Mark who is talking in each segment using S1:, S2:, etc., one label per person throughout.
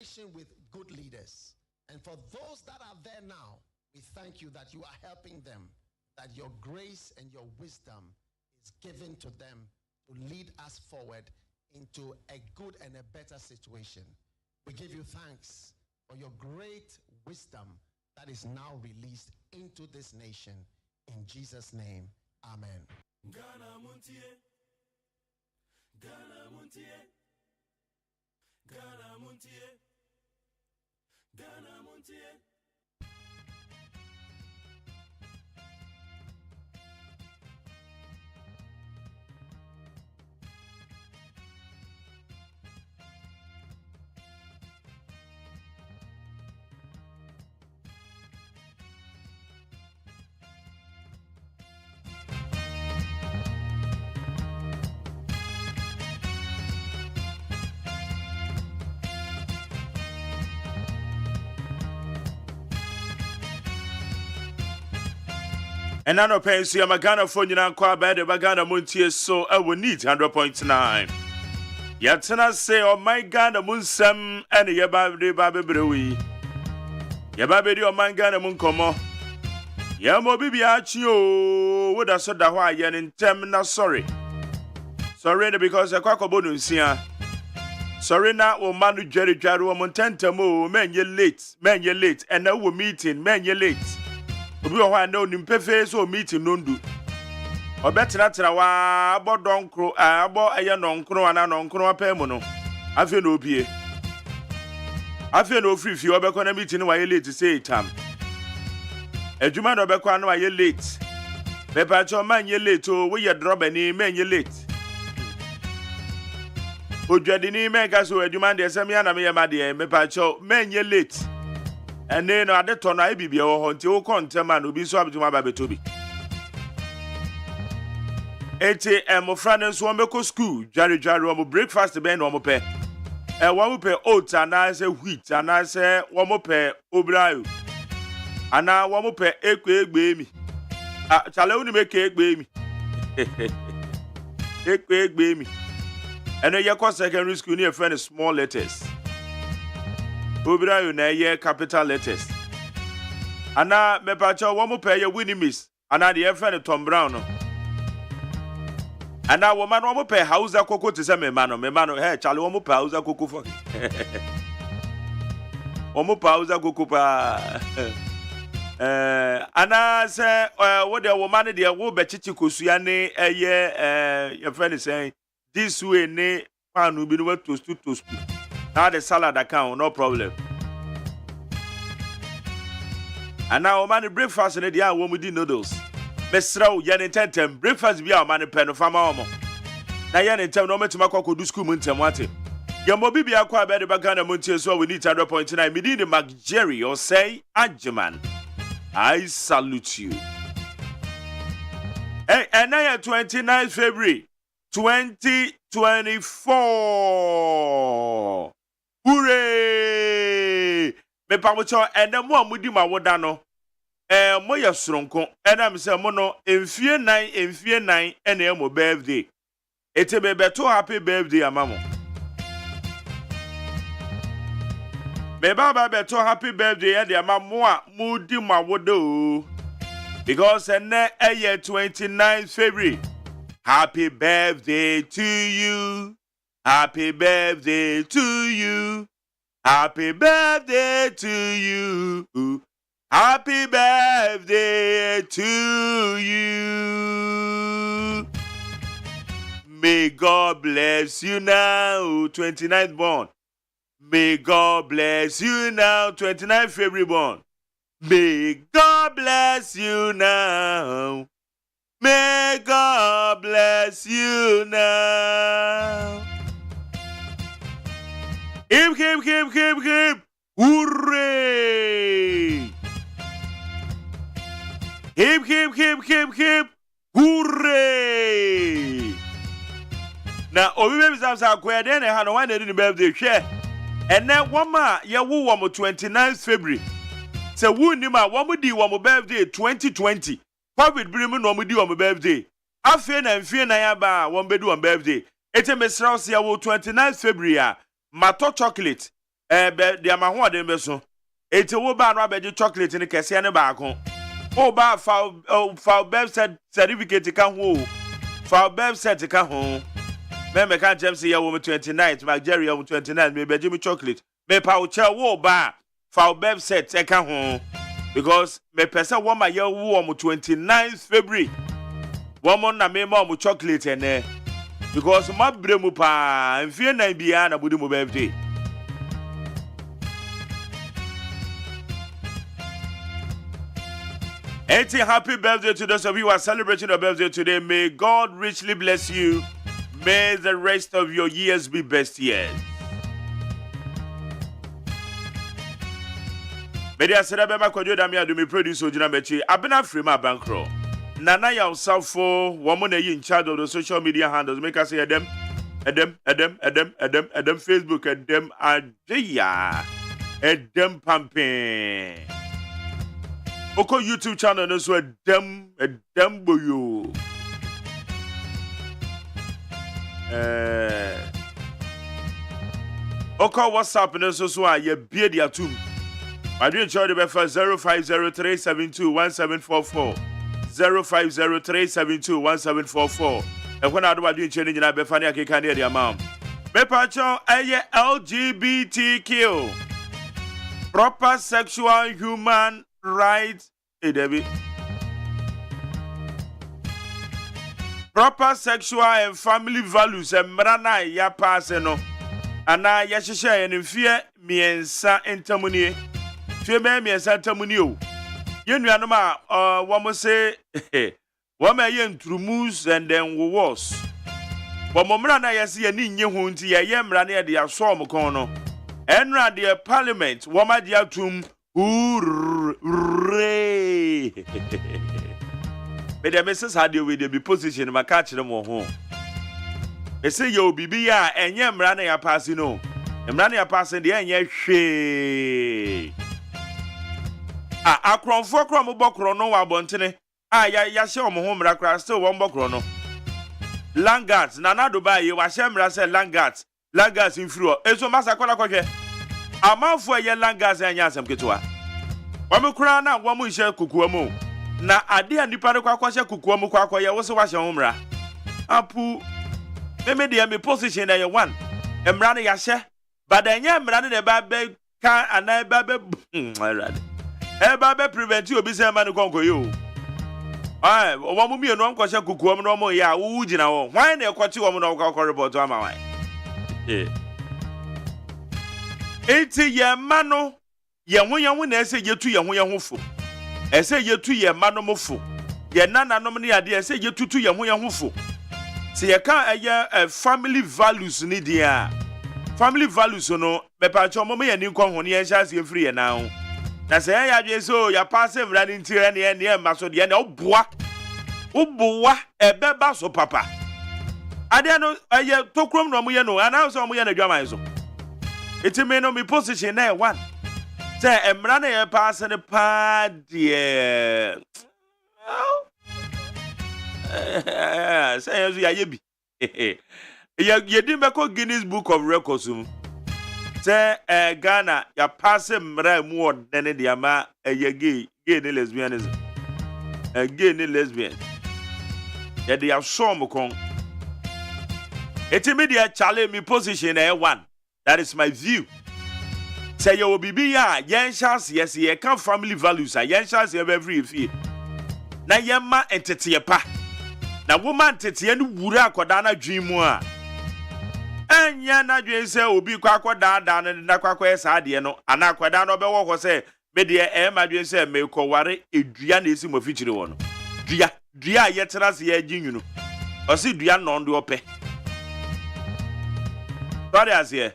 S1: with good leaders. And for those that are there now, we thank you that you are helping them, that your grace and your wisdom is given to them to lead us forward into a good and a better situation. We give you thanks for your great wisdom that is now released into this nation. In Jesus' name, amen.
S2: Ghana Montie, Ghana Montie, Ghana Montie, Ghana Montie. And I know Pensy, I'm a Ghana phone, you know, quite bad about Ghana Montie, so I will need 100.9. Yet, and I say, oh my Ghana Munsam, and your baby brewy. Your baby, oh my Ghana Muncomo. Yamo Bibi Achio, would I saw that why you're in terminal sorry. Sorry, because a cockabonus here. Sorry, now, oh Manu Jerry Jaru, Montentamo, man, you're late, and now we're meeting, man, you're late. Obi o hwa na onim pefe so meeting nondu obetra wa abo donkro abo eye nonkro ana nonkro apemu no afi na obie afi na ofrifi obekọ na meeting wa ye late say tam adwuma na obekọ na wa ye late pepa cho man ye late o we ye drobe ni man ye late odwade ni men ka so adwuma de sem ya na me ye ma de pepa cho man ye late. And then at the turn, I be or until Contaman will be so up to my baby to be. 8 a.m. of Fridays, one medical school, Jerry breakfast, the band, one more pair. And one more pair oats, and I say wheat, and I say one more pair obrayo. And now one more pair egg baby. Shall I only make egg baby? Egg baby. And then your secondary school near friend small letters. Obrayo na ye capital letters. Ana me pacha wo mo pay ye winning miss. Ana de friend Tom Brown no. Ana wo man wo mo pay Hausa koko te se me mano hey Charlie wo mo pay Hausa koko for. Wo mo pay Hausa koko pa. Ana se wo de wo man de wo be chichi kosua ne your friend saying this way ne panu bi no toast. Now the salad account, no problem. And now man breakfast in the day when we do noodles. Mesrao yan intentem breakfast be our man pen of omo. Na yan intem no metima kwako do school muntem wate. Yamo bibi akwa be the Ghana Montie so we need 100.9 me the McJerry or say AGYEMAN. I salute you. Hey, and now 29th February 2024. Hooray! Me pamocho ene mo amudi ma woda no. Mo ye soronko. Ena me se mo no emfie 9 ene mo birthday. Ete be beto happy birthday amamo. Me baba beto happy birthday e de amamo a mudi ma woda o. Because ene eye 29th February. Happy birthday to you. Happy birthday to you. Happy birthday to you. Happy birthday to you. May God bless you now, 29th born. May God bless you now, 29th February born. May God bless you now. May God bless you now. Hip, hooray! Hip, hooray! Now, Obi baby Sam sa kwea den e ha no wan dey birthday hwe. And then one ma ye wo wo 29th February. Se wo ni ma wo di wo birthday 2020. COVID bring no di wo birthday. Afi na mfie na ya ba wo be di wo birthday. Ete mesra o se wo 29th February a mato chocolate de amaho de be so eti wo ba no abeji chocolate ni kese ne ba ko wo ba fa birth certificate ka ho fa birth certificate ka ho me ka James ya wo 29 Nigeria wo 29 me beji me chocolate me pa wo che wo ba fa birth cert ka ho because me pesa wo ma ye wo 29th February wo mo na me ma wo chocolate ene because my bremu pa mfie na bia na budi mo birthday. Happy birthday to those of you who are celebrating your birthday today. May God richly bless you. May the rest of your years be best years. Media said Abema Kodio Damia do me produce Ojina Mechi. Abena Frima Bankro. Nana yourself for woman in charge of the social media handles. Make us say them Facebook, them Adjaya, them Pumping. Oko YouTube channel no so them boyo. Oko WhatsApp no so ye bie dia tum. I do enjoy the befa 0503721744. 0503721744. And when I do enjoy the befa ni akeka ni dia mam. Bepacho aye LGBTQ. Proper sexual human rights, Debbie. Proper sexual and family values and mrana ya paseno. Ana ya shisha en fear miensa entamuni. Fear me miensa entamuni. Yenu anoma wamo say wama yen trumus and then was. Wamo mrana ya si ni nye hunti ya ye mrana ya dia som kono. Enra dia parliament wama dia tum. Hooray! But the message had you with the position my catch them home. They say yo bibiya and yam running a passing no. And running a passing the end she. A cron for crom bokrono abontene. Ya show my home rakra still one bokrono. Langards, Nana Dubai, you was shamra said Langards. Langards in flu. Eso massa quaque. A mouth for your Langards and Yasam Ketua. Wamukura na wamu ishe kukuamu. Na adi anipa ne kwa she kukuamu kwa ya wose washe umra. Apu me de me position na ye one. Emra ne yahye. Badanya emra ne ba be kan ana ba be already. E ba be prevent you obi se ma ne konko yo. Ai, wamu mi enu anko she kukuamu no mo ya wu gina wo. Hwan na ekoti wo mo no kwa report ama wan. Enti ye mano ye ho na ese yetu ye ho fo ese yetu ye manomofo ye nananom ne ade ese yetutu ye ho fo se ye ka eye family values ni dia family values no be pa cho mo ye ni nkon ho ne ye sha se free ye na ho na se ya dwe so ya pass mra ni ntire ne ye ma so de ne oboa ebe ba so papa ade no eye tokrom no mo ye no ana so mo ye na dwaman so etime no me position na one. Say, Emra na ye pass the pad, yeah. Say, you be. You didn't make a Guinness Book of Records. Say, Ghana, you pass Emra more than the ama a gay lesbianism. A gay lesbian. Yet they have some con. It's immediate challenge me position one. That is my view. Say you bibi ya yen chance yes ye can family values a yen chance every fie na yemma entete pa na woman tete no wura akoda na dwen mu a enya na dwen se obi kwa akoda da na kwa esa de no ana akoda no be wo ho se me de e ma dwen se me ko ware edua na esi mo fichire wo no dua ye terase ye ginwunu o se dua no ndo ope sorry as here.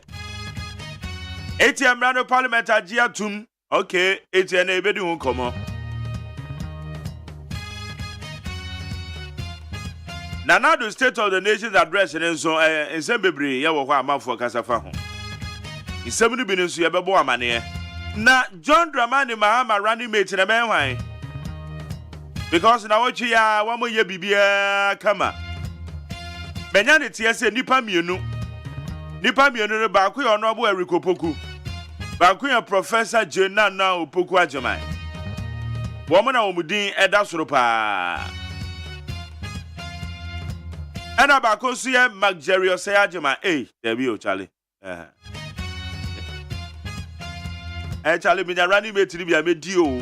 S2: ATM Rano Parliament Agiatum. Okay, ATM Ebedi won't come on. Now the State of the Nation's address and so in Sembebri, Yawa man for Casafaho. In 70 minutes, you have a boy money. Now, John Dramani Mahama running mate in a man. Because now what you are, one more year bibia kama. Benyanity, yes, Nipa Mienu. Nipa Mienu, Baku or Nobu Eriko Poku. Bakuya Professor Jenna now Poku Agyeman. Woman omudin eda soro pa. Ena bakosu ye Ministerial say Agyeman. There be o Charlie. Charlie me running mate ni bi amedi o.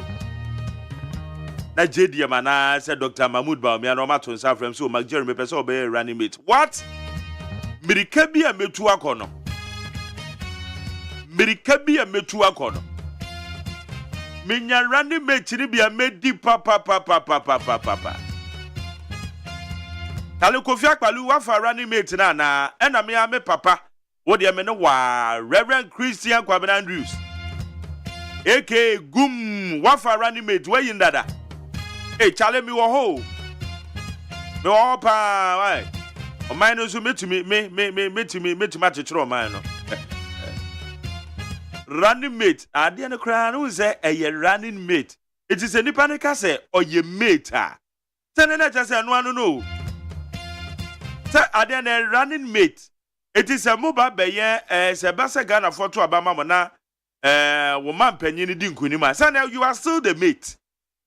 S2: Na JD mana say Dr. Mahmoud Baomi na ma to nsa frem so Ministerial me pese obey running mate. What? Mirika bi ametu akono. Mirika bi ametu akono. Minya running mate ni bi amedi papa. Tale Kofi Akpalu wa fa running mate na ena me ame papa. Wo de me no wa Reverend Christian Kwabena Andrews. AK Gum wa fa running mate we yin dada. Chale mi wo ho. Me wo pa why? O man no so metumi achechero o man no. Running mate, ade no kra no say eye running mate. It is a nipa ne ka say oye mate ah. Say na just say no no. Say ade na running mate. It is a mobile beye se basa Ghana photo abama mo na woman panyin di nkunima. Say now you are still the mate.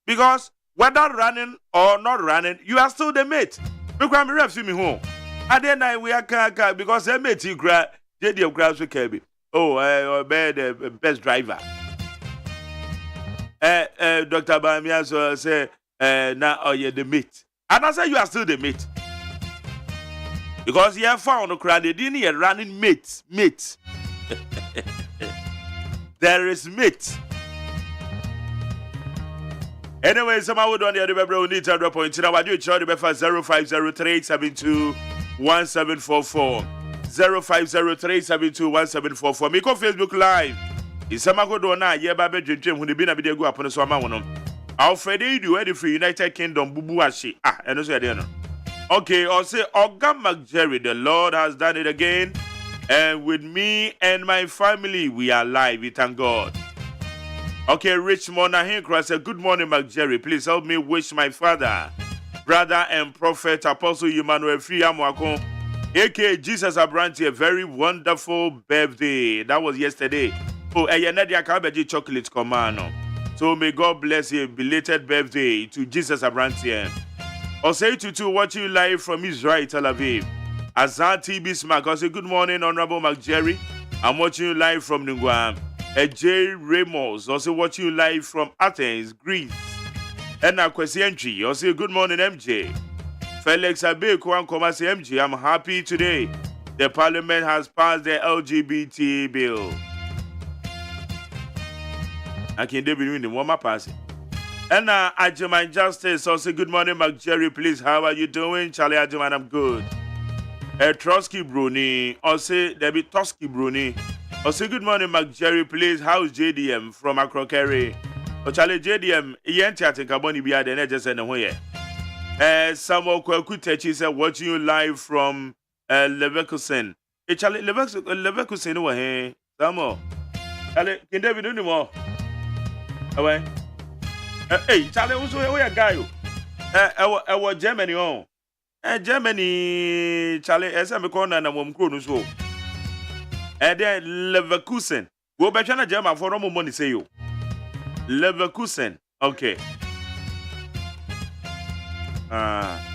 S2: Because whether running or not running, you are still the mate. Because me ref me home. Ade na we are because the mate you gra JD gra so kebi. Oh, be the best driver. Dr. Bamia so say now you the mate. And I say you are still the mate. Because you have found a crowd, they didn't hear running mate. There is mate. Anyway, someone would on the other we need to drop point. Now I do charge the 0503721744. 0503721744. Me go Facebook Live. Isama go do na ye ba be dwedwem hu ne bi na be dey go apon so ama wono. Alfred Edu ready for United Kingdom bubu ashi. Eno so dey no. Okay, I'll say Ogam McJerry, the Lord has done it again. And with me and my family, we are alive. We thank God. Okay, Richmond Ahinkra said, good morning, McJerry. Please help me wish my father, brother and prophet, Apostle Emmanuel Friamwako, a.k.a. Jesus Abranti, a very wonderful birthday. That was yesterday. Oh, Nadia Kabeji chocolate command. So may God bless you. Belated birthday to Jesus Abranti. OSEI Tutu watching you live from Israel, Tel Aviv. Azanti Bismarck, I say good morning, Honorable McJerry. I'm watching you live from Nungwam. J. Ramos, also watching you live from Athens, Greece. And now Kwesi Entry, I say good morning, MJ. Felix Abeko and Komasi MJ, I'm happy today. The Parliament has passed the LGBT bill. I can't do it in one more passing. And now, Agyeman Justice, also good morning, McJerry, please, how are you doing? Charlie Agyeman, I'm good. Trotsky Bruni, also, Debbie Toski Bruni. Also, good morning, McJerry, please, how's JDM from Akrokere? Charlie JDM, Yenti Atekaboni Bia, the Nedges and Ahoye. Samuel Kwakutechi said, watching you live from Leverkusen. Charlie, Leverkusen, over here. Samuel. Charlie, can David do more? Away. Hey, Charlie, who's a guy? Our Germany on. Germany, Charlie, as I'm a corner and a woman crew. So, and then Leverkusen. Go back to German for no more money, say you. Leverkusen, okay.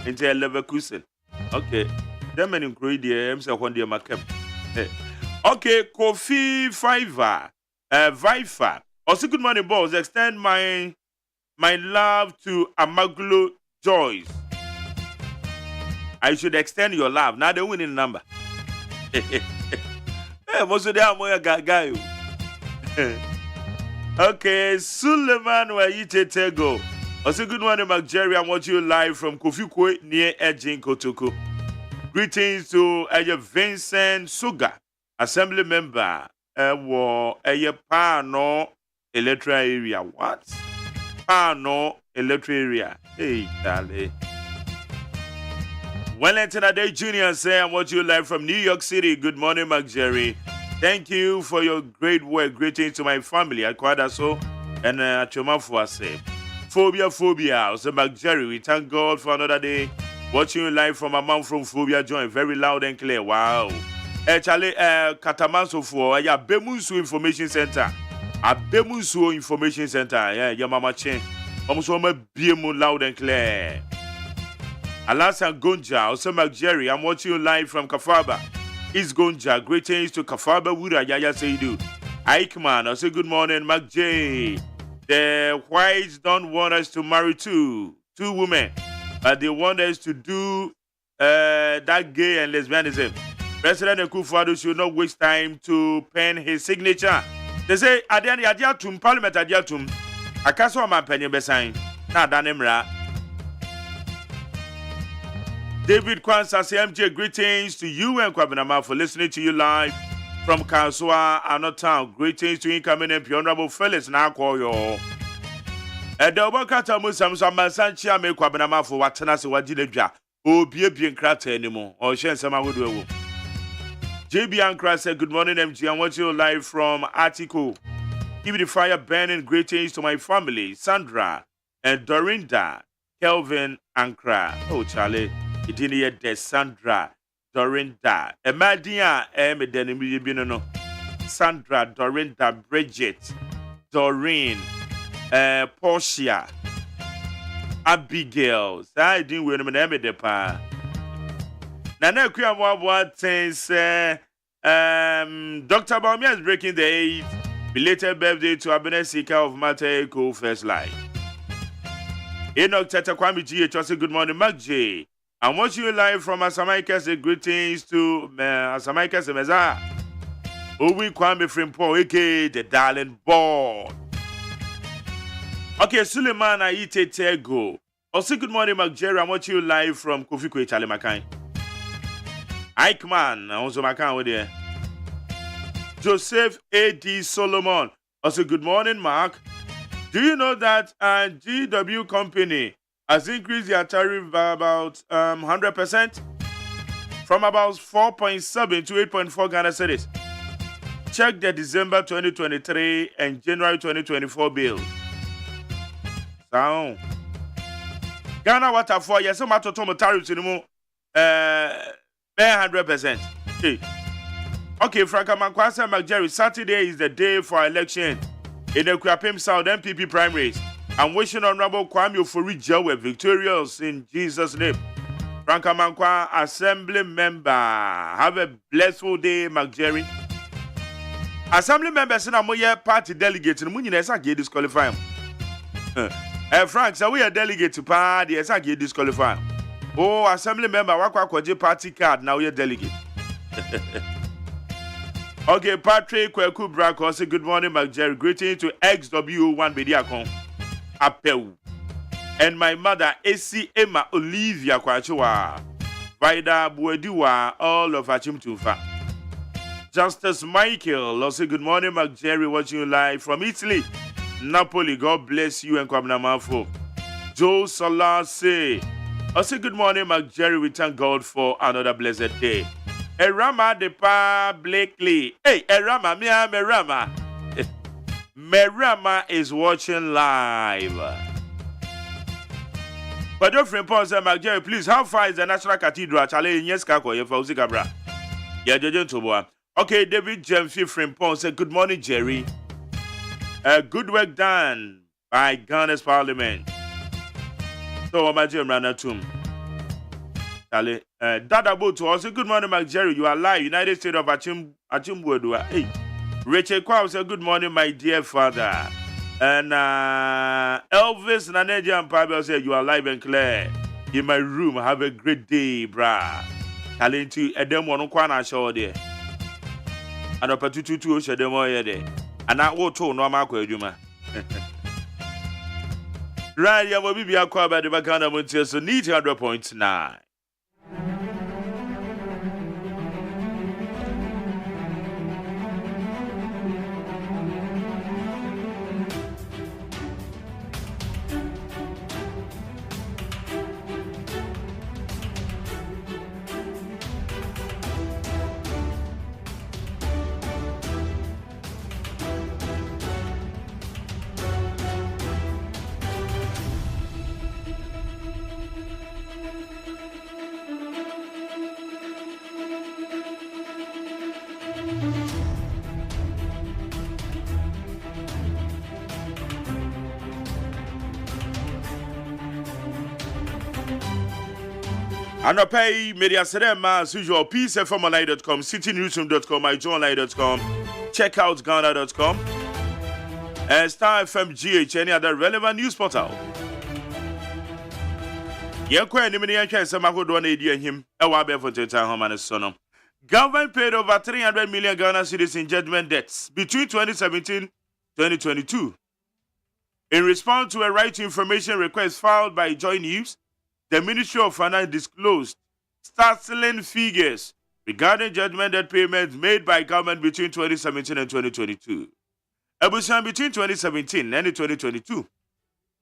S2: Into Leverkusen, okay. Germany include the himself on the market. Okay, Kofi Fiver, Vifer. Also, good morning, boss. Extend my love to Amaglo Joyce. I should extend your love. Now the winning number. Most of them are guy. Okay, Suleiman Wayitego. Also, good morning, McJerry. I'm watching you live from Kofikwe near Ejin Kotoko. Greetings to Vincent Suga, Assembly member. Pano electoral area. What? Pano electoral area. Hey, darling. Wellington Ade Jr. say, I'm watching you live from New York City. Good morning, McJerry. Thank you for your great work. Greetings to my family at Kwadaso and Chomafuase. Phobia. So, McJerry, we thank God for another day. Watching you live from a mom from Phobia Joint. Very loud and clear. Wow. Charlie, Katamanso for Bemusu Information Center. Abemuso Information Center, yeah, your mama chain. Almost all my BMO loud and clear. Alasan Gonja, also Mark Jerry, I'm watching you live from Kafaba. East Gonja, greetings to Kafaba Wura Yaya Seidu. AGYEMAN, also good morning, Mark J. The whites don't want us to marry two women, but they want us to do that gay and lesbianism. President Akufo-Addo should not waste time to pen his signature. They say, Adiatum, Parliament Adiatum, Akaso man penny besign, not Danemra. David Kwanzaa CMJ, greetings to you and Kwabinama for listening to you live from Kanswa, Anno Town. Greetings to incoming MP Honorable Felix Nakwoyo. Edobokata Musam Masanchia me Kwabinama for Watanasi Wajidja. Oh, be a bien crater anymore. Or Shen Sama would do. JB Ankra said, good morning, MG. I'm watching you live from Article. Give the fire burning. Greetings to my family, Sandra and Dorinda, Kelvin Ankra. Oh, Charlie, it didn't yet the Sandra, Dorinda. Emadia, no. Sandra, Dorinda, Bridget, Doreen, Portia, Abigail. I didn't win the pa. Nana Kuyamwa says, Dr. Baumia is breaking the 8th belated birthday to Abene Sika of Mate Eko First Life. Enoch Teta Kwame GH, good morning, Mark J. I'm watching you live from Asamaika. Say greetings to Asamaika Semeza. Owi Kwame Frimpo, aka the darling boy. Okay, Suleiman Aite Tego. Also, good morning, Mark Jerry. I'm watching you live from Kofi Kwe Charlie Makai. AGYEMAN, also Makai over there. Joseph A.D. Solomon. Also, good morning, Mark. Do you know that GW company has increased their tariff by about 100%? From about 4.7 to 8.4 Ghana cedis. Check the December 2023 and January 2024 bill. So, Ghana water for yes, I'm total tariffs anymore. 100%. Hey. Okay, Franka Mankwasa McJerry, Saturday is the day for election in the Kwapim South MPP primaries. I'm wishing Honorable Kwame Ofori were victorious in Jesus' name. Franka Mankwa, Assembly member, have a blessful day, McJerry. Assembly members in a party delegate, and Munina Saki disqualify him. Frank, so we are delegate to party, Saki disqualify him. Oh, Assembly member, Wakwa party card, now you're delegate. Okay, Patrick Kweku Brako, say good morning, McJerry. Greeting to XW1 Bediakon, Apeu. And my mother, AC Emma Olivia Kwachowa, Vida Buediwa, all of Achimtufa. Justice Michael, also good morning, McJerry, watching you live from Italy. Napoli, God bless you and Kwabnamafo. Joe Salase, also good morning, McJerry, we thank God for another blessed day. Erama de pa Blakely. Hey, Erama, Merama. Merama is watching live. But your friend Paul said, McJerry, please, how far is the National Cathedral? Chale, yes, Kako, you for Uzikabra. Yeah, Jojo. Okay, David Jemfi friend Paul said, good morning, Jerry. Good work done by Ghana's Parliament. So, my dear Ranatum. Dada Boto also good morning, McJerry. You are live, United States of Achimbudua. Hey, Rachel Kwa said good morning, my dear father. And Elvis Naneja and Pablo said you are live and clear in my room. Have a great day, brah. Talentu Edem Wanukwana show there. And a patutu Shademo there. And I will tell no Marco Juma. Right, you will be acquired by the Bacana Montier, so need 100.9. Anopay Media Sedema as usual, peacefmonline.com, citynewsroom.com, myjournline.com, checkoutghana.com, and Star FM GH, any other relevant news portal. Yakwa Nimini Yanka Samahodo and Eddie and him, a wabe for Teta Homan Sono. Government paid over 300 million Ghana cedis in judgment debts between 2017 and 2022. In response to a right to information request filed by Joy News, the Ministry of Finance disclosed startling figures regarding judgment debt payments made by government between 2017 and 2022. Between 2017 and 2022,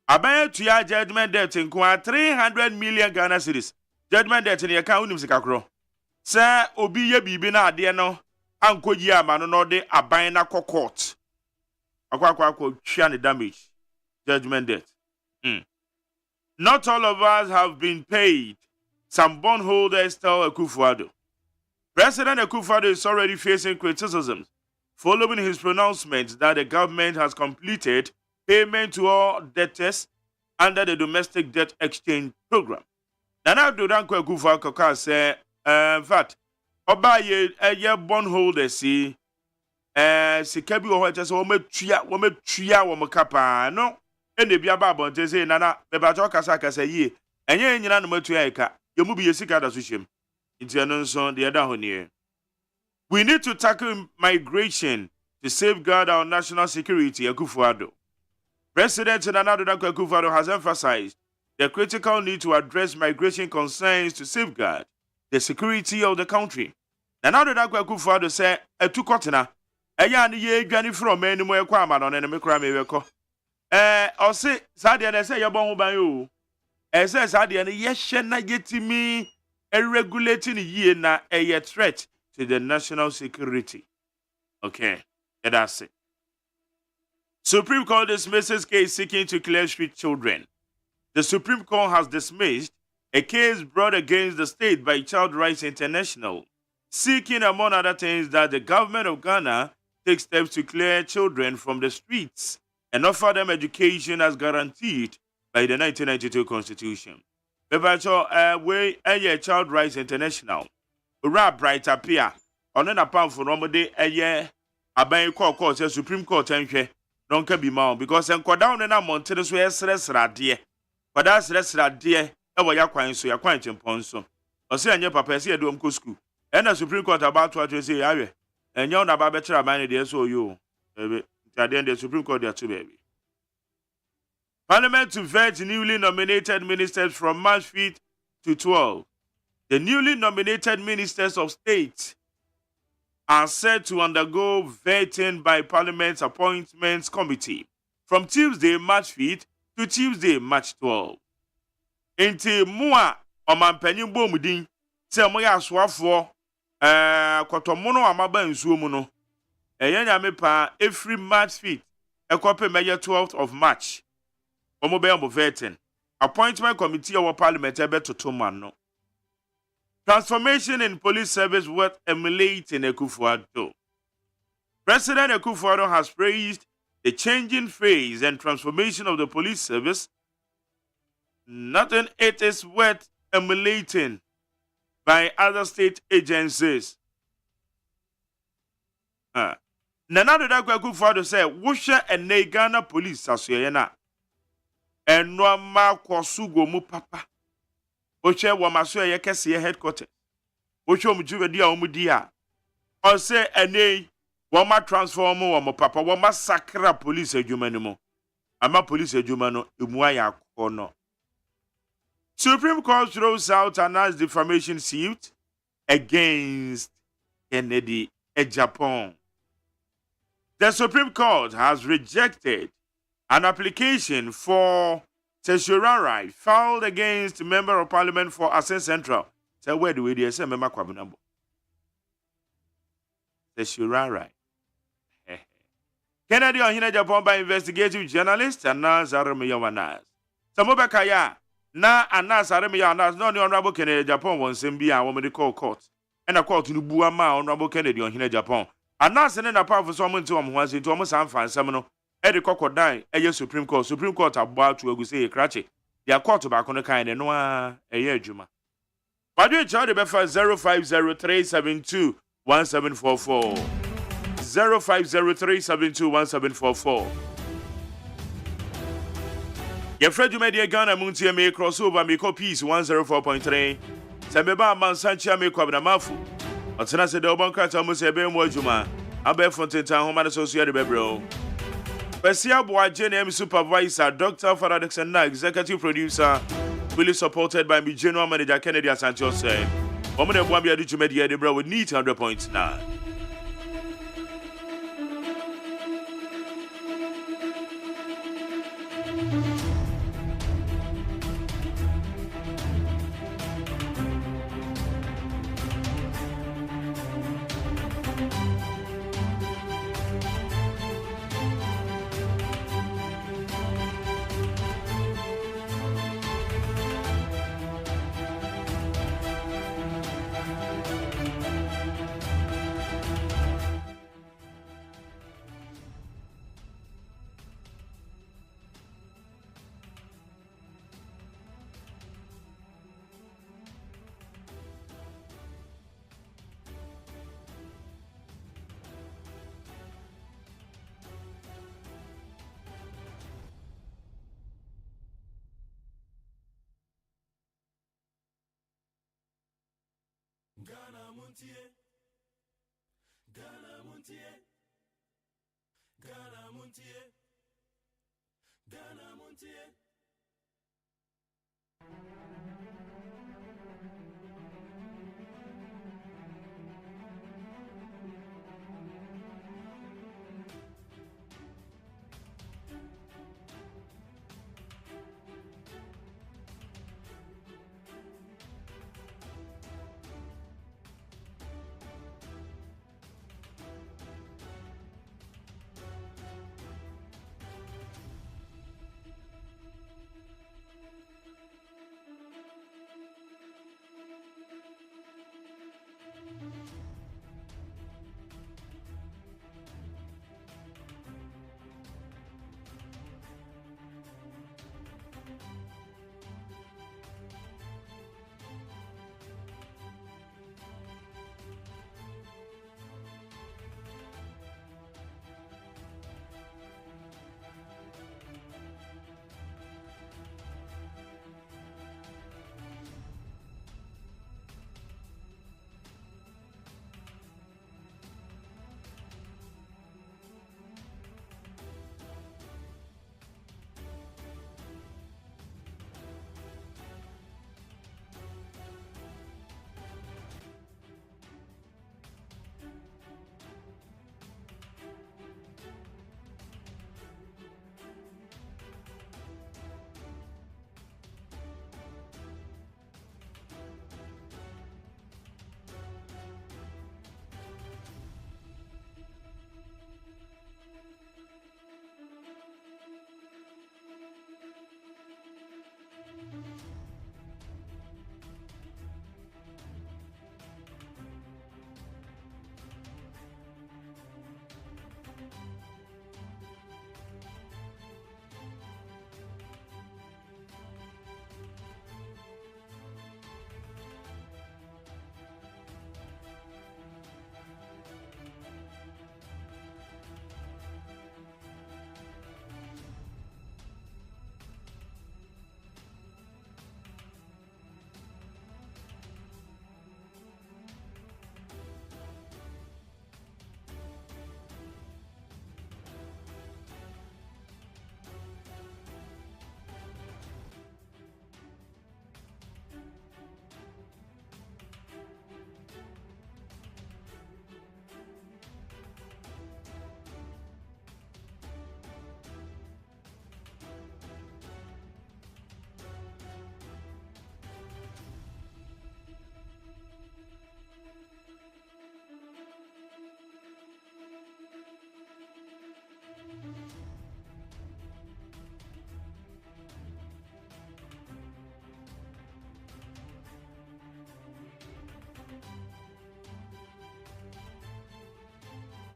S2: Abaya Tuya judgment debt in 300 million Ghana cedis. Judgment debt in the account of Sikakro. Sir, Obiye Bibina Adiano, Uncle Yamano no de Abaya court. Aqua Chiani damage. Judgment debt. Not all of us have been paid. Some bondholders tell Akufo-Addo. President Akufo-Addo is already facing criticism following his pronouncement that the government has completed payment to all debtors under the domestic debt exchange program. Nana Dodanko Akufo-Addo said, in fact, Oba ye bondholders see, Sikabi or just wome tria kapa no. And the Biaba Bonte say, Nana, Bebajo Kasaka say ye, and ye in Yanamatuaka, you will be a sick out swishim. Into an the other one. We need to tackle migration to safeguard our national security, Akufo-Addo. President Nana Akufo-Addo has emphasized the critical need to address migration concerns to safeguard the security of the country. Nana Akufo-Addo said, a two cotena, a yan ye granny from many more quaman on enemy crime. Or say, Sadia, and say, you're born by you. As Sadia, and yes, na yeti me a regulating ye na a threat to the national security. Okay, and that's it. Supreme Court dismisses case seeking to clear street children. The Supreme Court has dismissed a case brought against the state by Child Rights International, seeking, among other things, that the government of Ghana take steps to clear children from the streets and offer them education as guaranteed by the 1992 Constitution. Child Rights International. Rap bright appear on an apart for Romode a year. A court says Supreme Court and don't can be mount because I'm down and I'm on to the Swiss dear. But that's rest dear. Ever yaquine so you're quite in Ponso. Or say, and your papa see a dome school. And the Supreme Court about what you say, Ave. And you're not better mind the SOU. At the end of the Supreme Court, there too, baby. Parliament to vet newly nominated ministers from March 5th to 12th. The newly nominated ministers of state are set to undergo vetting by Parliament's Appointments Committee from Tuesday, March 5th to Tuesday, March 12th. Enti mua omanpanyin bomudin se moya aswafo kotomono amaba nsuo mu no. Nyame pa every March 5th, ekope meya 12th of March. Omo be am vetting. Appointment committee of Parliament ebe totoman no. Transformation in police service worth emulating Akufo-Addo. President Akufo-Addo has praised the changing phase and transformation of the police service. Nothing it is worth emulating by other state agencies. Nanado Akufo-Addo said, Wusha and Ghana police asoyena. And no ma kwasugo mu papa. Oche wamaso ye kese headquarters. Oche omujuwe dia omudia. O say ene wama transform wama papa wama sakra police adwuma mo. Ama police adwuma no emu aya akono. Supreme Court throws out announced defamation suit against Kennedy Japan. The Supreme Court has rejected an application for certiorari filed against Member of Parliament for Access Central. So where do we say member kwabunambo? Certiorari. Kennedy Ohine Japan by investigative journalist and Zaremiya Wanas. Samobakaya na Anas Zaremiya Wanas no the Honorable Kennedy Japan won sembia woman call court. And a court in Buama Honorable Kennedy Ohine Japan. Anas and a powerful summon to Amwas into almost Sanfan Seminole. Eddie Crocodile, a Supreme Court about to say a cratchy. They are caught back on the kind and no a year juma. Wadu Charlie Befa 05037217744. 05037217744. Your Fred Media Ghana Montie me crossover me copies 104.3. Sameba Mansancha me kwabna mafu. Otena se de obankrata mo se be mo adwuma. Abe Fontentan Home Associate Bebro. Pesia Boaje name supervisor Dr. Father Dixon na executive producer. Fully supported by me general manager Kennedy Asante say. Omo de boa bia du media de bro with neat 100.9.
S3: Ghana Montie, Ghana Montie, Ghana Montie, Ghana Montie.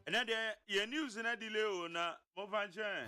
S2: And then your news in a delay na Movanche.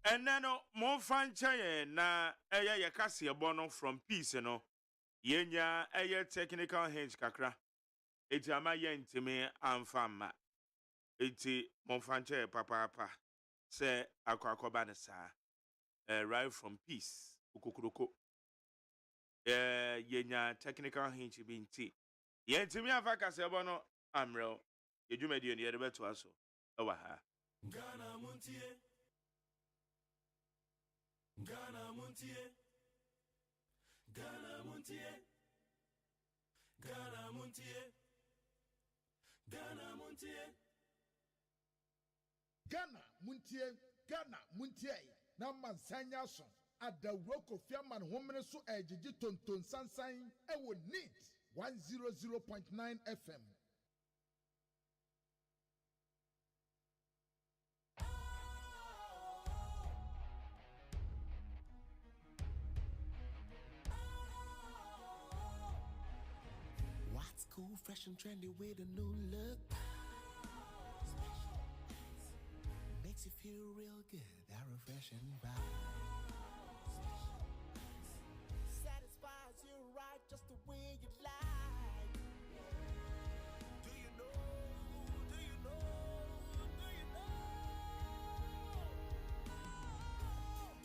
S2: And then mo fancha na ye kase bono from peace no. Yenya technical hinge kakra. Eti ama ye ntimi amfama. Eti mo fancha papa se akwakoba ne sa. Right from peace. Ukukuruko. Yenya technical hinge bi nti. Ye ntimi afa kase bono amrel. Yedwumadi ne yede beto aso. Ewa ha.
S3: Ghana Montie. Ghana Montie. Ghana Montie. Ghana Montie. Ghana Montie.
S4: Ghana Montie. Ghana Montie. Na mansanya so. Adawro Kofi Aman homene so ejiji tonton sansan ewo neat 100.9 FM.
S5: What's cool, fresh and trendy with a new look? Makes you feel real good, that refreshing vibe. Satisfies you right just the way you like. Do you know? Do you know? Do you know?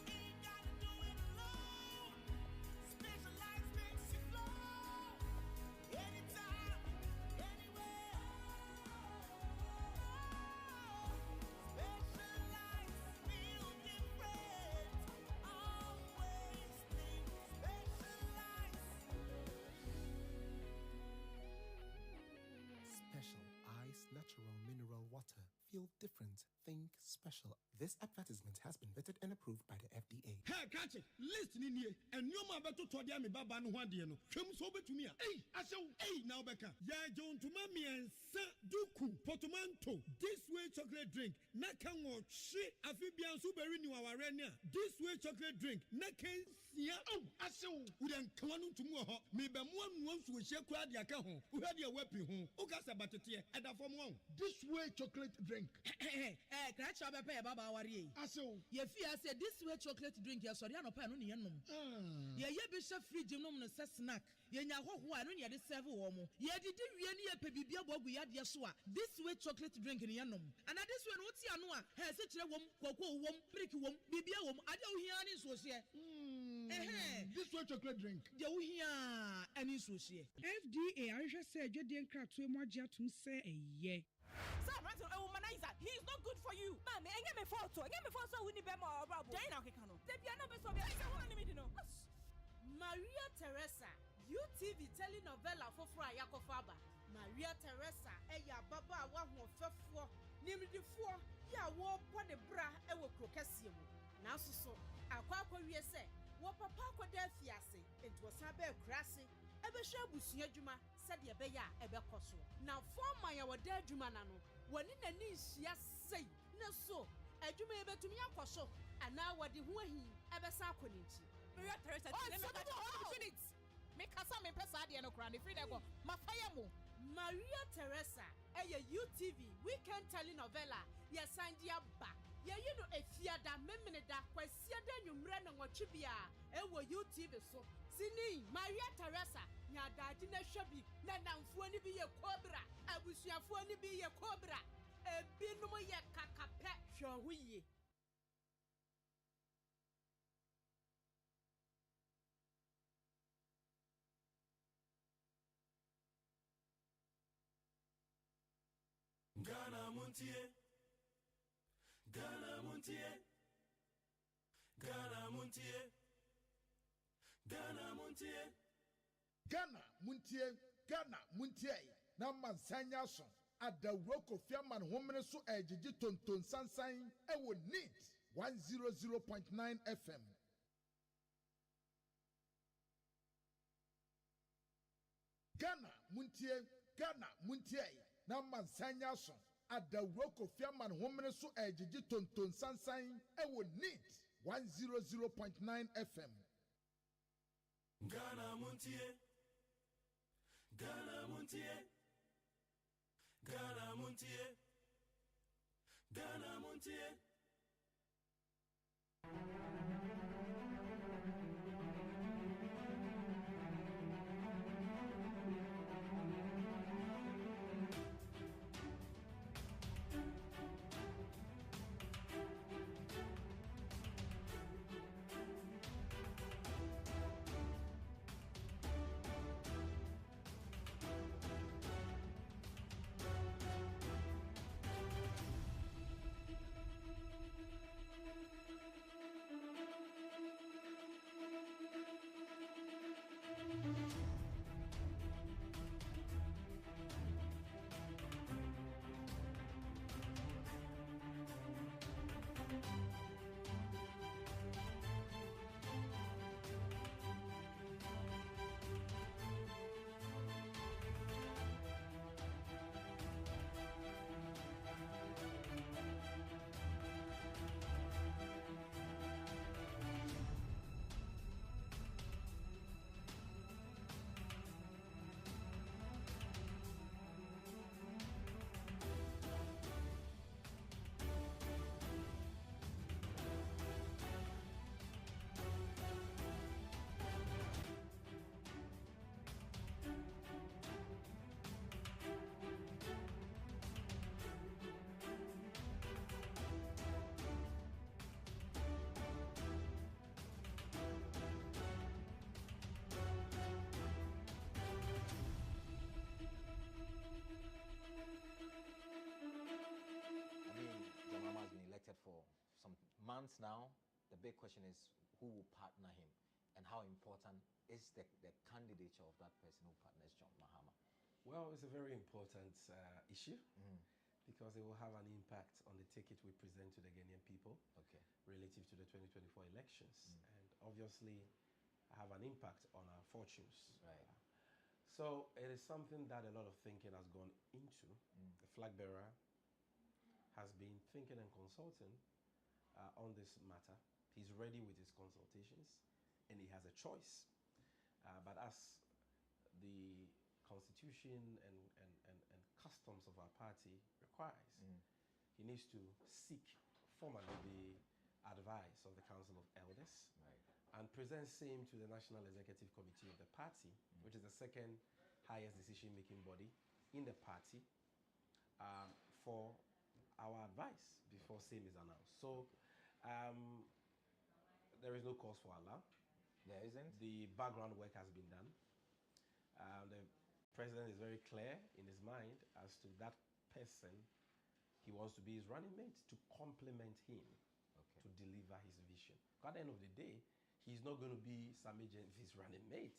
S5: Ain't gotta do it alone. Specialized makes you flow. Anytime, anywhere. Specialized feel different. Always think specialized. Special ice, natural mineral water. Feel different. Think special. This advertisement has been vetted and approved by the FDA.
S6: Hey, catch it. Listen in here. And you ma beto to dia me baba no hwade no. Hwem so betumi a. Hey, asew. Hey, now beka. Ya jon to ma miensa duku portmanteau. This way chocolate drink. Na kan wo hwe afibia so beri ni waware ni a. This way chocolate drink. Na kan sia. Oh, asew. Wo den kan no ntum wo ho. Me be mo anu nso wo hye kura de aka ho. Wo hwade a wapi ho. O ka se batete e da fom wo.
S4: This way chocolate drink.
S7: Catch up a baba worry.
S4: Aso.
S7: Ye fear said this way chocolate drink, ya sorry, no pan on yenum. Ye bishop free genome no snack. Ye nya ho no ye de serve womo. Ye did ye pebibia bogu ya de so a. This way chocolate drink in yenum. And this one what's ya no a. He se kire wom, koko wom, prick wom, bibia wom. Ade wo hia ni so se.
S4: This way chocolate drink.
S7: Ye wo hia ani so se.
S8: FDA ahwehwe se adwede nkratoe mo agye atum se eye.
S9: Sir, a womanizer. He is not good for you. Mami, I get me photo. I get me photo. We need be more bravo. Jane, okay, cano. The piano be so be. I say, what do you know?
S10: Maria Teresa, UTV telenovela for Fraya Kofaba. Maria Teresa, eya baba wa ho fefo. Nimdifo, ya wo bode bra e wo krokese mu. Na so akwa wie se, wo papa akoda afiase, enti wo san be krase. Ebe hwe abusua adwuma se de ebe ya ebe koso na forma ya wada adwuma na no woni nani nhia sei na so adwuma ebetumi akoso ana wade ho ahi ebe sa akoni nti
S9: Maria Teresa me kasa me pesa de no kra ne free dey go mafaya mo
S10: Maria Teresa eye UTV weekend telenovela ya sandia ba ye you know efiada memmeneda kwasiada nwumre na nwotwebia ewo UTV so sini Maria Teresa nya daadi na hwabi na namfo ni bi ye kobra abusuafo ni bi ye kobra ebinum ye kakape hwahuye
S3: Ghana Montie. Ghana Montie. Ghana Montie. Ghana Montie.
S4: Ghana Montie. Ghana Montie. Na mansanya so. Adawro Kofi Aman homene so ejiji tonton sansan ewo neat 100.9 FM. Ghana Montie. Ghana Montie. Na mansanya so. Adawro Kofi Aman homene so ejiji tonton sansan ewo neat 100.9 FM.
S3: Ghana Montie. Ghana Montie. Ghana Montie. Ghana Montie.
S11: some months now. The big question is who will partner him, and how important is the candidature of that person who partners John Mahama?
S12: Well, it's a very important issue because it will have an impact on the ticket we present to the Ghanaian people relative to the 2024 elections, and obviously have an impact on our fortunes.
S11: Right.
S12: So it is something that a lot of thinking has gone into. The flag bearer has been thinking and consulting on this matter. He's ready with his consultations, and he has a choice. But as the constitution and customs of our party requires, he needs to seek formally the advice of the Council of Elders and present same to the National Executive Committee of the party, which is the second highest decision-making body in the party, for our advice before same is announced. So there is no cause for alarm.
S11: There isn't.
S12: The background work has been done. The president is very clear in his mind as to that person he wants to be his running mate, to complement him, to deliver his vision. At the end of the day, he's not going to be Sami Jenfi's running mate.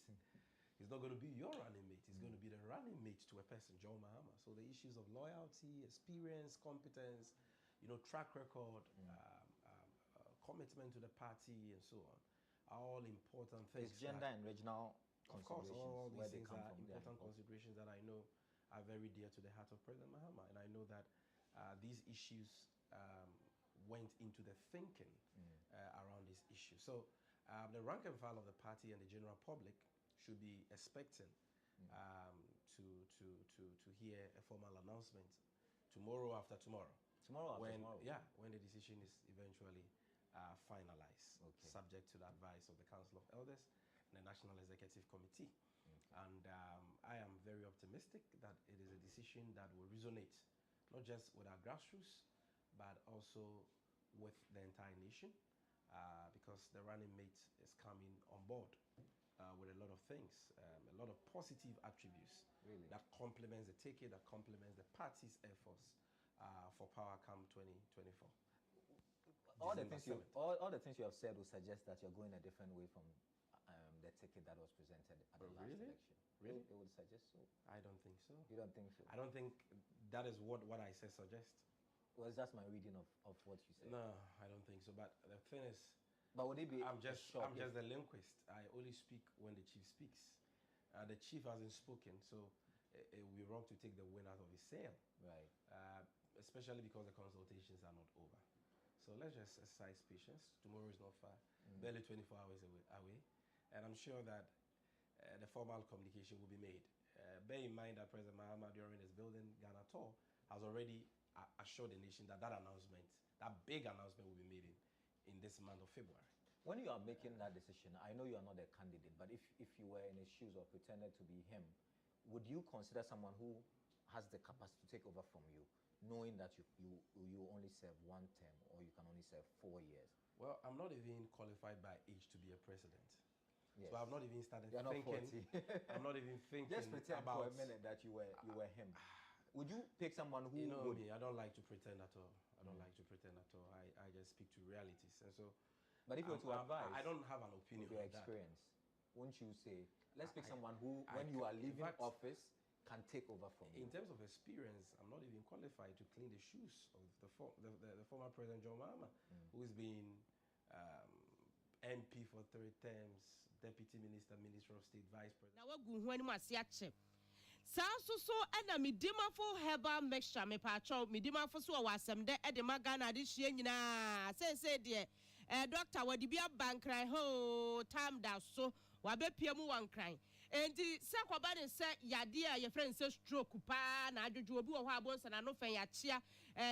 S12: He's not going to be your running mate. He's going to be the running mate to a person, John Mahama. So the issues of loyalty, experience, competence, track record, commitment to the party, and so on, are all important things.
S11: It's gender and regional considerations.
S12: Of course, all these things
S11: come
S12: are
S11: from.
S12: important considerations that I know are very dear to the heart of President Mahama, and I know that these issues went into the thinking around this issue. So the rank and file of the party and the general public should be expecting to hear a formal announcement tomorrow after tomorrow. When the decision is eventually finalized, subject to the advice of the Council of Elders and the National Executive Committee. And I am very optimistic that it is a decision that will resonate not just with our grassroots, but also with the entire nation, because the running mate is coming on board with a lot of things, a lot of positive attributes that complements the ticket, that complements the party's efforts for power come 2024.
S11: All the things you have said will suggest that you're going a different way from the ticket that was presented at the last election.
S12: Really?
S11: It would suggest so.
S12: I don't think so.
S11: You don't think so?
S12: I don't think that is what I said suggests.
S11: Well, that's my reading of what you said.
S12: No, I don't think so. But the thing is,
S11: but would it be?
S12: I'm just the linguist. I only speak when the chief speaks. The chief hasn't spoken, so it would be wrong to take the wind out of his sail.
S11: Right.
S12: Especially because the consultations are not over. So let's just exercise patience. Tomorrow is not far, barely 24 hours away. And I'm sure that the formal communication will be made. Bear in mind that President Mahama, during his building Ghana tour, has already assured the nation that announcement, that big announcement, will be made in this month of February.
S11: When you are making that decision, I know you are not a candidate, but if you were in his shoes or pretended to be him, would you consider someone who has the capacity to take over from you, knowing that you only serve one term or you can only serve 4 years?
S12: Well, I'm not even qualified by age to be a president.
S11: Yes.
S12: So I've not even started
S11: You're
S12: thinking. I'm not even thinking.
S11: Just pretend
S12: about
S11: for a minute that you were him. Would you pick someone who would?
S12: Me, I don't like to pretend at all. I don't like to pretend at all. I just speak to realities, and so.
S11: But if you were to advise,
S12: I don't have an opinion.
S11: With your experience, won't you say, let's pick someone who, when you are leaving office, can take over from you?
S12: In terms of experience, I'm not even qualified to clean the shoes of the former President John Mahama, who's been MP for 3 terms, Deputy Minister, Minister of State, Vice President.
S10: Now we're so and me dimafo herbal mixture me pacho me dimafo so wasem de e de magana de hie nyina say de doctor wadi bia bankran ho time da so wa be piamu wan kran enti se kwaba ne se yade a ye friend say stroke pa na adwodwo obi wo ho abonsa na no fen ya chia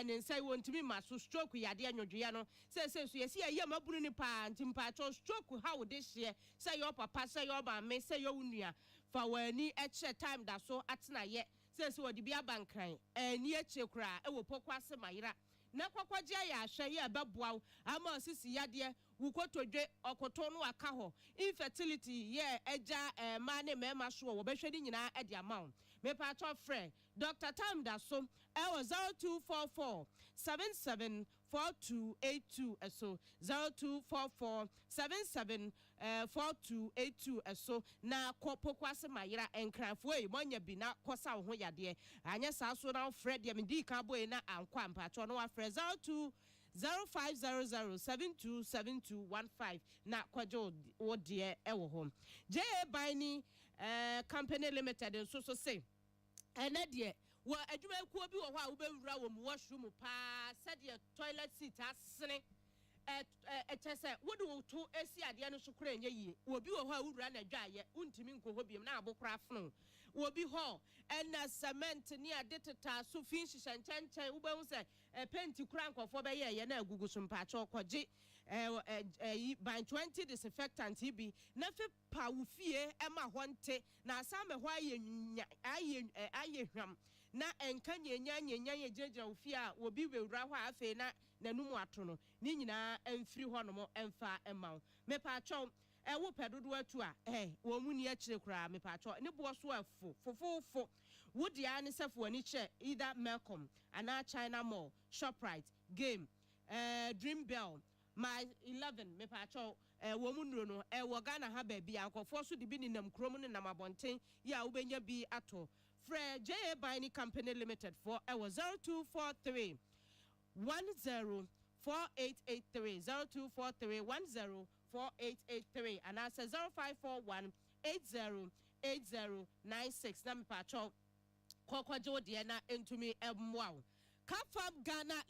S10: ne say wontimi ma so stroke yade anwodwe no say so ye se ye mabunu ni pa ntim pacho stroke how de hie say your papa say your ba me say your unua fa wani eche time da so atena ye say so wadi bia bankran ni eche kura e wo pokwase mayira na kwakwaje ya ahwe ye beboa ama sisi yade wukotodwe okoto no aka ho infertility ye eja ma ne mema so wo behwedi nyina e de amount me pa to frɛ Dr. Tam da so e wo 0244 77 4282 so 0244 77 4282 so na kopokwase mayira enkrafo e monya bi na kosa ho yade anya sa so na Fred ya medi ka boy na ankwa mpacho no wa Fred 0500727215 na kwajo wodie ewo ho je bani company limited nso so say ene de wo adwuma kuo bi wo ho a wo bewura wo mu washroom pa said toilet seat asene etese wo do to esi ade no so kura enye yi obi wo ho a wura na dwaye untimi nkoho biem na abokra fno obi ho ena cement ni adeteta so fin hyehyɛnkyɛnkyɛn wo behu sɛ penti kura nkɔfo be ye na agugu so mpacha okoje by 20 disinfectant bi na fe pa wo fie ema honte na asame ho aye hwam na enka nyenya yegyegyina wo fie a obi bewura ho afe na nanumu atono ni nyina emfiri ho no mo emfa emaw me pa atwa wo pedodo atu a wo mu ni akire kura me pa atwa ne bo so afo wodi a ne sefo ani che either Melcom ana China Mall Shoprite Game Dream Bell my 11 me pa atwa wo mu nuro no wo Ghana ha ba bia akofo so de bi ni nam krom ne nam abonten ya wo benya bi ato Fred J Bini Company Limited for 0243 104883 0243 104883 and I say 0541 808096 na me pacho kokwajo de na entumi emwa Kafam Ghana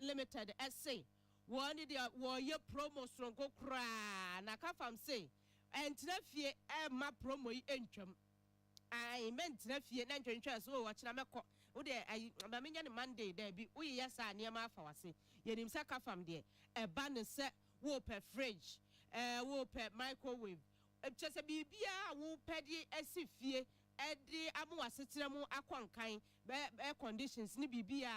S10: Limited SA one de wo ye promo stronko kra na Kafam say entina fie ma promo yi entwam I meant na fie na ntwentwa so wo kira mekọ wo de ba menya ne Monday there bi wo ye sa ne ma afa wase ye nim sa Kafam de ba ne se wo pe fridge wo pe microwave chese bibia wo pe de asifie edi amu asetira mu akwankan air conditions ni bibia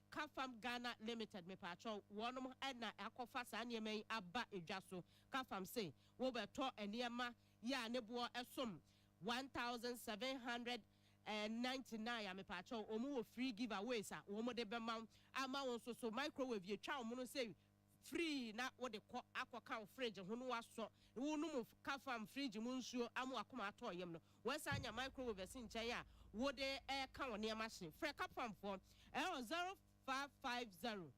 S10: Kafam Ghana Limited me patcho wonom na akofa sa ne mai aba edwa so Kafam say wo be to eniema ya ne bo esom 1799 ame pacho omu wo free giveaways a wo mo de bema ama won so microwave ye twa omu no say free na wo de akwa fridge ho no waso wo no mu Kafam fridge mu nsuo amu akoma ato yem no wo sa anya microwave sin nchen a wo de ka won ne machine free Kafam for 0550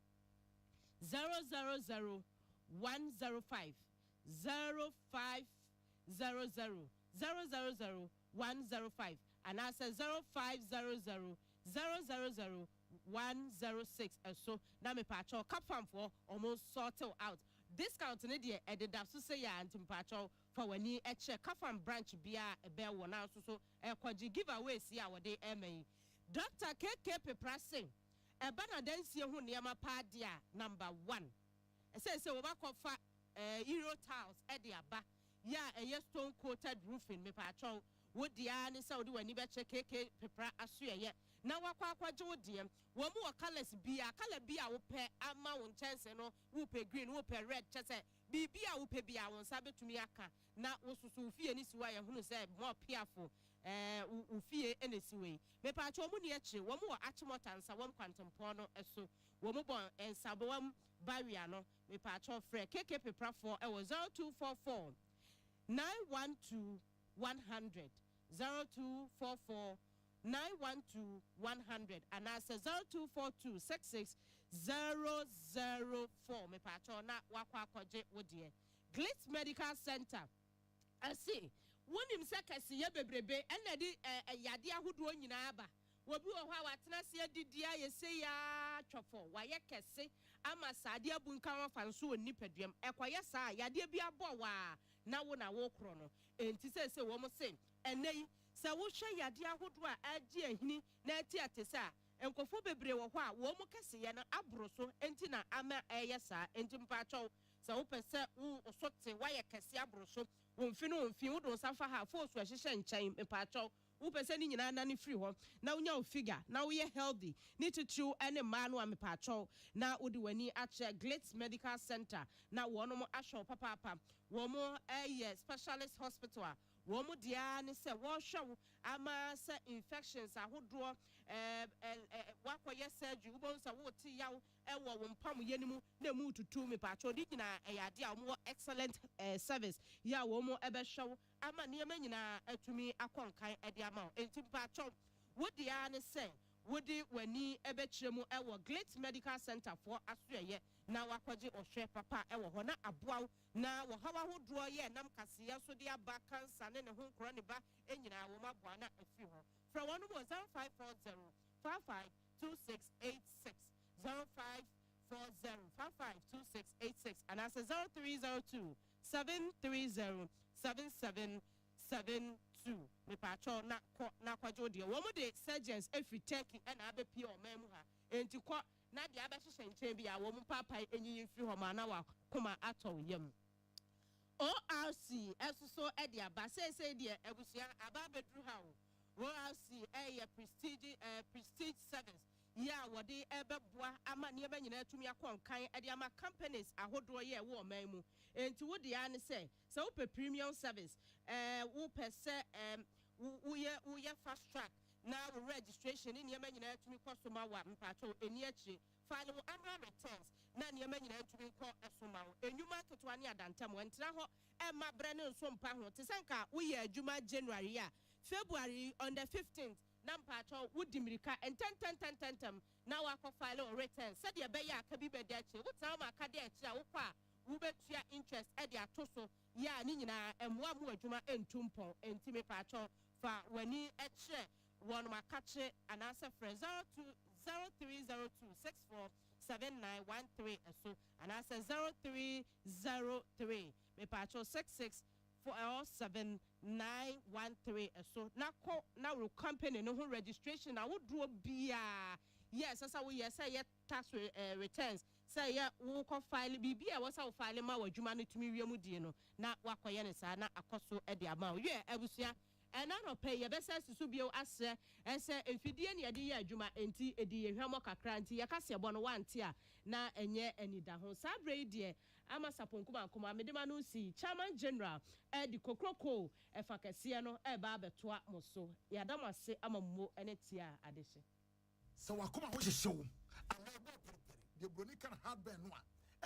S10: 000 105 0500 000-105 and I say 0500 000-106 so na me pacho Kafam for almost sorted out discount ne de edida so say ya antimpacho for wani eche Kafam branch bia ebe wona so kwaji giveaway si a wode eme Dr. KK Peprasing eba na dansie ho niam pa dia number 1 say we ba kofa Euro tiles e de aba ya stone coated roofing me patcho wodi ani saudi wani be check KK pepra asoye na wakwaje wodi wo mu colors bia color bia wo pe ama won chance no wo pe green wo pe red chese bibia wo pe bia won sa betumi aka na wo susu fie ni siwa ye hunu se mo piafo wo fie enesiwe me patcho mu ne echi wo mu achimotansa wo kwantempo no eso wo mu bon ensabowam barrier no me patcho frɛ KK pepra for 0244 912 100 0244 912 100 and I say 0242 66 004 me pacho na wakwa koje wodie Glitz Medical Center I see wonim sekasi ye bebrebe ena di yade ahodo nyina aba wobi wo ho a watena se adidia ye se ya twofo waye kese ama sade abunkan wafanso oni paduam ekoye sa yade bi abo wa na wo na wo kro no enti se wo mo se enei se wo hwe yade ahodo a agi ahini na ati atesa enkofo bebre wo ho a wo mo kese ye na abroso enti na ama eye sa enti mpacho se wo pese wo sote waye kese abroso wo mfi wo do safa ha fo so ahihye nkyɛn mpacho wo pese ni nyina na ne free ho na wonya wo figure na wo ye healthy ni tutu ene ma no amepacho na wodi wani ache Glitz Medical Center na wono mo ahwe papa wo mo specialist hospital wɔn dia ne sɛ wɔhwɛ wo ama sɛ infections ahodoɔ wakɔyɛ surgery wobɛhu sɛ wote yaw ɛwɔ wo mpam yɛ no mu na mu tutu me paatwɛ ɔde nyinaa ɛyɛ ade a wɔwɔ excellent service yɛ a wɔn ɛbɛhwɛ wo ama nneɛma nyinaa atumi akɔ nkan ɛde ama wo enti paatwɛ wo dia ne sɛ wodi wani ɛbɛkyerɛ mu ɛwɔ Glitz Medical Center for asoɛyɛ na wakɔgye ɔhwɛ papa ɛwɔ hɔ na aboaw na wɔhaw ahodoɔ yɛ nam kaseɛ so de aba cancer ne ho nkorɔ ne ba ɛnyinaa wɔn aboa na ɛfiri hɔ fra wɔn wɔ 0540 552686 0540 552686 anaasɛ 0302 730 7772 mepatwɔ na kwadwo deɛ wɔn de surgeons every Turkey ɛna abɛpie ɔman mu ha enti kɔ na deɛ abɛhyehyɛ nkyɛn bi a wɔn paapae enyiyi firi hɔ ma na wakoma atɔ yam ORC ɛsoso ɛde aba sɛsɛ deɛ abusua aba abɛduru ha o ORC ɛyɛ prestige service yɛ a wɔde ɛbɛboa ama nneɛma nyinaa atumi akɔ nkan ɛde ama companies ahodoɔ yɛ ɛwɔ ɔman mu enti wo deɛ ne sɛ wopɛ premium service wopɛ sɛ woyɛ fast track na wo registration ne nneɛma nyinaa atumi kɔ so ma wa mpatwɔ eni akyire file wo annual returns na nneɛma nyinaa atumi kɔ so ma wo enyuma ketewa ne adantam wɔntena hɔ ɛma brɛ ne nso mpa ho te sɛ nka woyɛ adwuma January a February on the 15th na mpatwɔ wodi mirika ntɛntɛntɛntɛntɛm na wakɔ file o returns sɛdeɛ ɛbɛyɛ aka bi bɛde akyire wotena ma aka de akyire a wokɔ a wobɛtua interest ɛde ato so yɛ a ne nyinaa ɛmmoa mu adwuma ɛntu mpɔn enti mepatwɔ fa w'ani ɛkyerɛ wɔn makakye anaasɛ frɛ 0302647913 ɛso anaasɛ 0303 mepatwɔ 664713 ɛso na kɔ na wo company no ho registration a wodoɔ biaa yes sɛ woyɛ sɛ yɛ tax returns sɛ yɛ wokɔ file biribi a wɔsɛ wo file ma w'adwuma no tumi wie mu die no na wakɔyɛ ne saa na akɔ so de ama wo yɛ abusua ɛna no pɛ yɛbɛsɛ susu bio asɛ ɛsɛ mfidie ne yɛde yɛ adwuma enti edi yɛhwɛmɔ kakra nti yɛkasɛ bɔ no wante a na ɛnyɛ anida ho saa brɛ yi deɛ ama saponkuma nkoma medema no si chairman general ɛdi kokroko ɛfa kɛseɛ no ɛba abɛtoa mo so yɛada mo ase ama mo ɛne tia adehye
S4: sɛ wakoma ho hyehyɛ wo anaa bɔ pɛrɛpɛrɛ deɛ broni kan hardbɛn no a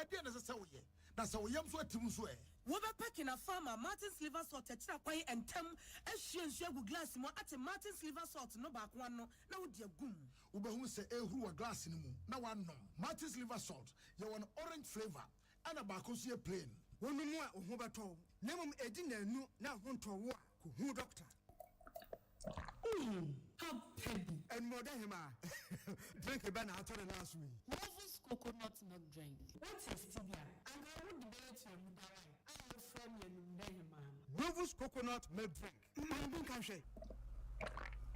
S4: ɛdeɛ ne sɛ sɛ woyɛ na sɛ woyam so atim so ɛ
S13: Wobɛpɛki na farmer Martin's liver salt ɛkyerɛ kwan ɛntɛm ɛhyɛ nsu agu glass mu ate Martin's liver salt no baako ano na wodi agum
S4: wobɛhu sɛ ɛhuru wɔ glass no mu na wanom Martin's liver salt yɛwɔ no orange flavor ɛna baako so yɛ plain
S13: wɔno mu a wo ho bɛtɔ na mmom ɛdi nanu na ho ntɔ wo a kɔhu doctor and more than him, drink a banana after the last week.
S14: Novus coconut milk drink. What is stevia? And I would debate your mudawai. I am from your man.
S13: Novus coconut milk drink. I think I'm sure.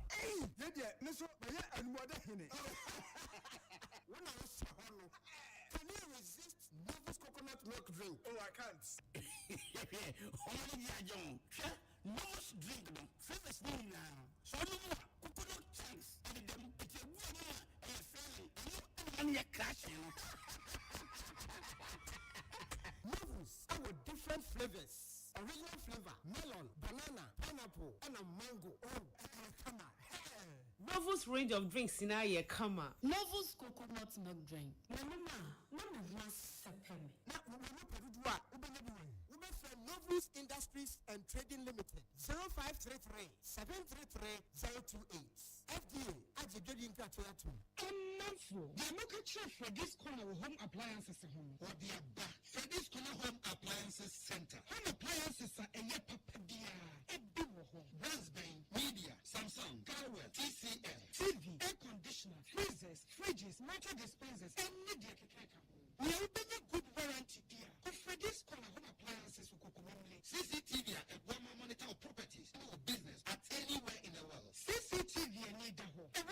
S13: Hey, yeah, Mister, and more than him. When I was can you resist Novus coconut milk drink? Oh, I can't. Only young. Novus drink, famous name now. So no more coconut chunks. And them it's a woman and a family. And you're crashing. Novus, our different flavors. Original flavor, melon, banana, pineapple, and a mango. Oh, come on.
S14: Novus range of drinks in our kama. Novus coconut milk drink. Mama, none of us sepemi.
S13: Novus Industries and Trading Limited 0533 733 028 FDA Agyeman
S8: The market share for this corner home appliances home or the back for this corner home appliances center. Home appliances are a papadia, a big home, Raspberry, Media, Samsung, Carwell, TCL, TV, air conditioner, freezers, fridges, water dispensers, and media. We are opening good warranty here. For this corner home appliances CCTV and one monitor of properties or business at anywhere in the world. CCTV and need a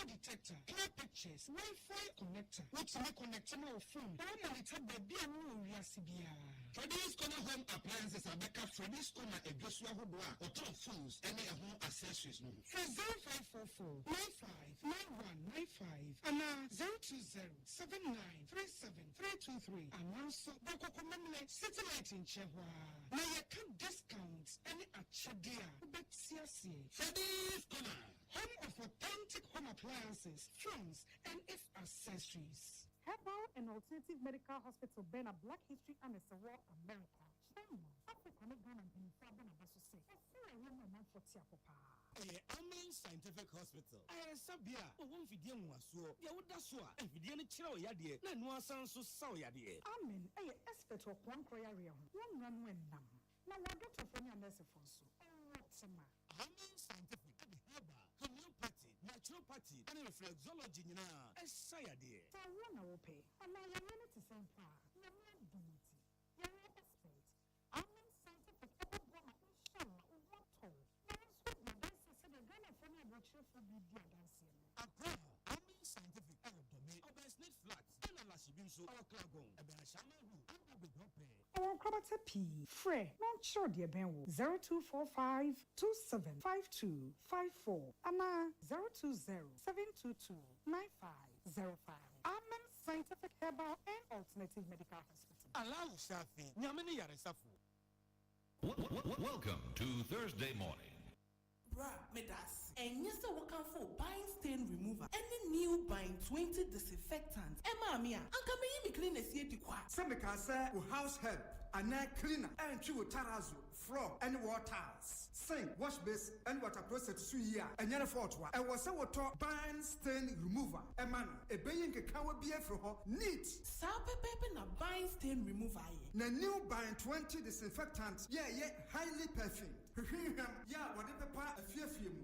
S8: detector, clear pictures, Wi-Fi connect. connector. What's my connector no phone? I monitor baby and no Yasibia. Freddy's Corner Home Appliances are back up Freddy's Corner a Joshua Hobra or top phones and a home accessories. For 0544 959195 and 0207937 and also Boko satellite in Chehwa. Now you can discounts any achadia. But seriously, Freddy's Corner, home of authentic home appliances, phones, and its accessories.
S15: Herbal and Alternative Medical Hospital, Bena Black History and the War America. China, Africa, Ghana, and Faban Abasso.
S6: Amen Scientific Hospital. Sabia, won't be dear Muaso. Yawudasua, and Vidiana Chiro Yadi, Nanuasan so Yadi.
S15: Amen, expert of one choir, one run when numb. Now, what doctor from your nurse for so?
S6: Amen Scientific, homeopathy, naturopathy, and reflexology now. Sayadi.
S15: So, one I will pay. And I am ready to send far. You're not doing it. You're an expert. Amen Scientific, Goma, inshallah, what told.
S6: Amen Scientific, Obesnet Flats, and Alashibinso, our Clagon, a Benashamahu, and a big hope.
S15: Our Crabata P. Frey, not sure dear Benwo, 0245 275254, Anna 020 722 9505. Amen Scientific Herbal and Alternative Medical Hospital.
S6: Allow Safi, Yamini Yaresafu.
S16: Welcome to Thursday morning.
S10: Medas. And yes, we can for buying stain remover. Any new buying 20 disinfectant. Emma Mia, and can me clean a sea de qua.
S13: Some can say house help, a night cleaner, and chew tarazu, floor, and waters. Sink, wash base, and water process suya, and yana fortwa. And was our talk buying stain remover. A man, a baying a cow be for her neat.
S10: Sape pepe na buying stain remover.
S13: Na new buying 20 disinfectant, highly perfumed. Yeah, whatever part of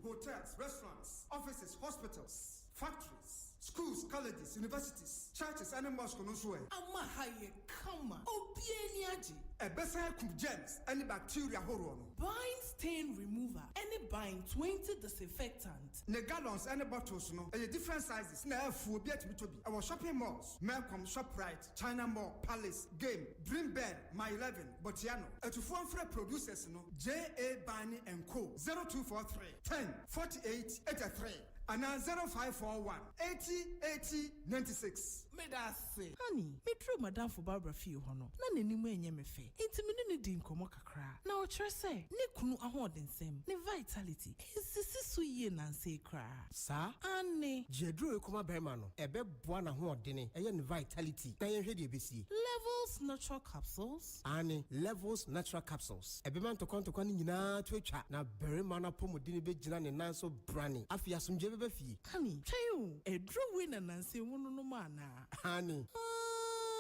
S13: hotels, restaurants, offices, hospitals, factories, schools, colleges, universities, churches, and mosques.
S10: Ama haye kama obieniaji.
S13: A better germs, any bacteria horror.
S10: Buying stain remover, any buying 20 disinfectant.
S13: Ne gallons, any bottles, no, and different sizes. Now, food be to be. Our shopping malls, Malcolm, ShopRite, China Mall, Palace, Game, Dream Bed, My 11, Botiano. And to form free producers, no, J.A. Barney and Co. 0243 10 48 83. And now 0541 80 80 96.
S10: Medase. Honey, me true madam for Barbara Fio hono. Na nenimu enye me fe. Inti me ne di nkomo kakra. Na o chere se, ne kunu ahodensem, ne vitality. Insisi so ye nanse kra.
S17: Sa?
S10: Ane.
S17: Jedru ekoma bema no. Ebe boa na hodene. Eye ne vitality. Na ye hwede ebesi.
S10: Levels natural capsules.
S17: Ane, Levels natural capsules. Ebe man to konto kwani nyina twetwa. Na berema na pomodini be gina ne nanso brani. Afi asumje bebe fi.
S10: Honey, chayo. Edru we na nanse wono no mana.
S17: Honey.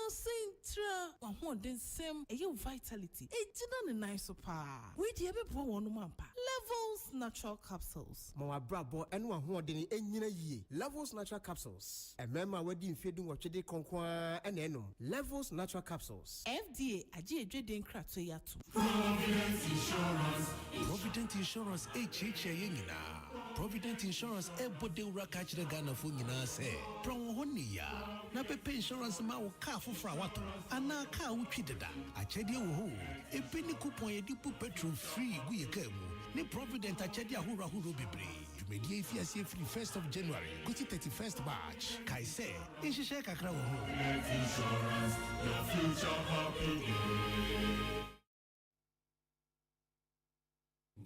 S10: Sintra. Wahon sem eye vitality. Ejina ne nice pa. We di ebe bo wonu mampa. Levels natural capsules.
S17: Mawa brabo enu wahon de enyina yie. Levels natural capsules. Emema wedi mfedu nwotwede konkwa enenum. Levels natural capsules.
S10: FDA aje edwede nkrato yato.
S16: Provident Insurance HHA Provident Insurance ebode ura kachire Ghana fo nyina se. Pron honi ya. Na pepe insurance ma wo ka fofra wato. Ana ka wo twideda. Achede wo ho. Ebeni coupon ye dipu petrol free gu ye ka mu. Ni Provident achede ahura bebre. Dwumedi efiase free 1st of January. Kuti 31st March. Kai se, inshishe kakra wo ho.
S3: Insurance, your future happy.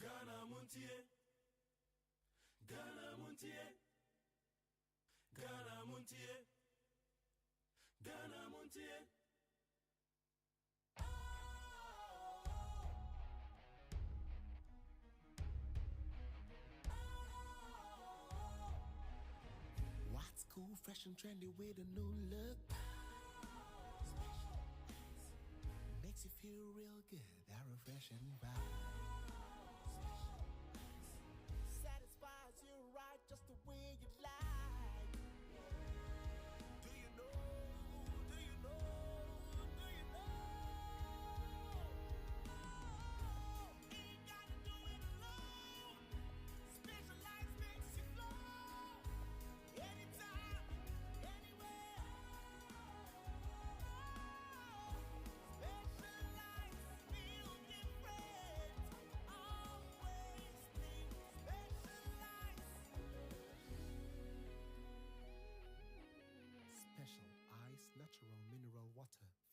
S3: Ghana Montie. Ghana Montie. Ghana Montie. Ghana Montie.
S5: What's cool, fresh and trendy with a new look? Makes you feel real good, that refreshing vibe.
S8: Satisfies you right just the way you like. Do you know? Do you know? Do you know? Ain't gotta do it alone. Specialized makes you flow. Anytime, anywhere.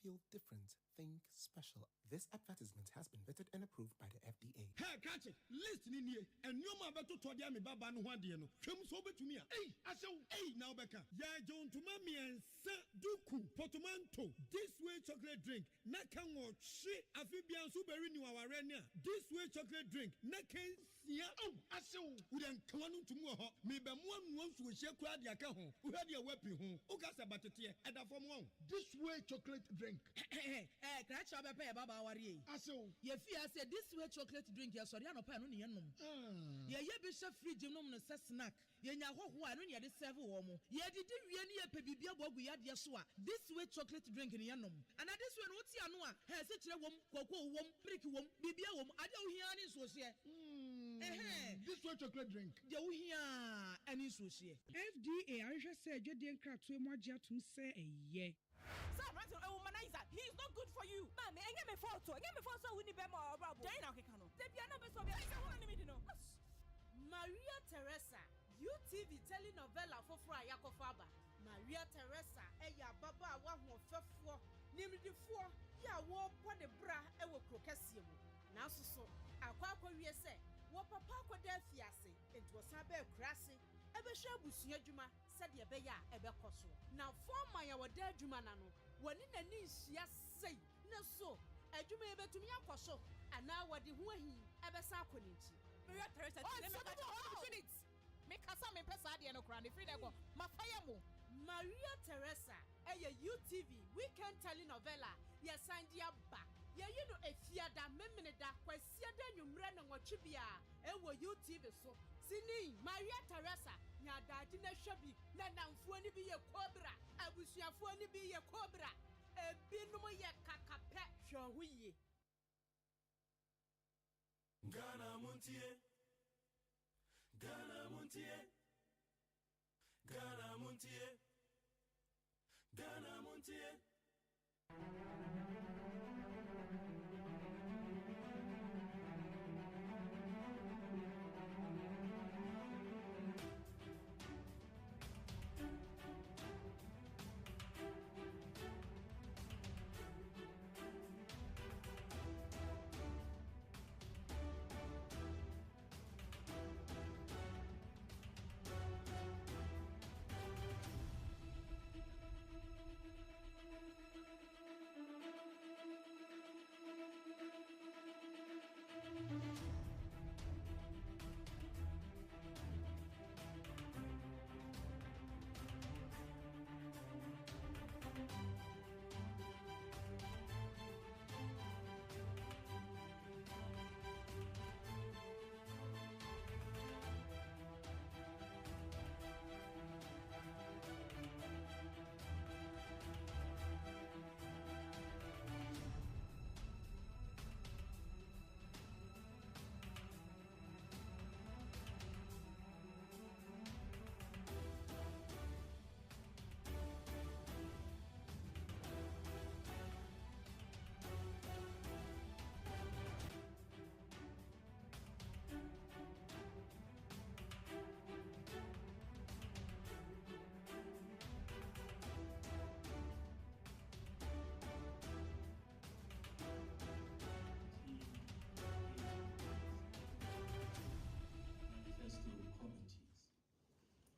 S18: Feel different. Think special. This advertisement has been vetted and approved by the FDA.
S6: Hey, catch it. Listen in here. And you ma beto to dia me baba no hwade no. Hwem so betumi a. Hey, aso. Hey, now beka. Ya John to mami ensa duku potomanto. This way chocolate drink. Na kan wo hwe afibian so beri ni waware ni a. This way chocolate drink. Na kan sia. Oh, aso. Udan kwanu tumu ho. Me be mo anu so hye kura dia ka ho. Wo hwade a wapi ho. O ka sa batete e da fom won.
S4: This way chocolate drink.
S7: Crash up a baba worry.
S4: Aso.
S7: Ye fear said this way chocolate drink, ya sorry, no pan on the enum. Ye bishop free genome no snack. Ye nya ho ho anu ye de serve wo mo. Ye did we ni e pebibia bogu ya de so a. This way chocolate drink in enum. And this one what ya no a. He se kire wom, kwakwo wom, prick wom, bibia wom. Ade wo hia ni so hye.
S4: This way chocolate drink.
S7: Ye wo hia ani so hye.
S19: FDA ahwe se adwede nkratoe mo agye atum se eye.
S9: He's not good for you. Mami, enge me photo wini be mo obrabo. Dai na okeka no. Tebia no be so be. Say won ni me no.
S10: Maria Teresa, UTV telenovela foforo ayakofaba. Maria Teresa eya baba wa ho fefo nimdifo ya wo bode bra ewo krokesie mu. Na soso akwa wie se wo papa akoda afiase enti wo san be krase ebe hwe abusua adwuma sede ebe ya ebe koso. Na forma ya woda adwuma na no woni nani nhia sei na so adwuma ebetumi akoso ana wode ho ahi ebe sa akoninchi.
S9: Maria Teresa, make us some pesa ade no kra ne free dey go. Mafaya mo.
S10: Maria Teresa eye UTV weekend telenovela ya sandia ba. Ye you know efiada memene da kwasiada nwumre no nwotwebia ewo UTV so. Sini Maria Teresa nya daadi na hwabi na namfo ni bi ye kobra abusuafo ni bi ye kobra ebinum ye kakape hwahuye.
S3: Ghana Montie, Ghana Montie, Ghana Montie, Ghana Montie.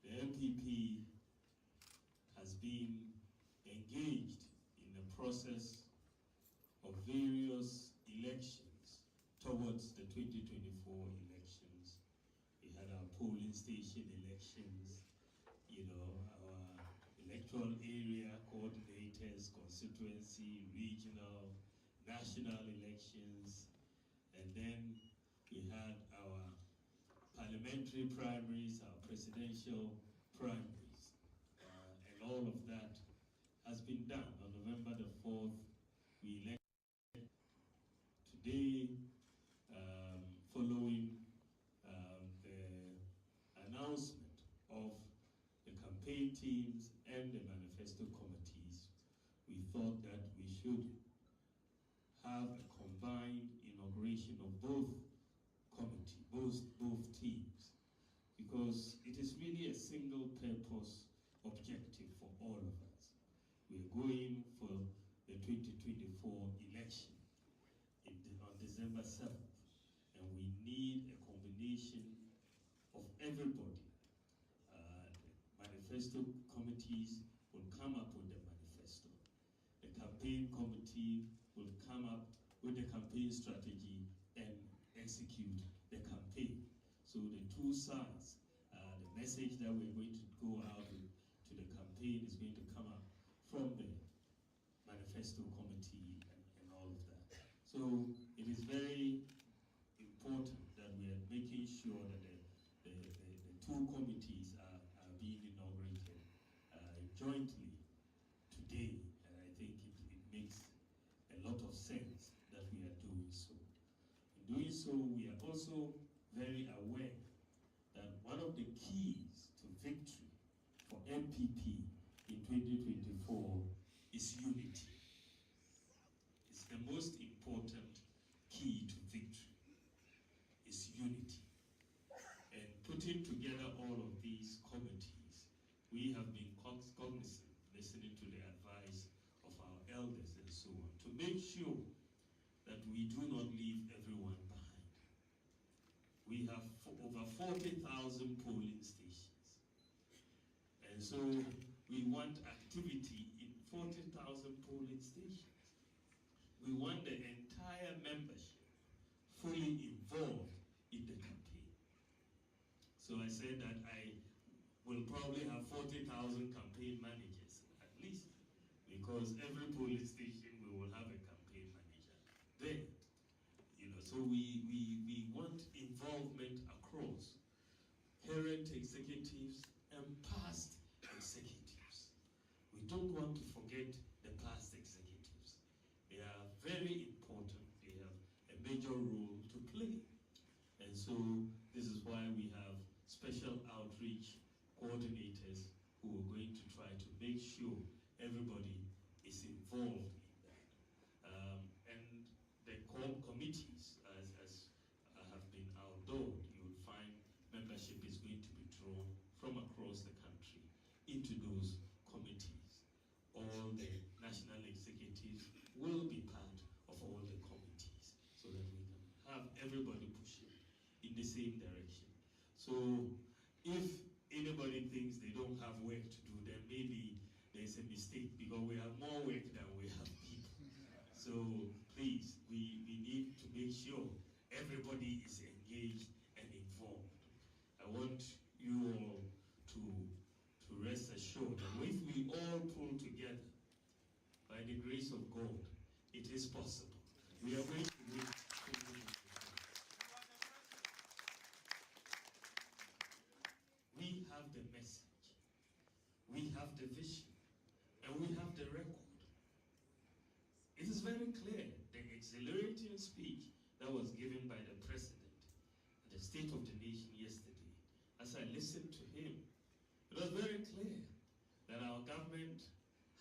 S20: MPP has been engaged in the process of various elections towards the 2024 elections. We had our polling station elections, our electoral area coordinators, constituency, regional, national elections, and then we had our parliamentary primaries, our presidential primaries, and all of that has been done. On November the 4th, we elected. Today, following the announcement of the campaign teams and the manifesto committees, we thought that we should have a combined inauguration of both teams, because it is really a single purpose objective for all of us. We're going for the 2024 election on December 7th. And we need a combination of everybody. Manifesto committees will come up with the manifesto. The campaign committee will come up with the campaign strategy and execute the campaign. So the two sides, the message that we're going to go out with to the campaign is going to come up from the manifesto committee and all of that. So it is very important that we are making sure that the two committees are being inaugurated jointly today, and I think it makes a lot of sense that we are doing so. In doing so, we are also very aware that one of the keys to victory for MPP in 2024 is unity. It's the most important key to victory, is unity. And putting together all of these committees, we have been cognizant, listening to the advice of our elders and so on, to make sure that we do not leave everyone behind. We have over 40,000 polling stations. And so we want activity in 40,000 polling stations. We want the entire membership fully involved in the campaign. So I said that I will probably have 40,000 campaign managers, at least, because every polling station we will have a campaign manager there. So we want involvement across current executives and past executives. We don't want to forget the past executives. They are very important. They have a major role to play. And so this is why we have special outreach coordinators who are going to try to make sure everybody is involved in that. And the committees, as have been outdoored, you will find membership is going to be drawn from across the country into those committees. All the national executives will be part of all the committees so that we can have everybody pushing in the same direction. So if anybody thinks they don't have work to do, then maybe there's a mistake, because we have more work than we have people. So please, we need to make sure everybody is engaged and involved. I want you all to rest assured that if we all pull together, by the grace of God, it is possible. We are going to win. We have the message, we have the vision, and we have the record. It is very clear, the exhilarating speech that was given by the President at the State of the Nation yesterday, as I listened to him, it was very clear that our government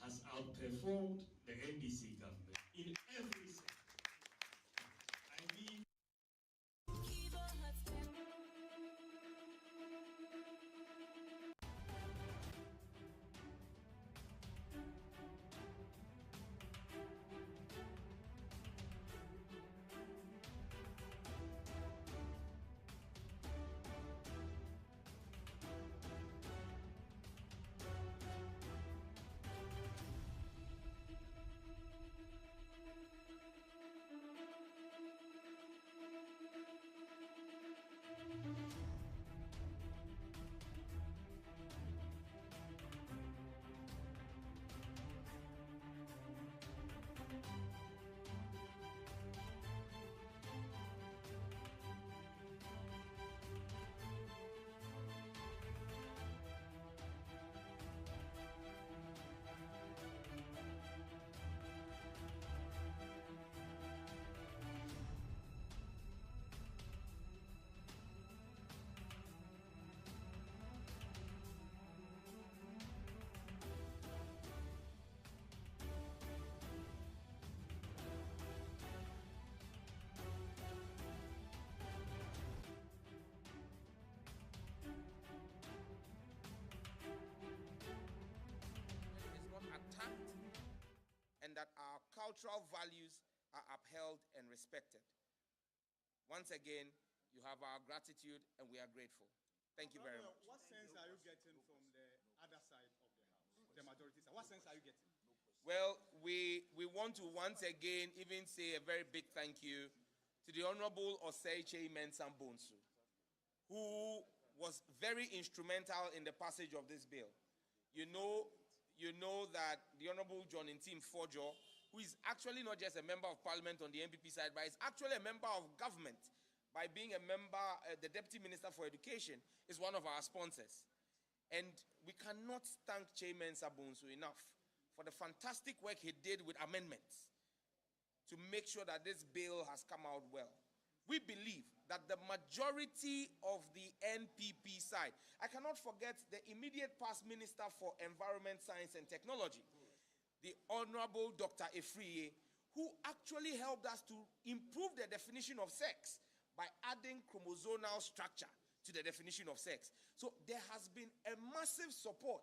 S20: has outperformed the NDC government in every sector. I mean,
S21: cultural values are upheld and respected. Once again, you have our gratitude and we are grateful. Thank you very much.
S22: What sense are you getting from the other side of the house, the majority side? What sense are you getting?
S21: Well, we want to once again even say a very big thank you to the Honorable OSEI Mensah Bonsu, who was very instrumental in the passage of this bill. You know that the Honorable John Ntim Fojo, who is actually not just a member of parliament on the MPP side, but is actually a member of government by being a member, the Deputy Minister for Education, is one of our sponsors. And we cannot thank Chairman Sabunsu enough for the fantastic work he did with amendments to make sure that this bill has come out well. We believe that the majority of the NPP side, I cannot forget the immediate past Minister for Environment, Science and Technology, the Honorable Dr. Efriye, who actually helped us to improve the definition of sex by adding chromosomal structure to the definition of sex. So there has been a massive support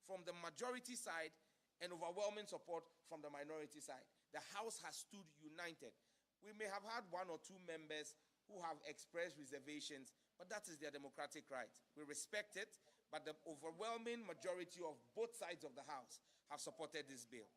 S21: from the majority side and overwhelming support from the minority side. The House has stood united. We may have had one or two members who have expressed reservations, but that is their democratic right. We respect it, but the overwhelming majority of both sides of the House have supported this bill.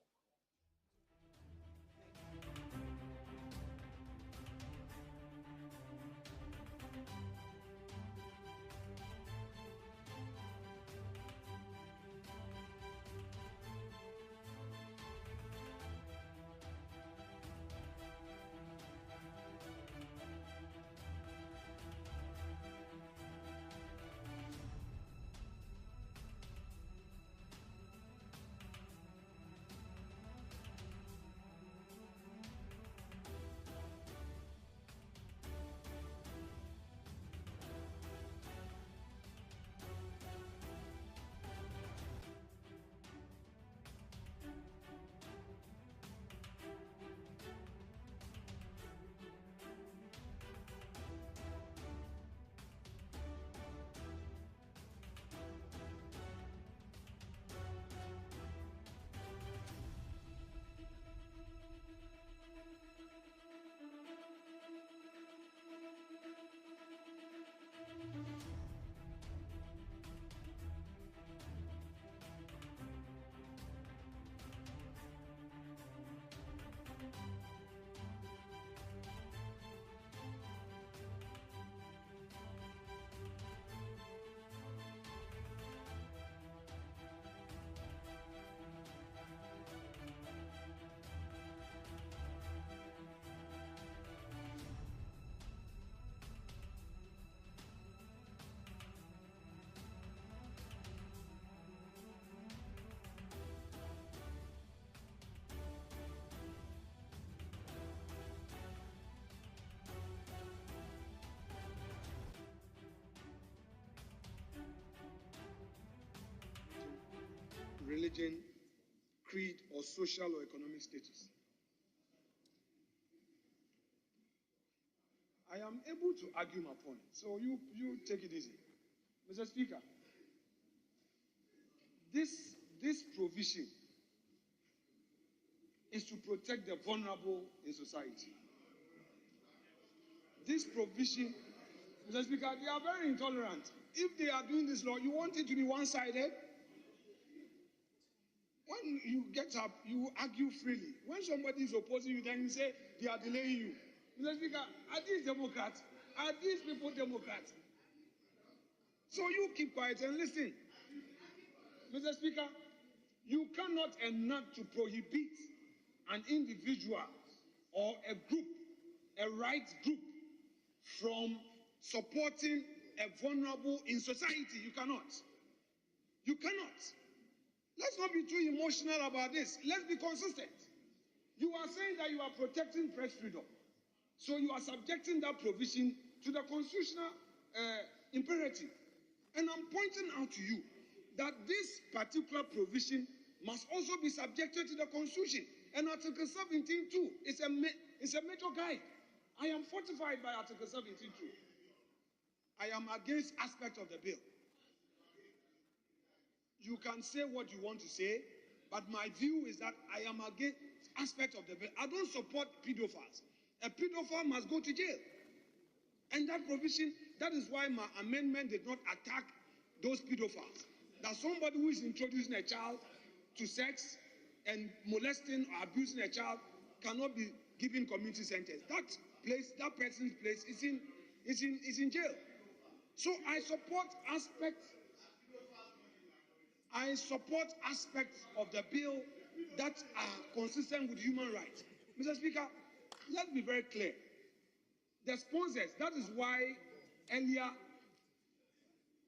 S23: Religion, creed, or social or economic status. I am able to argue my point, so you take it easy. Mr. Speaker, this provision is to protect the vulnerable in society. This provision, Mr. Speaker, they are very intolerant. If they are doing this law, you want it to be one-sided? When you get up, you argue freely. When somebody is opposing you, then you say they are delaying you. Mr. Speaker, are these Democrats? Are these people Democrats? So you keep quiet and listen. Mr. Speaker, you cannot enact to prohibit an individual or a group, a rights group, from supporting a vulnerable in society. You cannot. You cannot. Let's not be too emotional about this. Let's be consistent. You are saying that you are protecting press freedom. So you are subjecting that provision to the constitutional imperative. And I'm pointing out to you that this particular provision must also be subjected to the Constitution. And Article 17 too is a major guide. I am fortified by Article 17 too. I am against aspects of the bill. You can say what you want to say, but my view is that I am against aspect of the bill. I don't support pedophiles. A pedophile must go to jail. And that provision, that is why my amendment did not attack those pedophiles. That somebody who is introducing a child to sex and molesting or abusing a child cannot be given community sentence. That person's place is in jail. So I support aspects of the bill that are consistent with human rights. Mr. Speaker, let's be very clear. The sponsors, that is why earlier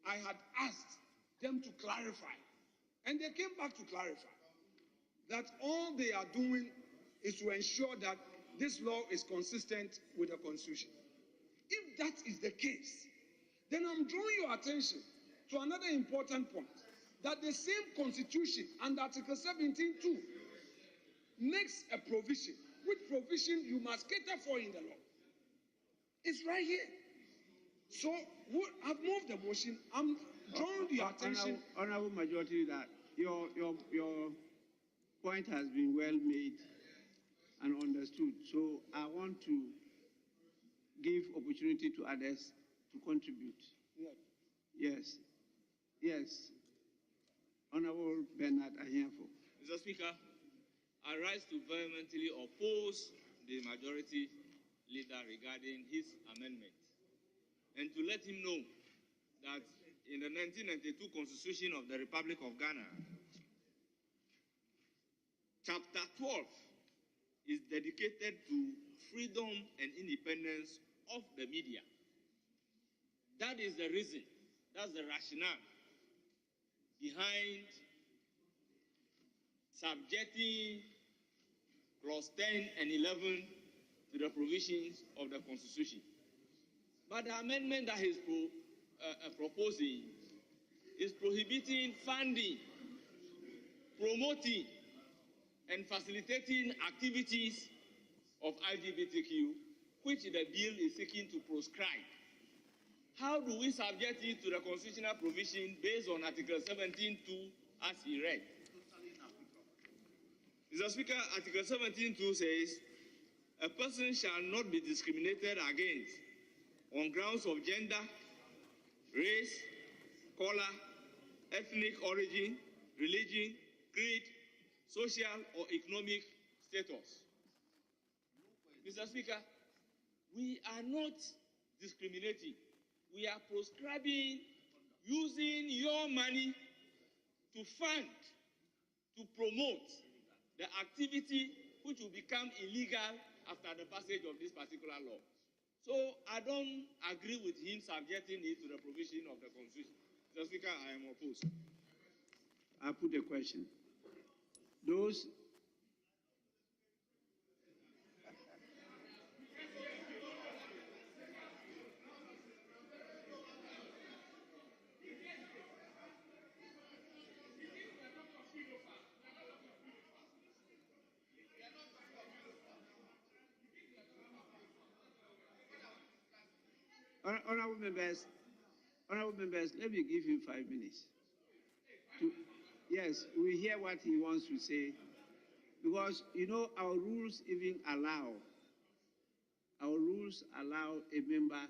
S23: I had asked them to clarify, and they came back to clarify that all they are doing is to ensure that this law is consistent with the Constitution. If that is the case, then I'm drawing your attention to another important point, that the same Constitution under Article 17(2) makes a provision, which provision you must cater for in the law. It's right here. So I've moved the motion. I'm drawing the attention.
S1: Honorable Majority, that your point has been well made and understood. So I want to give opportunity to others to contribute. Yes. Honorable Bernard Ahiafo.
S2: Mr. Speaker, I rise to vehemently oppose the majority leader regarding his amendment, and to let him know that in the 1992 Constitution of the Republic of Ghana, Chapter 12 is dedicated to freedom and independence of the media. That is the reason, that's the rationale behind subjecting Clause 10 and 11 to the provisions of the Constitution. But the amendment that he's proposing is prohibiting funding, promoting, and facilitating activities of LGBTQ, which the bill is seeking to proscribe. How do we subject it to the constitutional provision based on Article 17(2) as he read? Mr. Speaker, Article 17(2) says, a person shall not be discriminated against on grounds of gender, race, color, ethnic origin, religion, creed, social or economic status. Mr. Speaker, we are not discriminating. We are proscribing using your money to fund, to promote the activity which will become illegal after the passage of this particular law. So I don't agree with him subjecting it to the provision of the Constitution. Mr. Speaker, I am opposed.
S1: I put a question. Those Honorable members, let me give him 5 minutes. Yes, we hear what he wants to say, because, you know, our rules allow a member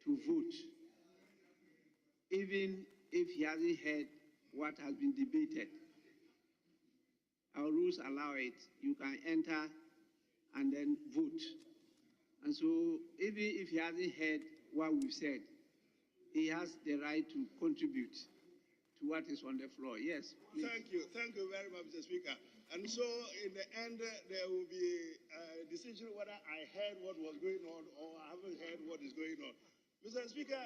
S1: to vote, even if he hasn't heard what has been debated. Our rules allow it. You can enter and then vote. And so, even if he hasn't heard what we've said, he has the right to contribute to what is on the floor. Yes, please.
S11: Thank you very much, Mr. Speaker. And so, in the end, there will be a decision whether I heard what was going on or I haven't heard what is going on. Mr. Speaker,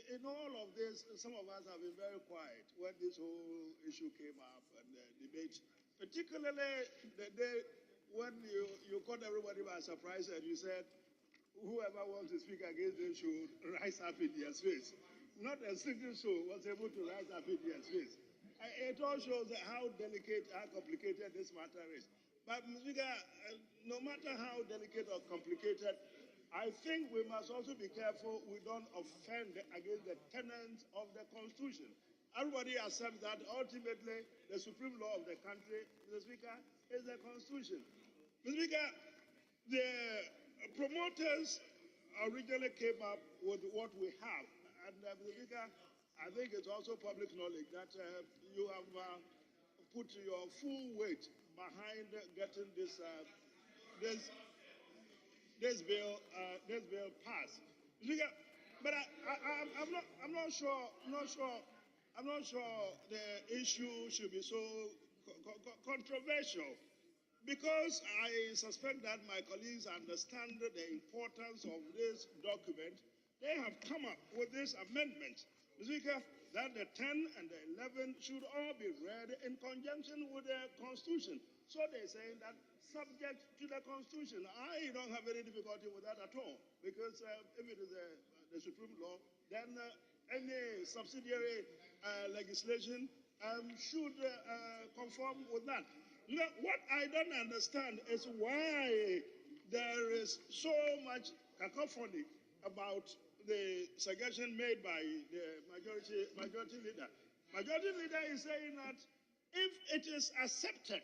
S11: in all of this, some of us have been very quiet when this whole issue came up and the debate, particularly the day when you caught everybody by surprise and you said, whoever wants to speak against them should rise up in their space. Not a single soul was able to rise up in their space. It all shows how delicate, how complicated this matter is. But, Mr. Speaker, no matter how delicate or complicated, I think we must also be careful we don't offend against the tenets of the Constitution. Everybody accepts that ultimately the supreme law of the country, Mr. Speaker, is the Constitution. Mr. Speaker, the promoters originally came up with what we have. And Mr. Speaker, I think it's also public knowledge that you have put your full weight behind getting this bill passed. Mr. Speaker, but I'm not sure the issue should be so controversial, because I suspect that my colleagues understand the importance of this document. They have come up with this amendment, Mr. Speaker, that the 10 and the 11 should all be read in conjunction with the Constitution. So they're saying that subject to the Constitution. I don't have any difficulty with that at all, because if it is the supreme law, then any subsidiary legislation should conform with that. Now, what I don't understand is why there is so much cacophony about the suggestion made by the majority leader. Majority leader is saying that if it is accepted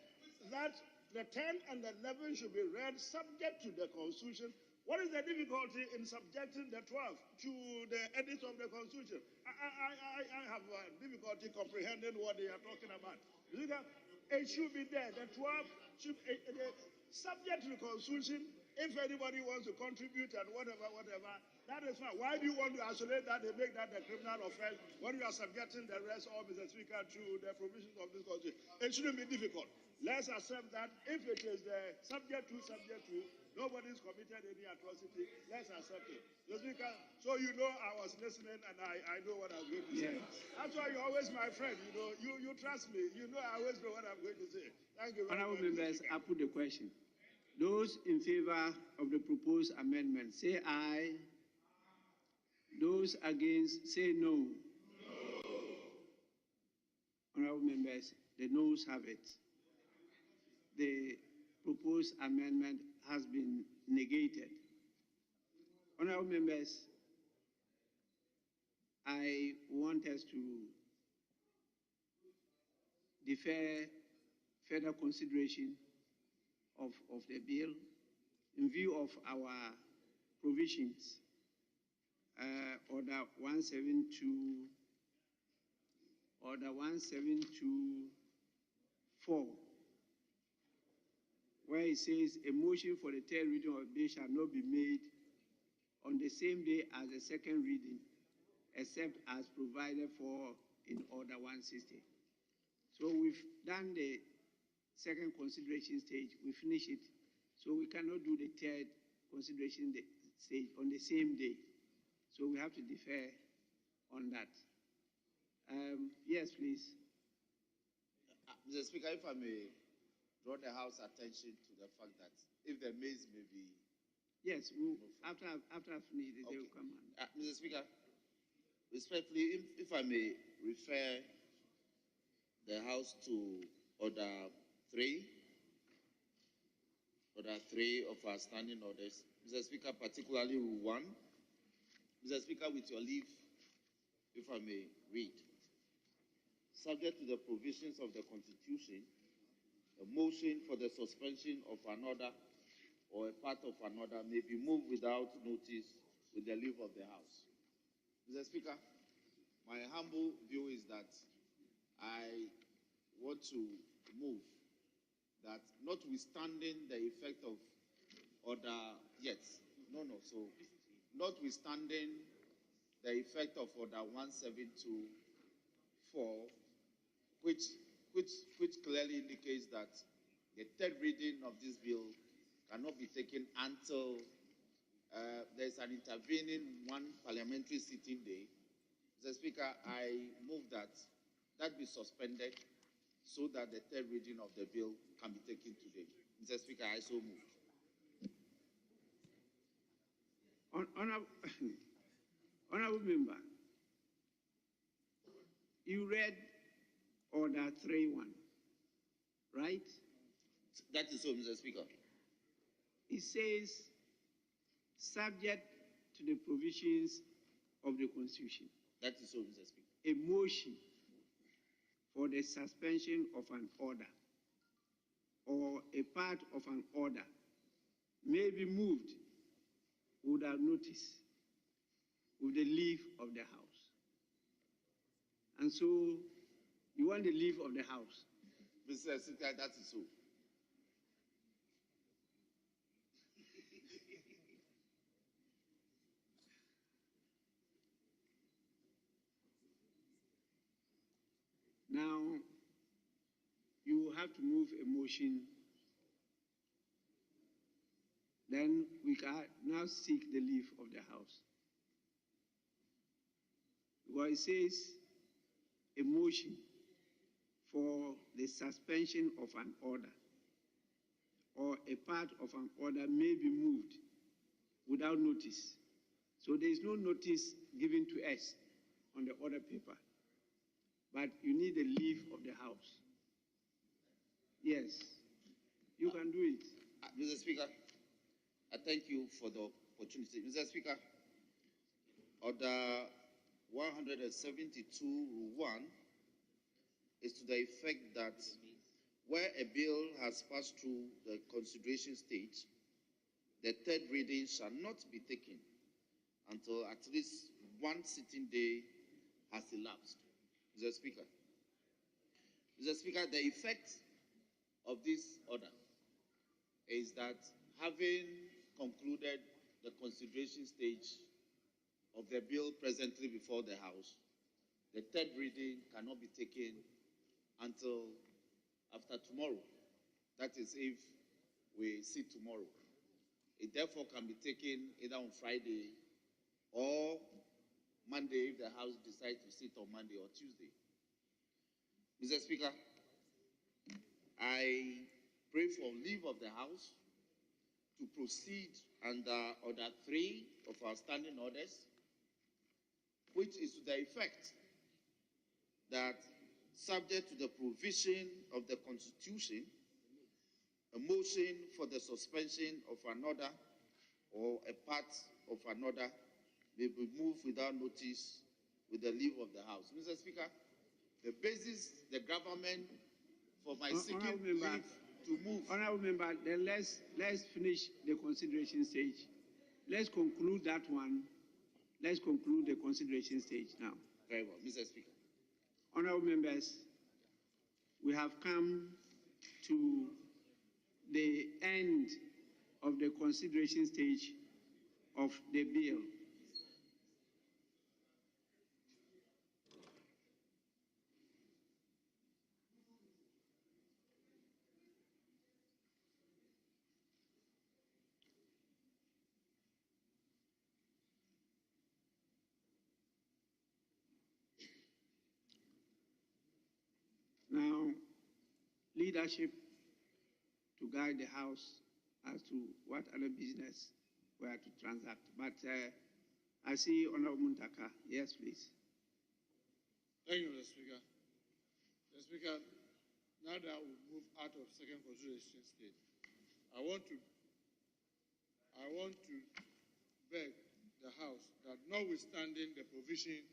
S11: that the 10 and the 11 should be read subject to the Constitution, what is the difficulty in subjecting the 12 to the edit of the Constitution? I have difficulty comprehending what they are talking about. It should be there. The 12 should be subject to the Constitution. If anybody wants to contribute and whatever, that is fine. Why do you want to isolate that and make that a criminal offense when you are subjecting the rest of Mr. Speaker to the provisions of this Constitution? It shouldn't be difficult. Let's accept that if it is the subject to, nobody's committed any atrocity. Let's accept it. Mr. Speaker, so you know I was listening and I know what I'm going to say. That's why you're always my friend. You trust me. You know I always know what I'm going to say. Thank you very much.
S1: Honorable members, I put the question. Those in favor of the proposed amendment, say aye. Those against, say no. No. Honorable members, the noes have it. The proposed amendment has been negated. Honorable members, I want us to defer further consideration of the bill in view of our provisions. Order 1724, where it says a motion for the third reading of the bill shall not be made on the same day as the second reading, except as provided for in Order 160. So we've done the second consideration stage, we finish it, so we cannot do the third consideration stage on the same day. So we have to defer on that. Yes, please.
S12: Mr. Speaker, if I may draw the House attention to the fact that if the maize may be...
S1: Yes, after I finish, they will come on.
S12: Mr. Speaker, respectfully, if I may refer the House to Order 3 of our standing orders. Mr. Speaker, particularly Rule 1. Mr. Speaker, with your leave, if I may read. Subject to the provisions of the Constitution, a motion for the suspension of an order or a part of an order may be moved without notice with the leave of the House. Mr. Speaker, my humble view is that I want to move that notwithstanding the effect of order, notwithstanding the effect of Order 1724, which clearly indicates that the third reading of this bill cannot be taken until there's an intervening one parliamentary sitting day. Mr. Speaker, I move that be suspended so that the third reading of the bill can be taken today. Mr. Speaker, I so move.
S1: Honorable member, you read Order 3.1, right?
S12: That is so, Mr. Speaker.
S1: It says, subject to the provisions of the Constitution.
S12: That is so, Mr. Speaker.
S1: A motion for the suspension of an order or a part of an order may be moved without notice with the leave of the House. And so you want the leave of the House.
S12: Mr. Speaker, that is so.
S1: Now, you have to move a motion. Then we can now seek the leave of the House. Well, it says a motion for the suspension of an order or a part of an order may be moved without notice. So there is no notice given to us on the order paper, but you need the leave of the House. Yes, you can do it.
S12: Mr. Speaker, I thank you for the opportunity. Mr. Speaker, Order 172, Rule 1 is to the effect that where a bill has passed through the consideration stage, the third reading shall not be taken until at least one sitting day has elapsed. Mr. Speaker. Mr. Speaker, the effect of this order is that having concluded the consideration stage of the bill presently before the House, the third reading cannot be taken until after tomorrow. That is if we sit tomorrow. It therefore can be taken either on Friday or Monday if the House decides to sit on Monday or Tuesday. Mr. Speaker, I pray for leave of the House to proceed under Order 3 of our standing orders, which is to the effect that, subject to the provision of the Constitution, a motion for the suspension of an order or a part of an order may be moved without notice with the leave of the House. Mr. Speaker, the basis the government for my seeking leave to move.
S1: Honorable Member, then let's finish the consideration stage. Let's conclude that one. Let's conclude the consideration stage now.
S12: Very well, Mr. Speaker.
S1: Honorable members, we have come to the end of the consideration stage of the bill. Now, leadership to guide the House as to what other business we are to transact. But I see Honorable Muntaka. Yes, please.
S11: Thank you, Mr. Speaker. Mr. Speaker, now that we move out of second consideration stage, I want to beg the House that notwithstanding the provision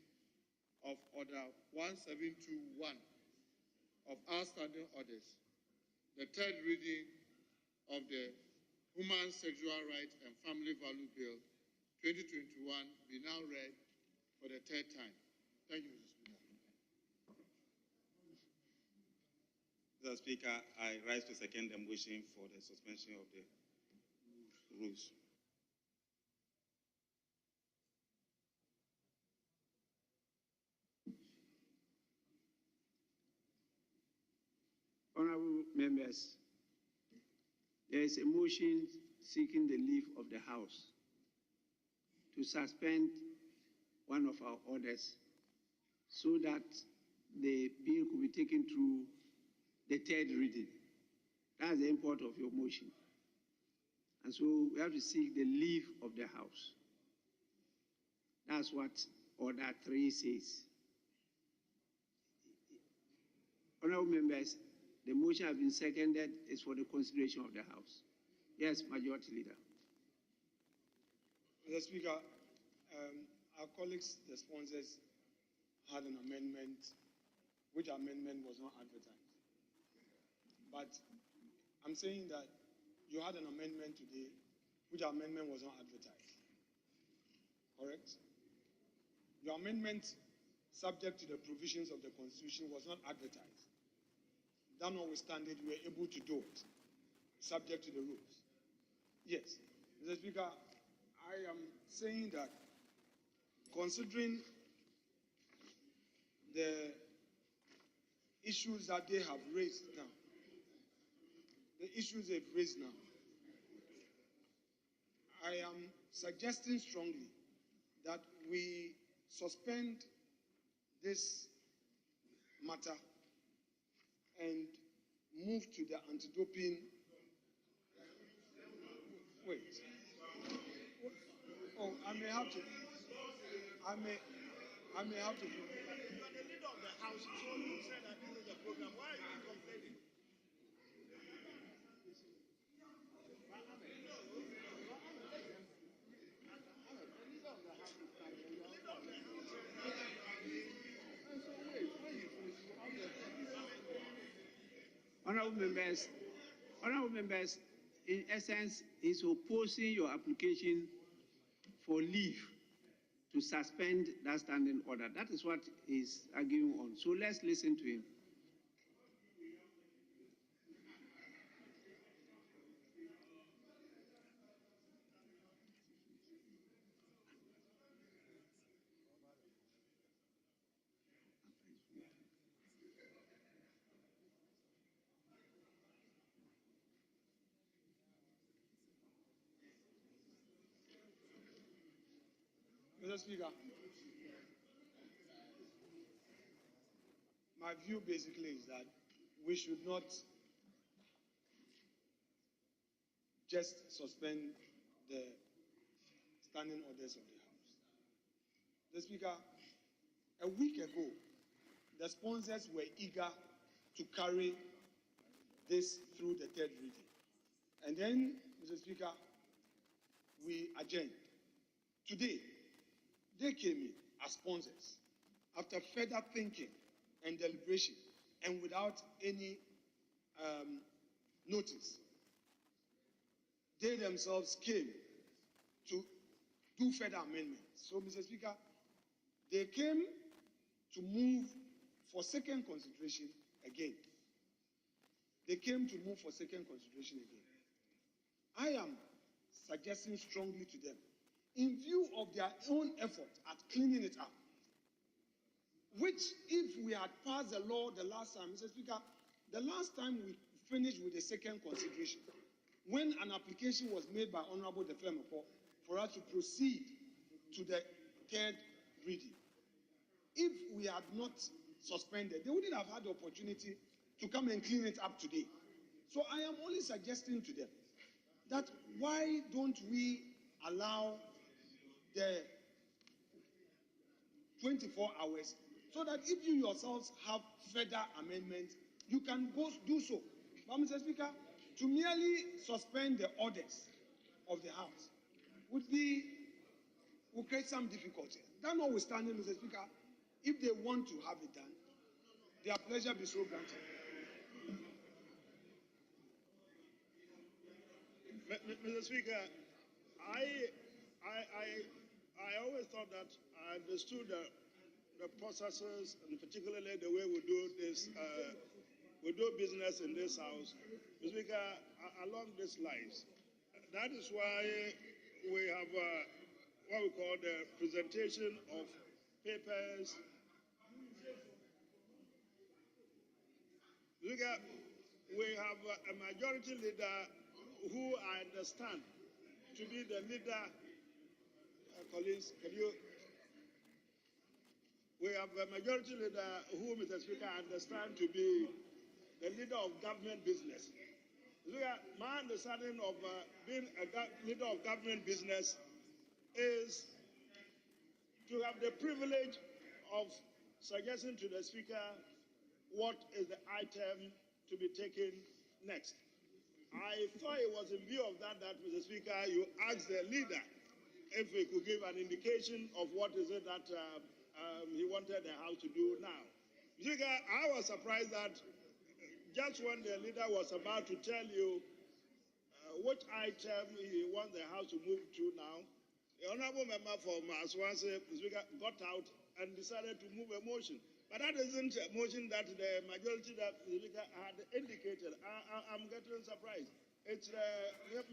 S11: of Order 1721 of our standing orders, the third reading of the Human Sexual Rights and Family Value Bill 2021 be now read for the third time. Thank you, Mr. Speaker.
S13: Mr. Speaker, I rise to second the motion for the suspension of the rules.
S1: Honorable members, there is a motion seeking the leave of the House to suspend one of our orders so that the bill could be taken through the third reading. That's the import of your motion. And so we have to seek the leave of the House. That's what Order 3 says. Honorable members, the motion has been seconded. It's for the consideration of the House. Yes, Majority Leader.
S23: Mr. Speaker, our colleagues, the sponsors, had an amendment, which amendment was not advertised. But I'm saying that you had an amendment today, which amendment was not advertised. Correct? Your amendment, subject to the provisions of the Constitution, was not advertised. That notwithstanding, you were able to do it, subject to the rules. Yes, Mr. Speaker, I am saying that considering the issues that they have raised now, I am suggesting strongly that we suspend this matter and move to the anti-doping. Wait. Oh, I may have to. I may have to.
S11: You are the leader of the house, so you said that this is the program. Why are you complaining?
S1: Honorable members, in essence, is opposing your application for leave to suspend that standing order. That is what he's arguing on. So let's listen to him.
S23: Mr. Speaker, my view basically is that we should not just suspend the standing orders of the House. Mr. Speaker, a week ago, the sponsors were eager to carry this through the third reading. And then, Mr. Speaker, we adjourned. Today, they came in as sponsors after further thinking and deliberation and without any notice. They themselves came to do further amendments. So, Mr. Speaker, they came to move for second consideration again. I am suggesting strongly to them, in view of their own effort at cleaning it up, which if we had passed the law the last time, Mr. Speaker, the last time we finished with the second consideration, when an application was made by Honorable Defemako for us to proceed to the third reading, if we had not suspended, they wouldn't have had the opportunity to come and clean it up today. So I am only suggesting to them that why don't we allow the 24 hours so that if you yourselves have further amendments, you can go do so. But Mr. Speaker, to merely suspend the orders of the House would create some difficulty. That notwithstanding, Mr. Speaker, if they want to have it done, their pleasure be so granted.
S11: Mr. Speaker, I always thought that I understood the processes and particularly the way we do this, we do business in this house. Mr. Speaker, along these lines, that is why we have what we call the presentation of papers. Mr. Speaker, we have a majority leader who I understand to be the leader. Colleagues, we have a majority leader who, Mr. Speaker, I understand to be the leader of government business. My understanding of being a leader of government business is to have the privilege of suggesting to the Speaker what is the item to be taken next. I thought it was in view of that, Mr. Speaker, you asked the leader if he could give an indication of what is it that he wanted the House to do now. Speaker, I was surprised that just when the leader was about to tell you which item he wants the House to move to now, the honorable member from Aswanse got out and decided to move a motion. But that isn't a motion that the majority that the speaker had indicated. I'm getting surprised. It's the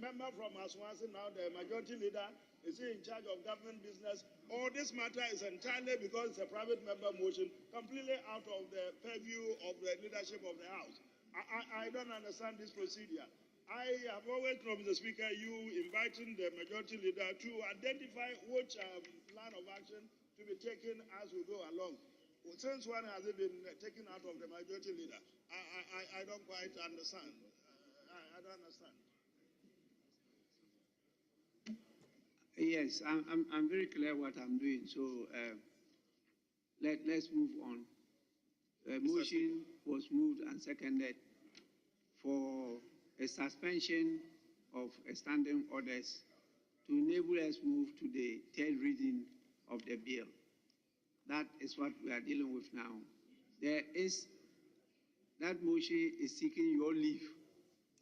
S11: member from Aswanse now, the majority leader, is he in charge of government business? Or this matter is entirely because it's a private member motion, completely out of the purview of the leadership of the House. I don't understand this procedure. I have always known, Mr. Speaker, you inviting the majority leader to identify which line of action to be taken as we go along. Since one has been taken out of the majority leader, I don't quite understand. I don't understand.
S1: Yes, I'm very clear what I'm doing. So let's move on. The motion was moved and seconded for a suspension of standing orders to enable us move to the third reading of the bill. That is what we are dealing with now. That motion is seeking your leave,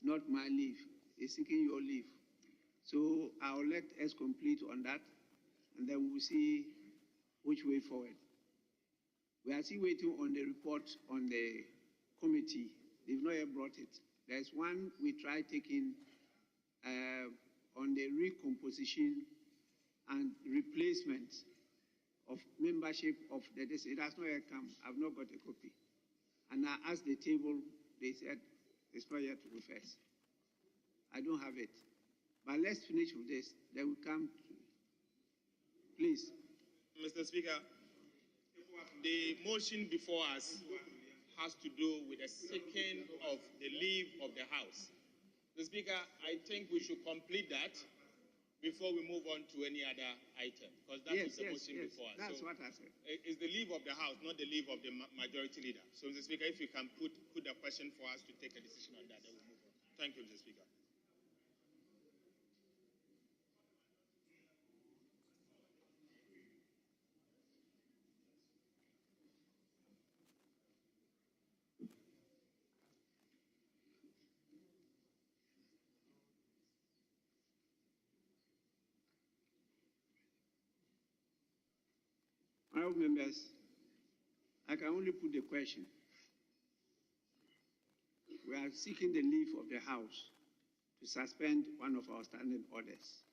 S1: not my leave. It's seeking your leave. So I'll let us complete on that, and then we'll see which way forward. We are still waiting on the report on the committee. They've not yet brought it. There's one we tried taking on the recomposition and replacement of membership of the district. It has not yet come. I've not got a copy. And I asked the table, they said it's not yet referred. I don't have it. But let's finish with this. Then we come. Please.
S2: Mr. Speaker, the motion before us has to do with the seeking of the leave of the House. Mr. Speaker, I think we should complete that before we move on to any other item, because that is the motion before us.
S1: That's what I said.
S2: It's the leave of the House, not the leave of the majority leader. So, Mr. Speaker, if you can put the question for us to take a decision on that, then we'll move on. Thank you, Mr. Speaker.
S1: Honourable members, I can only put the question. We are seeking the leave of the House to suspend one of our standing orders.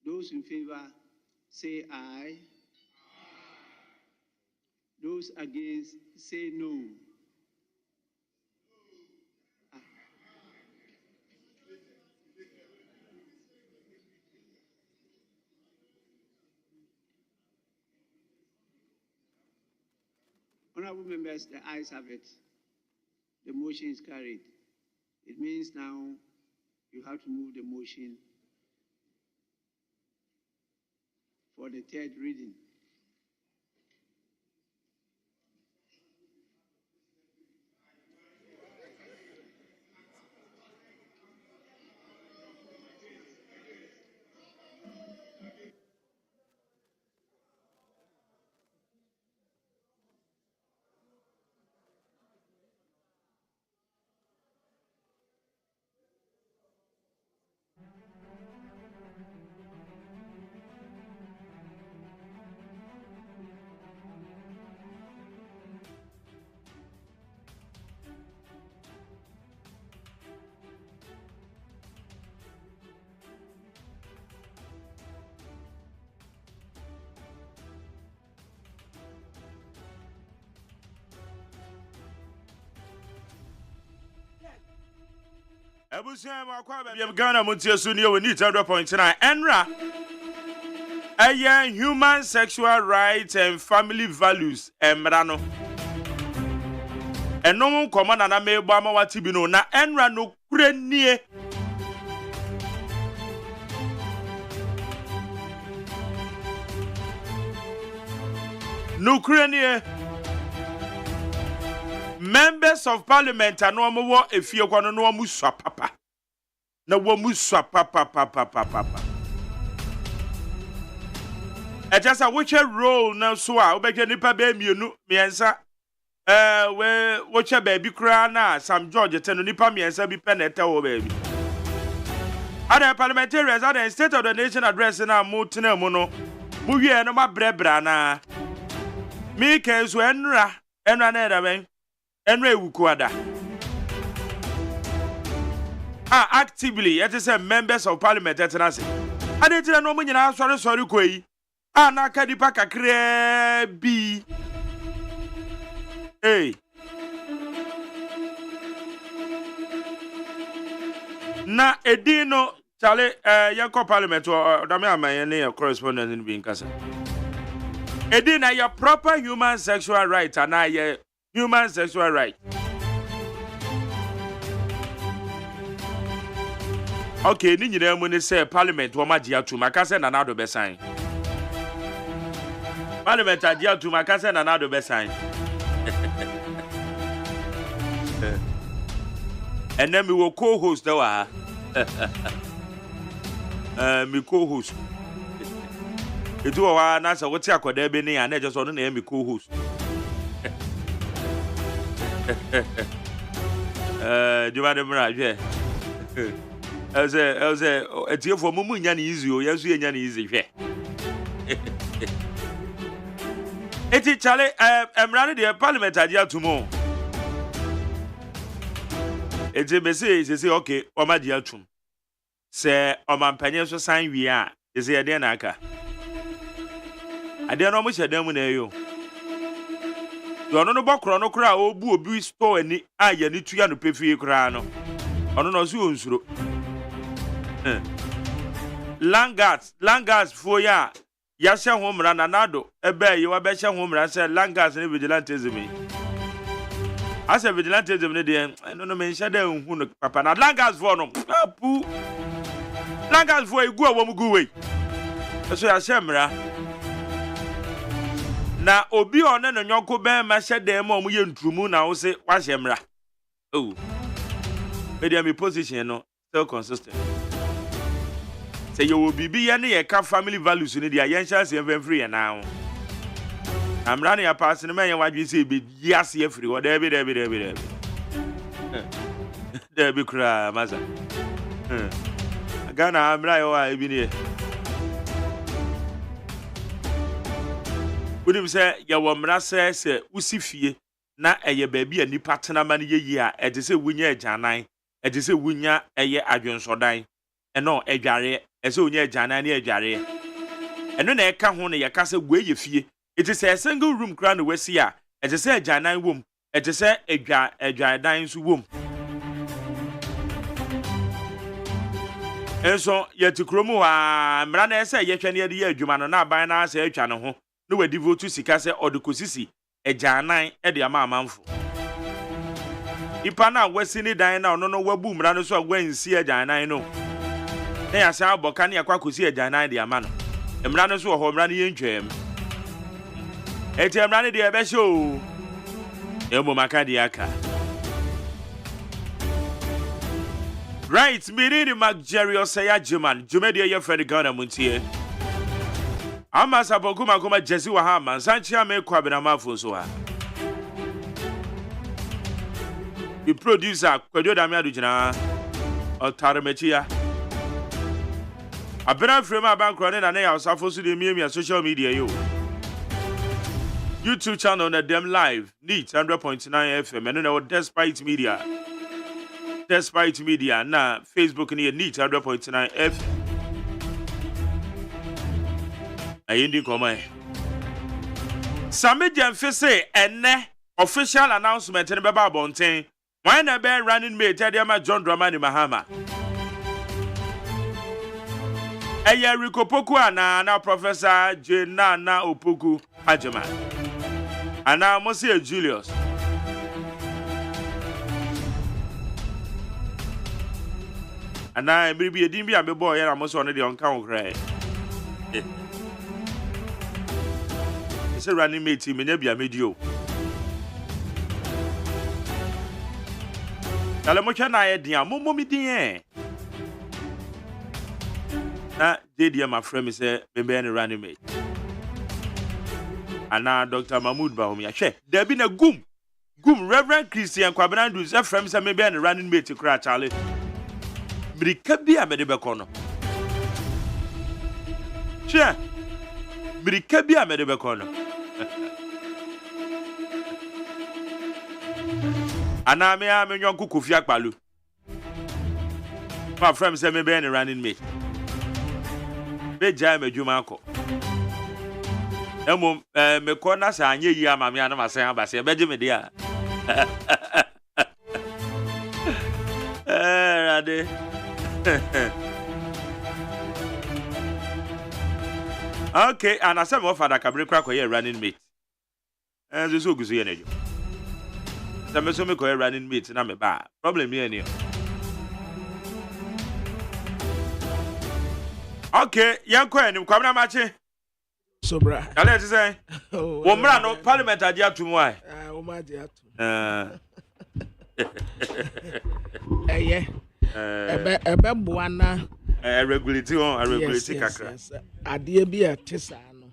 S1: Those in favor say aye. Those against say no. Honourable members, the ayes have it. The motion is carried. It means now you have to move the motion for the third reading.
S14: Ghana Montie Sunio we need 100.9 Enra human sexual rights and family values emrano eno command na me gba ma wati bi no na Enra no kure nie members of parliament and no more if you want to know muswa papa na wo muswa papa e just a which role na so a obege nipa be mienu miensa we watch a baby cry na Sam George ten nipa me and be peneta o baby. Other parliamentarians are the State of the Nation address na mutene mono. Mu wie no ma brebra na. Me can so enra na da ben. Enra ewukuada. Actively, it is a members of parliament at Nasi. I didn't know when I sorry koi. Na kadipa kakre bi. Hey. Na edino chale yanko parliament or dame ama correspondent in being kasa. Edina your proper human sexual right and I human sexual right. Okay, ni nyina mu ne say parliament wo magia tu makase na do be sign. Parliament agia tu makase na do be sign. And then we will co-host the me co-host. It was na say what ya kwada be ni and just on na me co-host. Do you want to as a dear for Mumu Yan easy, or yes, Yan easy. It is Charlie, I'm running the parliament idea tomorrow. It's a message, say, okay, or my dear tum. Say, or my pension sign we are, is a dear naka. I don't know much a demon you. You are not about chrono cry or boo store any I need to pay for your crown. I don't know soon. Langas for ya. Yasha home ran anado. Ebe you are better home ran said Langas and vigilantism. I said vigilantism, I don't know, mention them who papa. Now Langas for no. Poo. Langas for a go away. So I shamra. Na obi on and yonko ben mashed them or muyen trumu now say washemra. Oh. Medium position no still consistent. Say you will be any a family values in the ancient and free and now. I'm running a person man what you say be yes free whatever there be cry maza. Gana I'm right I been here. Would him say ya wamra say usifie na eye baby ani partner man ye a e say wunya ajanan e say wunya eye adwensodan e no adware e say wunya ajanan na adware eno na e ka ho ne ye ka say we ye fie it is a single room crown we see a e say ajanan wom e say adwadan so wom enso ye tikromu ha mra na say ye hwe ne ye adwuma no na aban na say atwa ne ho no we devote sika say odukosisi ejanan e de ama amanfo ipa na wasini dan na ono no wabu mra no so agwansi ejanan no na ya say aboka na yakwakosi ejanan de ama no mra no so ho mra no yentwem eti mra no de ebe show emo makadi aka right miriri Ministerial say AGYEMAN jumedi ye fred Ghana MONTIE ama saboku makoma jesi wa ha man sanchia me kwa benamafo so ha the producer Kwadwo Damiado jina otaremechia abena frame abankro ne na ya osafo so de miemia social media yo YouTube channel na them live neat 100.9 FM and na despite media na Facebook ni neat 100.9 FM ayindi koma Sami Jemfese enne official announcement ne beba bonten why na be running mate Adiama John Dramani Mahama Eye Rikopoku na Professor Jena na Opoku AGYEMAN ana Monsieur Julius ana ebiribi edin bi amebo ya na Monsieur ne de onka wo kra say running mate me na bia medio Tale mo twa na ye din ammo mi din na dey my friend me say me be any running mate ana Dr. Mahmoud Bahom ya hwe da bi na gum Gum Reverend Christian Kwabenandu is a friend say maybe and running mate to cry Charlie. Mirika bi a me de beko no. Sure. Mirika bi a me de beko no. Ana me a me nyonku Kofi Akpalu. My friend say maybe and running mate. Be jam adwuma akọ. Emo me ko na sa anye yi ama me anam asan abase be je me dia. Rade. Okay, and asem of father Kabri kwa ko running mate. So gusu ye nejo. So me ko running mate na me ba. Problem here ni. Okay, yanko enim kwamna mache.
S15: So bra.
S14: Kale ti say. Wo mra no parliament adi atum why?
S15: Wo ma adi atum. Ebe buana.
S14: Regulate kakra.
S15: Ade bi a tesa no.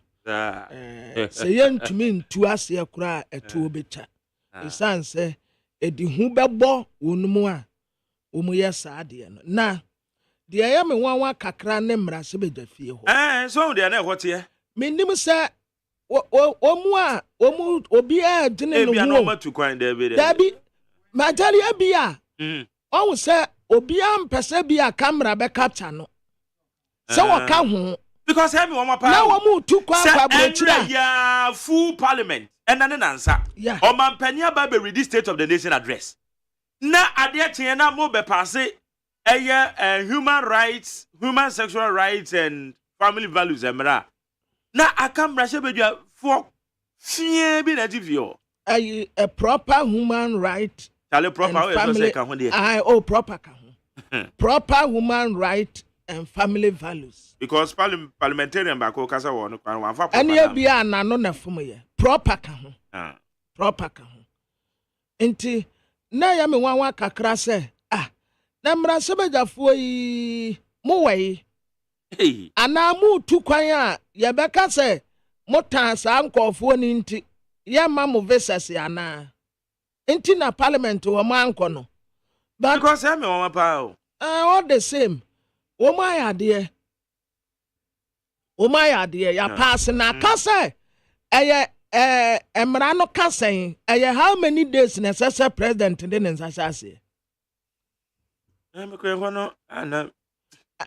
S15: Se yentumi ntu ase akura etu obecha. Isan se edi hu bebo wonumu a omu yesa ade no. Na de ya me wanwa kakra ne mrase bedwa fie ho.
S14: So de na ehwote ye.
S15: Menim se omu obi a dine no.
S14: Ebia no matu kwan da bi.
S15: Dabi majali abia. On se obi a mpese bia camera be capture no. Se wo ka ho.
S14: Because have me one pa.
S15: Na wo mu tu kwa brochira.
S14: Ya full parliament. Ena ne nansa. O mampania ba be read the state of the nation address. Na ade tie na mo be pass human rights, human sexual rights and family values emra. Na akamra shebedua for fie bi na tivio.
S15: A proper human right.
S14: Tale proper
S15: family,
S14: ka ho de.
S15: Proper ka ho. Proper human right and family values.
S14: Because parliamentarian ba ko kasa wo no kwan wan fa proper.
S15: Ani bia na no na fom ye. Proper ka ho. Proper ka ho. Enti na ya me wanwa kakra se na mra sebejafo yi mo wai ana mu tu kwan a ye beka se mo tan sa nkofo ni nti ye ma mo visas ana nti na parliament wo ma anko no
S14: because me wo ma pa
S15: all the same wo ma ya de ya pass na ka se emra no ka sen how many days necessary president dey nsa ase
S14: me ko no ana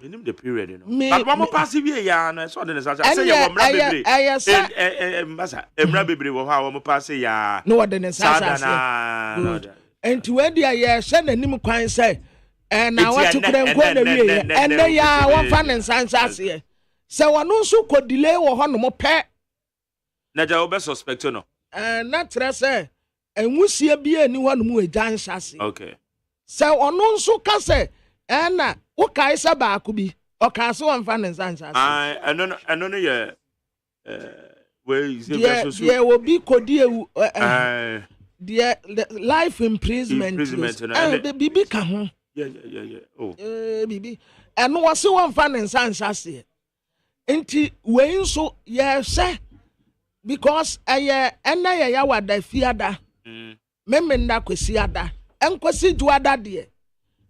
S14: minim the period no but mama pass bi ya no so dey say say you mra bebre masa emra bebre wo ha wo pass ya
S15: no dey nsa ase enti we dia ye hye nanim kwan say na watu kure nko na wie ene ya wo fa nsa ase se wono nso ko delay wo ho no mo pe
S14: na ja wo be suspect no
S15: na tre say enwusie bi ani ho no mu eja nsa ase
S14: okay
S15: se ono nso ka se na wo kai sa ba ko bi o ka so won fa nsa ase
S14: eno no ye where is it so
S15: ye obi kodi ewu the life imprisonment bibi ka ho bibi eno wo se won fa nsa ase enti we nso ye se because ena ye ya wada fiada memenda kwesi ada enkwesi juada de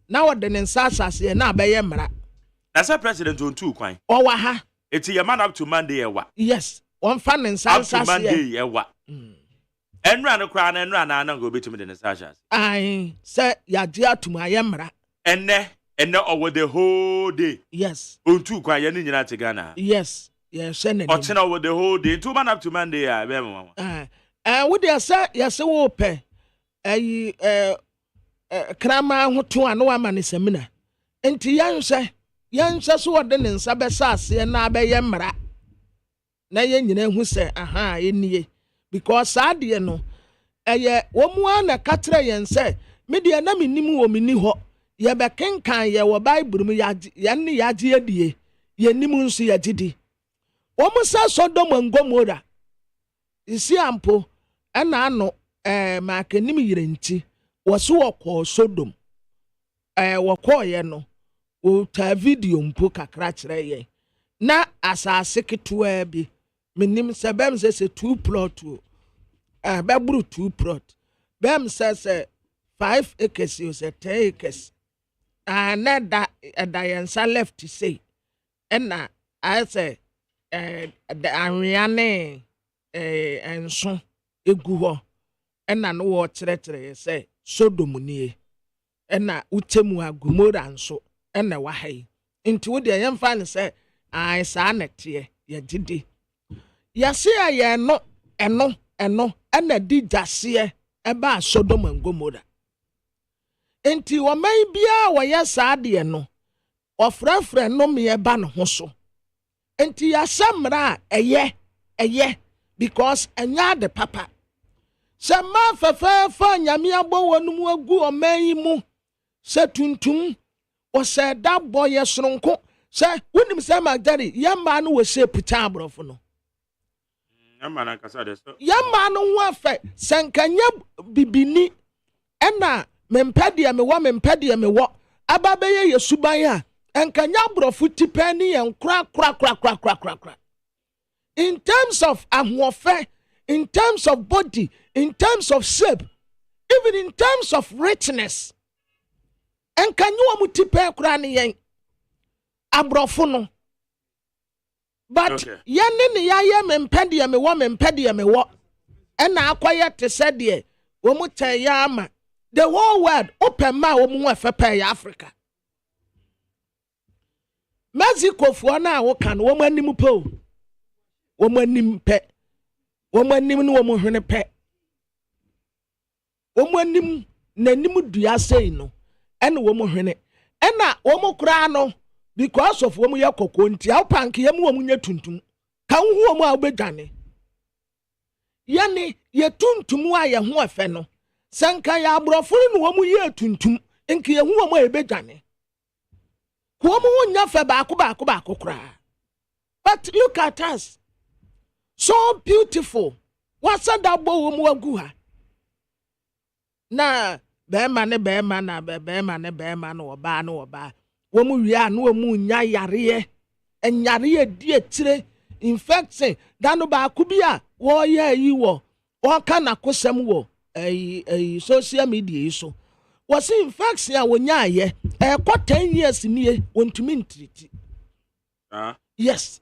S15: na wode ne nsa asase na abaye mra
S14: na say president on two kwan
S15: o wa ha
S14: eti ye man up to Monday ewa
S15: yes on fa ne nsa asase
S14: up to Monday ewa enra no kra na enra na go betumi de ne nsa asase
S15: ai say ya je atum aye mra
S14: enne over the whole day
S15: yes
S14: on two kwan ye ni nyina te Ghana
S15: yes sene
S14: o chena over the whole day two man up to Monday ya be mama
S15: we dey say yes wo pe ayi krama hoto anu ama ne semina enti yanhye so wode ne nsa besa ase na abaye mra na ye nyina hu se aha enie because ade no wo mu ana katra yen se me de na menim wo meni ho ye be kenkan ye wo bible mu ye ne yaje adie ye nim nso ye gidi wo mu sa Sodom and Gomorrah isi ampo na ano ma kenim yire nti wo so wo Sodom wo koye no o ta video mpo kakra kire ye na asase ketwa bi menim sebem se 2 plot be buru 2 plot Bem says 5 acres, you say 10 acres. And that Diana left to say, and I say, the Ariane and so a guo, and I know what say, so domunie, and na Utemua Gumora and so, and na wahay. Into the young fan say, I saw it here, ye did. Ya see, I no, and na did just see about Sodom and Gomorrah. Enti wo man bia wo ye saade no ofrafra no me ba no ho so enti ya samra eye because enya de papa se ma fa nyame abo wonu mu agu o man yi mu se tuntum o se da boy soronko se wonim se magdari yamba no wo se puta abrofo no
S14: yamba na kasa de so
S15: yamba no ho afa sankanya bibini ena mempede me wo ababeye yesuban a enkanya brofu tipani en kra in terms of ahofe, in terms of body, in terms of shape, even in terms of richness enkanyo mu tipe kra ne yen abrofu no but yenne ne yaye mempede me wo ena akoye te sede wo mu taya ama the whole world open ma wo mu afepa ya Africa. Mexico fo na wo kan wo manim pe o. Wo manim pe. Wo manim no wo mu hwene pe. Wo manim nanim dua sei no. Ene wo mu hwene. Ena wo mu kura no because of wo mu ye kokko nti aw pank ye mu wo mu nya tuntum. Kan hu wo mu a obedwane. Yani ye tuntum a ye ho afe no. Sanka ya abrofuru no wo ye tuntum enke ye hu wo ma ebedwane ko mo nya fa ba ko kra but look at us so beautiful what's that bo wo mu agu ha na be ma no oba wo mu wi a no wo mu nya yare enyare di etire infection dano ba ku bi a wo ye yi wo ka na kosem wo social media so was infection a wonya ye 10 years nie wontumi ntriti yes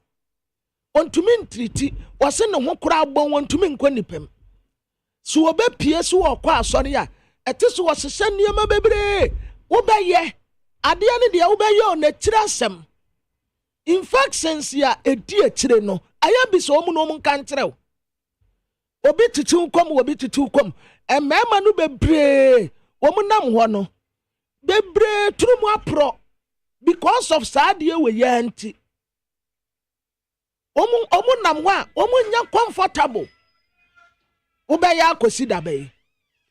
S15: wontumi ntriti was ne ho kura agbon wontumi nkonipem so obepie so okwa asori a ete so wosese niema bebre wo beye ade ne de wo beye o na tirasem infections ya edi etire no aya bi so omu no mu kan kirew obi titu kom emema no bebre womunam ho no bebre turumu apro because of saade we yanti omunam ho a omunya comfortable ubaya akosida be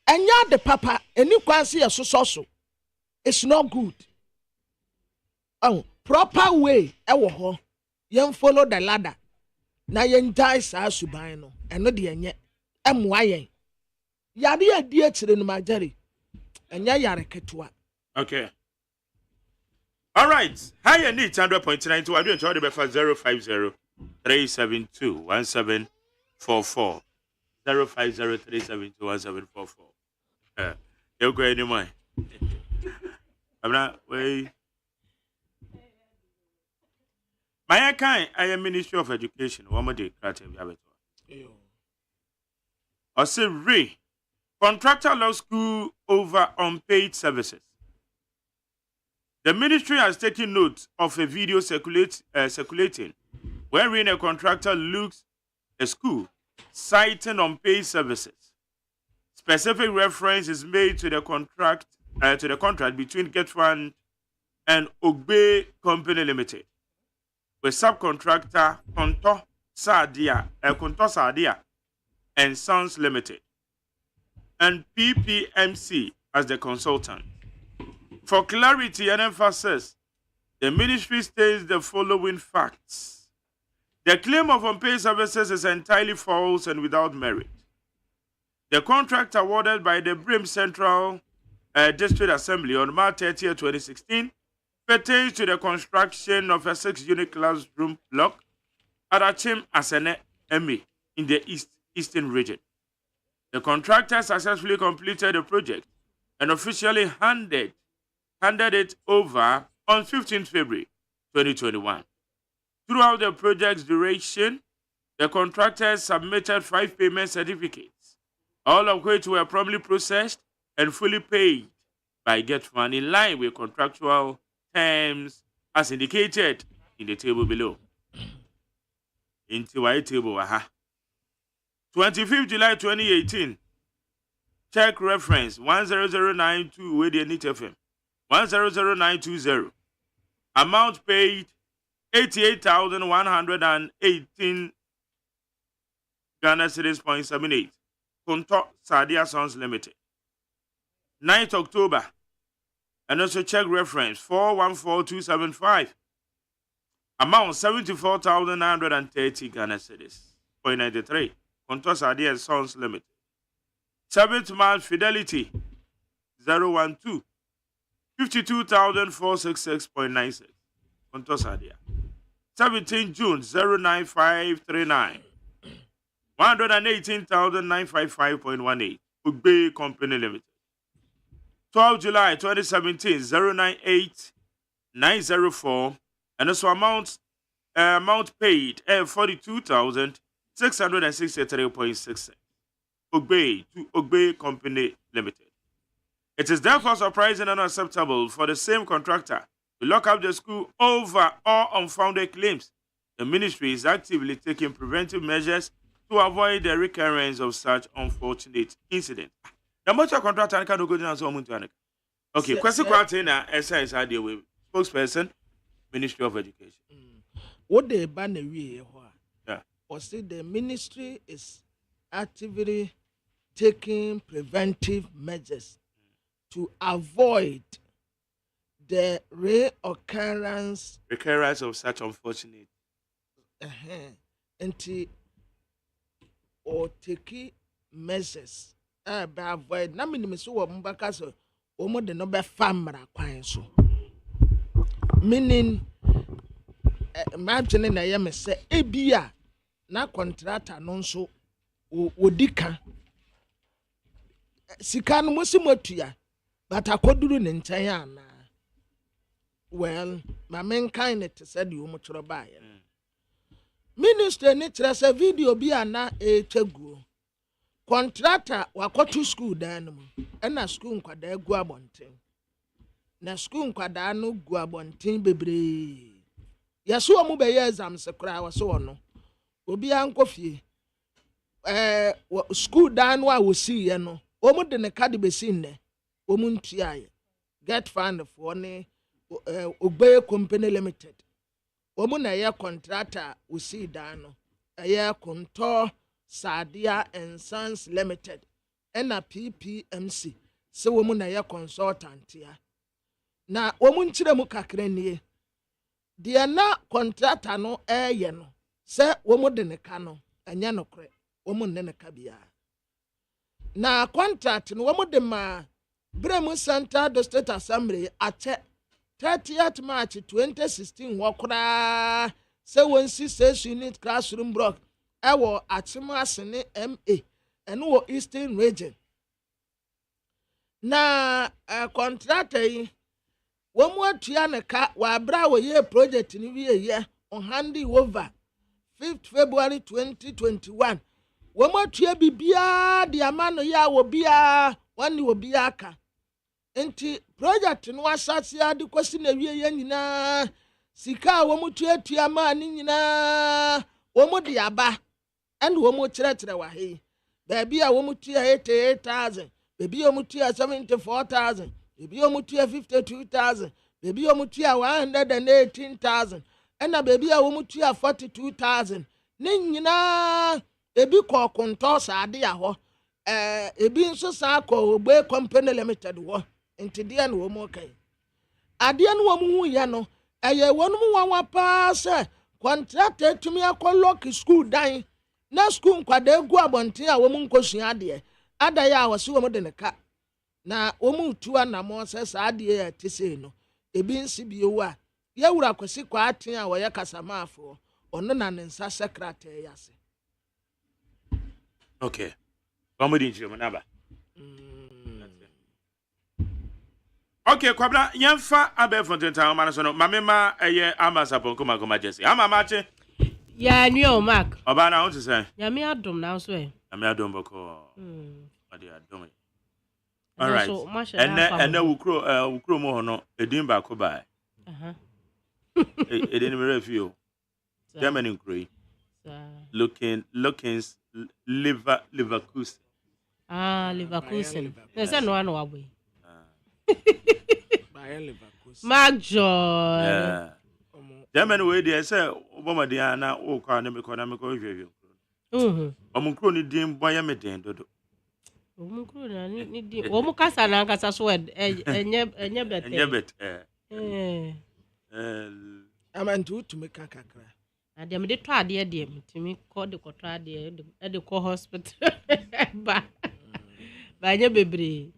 S15: enya de papa eni kwanse ye soso it's not good proper way ewo ho yen follow the ladder na yen die sa suban no eno de enye emwa yen yade adi akire no magari enya yare ketua
S14: okay all right higher need 100.9 to adu encho de be fa 050 372 1744 050 372 1744 you go any mind I'm not way my kind I am Ministry of Education one more day creative yabeto I say Contractor Law School over unpaid services. The ministry has taken note of a video circulating wherein a contractor looks a school citing unpaid services. Specific reference is made to the contract between Getfund and Ogbe Company Limited, with subcontractor Konto Sadia and Sons Limited, and PPMC as the consultant. For clarity and emphasis, the ministry states the following facts. The claim of unpaid services is entirely false and without merit. The contract awarded by the Brim Central District Assembly on March 30, 2016 pertains to the construction of a 6-unit classroom block at Achim Asene Emi in the eastern region. The contractor successfully completed the project and officially handed it over on 15th February 2021. Throughout the project's duration, the contractors submitted 5 payment certificates, all of which were promptly processed and fully paid by GetFund in line with contractual terms as indicated in the table below. Into my table, 25th July 2018, check reference 10092 with the NIT FM 100920. Amount paid 88,118 Ghana cedis 0.78. Contour Sadia Sons Limited. 9th October. And also check reference 414275. Amount 74,930 Ghana cedis 0.93. Contour Sadia Sons Limited. 7th March Fidelity 012. 52,466.96. Contour Sadia. 17th June 09539. 118,955.18. Ugbe Company Limited. 12 July 2017 098904. And also amount paid 42,663.6. Ugbe Company Limited. It is therefore surprising and unacceptable for the same contractor to lock up the school over all unfounded claims. The ministry is actively taking preventive measures to avoid the recurrence of such unfortunate incidents. The motor contractor can go down so much. Okay, question quartina SIS idea with spokesperson, Ministry of Education.
S15: What they ban away,
S14: yeah,
S15: or say the ministry is actively taking preventive measures to avoid the recurrence
S14: of such unfortunate.
S15: Or take measures avoid. Na minimum so mbaka so omo de no be famra kwan so. Meaning imagine na yem say ebia na contractor no so odika sika no mosimotua but akoduru ne nkyɛn ana. Well, my main kind it said you much buy. Minister ni trasa video bi ana echegu. Contractor wakotu school dan mu. Na school nkwada egu abonten. Na school nkwada no gu abonten bebre. Yeso omu be ye exam se kra waso ono. Obi ankofie. School dan wa wosi ye no. Omu de ne card be sin ne. Omu ntuaye. Get fund for ne Ogbe Company Limited. Omu na ye contractor usi dano. Ye Contour Sadia and Sons Limited. Ena PPMC. Se omu na ye consultant ya. Na omu nchire mu kakre nie. Dia na contractor no ye no. Se omu de ne ka no. Anya no kre. Omu ne ka bia. Na contract no omu de ma Bremu Center the State Assembly ache 30th March 2016 wakura se wonsi 6 unit classroom block ewo Achimasene MA eno wo Eastern Region na contractor yi wo mu atua ne ka wa bra wo ye project ni wie ye on hand over 5th February 2021 wo mu atua bibia de amano ya wo bia wani wo bia aka enti project no asase ade kwesi na wie ye nyina sika wo mutuatua ma ni nyina wo mu de aba and wo mu kyerɛkyerɛ wa he baabi a wo mutua 88,000 baabi wo mutua 74,000 baabi wo mutua 52,000 baabi wo mutua 118,000 ɛna baabi a wo mutua 42,000 ni nyina ebi kɔ Contour Sadia hɔ ebi nso sa kɔ Ogbe Company Limited hɔ enti dia no mo kai ade no wo mu ya no eye wonu mu wanwa pa se contractor tumi akɔlock school dan na school nkwada egu abonten a wo mu nkosua ade ada ya wo se wo mu de ne ka na wo mu tu anamo se sa ade ya tese no ebi nsi biewu a ye wura kwasi kwa aten a wo ye kasamaafo ono na ne nsa secretary yase.
S14: Okay. Comedy in number. Okay, Kwabla, Yanfa Abe Fontaine Town, Manasono, Mamma, a year, Amasapon, Kuma Jesse. I'm a match.
S5: Yeah, new Mark.
S14: About now to say.
S5: Yami Adum now, swear.
S14: Yami Adum Boko. My dear, don't. All right. And now we crow more no, a dim back by. It didn't review. German in grey. Looking, Leverkusen.
S5: Leverkusen. There's no one away. Mark Joy.
S14: Yeah. German way they say, Obama Diana, oh, can't economic review. Omukroni dim boy ameden dodo.
S5: Omukroni ni dim. Omukasa na nkasa so enye bet.
S15: Amantu to make kakra.
S5: Adem de to ade de mtimi call de koto ade de call hospital. Ba nye bebre.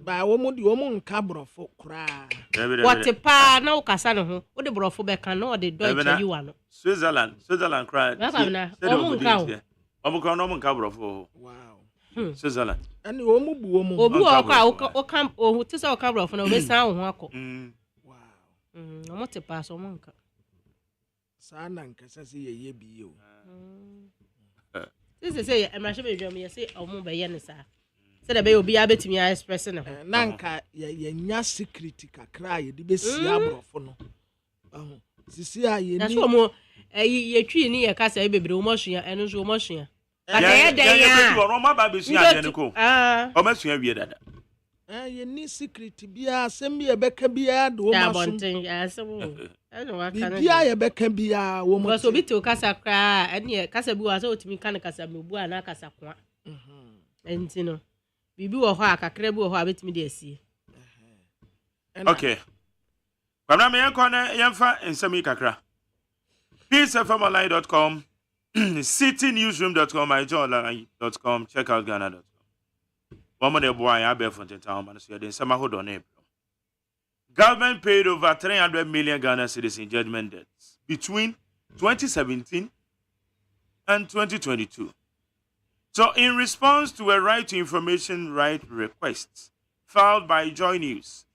S15: Ba wo mu di wo mu nka brofo kra.
S5: What pa na ukasa no ho. Wo de brofo be kan no de Deutsche you ano.
S14: Switzerland cry. Omuka no nka brofo.
S15: Wow.
S14: Switzerland.
S15: Ani wo mu bu wo mu.
S5: Obi o kam o ti se o ka brofo na o be san ho akọ.
S15: Wow.
S5: Omo te pa so mo nka.
S15: Sa na nka se ye bi o.
S5: Say e ma she be dwam ye say omo be ye ne sa. Say da be obi abetimi a express ne ho.
S15: Na nka ye nya security kakra ye de be si abrofo no. Sisi a ye ni.
S5: Na so mo ye twi ni ye kasa e bebre o mo sua eno so o mo sua. Aka ye den ya.
S14: O ma ba be sua den ko. O ma sua wie dada.
S15: Ye ni secret bia asem bi e beka bia do ma so.
S5: Bonten asem. Eno wa kana.
S15: Bia ye beka bia wo mo.
S5: So bi to kasa kra ene kasa bi wa so otimi kan kasa mebu ana kasa kwa. Enti no. Bibi wo ho akakra bi wo ho abetimi de asie.
S14: Okay. Kwamna me yakona yemfa ensami kakra. peacefmonline.com, citynewsroom.com, ijonline.com, check out Ghana.com. One more boy I bear from the town man so then some hold on April. Government paid over 300 million Ghana cedis in judgment debts between 2017 and 2022. So in response to a right to information right request filed by Joy News,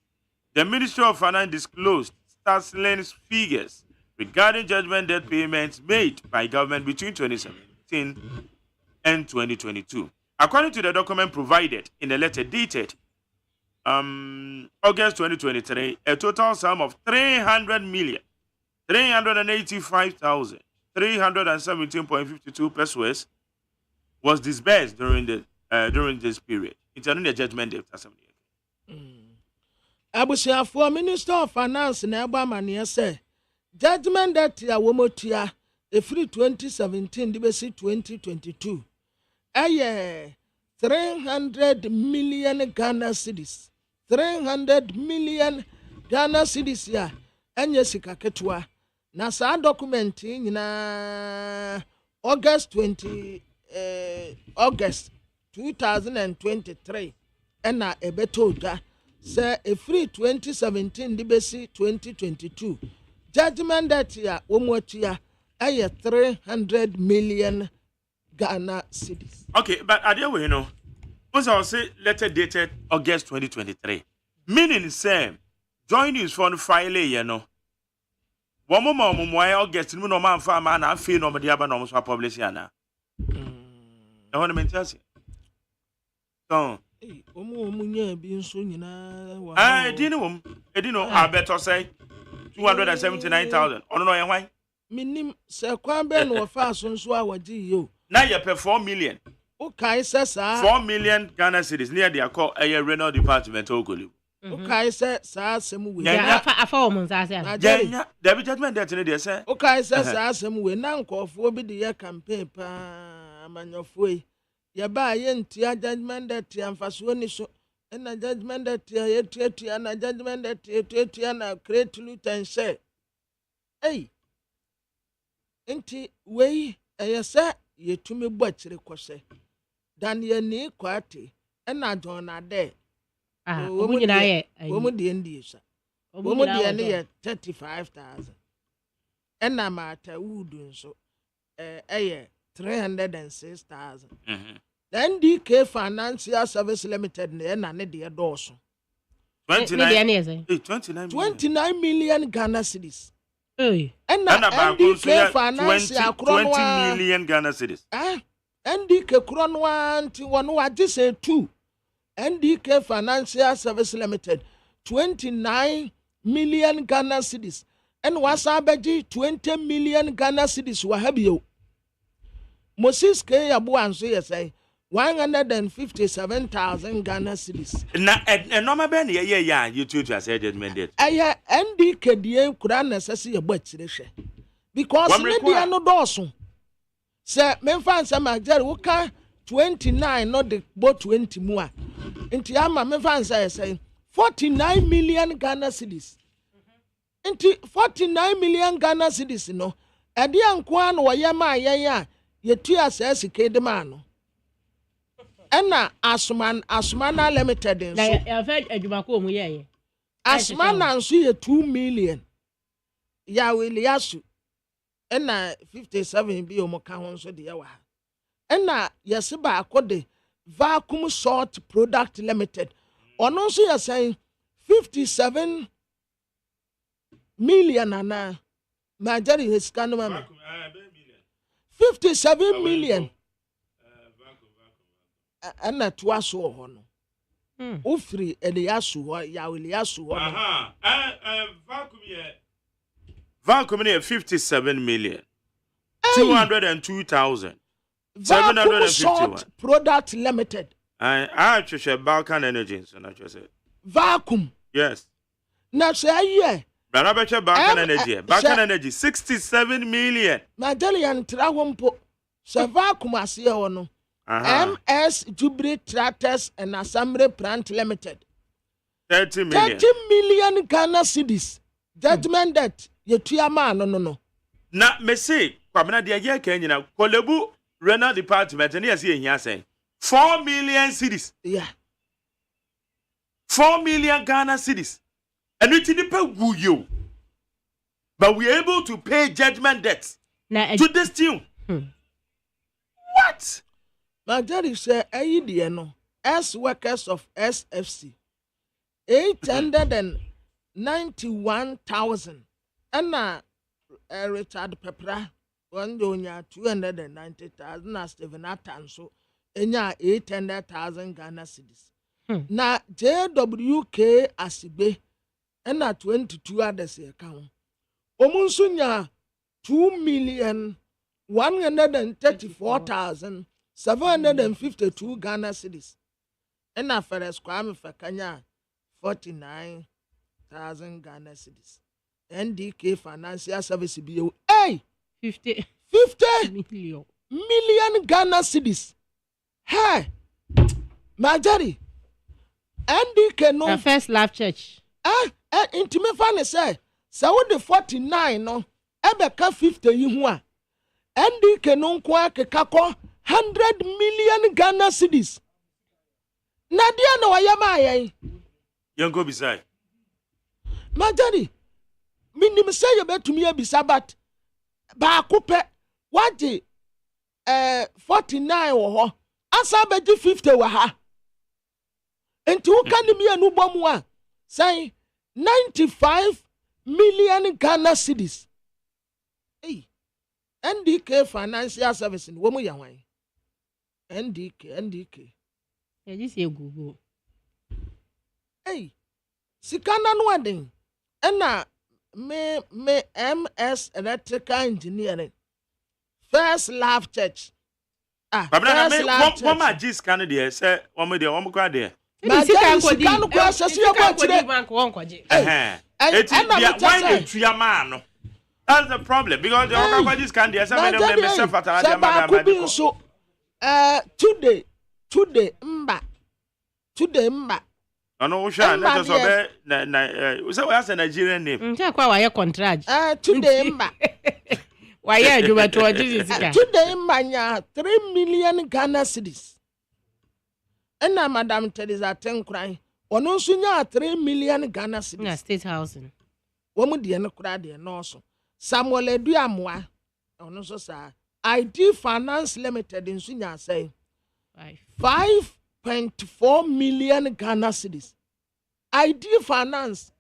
S14: the Ministry of Finance disclosed startling figures regarding judgment debt payments made by government between 2017 and 2022. According to the document provided in a letter dated August 2023, a total sum of 385,317.52 pesos was disbursed during this period. It's a judgment debt assembly.
S15: Abusiafo Minister of Finance na Agbayman say judgment debt ya womotua efiri 2017 di besi 2022 aye 300 million Ghana cedis 300 million Ghana cedis ya enye sika ketua na saa document nyina August 2023 ena ebetoda say efiri 2017 di besi 2022 judgment debt ya womotua aye 300 million Ghana cedis.
S14: Okay, but at the way, once I say letter dated August 2023, meaning same. Join News for the file, One more August, no man for man, I feel no media, but no more publishing. I want to mention it. So, I didn't know, I better say 279,000. I don't know why.
S15: Minim se kwambe no fa so nso awaji yo.
S14: Na ye pay 4 million.
S15: Okay, sa
S14: 4 million Ghana cedis near their call a renal department ogoli.
S15: Okay, sa asem we.
S5: Ya afa o mun sa se.
S14: Ya, there be judgment that in there say.
S15: Okay, sa asem we na nkofo bi de ye campaign pa amanyofo yi. Ye ba ye ntia judgment that amfaso ni so. Na judgment that ye tuatua na judgment that ye tuatua na create lutan share. Hey. Enti wei eyesa yetumi bo akire kwose Daniel ni kwate na John Ade
S5: omu nyina ye
S15: omu de ndi sha omu de ne ye 35,000 na mata wudu nso 306,000 The NDK Financial Service Limited na ne de dɔɔso. 29 million Ghana cedis.
S14: And
S15: NDK Financial
S14: 20 million Ghana cedis.
S15: NDK Kronwa nti wono wagye say 2. NDK Financial Service Limited 29 million Ghana cedis. And wasa beji 20 million Ghana cedis wa habio. Moses K Abu anso yesay 157,000 Ghana cedis.
S14: Na normal ben yeah you two to say judgment date.
S15: Aya NDK die kura necessary ye bochire hwe. Because ne dia no dɔɔso. Se memfa nsa magere wo ka 29 no de bo 20 mu a. Nti ama memfa nsa yesay 49 million Ghana cedis. Inti 49 million Ghana cedis no ade ankoa no woye ma ayen a yetu asase kedema no ena asumana limited nso
S5: na ya fa adwumako mu ye
S15: asumana nso ye 2 million ya wiliasu ena 57 bi omoka ho nso de yawa ena yesi ba akode vacuum salt product limited ono nso yesen 57 million ana majari heskano mama 57 million ana tuaso ho no ofri eliasu ho ya eliasu ho
S14: vacuum here 57 million 202,000 751
S15: product limited
S14: I choose Balkan Energy so na choose
S15: vacuum
S14: yes
S15: na say
S14: Banabeche Balkan Energy 67 million.
S15: Madalian Trawompo Savacum Asiono MS Jubilee Tractors and Assembly Plant Limited
S14: 30 million.
S15: 30 million Ghana cedis. Judgment that Yetuama no.
S14: Na me say, Kwabena de ye Kenya, Kolebu Renal Department and yes here saying 4 million cedis.
S15: Yeah.
S14: 4 million Ghana cedis. And we didn't pay you. But we are able to pay judgment debts to this tune. What?
S15: My daddy said, no. As workers of SFC, 891,000. And now, Richard Pepra, 290,000. As Stephen Atanso, 800,000 Ghana cedis. Now, JWK Asibe. And at 22 others account. Omunsunya 2,134,752 Ghana cedis. And a Ferris Kwame Fakanya 49,000 Ghana cedis. NDK Financial Service BO. Hey!
S5: 50
S15: million Ghana cedis. Hey! Majari. NDK no.
S5: The First Love Church.
S15: Intime fan say wo de 49 no ebeka 50 yi ho a NDK no nko akeka ko 100 million Ghana cedis na dia na wayama ayen
S14: yango bisai
S15: Majari minim say ye betumi abisa but ba akopɛ waje 49 wo ho asa beji 50 wa ha enti wo kan mi anu bom a say 95 million Ghana cedis. Hey, NDK Financial Service in Womu Yawan. NDK.
S5: Yeah, this is Google.
S15: Hey, Sikana Nwading. Ena me MS Electrical Engineering. First Love Church.
S14: First Love Church. Mama G's Canada say, one crowd there.
S15: Ma
S14: Why that's the problem because the everybody's candy as I today mba I know Shan let us obey so what's a Nigerian name
S5: why contract
S15: today mba
S5: why you were to
S15: today mba 3 million Ghana cedis. And now, Madam Teresa Tenkrai, or no sooner 3 million Ghana cedis.
S5: State housing.
S15: Woman, dear, no crowd, dear, no so. Samuel Eduamwa, or no so, sir. ID Finance Limited in Sunya say 5.4 million Ghana cedis. ID finance.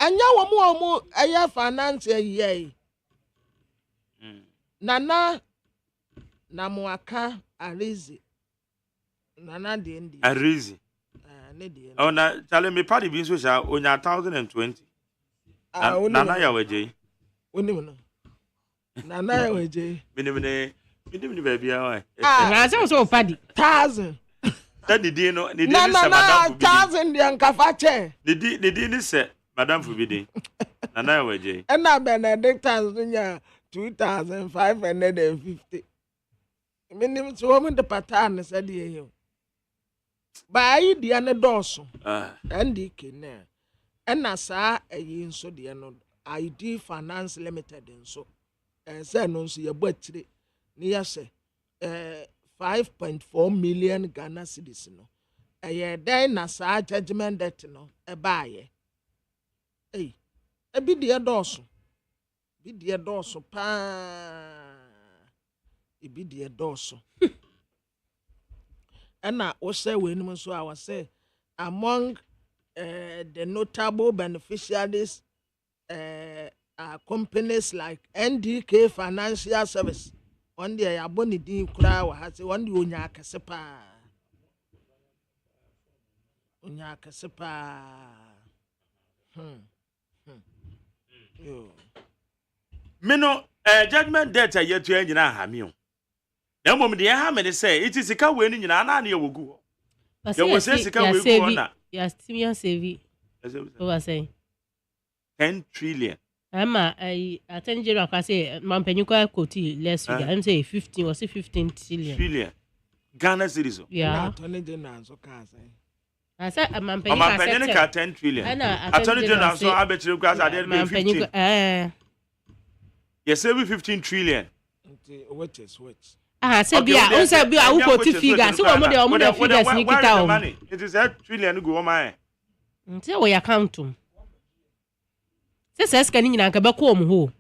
S15: Anya wamu aya finance ye. Nana namuaka Arizi. Nana di ndi.
S14: Arizi. Oh na chale me party bin so sha onya 1020. Nana ya weje.
S15: Onimno. Nana ya weje.
S14: Minimne baby ya.
S5: Na say so party
S15: 1,000.
S14: That the no se
S15: madam 1,000 yan kafa che.
S14: The ni se madam Fubidi. Nana ya weje.
S15: And na Benedict nya 2,550. Minim so woman the pattern said ye. By the ane doso. And the kine. And na sa ayi nso de no ID Finance Limited nso. Say no nso ye botire. Ni ya se 5.4 million Ghana cedis no. Den na sa judgment debt no e baaye. E bi de doso. Bi de doso pa. E bi de doso. And I also when so I was say among the notable beneficiaries are companies like NDK Financial Service. On the aboni din kura wa has one the onya kasepa. Onya kasepa. Yo.
S14: Mino judgment debt yet to engine ha mi o. Na mom de ha me say it is sika we ni nyina na ye wogu. Ye wo say sika we go na.
S5: Ya still save. Over say
S14: 10 trillion.
S5: Ama I attend general ka say mampanyu kwa quote less figure. I'm say 15 or say 15 trillion.
S14: Trillion. Ghana cedis.
S5: Yeah.
S15: Attorney General so ka say.
S5: I said mampanyu
S14: ka 10 trillion. Attorney General so abetire kwa say dey 15. Yes, say 15 trillion.
S15: What?
S5: Say bia, on say bia who quote figure. So we the figures ni kita o.
S14: It is 8 trillion go o man.
S5: Say we account them. Say scan nyina nka be ko om ho.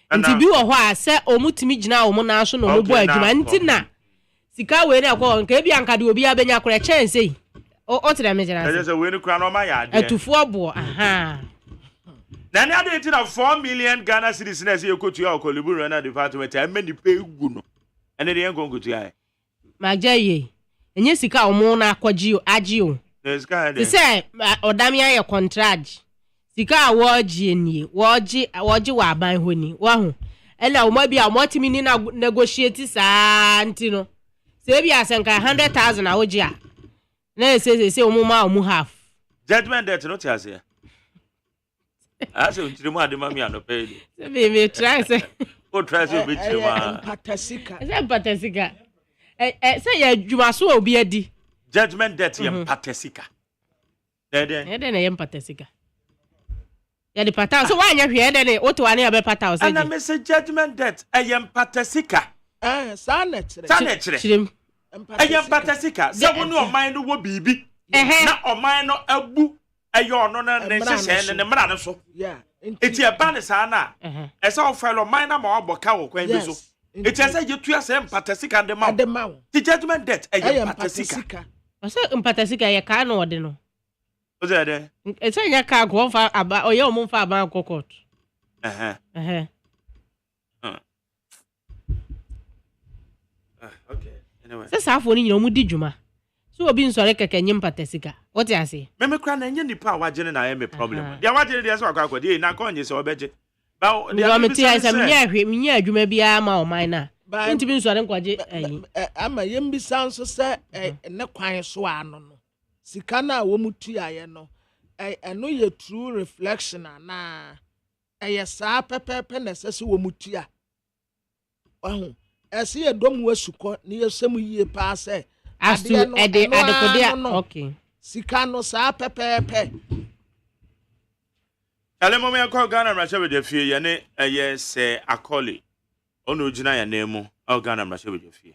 S5: Nti bi wo ho a say omutimi gina om na so no mo bo adwuma nti na sika we na ko nka bia nka de obi abenya kora chen sei. O tire me gina.
S14: Say we no kura no ma ya de.
S5: Atufo bo aha.
S14: Na ni ade na 4 million Ghana cedis na say ekotu ya okolibu na department e mani pay gu no. Ene de enko kutu ya.
S5: Magye enye sika omo na akwaji agi o.
S14: Sika de.
S5: Say odam ya ye contract. Sika woji ni woji wa aban honi wa hu. Ela omo bia omotimi ni na negotiate sa ntino. Say bia asenka 100,000 a woji a. Na say omo ma omo half.
S14: Judgment debt no tia say. Ase ntirimu ade ma mi anope.
S5: Say me try say.
S14: O try say be chima.
S15: Patasika.
S5: Say patasika. Say ya dwuma so obi adi.
S14: Judgment debt yem patasika. Dede
S5: na yem patasika. Ya di pata so wanya hwe de oto ane abe pata o say.
S14: Ana me say judgment debt yem patasika.
S15: Sanetire.
S14: Chirim. Yem patasika. Se wonu oman no wo bibi. Na oman no abu ayo no na ne hye ne mra ne so.
S15: Yeah.
S14: Eti eba ne sa na esa ofelo man na ma oboka wo kwan bi so eti esa yetu asa empatasika de ma the judgment debt empatasika
S5: asa empatasika ye ka na ode no
S14: o ze de
S5: esa nya ka go fa aba oye omo fa aba kokot
S14: okay anyway
S5: sa afo ni nyina omu di dwuma so obi nsore keke nyim patasika what you say
S14: me kra na nye nipa wagene na ye me problem dia wagene dia so akwa dia na ko nye se obeje ba
S5: dia me tia se me adwuma bia ma o man na ntimi nsore nkwaje ayi
S15: ama yembi sanso se ne kwan so ano no sika na wo mutuaye no eno ye true reflection na eye saa pepepe na sese wo mutua wahu ese ye dom wasuko ne yesem yie pa se
S5: asu ede adekodia okay
S15: sika no saa pepepe
S14: ale mo me ko Ghana mra chebe de fie ye ne eye se akoli ono gina ya nemu o Ghana mra chebe de fie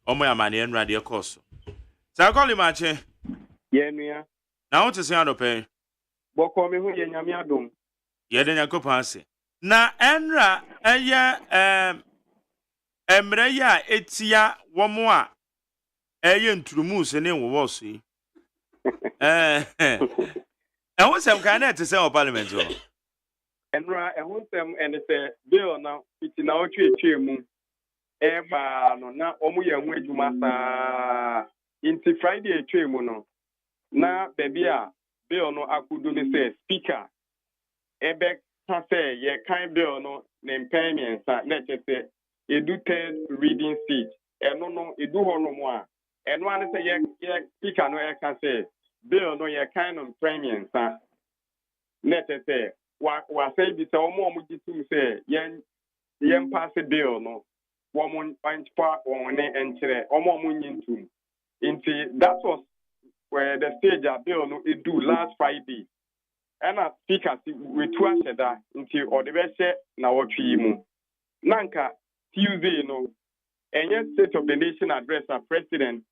S14: omo ya mane enra de course sa akoli ma che
S8: ye nua
S14: na wo te se adope
S8: boko me hu ye nyame adom
S14: ye de nyakopa ase na enra eye emre ya etia wo mo a nturumu se ne wo so yi ɛho sɛm kan na ɛte sɛ wɔ parliament hɔ
S8: Enra ɛho nsɛm ɛne sɛ bill na iti na ɔtwe mu ɛba no na ɔmo yɛ ho adwuma saa inti Friday etwe mu no na baabi a bill no akodo ne sɛ speaker ebe ka sɛ yɛ kan bill no ne mpɛn mmiɛnsa na ɛkyɛ sɛ edu third reading stage ɛno no edu hɔ no mu a ɛno ane sɛ yɛ speaker no ɛka sɛ bill no yɛ kan no mpɛn mmiɛnsa na ɛkyɛ sɛ wasɛ bi sɛ ɔmo gye tum sɛ yɛn pass bill no wɔn mfa wɔn ne nkyerɛ ɔmo nyi ntum nti that was where the stage a bill no edu last Friday ɛna speaker si wetu ahyɛ da nti ɔde bɛhyɛ na wɔtwe yi mu nanka Tuesday no ɛnyɛ state of the nation address a president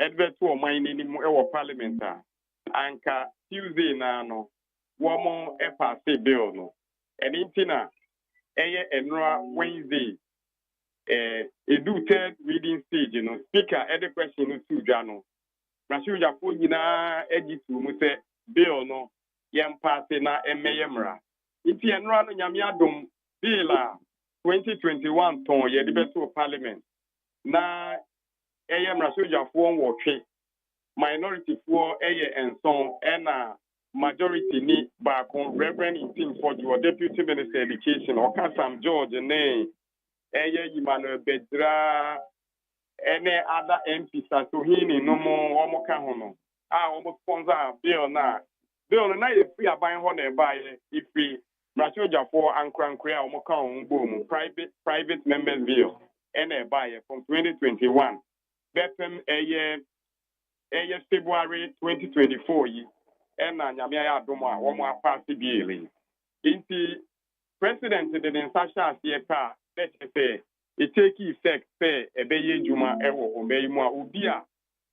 S8: ɛde to ɔman n'anim ɛwɔ parliament a anka Tuesday na no wɔn ɛpaase bill no ɛne nti na ɛyɛ ɛnora Wednesday edu third reading stage no speaker ɛde question no to dwa no rasujafo nyinaa ɛgye to mu sɛ bill no yɛn paase na ɛmɛyɛ mmara nti ɛnora no nyame adom bill a 2021 tɔn yɛde bɛto parliament na ɛyɛ mmarasojafoɔ nwɔtwe minority-foɔ ɛyɛ nson ɛna majority ni baako Reverend Intimfo Deputy Minister Education ɔka Sam George ne ɛyɛ Emmanuel Bedra ɛne other MPs asohini no mo ɔmo ka ho no a ɔmo sponsor bill na yɛ free aban hɔ na ɛbaayɛ ifi mmarasojafoɔ ankorankora a ɔmo ka ho bɔ mu private members bill ɛna ɛbaayɛ from 2021 bɛpem ɛyɛ February 2024 yi ɛna nyame ayɛ adom a wɔn apaase bill yi nti president de ne nsa hyɛ aseɛ pa a ɛkyɛ sɛ take effect sɛ ɛbɛyɛ adwuma ɛwɔ ɔbɛ yi mu a obi a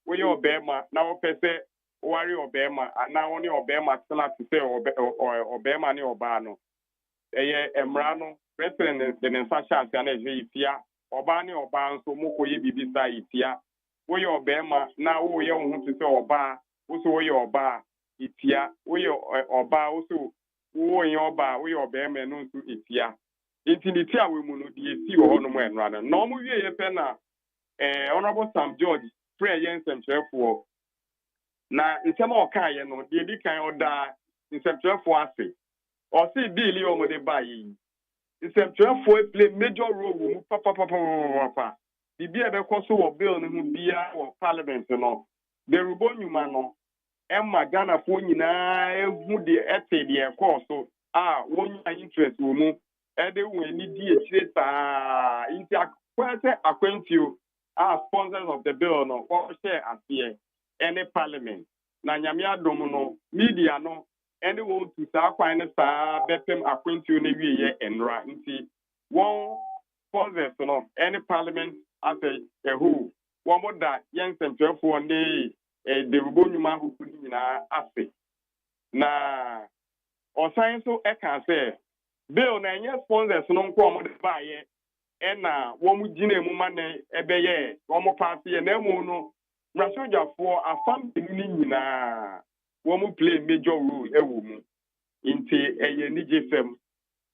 S8: woyɛ ɔbɛɛma na wɔpɛ sɛ wɔware ɔbɛɛma anaa wɔne ɔbɛɛma tena te sɛ ɔbɛɛma ne ɔbaa no ɛyɛ mmara no president de ne nsa hyɛ aseɛ na ɛhwɛ yi tia ɔbaa ne ɔbaa nso mokɔyɛ biribi saa yi tia woyɛ ɔbɛɛma na woyɛ wo ho te sɛ ɔbaa woso woyɛ ɔbaa itia woyɛ ɔbaa woso woyɛ ɔbaa woyɛ ɔbɛɛma no nso itia nti ne tia wɔ mu no de esi wɔ hɔ no mu ɛnora no na ɔmo wie yɛ pɛ na Honorable Sam George frɛ yɛn nsɛmkyerɛfoɔ na nsɛm a ɔkaeɛ no deɛ di kan ɔda nsɛmkyerɛfoɔ ase ɔse bill yi ɔmo de baa yi nsɛmkyerɛfoɔ play major role wɔ mu papapapapapa bibi a ɛbɛkɔ so wɔ bill no ho bia wɔ parliament no derubo nnwuma no ɛma Ghanafoɔ nyinaa ehu deɛ ɛte deɛ ɛkɔɔ so a wɔnya interest wɔ mu ɛde wɔn ani di akyire saa nti akɔɛ sɛ akwantio a sponsors of the bill no wɔhyɛ aseɛ ɛne parliament na nyame adom no media no ɛne wɔn tu saa kwan no saa bɛpem akwantio no wieyɛ ɛnora nti wɔn sponsors no ɛne parliament asɛ ɛho wɔn da yɛn nsɛmtwerɛfoɔ ne derubo nnwuma ahodoɔ nyinaa ase na ɔsan so ɛka sɛ bill na ɛnyɛ sponsors no nko ɔmo de baayɛ ɛna wɔn gyina mu ma ne ɛbɛyɛ wɔn paase yɛ na emu no mmarasojafoɔ afam ne nyinaa wɔn play major role ɛwɔ mu nti ɛyɛ nigye fam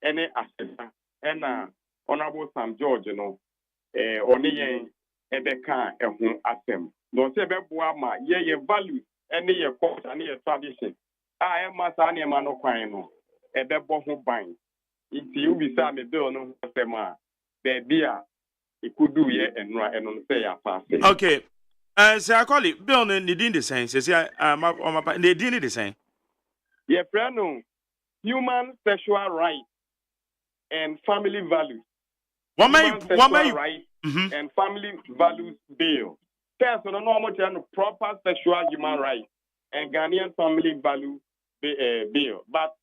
S8: ɛne asesa ɛna Honorable Sam George no ɔne yɛn ɛbɛka ɛho asɛm na ɔsɛ ɛbɛboa ma yɛyɛ values ɛne yɛ culture ne yɛ tradition a ɛma saa nneɛma no kwan no ɛbɛbɔ ho ban nti ubisa me bill no asɛm a baabi a ekudu yɛ ɛnora ɛno no sɛ yɛ apaase.
S14: Okay, sɛ akɔli bill no ne din de sɛn sɛsi ɔmapa ne din ne de sɛn.
S8: Yɛfrɛ no human sexual rights and family values. Human sexual rights and family values bill. First, no normal no proper sexual human rights and Ghanaian family value bill. But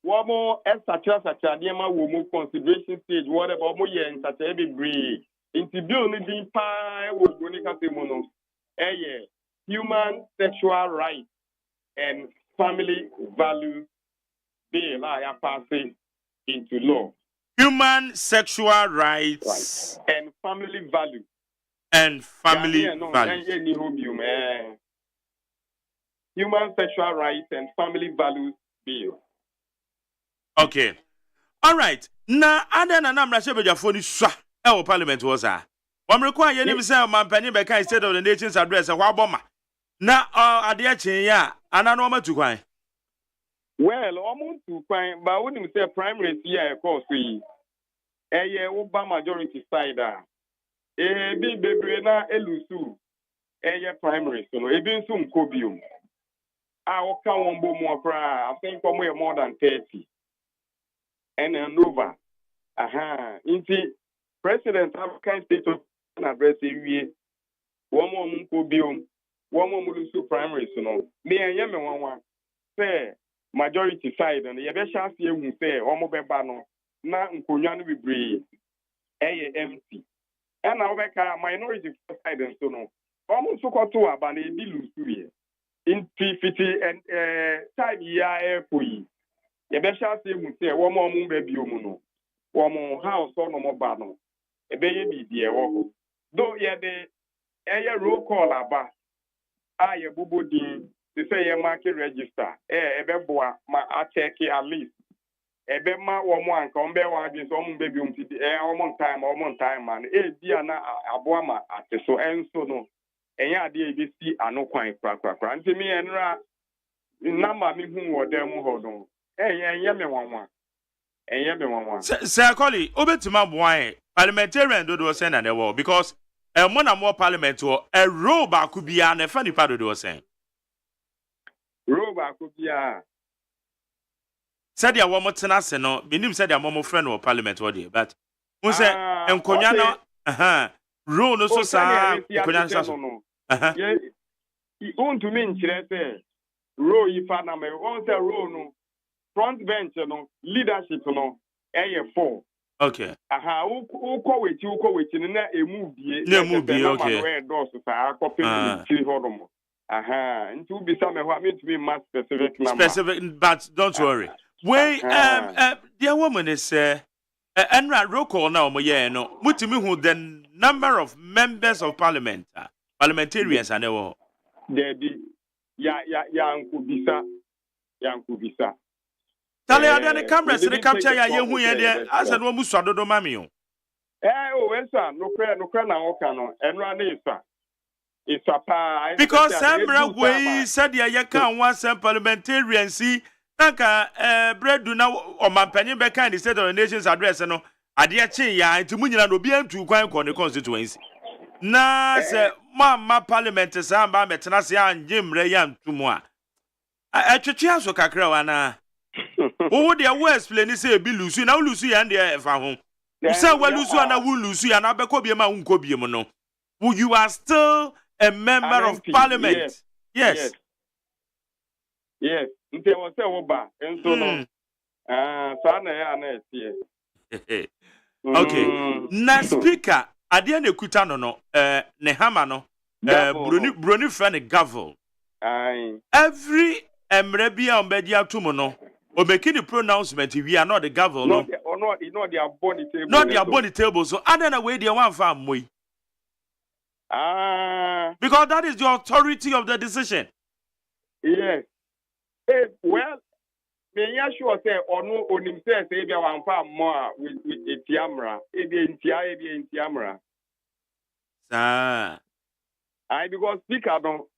S8: what more as such a woman consideration stage, whatever more year in such a degree. Into bill needing pie was going to say human sexual rights and family values bill I passing into law.
S14: Human sexual rights
S8: and family values
S14: and family values.
S8: Human Sexual Rights and Family Values Bill.
S14: Okay. All right. Na ada na namra shebejafo ni swa e wo parliament was a. Wam require ye nim say mampani be kan state of the nation's address e wa boma. Na ade a chen ya ana no matu kwan.
S8: Well, omo tu kwan ba wonim say primary here e course yi. Eye Oba majority side a. Bi bebre na elusu. Eye primary so no ebi nso nkobium. Oka won bo mo kra, I think more than 30. And over. Inti President African State of Address we one more nkobium, one more mulusu primary so no. Me and one say majority side and ye be chance ye hu say omo beba no na nkonwa no bebre empty. And now we minority side and so no. Omo so koto aba na ebi lusu ye. In fiti and time ya koi. Ye be sha se mu se wo mo mu ba bi omu no. Wo mo house no mo ba no. E be ye bi die wo. Do ye de roll call aba. Ye bubo din se say ye market register. E be boa ma a check at least. E be ma wo mo anka on be wa din so mo be bi ti wo mo time man. E dia na aboa ma ate so enso no. Enya ade e si ano kwan kra nti me enra number me hu wo dem ho don enya me wanwa
S14: Sir Collie obetima boan parliamentarian do do say na the world because mo na more parliament o a row ba ku bia na fa nipa do say
S8: row ba ku bia
S14: said ya wo mo tena se no benim said ya mo friend o parliament o dey but who say enkonya no row no so sa enkonya so
S8: to mean say row ifa na me won say row no front bench no leadership no 4.
S14: Okay.
S8: Uko wechi na emu bie
S14: okay.
S8: We do so sa akopin ti hodom. Nti ubisa me ho me to be more specific number.
S14: Specific, but don't worry. The woman is Enra roll call now mo ye no. Mutimi hu the number of members of parliament. Parliamentarians and all.
S8: There be yankubisa.
S14: Tell you the cameras the capture ya ye hu ye there as no mu swadodo mami o.
S8: Wensa no kra na oka no enra na isa pa
S14: because Samra we said ya kan one sem parliamentarian see naka breadu na o mampanye be kan the state of the nation's address no ade a chen ya nti munyina no bi antu kwan ko ne constituency. Na se ma parliament sa ba metena se anjemre ya ntumu a atwetwe aso kakra wa na wo de wo explain say bi lusu na lusu ya nde fa ho say wa lusu na wo lusu ya na be ko bi ma unko bi mu no you are still a member of parliament. Yes.
S8: Nte wo say wo ba enso no sa na ya na etie.
S14: Okay. Na speaker ade na ekuta no ne hama no broni friend gavel. Every emre bia ombedi atumo no o making the pronouncement we are not the gavel no.
S8: Not the aboni table.
S14: Not the aboni table so other na way dey one for moy. Because that is the authority of the decision.
S8: Yes. Well, me ya sure say onu onim say bia wan fa mo with etiamra etiamra. Because speaker don't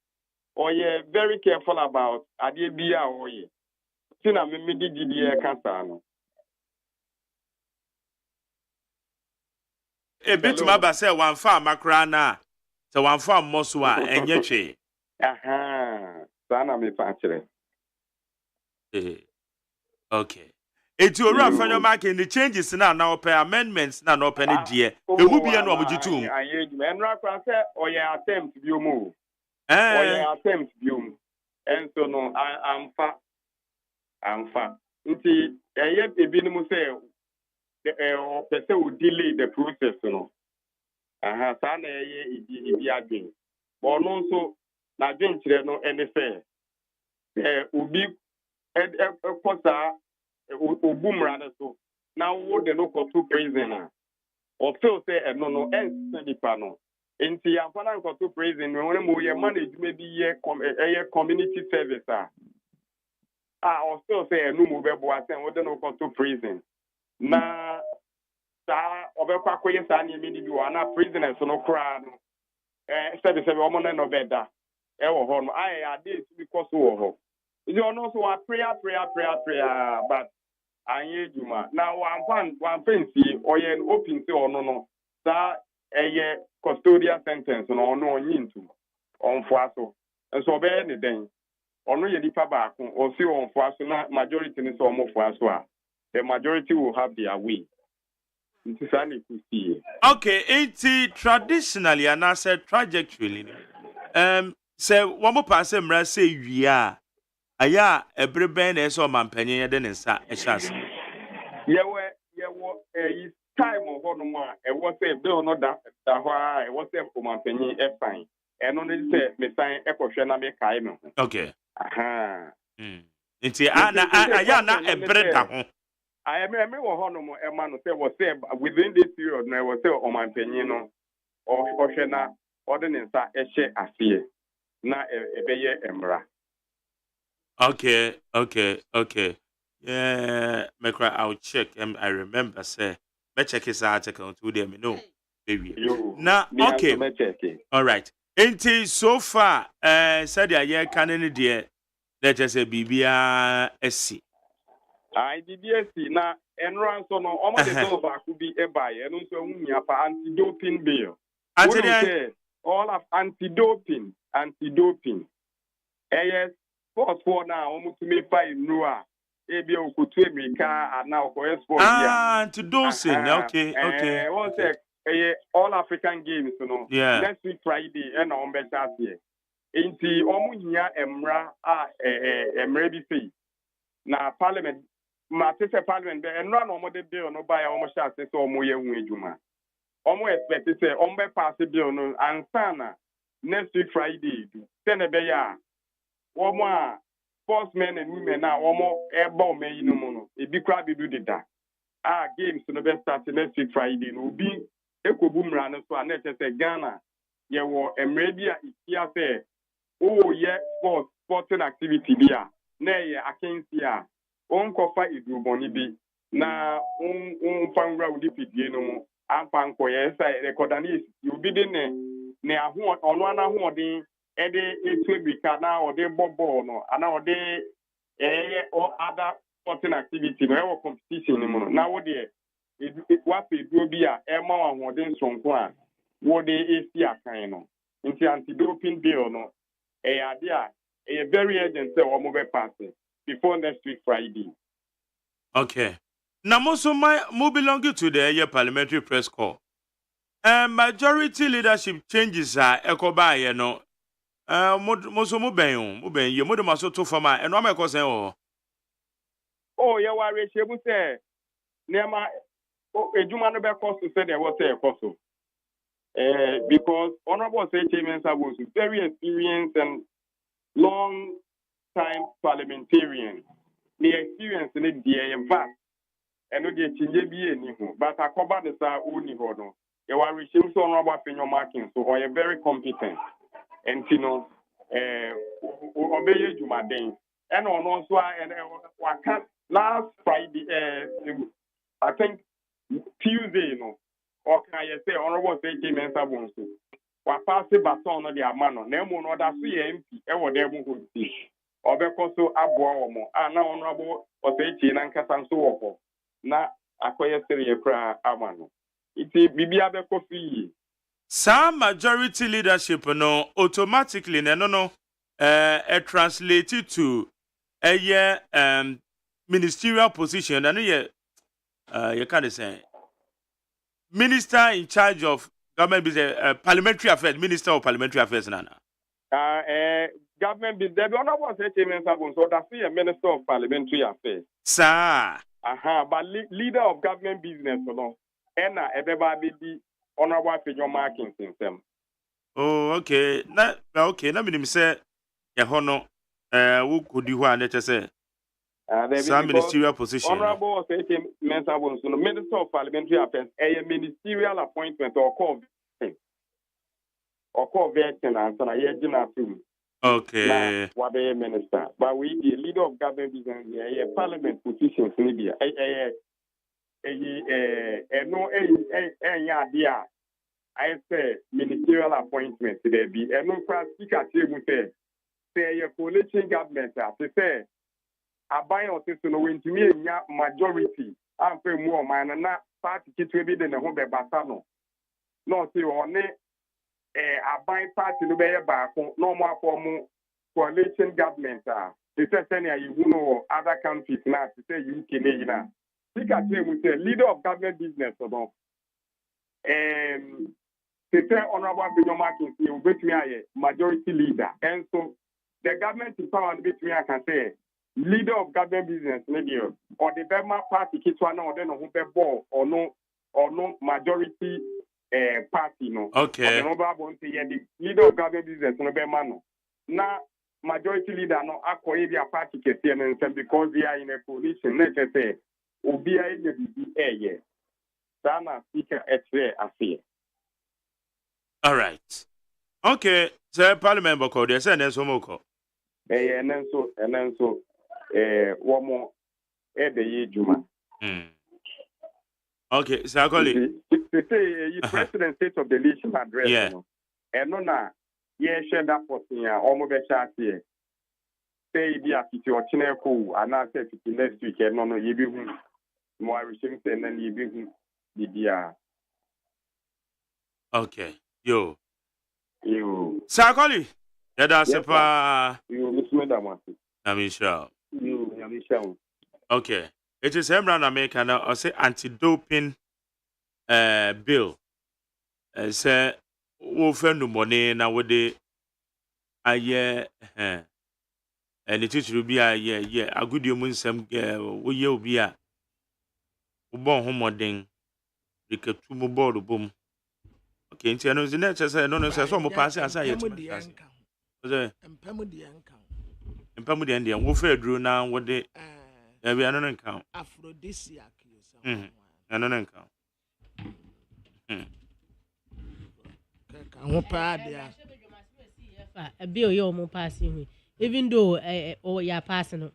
S8: very careful about ade bia oye. Tina me di kasa no.
S14: A bit ma say one farm makra na so one farm moswa enye twe.
S8: Sana me fa kire.
S14: Okay. Eti ora fanyo mark in the changes na open amendments na open die. E mu bia no omojitum.
S8: Enra kwa say oye attempt bi omo. Oye attempt bi omo. And so no I'm fa. Nti eye ebinim say person will delay the process no. Sana eye ibi adwen. But no so na dwen kire no any fair. Obi kosa obumra na so na wo de no ko to prison na o feel say no send the no Inti amfana nkoto prison when mo ye manage maybe ye community service also say enu mo be bo asen we no nkoto prison na sa obekwa koye sa na emi ni bi na prisoners no kra no service be omo na no beda e wo ho no ai ade to because wo ho you know so a prayer but anye juma na one fancy oye open say ono no sa eye custodial sentence no ono onyintu onfo aso so be ne den ono ye dipa ba ko o si onfo aso na majority ni so omfo aso a the majority will have their way.
S14: Okay, it's traditionally and I said trajectory. Say one more pass mra say wia aya ebreben na so mampanyin de ne nsa ehas.
S8: Yewo time ho no ma e wo say bill no da ho a e wo say mampanyin e fine. E no ne say me sign e kohwe na me kai me.
S14: Okay.
S8: Aha.
S14: Nti aya na ebreda ho.
S8: I am wo ho no mo e ma no say wo say within this period na wo say mampanyin no o kohwe na ode ne nsa e hye afie na ebeye emra.
S14: Okay. Yeah, I'll check. I remember, say, me check his article to them. No, baby. Now, okay. All right. Ain't so far? Said the year canon dear. Let us say BBA SC.
S8: I DBSC na enran so no almost the go back could be a buy and also anti-doping bill. All of anti-doping. Yes. Sports for now, almost to me fight Noah. Ebi okutu America and now for sport.
S14: To dosing. Okay.
S8: One sec. All African games, you know.
S14: Yeah.
S8: Next week Friday, and on better here. Inti omunya emra emra bi say. Na Parliament, matese Parliament. Enra no mo de bill no buy almost as say so mo ye hu ejuma. Omo expect say ombe pass bill no ansana next week Friday. Send be ya. Woman, sportsmen and women now, airborne men, a big crowd do that. Games to the best start next week Friday. No be Eco Boom Runners for a Ghana. You were a media here say, oh, yeah, sporting activity there. Nay, I can't see ya. Coffee is Boni be. Na, found round if it, Ampanko, yes, I record an is. You be in near on one hoarding. Ede Etwebika now or they bobo no and now they or other sporting activity no competition no now they it what they do be a Emma and then sonkwa what they is here kind no into anti-doping bill no idea a very urgent say or move pass before next week Friday.
S14: Okay. Now most of my belong to the parliamentary press call. Majority leadership changes are echo by most of you mode maso to fama and no make say oh
S8: yeah worry shebu say nema ejuma no be cost to say there was a cost because honorable say chairman was very experienced and long time parliamentarian the experience in the in fact and no dey change bi eni ho but akoba the sa oni ho no you worry shebu so honorable penyo marking so or very competent. And you know, obey Jumaden. And on also, last Friday, I think Tuesday, or can I say, honorable say, Mensa Bonsu, or pass the baton on the Amano, Nemo, or that's the MP, or them who see, or because so Abuamo, and now honorable or say, and Casan so na acquire Seria Amano. It's a Bibia coffee.
S14: Some majority leadership no automatically no translated to a ministerial position and you can't say minister in charge of government business, parliamentary affairs, minister of parliamentary affairs nana.
S8: Government business. There be one so that's a minister of parliamentary affairs.
S14: Sir.
S8: But leader of government business no. Ena everybody be honorable figure marking system.
S14: Oh, okay. Okay. Let me say, hono. Who could you want to say? Some ministerial position.
S8: Honorable Minister of Parliamentary Affairs, a ministerial appointment or call. Oko vetting and so na yejina film.
S14: Okay.
S8: What be minister? But we the leader of government business here, parliament positions in Libya. I say ministerial appointment there be. No speaker say your coalition government. Say aban o se no wentumi enya majority ampe mu o man na party kitwe bi de ne ho be basa no no se one aban party no be ye baako no mo aform coalition government they say you know other countries na say UK ne na speaker say mu say leader of government business so they say honorable Benjamin you betumi aye majority leader and so the government in power betumi I can say leader of government business maybe or the Burma party kitwa na or no ball or no majority party no
S14: okay
S8: no babo say the leader of government business no Burma no na majority leader no akoye dia party kese no because they are in a coalition let us say obi a ye bi sana speaker etre afie.
S14: All right. Okay, so parliament boko dey say na so moko
S8: and then so one more the Juma.
S14: Okay, so I call it.
S8: They say President State of the Nation address.
S14: Yeah.
S8: And no na share that for here. Almost here. Say be a fiti or chineko and I say fiti next week. No, you be more recent and then you be the
S14: Okay, yo. So I call it. Yeah, that's
S8: you miss me that one.
S14: Michelle. Okay. It is Emran American or say anti-doping bill. Say we no money na we de aye and it is to be a a good human some we ye obi a ubon homodin riketu mo board bom. Okay, nti no zine say no say so mo pass asa yet. Mpamu de ndian wo fa aduro na wo de ya bi anon nkan
S15: aphrodisiac
S14: anon nkan
S15: ho pa dia
S5: a bill yo mo pass hu even though ya pass no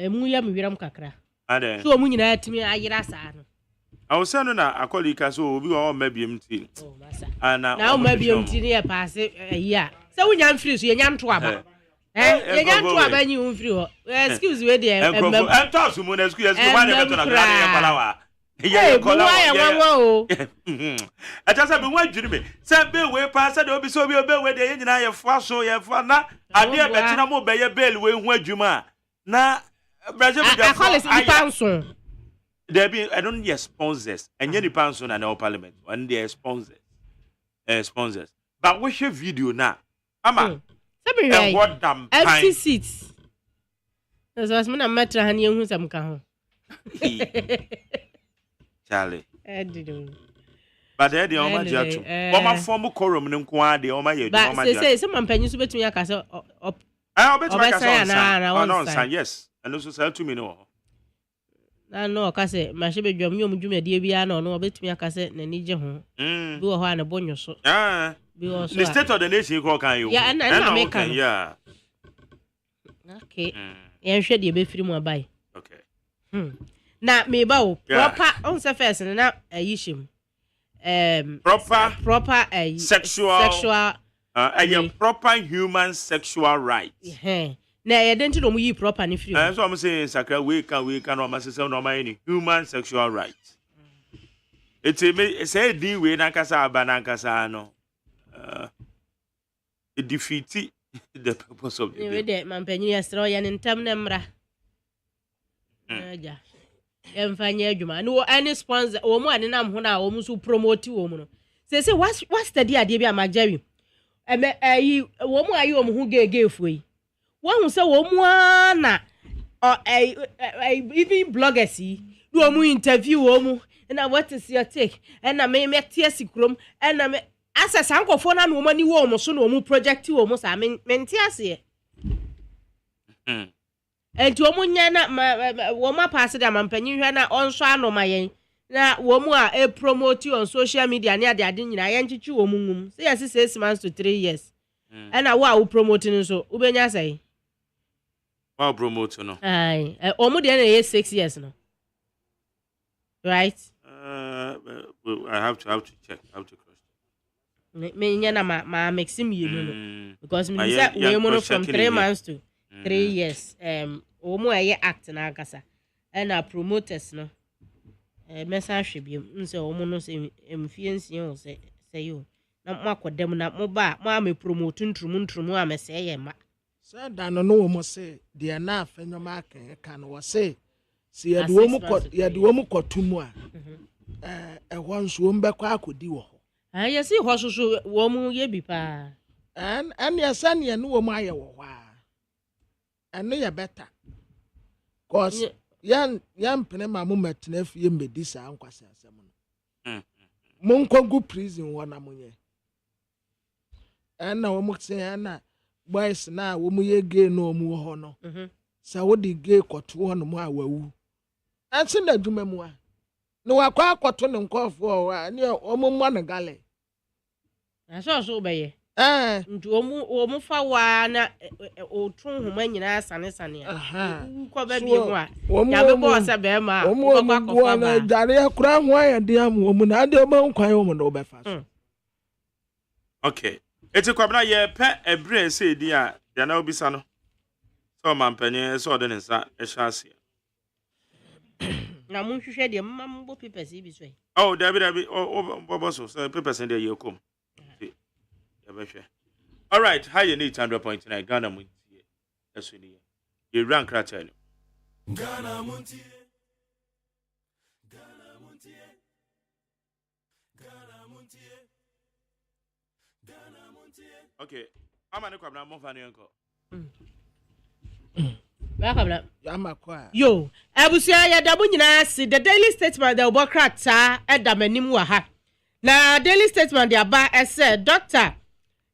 S5: mu ya me wiram kakra
S14: ade
S5: so mu nyina atimi ayira sa no
S14: awusa no na akoli ka so obi wo mabiem ti ana
S5: na o mabiem ti ne ya pass ya se wunya mfiri so ya nyanto aba you nyanto aba nyi mfiri ho excuse we dey
S14: talk to mo na excuse one dey better na grade palawa yeah
S5: kola
S14: I just say be wan dwiri me say be we pass say obi so obi we dey nyina ye fa so ye fa na ade e betina mo be ye bail we hu adwuma na Brazil be
S5: I call it panson.
S14: There be I don't hear sponsors and any panson and our parliament and they sponsors sponsors but we share video now ama and what damn
S5: empty seats so as me na metra han ye hu sam ka ho
S14: Charlie but they dey o ma jatu o ma form quorum ne nko ade o ma ye
S5: do o ma jatu say some panyin so betumi aka say
S14: betumi aka say on yes and also sell to me no
S5: na no ka say ma she bedwam nyom dwumade bia na no betumi aka say na ni je ho bi wo ho ana bonyo so
S14: the state of the nation ko kan you
S5: yeah and America
S14: yeah
S5: okay yen hwe de be firi mu abai
S14: okay
S5: na me ba o proper on say first na ayishim proper
S14: sexual proper human sexual rights
S5: na yedenti no mu yi proper ni firi
S14: so am say sakra we can no ma say no ma any human sexual rights it me say din we na kasa aba na kasa no it defeat the purpose of the bill.
S5: We de man panyin yesro ya ntam na mra ja emfanya adwuma no any sponsor wo mu ane nam ho na wo mu so promote wo mu no say what study ade bi amajawi ayi wo mu ayi wo mu hu gege fuyi wo hu say wo mu na even bloggers yi do mu interview wo mu na what is your take na me tie sikrom na me asa sankofo na no mani wo mo so no mu project wo mo sa menti ase enti wo mu nya na wo ma pass da mampanyin hwa na onso anoma yen na wo mu a e promote on social media ne ade nyina ye nchichi wo mu ngum say yes 6 months to 3 years na wo promote no so ubenya say
S14: Wow, promote no.
S5: Aye, omu de na ye 6 years no. Right?
S14: I have to check. I have to cross.
S5: Me nya na ma maxim you no. Because me say we mu no from 3 months to 3 years. Omu aye act na akasa. Na promoters no. Message bi nse omu no say emfiensie o say you. Na mo akodam na mo ba mo am promote ntrum a me say ye ma.
S15: Sir, Dan no mo say the na afenyo can was say see ya do mu kotumu a ehon so mbekwa akodi wo ho
S5: yes ho so wo mu ye bi pa
S15: and yes an ye no wo mu aye wo ho a eno ye better cause yan pene ma mo metena fie medisa ankwase asem no mo nkogu prison wo na monye na wo mu say na boys na wo mu ye gay no mu ho no sa wo di gay koto ho no mu awawu anse na dwuma mu a no wakwa akoto ne nkofo wa ne o mu mo na gale
S5: so be ye nti o mu fa wa na o tun homa nyina sane a ko ba bi mu a ya be bo se be ma
S15: o mu ko na dare akura ho ya de am o mu na de o ba nkwan o mu no be fa so
S14: okay eti kwabna ye pe ebre se di a ya na obisa no so mampanye so de nsa e hase
S5: na mun hwehwe de mambo papers bi so
S14: oh dabi o so papers de ye kom ya be hwe all right how you need 100.9 Ghana Montie eso ni ye rank rata ni
S3: Ghana Montie Ghana Montie Ghana Montie Ghana Montie
S14: okay ama ne kwabna mo fa ne enko
S5: Welcome.
S15: Yo,
S5: abusia ya dabu nyina si the daily statement the obokrata edamanim wa ha. Na daily statement the aba ese Dr.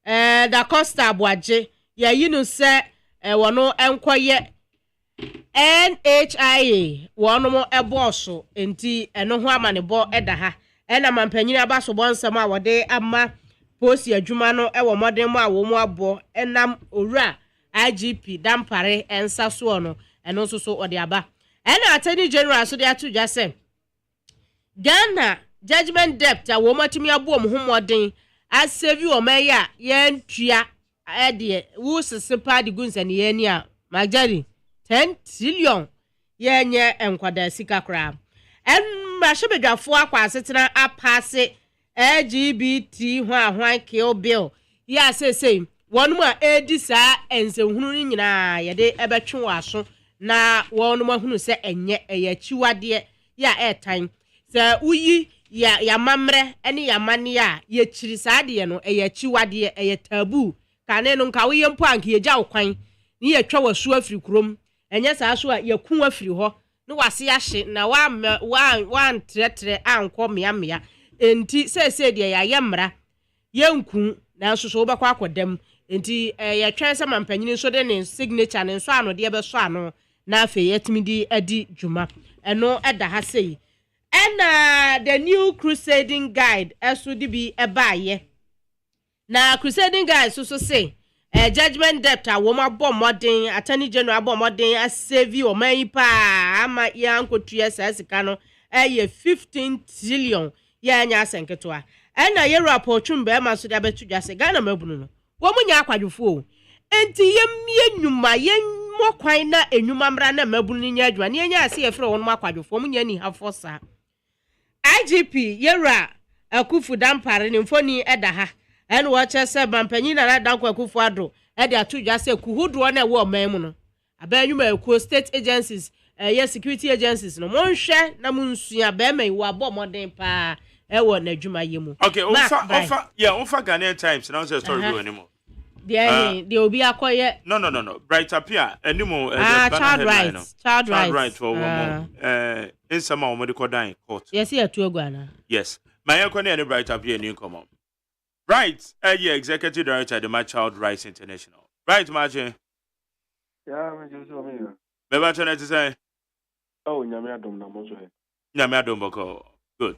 S5: Da Costa Abuaje ya yinu se wono enkoye NHIA wono mo eboso enti eno ho amanebo eda ha. Na mampanyini aba so bonsam a wode ama posi adwuma no ewo modern mu a wo mu abo enam owura IGP dampare ensa so no eno so ode aba ena attorney general so de atu dwa se Ghana judgment debt a wo matimi abo mo homoden asevi o meya ye ntua ede wo sesepa de gunsa ne ye ni a magari 10 trillion ye nye enkwada sika kra en ma shebedwafo akwa asetena apase LGBT ho ahwan kill bill ya say one more edi saa ensenhunu nyina yede ebetwe waso na wonu mahunu se enye eyachiwade ya etan se uyi ya mamre ene ya mane a ye chiri saade no eyachiwade eyatabu kane no nka wo yempo anka yeja okwan ni yetwa wasu afiri krom enye saa so a yakun afiri ho ne wase ahye na wa antretre anko meamea enti se de ya yemra yenkun na so so obekwa akodam enti ya twen se mampanyini so de ne signature ne so ano de be so ano na afi yetimi di adi dwuma eno eda ha sei ena the new crusading guide eso di bi ebaaye na crusading guide so say judgment debt a wo mabọ modern attorney general abọ modern asevi o man pa ama ya nkotua sasika no 15 trillion ya nya asenketo a ena ye report twumba ma so de abetu dwase Ghana mabunu no wo munya akwadwofo enti yemie nnwuma mokwan na enwuma mra na mabunu nya adwa ne nya ase ye frɛ wo no akwadwofo munya ni hafosa IGP yera akufu dampare ne mfoni eda ha ene wo chese bampanyi na dankwa akufu ado ede atu dwase kuhudo na wo man mu no abanwuma ekuo state agencies security agencies no monhwe na munsua ba mai wo abo modern pa ewo na adwuma yemu
S14: okay ofa Ghanaian Times now say story go anymore
S5: they obi akoye
S14: no bright appear anymore
S5: child rights
S14: for woman in some of medical dying court
S5: yes here to agwana
S14: yes my yakone any bright appear new come on right executive director the Child Rights International right margin
S8: me just so me
S14: be ba tone to say
S8: oh nyame adom na mo so
S14: nyame adom boko Good.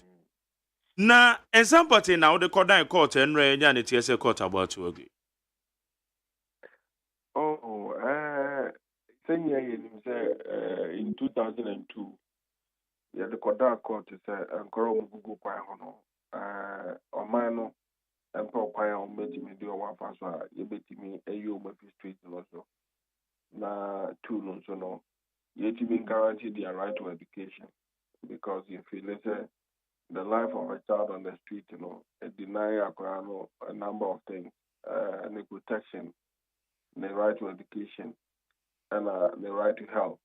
S14: Na example now the court and court and any TSA court about to agree.
S16: Oh, same year in 2002, yeah, the Kodak court is a Google Kwai Hono, Omano, and Pokwai on Medio one Fasa, you bet me a you street also. Na two no so no, yet you been guaranteed their right to education because if you listen, the life of a child on the street, it deny a number of things, and the protection, the right to education, and the right to health.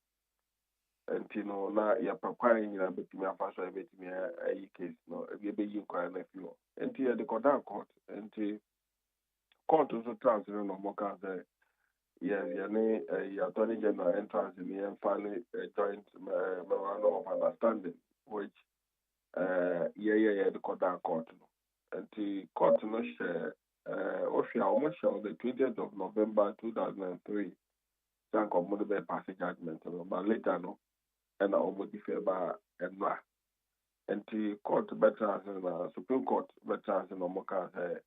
S16: And na ya papa nyina betumi afa so betumi ayi case no e be yi kwa na fi ho enti ya de koda court enti court so transfer no mo ka say ya ne ya attorney general entrance ni and finally joint memorandum of understanding which the koda court no enti court no share almost the 20th of November 2003 thank God mo be pass judgment but later no and almost favor and la. And the court better and Supreme Court better and Omoka say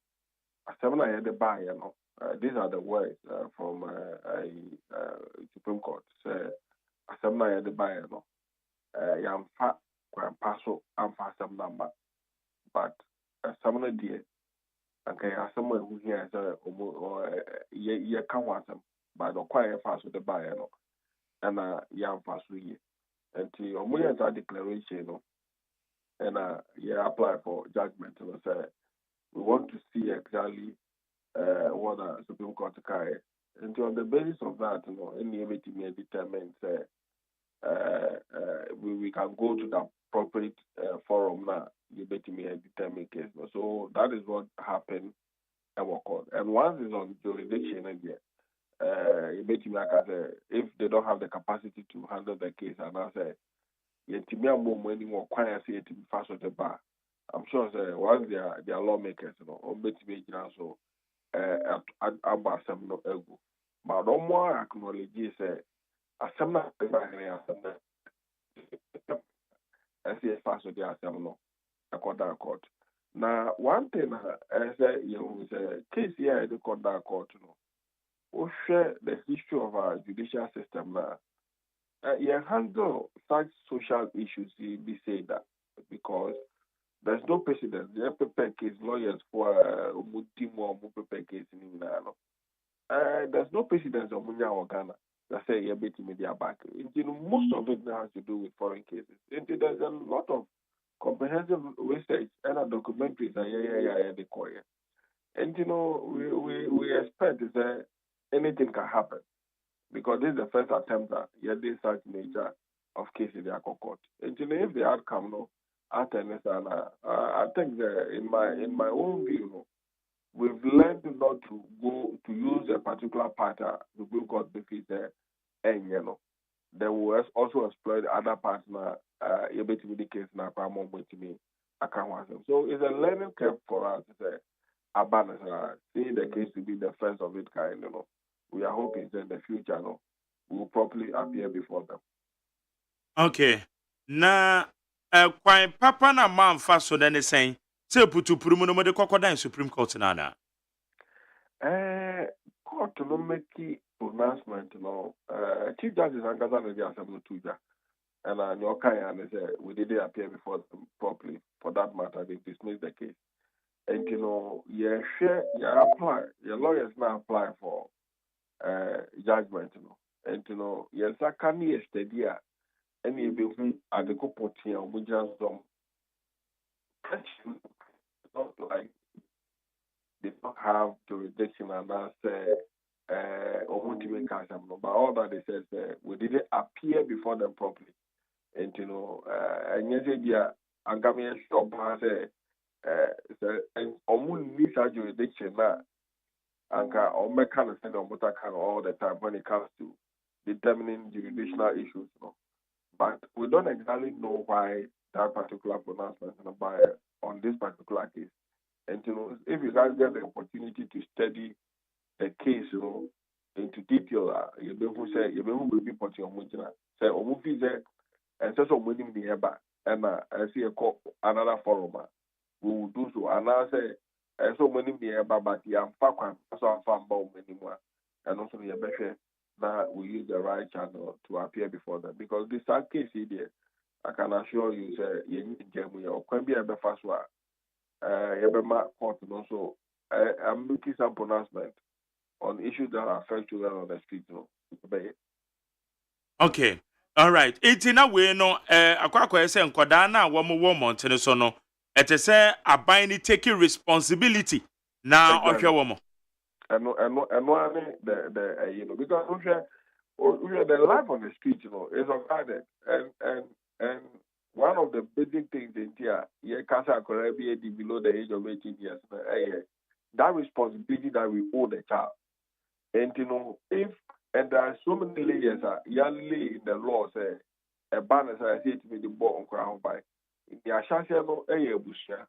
S16: I had the buy, these are the words from Supreme Court. Say I had the buy, yam fat passo and fast some number. But some dear and can someone who hears ye can't want them by the quiet fast with the buy, and yam fast with ye. And the Omoya declaration, and apply for judgment and say we want to see exactly what the Supreme Court carry. And on the basis of that, any meeting may determine we can go to the appropriate forum now. You bet me determine case. So that is what happened and what court. And once it's on jurisdiction again, you bet me if they don't have the capacity to handle the case, and I say yetimi amom anymore kwanya say yetimi fast the bar. I'm sure once they are lawmakers, betimi gina so abasem no egu. But no more acknowledge say asem na the bar asem na as fast the asem no according court. Now one thing say you say case here the court no. We share the history of our judicial system now. You handle such social issues, you be say that because there's no precedent. The prepare case lawyers for Mutimo prepare case in Nano. There's no precedent of Munya or Ghana that say you're betting media back. Most of it has to do with foreign cases. There's a lot of comprehensive research and documentaries and the court. And we expect that anything can happen. Because this is the first attempt that you did such nature of cases in the court. And if the outcome, I think that in my own view, we've learned not to go to use a particular pattern to bring court defeat and then we also exploit the other partner. Able to be the case now. I can't want them. So it's a learning curve for us. See the case to be the first of its kind. We are hoping that in the future, we will properly appear before them.
S14: Okay. Na kwai papa na man fa so na ne sen se putu purumu no de kokodan Supreme Court na na.
S16: Court no make pronouncement Chief Justice Ankasa no dey asem no tuja. And Nyokai and say we didn't appear before them properly. For that matter, they dismissed the case. And apply. Your lawyers now apply for judgment, and yes, I can yesterday, and you be who at the Copotia, we just don't not like they don't have jurisdiction and that's or MONTIE but all that they said we didn't appear before them properly. And and yes, I got me a stop and almost miss our jurisdiction now. And make kind of send on all the time when it comes to determining jurisdictional issues. But we don't exactly know why that particular pronouncement on this particular case. And if you guys get the opportunity to study the case, into detail, you be who say you be who will be putting on Mujina. Say Omufi say and so winning the eba. and I see a call another forum. We will do so. And I say, so many me but yeah, I'm so I'm found many more. And also the better that we use the right channel to appear before them because this case here, I can assure you, say you need to or can be a fast one. Court also. I'm making some pronouncement on issues that affect children on the street.
S14: Okay. All right. It's in a way, no, akwa say nkoda na wo montene so no. Ete say aban taking responsibility. Now,
S16: Exactly.
S14: ohwe wo mo.
S16: And the you know because the life on the street, you know, is unguarded and one of the basic things in here, cancer be below the age of 18 years. That responsibility that we owe the child. And you know, if and there are so many layers in the law say a banner say to me the ball on crown by in the Ashanti no busia.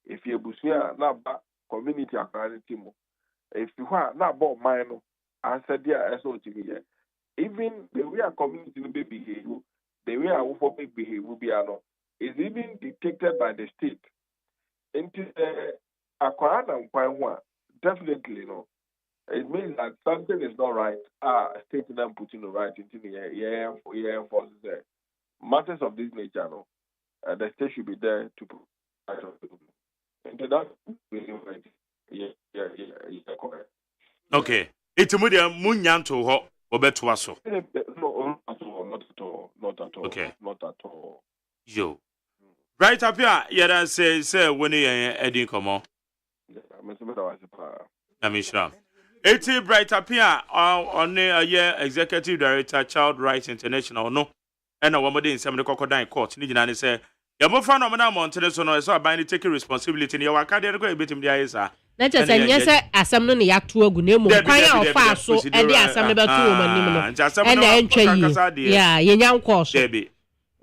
S16: If you busia na ba community accountability mo. If you want na ba mine answer there as to me. Even the way a community will behave, the way our public behave will be is even dictated by the state. Into the Aquana definitely no. It means that something is not right. State them putting the right into the enforces there. Matters of this nature, no. The state should be there to provide. Into that, correct.
S14: Okay. It's mu dia munyanto ho obeto aso.
S16: No, not at all. Not at all.
S14: Okay.
S16: Not at all.
S14: Yo. Right up here, yeah, say when you Eddie come on. Amishram. 80 bright up here on a year executive director, Child Rights International, no. And a woman in some of the crocodile court. Nijana say, Yamo found a man mountain so no, so I bind taking responsibility in your academic go a bit in the eyes.
S5: Let us say, yes, as some no yak to a good name, quite fast, so and yes, I'm about 2 women, and the entry. Yeah, young course. Baby.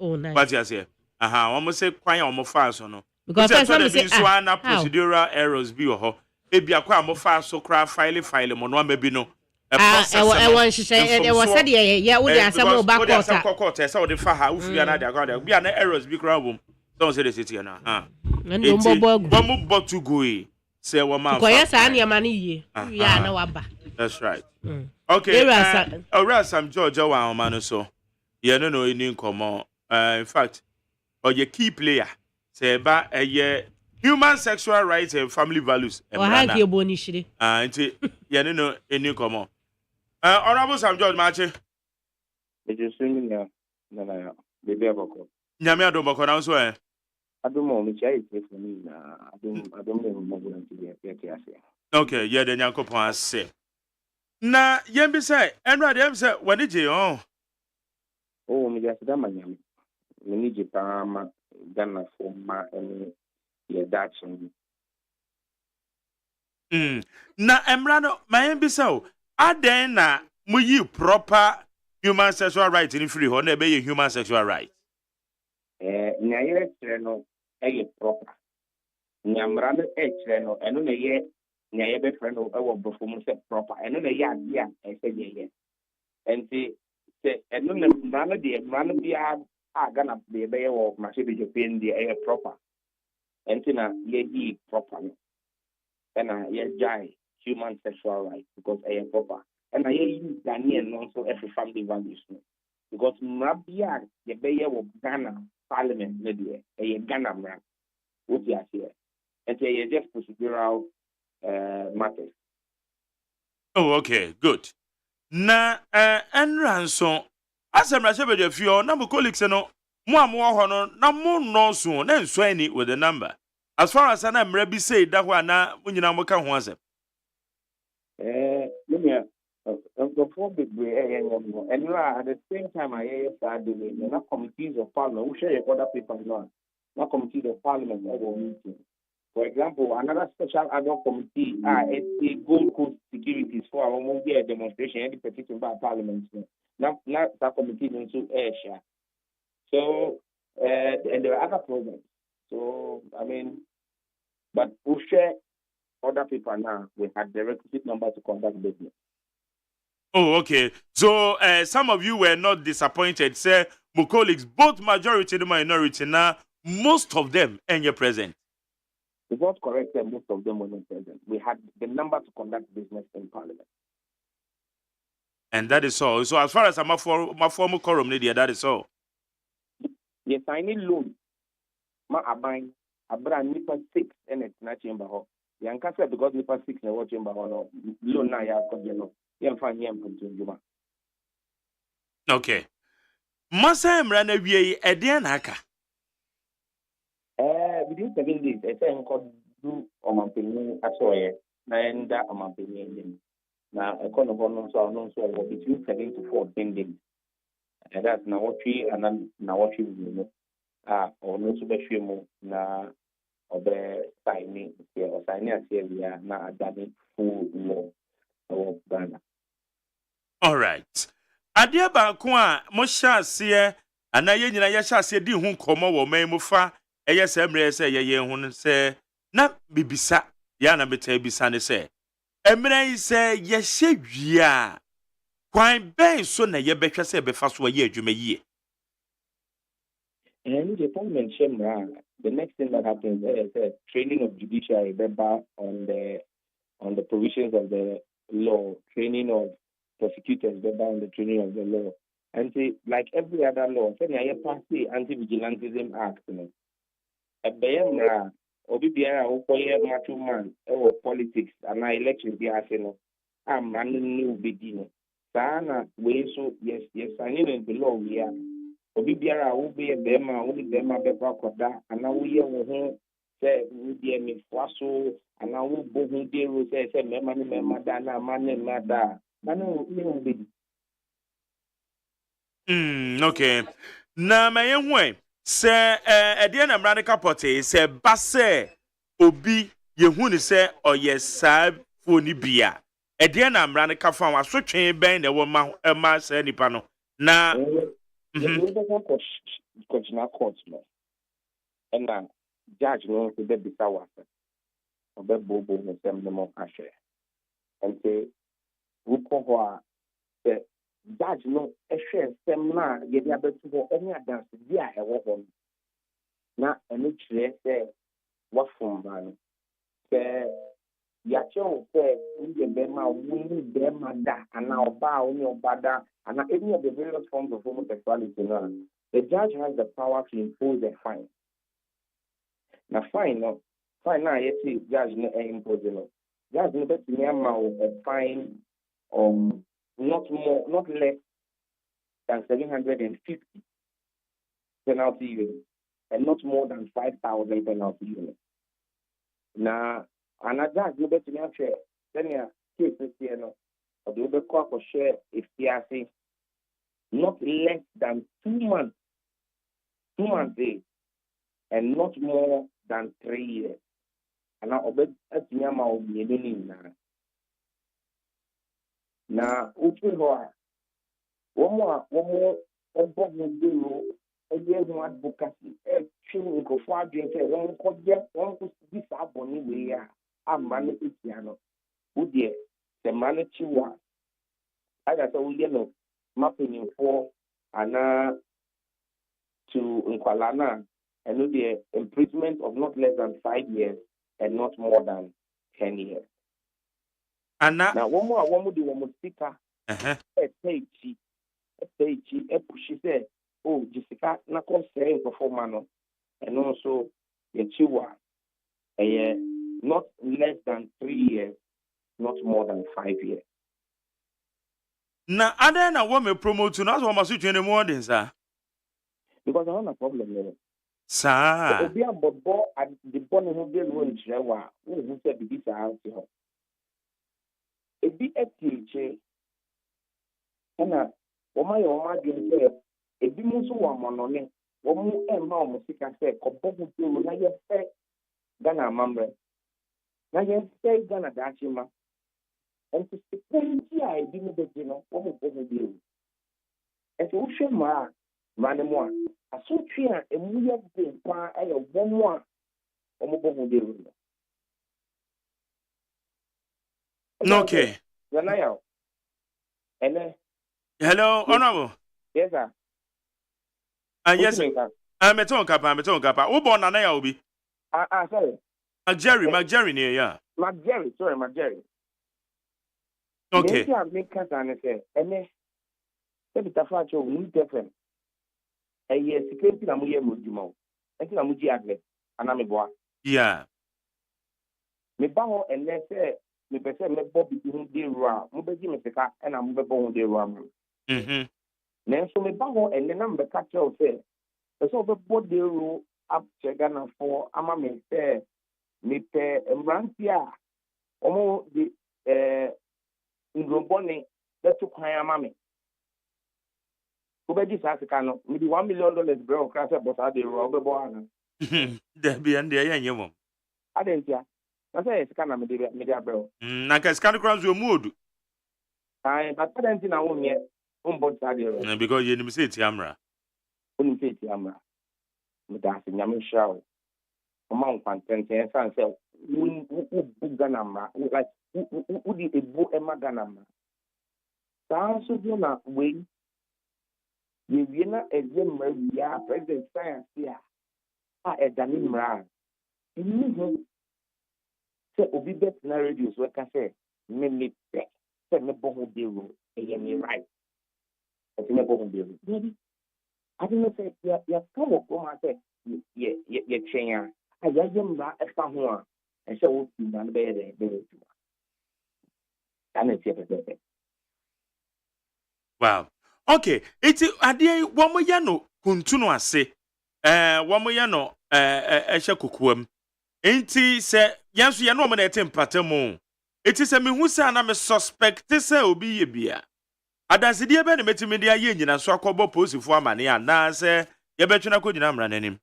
S5: Oh, nice.
S14: But yes, almost say quite almost fast or no.
S5: Because
S14: I told them procedural errors be or ebi akwa amofa so kra file mo no maybe no
S5: I want to say it was said yeah we dey some back
S14: court say we dey fa ha ufi na dey akwa be na errors bi kra bom don't say the city na
S5: ndo
S14: bomu botu go e say wo man
S5: ko yes an yema na yie ya na waba
S14: that's right okay Sam George wa man no so ye no any nkomo in fact or your key player say ba human sexual rights and family values. Auntie, you know, any common. Honorable Sam George Marche.
S6: It is swimming now. No, baby,
S14: Yamia don't work on swear.
S6: I don't know, which I say for me. I don't know more than to get
S14: okay, yeah, then Yanko Pons say. Na, Yambi say, and Radam said, what did you own?
S6: Oh, me just that man. We need you, Pama, Ghana for my yeah, that's
S14: na emrano maybe so aden na muyi proper human sexual rights in free ho na be human sexual rights
S6: nyaye no proper nyamrano no eno na ye nyaye be friend no e wo perform se proper eno na ye adia e se ye enti se eno na mrano de mrano bia aga na be ye wo ma se be Japan de e proper Entina ye properly. And ye human sexual rights because proper. And I use Ghanaian also every family values. Because Mabia, ye be of Ghana Parliament, maybe a Ghana man, would be here. And they just procedural matters.
S14: Oh, okay, good. Na and ransom as I'm not if your number colleagues no. More na mo no so na nso ani with the number as far as na mrabi say that one na munyina mo ka ho asem
S6: before the and at the same time I started doing na committees of parliament we share other papers now na committees of parliament over meeting for example another special ad hoc committee it's a Gold Coast securities for our movie demonstration any petition by parliament now that committee into share. So, and there are other programs. So, I mean, but we share other people now. We have the requisite number to conduct business.
S14: Oh, okay. So, some of you were not disappointed. Say, my colleagues, both majority and minority, now most of them ain't present.
S6: It's not correct that most of them were not present. We had the number to conduct business in Parliament.
S14: And that is all. So as far as my former quorum, that is all.
S6: Yes, I need loan. Ma abine, a brand nipa 6 and it's not chamber hall. Yanka said because nipa 6 and what chamber hall, loan na ya kojeno. Yan fan yam from Juma.
S14: Okay. Masa mrana wie edian haka.
S6: Within 7 days, I say uncle do on my opinion as well. And that on my opinion. Now, a corner of so between 7 to 14 days. And that's now what we and then now what you or no super more na obe signing here or signing as here we are now adani full law of Ghana.
S14: All right. Adia ba ko a mo hya ase ana ye nyina ye hya ase di hu komo wo man mu fa eye se mre se ye hu se na bibisa ya na beta bisa ne se emre yi se ye hye wia kwan ben so na ye behwe se be fa so ye adwuma yie.
S6: And the Parliament the next thing that happens is training of judiciary on the provisions of the law, training of prosecutors on the training of the law. And see, like every other law, I pass the Anti-Vigilantism Act, a BMRA, Obibiara, Okoye, Matu Man, or politics, and our elections, the arsenal. I'm running new beginning. Sana, we so, yes, I need the law, we are. Obibiara, who be a Bema, only Bema Beba Koda, and now we are say, we be a Mifaso, and now we both deal with say, Memma Dana, Mane Mada.
S14: Okay. Na ma yenwe se ede na mradika pote se base obi yehu ni se oye sa foni bia ede na mradika fa wa so twen ben na wo ma se nipa no na
S6: court no and then judge no be bisa wa obe bobo no sem no ahwe and say we ko the judge no ehwe sem na ye dia betu ho any adance dia ewo ho na ene kire se what from ban se ya cho se we be ma we be ma da ana oba oni obada and any of the various forms of homosexuality now the judge has the power to impose a fine. Now fine now yet judge no impose no judge no bet me a fine not less than 750 penalty unit and not more than 5,000 penalty unit. Now, another judge no bet me share then ya case here no or the other court for share if PRC not less than 2 months and not more than 3 years. And now obey at Yama will be any now, one more do a year advocacy, a training for 5 years, one could be sabony we are a man piano. Who dear the manage was. I got a yellow mapping for Anna to Nkwalana and the imprisonment of not less than 5 years and not more than 10 years.
S14: Now
S6: one more do one speaker. A she said, oh, Jessica, Nako saying performance, and also the Chiwa, not less than 3 years, not more than 5 years.
S14: Na ada na wo me promote na so ma so twene mo den sa
S6: because I have a problem with it.
S14: Sa
S6: obi abobo at the bone ho be no nkyere wa wo hu se bibi sa anti ho ebi etiche na wo ma yo ma dwen se ebi mu so wa monone wo mu emma o musika se kobogu bi mu na ye fe Ghana mamre na ye fe Ghana dachima and to security I didn't be no what was do and so show ma manemo a so tria e mu ye be pa e yo bomo a o mo bomo do
S14: okay
S6: and
S14: hello honorable
S6: yes sir
S14: Yes. I'm a tongue kappa. Who born an Obi?
S6: Sorry.
S14: McJerry near ya.
S6: McJerry.
S14: Okay.
S6: Maybe I make us say, and then the factor will different. A year security na muye mujimo. Enti na muji adlet. Aname boa.
S14: Yeah.
S6: Me baho and then say me pese me bobi hu de roa. Mo beji me seka e na mo bebo hu de roa mo. Nanso me baho and then am be ka tell say so bebo de ro up chegana for ama me say me pe mbrantia omo di ndrombone betu kwan ama me. Kubeji sa sika no me di $1 million bro kra say but ade ro bebo ana.
S14: There be and there yen mom.
S6: Adentia. Na say sika na me di bro.
S14: Na ka sika no kra zo mood.
S6: Ai but adentia na won ye on ade ro.
S14: Because you nim say tiamra.
S6: Unim say tiamra. Me da se nyame shawo. Oma on content e san say u bugana ma like u di ebu e magana ma. Sa so do na we ye na ejemma ya president science ya a edani mra. Ni say obi bet na radio so ka say me pe say me bo ho de ro e ye me right. E me bo ho de ro. I didn't say ya come up on my say ye train I am not a family and so none better than
S14: Wow. Okay. It's ade wo mo ya no kuntu no ase. Wo mo ya no ehye kokoam. Enti se yanso ye no mo na etempatemu. Eti se me hu se ana me suspect se obi ye bia. Adansidi ebe na metimi de aye nyina so akobo posifo amane ana se ye betwena kodina mra nanim.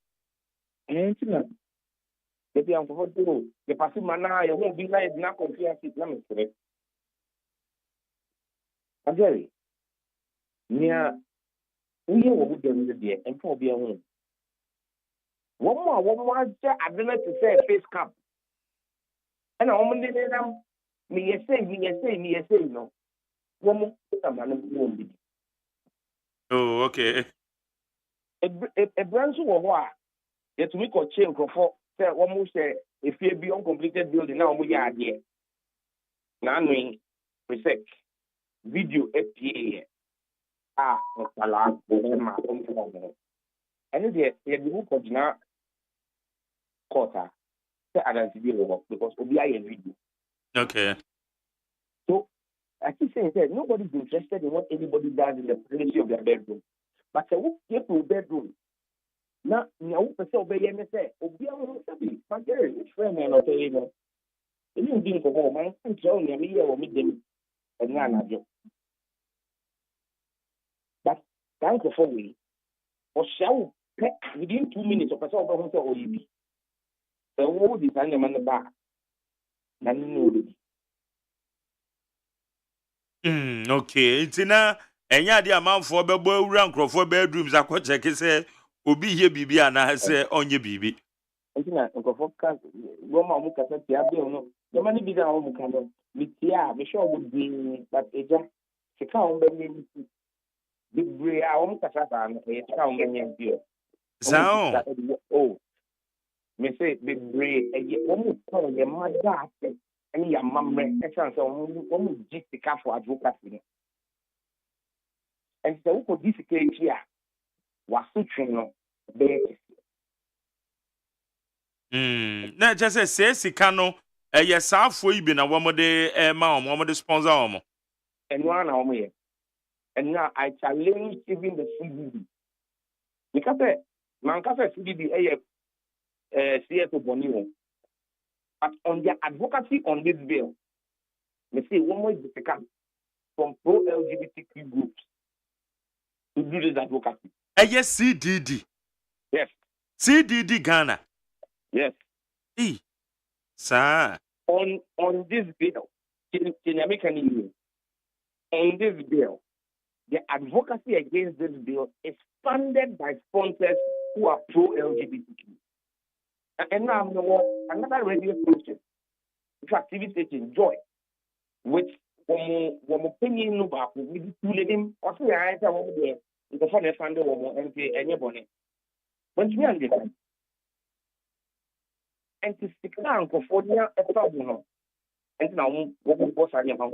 S6: Enti na ebi an ko do the pass mana ye ho bi na confiance na me sere. Ajeri nia uye wo bu dem de enfa obi ehun. Wo mo aje adele to say face cap. And I only did them me say no. Woman,
S14: Oh, okay.
S6: A branch of what? Yet we could change for almost if you be uncompleted building now, we are there. Now, research video FPA. Salam, and the book of now quarter. Because we are a video.
S14: Okay.
S6: So I keep saying that nobody's interested in what anybody does in the privacy of their bedroom. But I will get to a bedroom. Now, I will say, obey and say, obey, but there is friend and okay, you know. It didn't think of home, I can't tell me or meet them and none of you. But thank you for me. Or shall within 2 minutes of a sort of OEB. The world is under the back.
S14: Okay. Itina enya dia manfo bebo awura nkrofo bedrooms akwache se obi hie bibi ana se onye bibi.
S6: Itina nkrofo ka Roma mu kasa ti abe no. The mani bi da mu ka no. Mi tia, me sure would be but eja. Se ka on be ni big bre a on kasa ba no e ka on be ni bi.
S14: Sao.
S6: Oh. Me say big bre e wo mu ko ye ma da ate. Any your mamre, essence of one just the car for advocacy. And so, for this case here, was suitable.
S14: Na just say, Sicano, yes, half for you been a woman de one de sponsor.
S6: And one hour me. And now I challenge even the CBD. Because Mancasa CBD, CSO Bonio. But on their advocacy on this bill, we say one more difficult from pro-LGBTQ groups to do this advocacy.
S14: Yes, CDD.
S6: Yes.
S14: CDD Ghana.
S6: Yes.
S14: Sir.
S6: On this bill, on this bill, the advocacy against this bill is funded by sponsors who are pro-LGBTQ. And now another radio station, TV station, Joy, which one opinion no back with two living or say I over there, the fund is funded and pay any bonnet. But we understand. And to stick down for a problem. And now, what we both are about.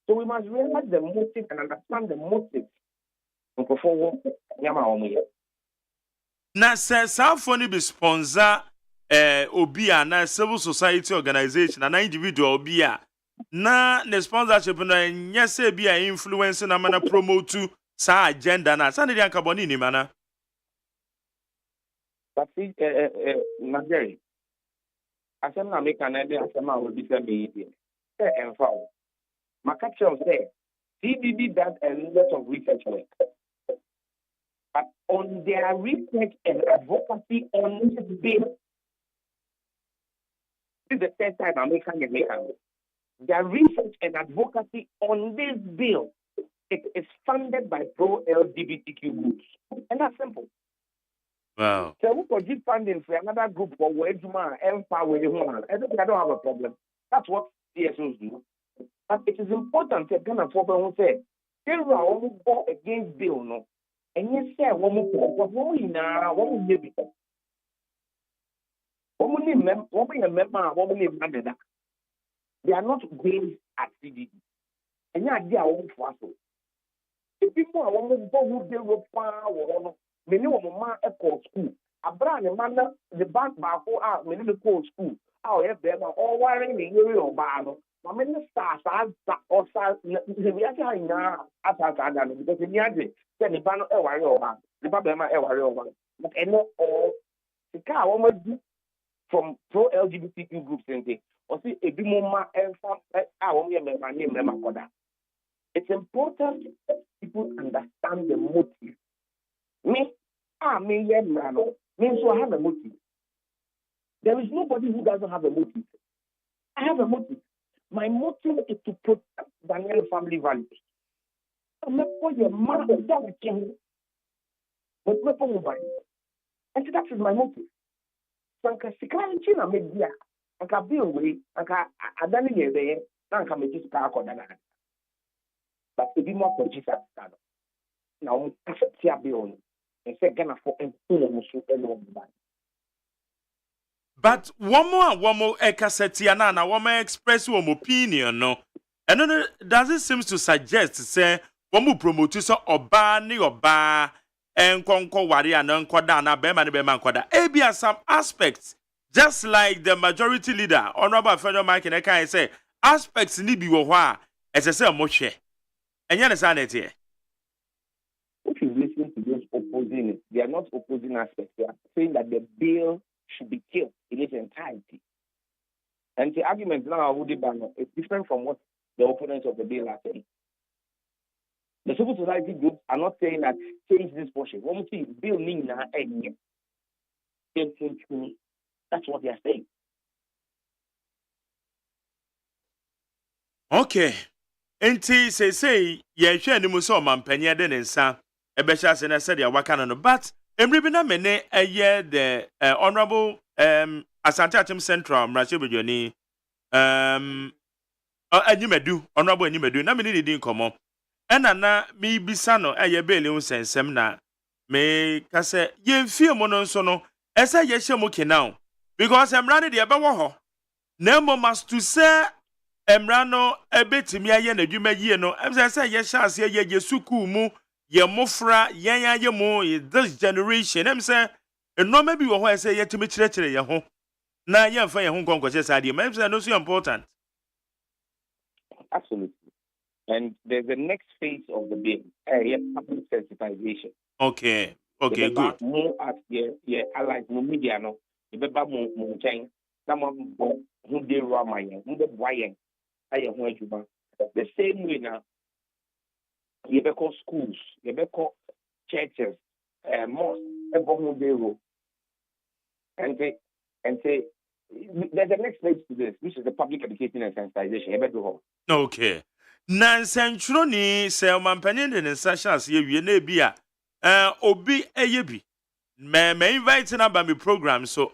S6: So we must realize the motive and understand the motive.
S14: Na saa phone be sponsor obi a na civil society organization na individual obi a na the sponsorship no nya say bi a influence na mana promote sa agenda na sa ne dia carbon ni mana.
S6: But Nigeria, asem na make na dey asem a obi say be here. Say enfoul. Makacho say CBB does a lot of research work. But on their research and advocacy on this bill, this is the first time I'm making it. Their research and advocacy on this bill, it is funded by pro-LGBTQ groups. And that's simple.
S14: Wow.
S6: So we could give funding for another group for Wejuma, Empower, I don't have a problem. That's what CSOs do. But it is important to kind of who say, there are all go against bill, no. And you say, woman, maybe. They are not based at CDD. And you are own for us. If people are woman, who they will power, many of them are at school. A brand man, the bank bar for out, many of the school. How if they are all wearing the area of Barno. I mean, the stars or stars, we are trying now as I done because in the end, then the banner a warrior over, the Babama a warrior over. But I know all the car almost from pro LGBTQ groups and things. Or see a bit more and some my name, it's important that people understand the motive. Me, yeah, man, means so I have a motive. There is nobody who doesn't have a motive. I have a motive. My motive is to protect Daniel family values. I'm not for your man or that king, but not for nobody. And so that is my motive. So I can see media, I can be away, I don't need there, I can make this car. But if you more for Jesus, now I see a bill and say, Gana for and
S14: but one more ekasetiana na one more express one opinion no. And then does it seems to suggest say one more promote so oba ni oba enkonko wari and enkoda na bema ni bema enkoda. Ebia some aspects just like the majority leader Honorable Federal Mike Neka say aspects ni bi wo ho a ese say mo hwe. Enya ne sa na tie.
S6: If you listen to those opposing it, they are not opposing aspects. They are saying that the bill should be killed in its entirety. And the argument now is different from what the opponents of the bill are saying. The civil society groups are not saying that change this portion. When we see bill that's what they are saying.
S14: Okay. Enti say ye hwe ni mu so mampanya de ne nsa e be sha se na said ya waka no but emri na mene the honorable Asante Achim Central Mrashe Bedwani Anyimadu honorable Anyimadu na mene ni komo ena na mi bisa no bele hu sensem na me ka se ye mfie mo no nso no ese ye hye mo kenao because emra ne de be wo ho na mo must to say emra no ebetimi aye na dwuma yie no say ye chance ye suku mu ye mofra ye mo this generation say no maybe wo ho say ye timi kire ye ho na ye mfa ye ho nkonkoche sade say no so important.
S6: Absolutely. And there's the next phase of the bill, public sensitization.
S14: Okay, good.
S6: More as allies, more media, no, the beba more chain, someone who they run who the boying, the same way now, you call schools, you call churches, mosques, and say, there's the next phase to this, which is the public education and sensitization.
S14: Okay. Nansentro ni se mampanye de nsa ye wie na bia obi eyebi me invite na ba me program so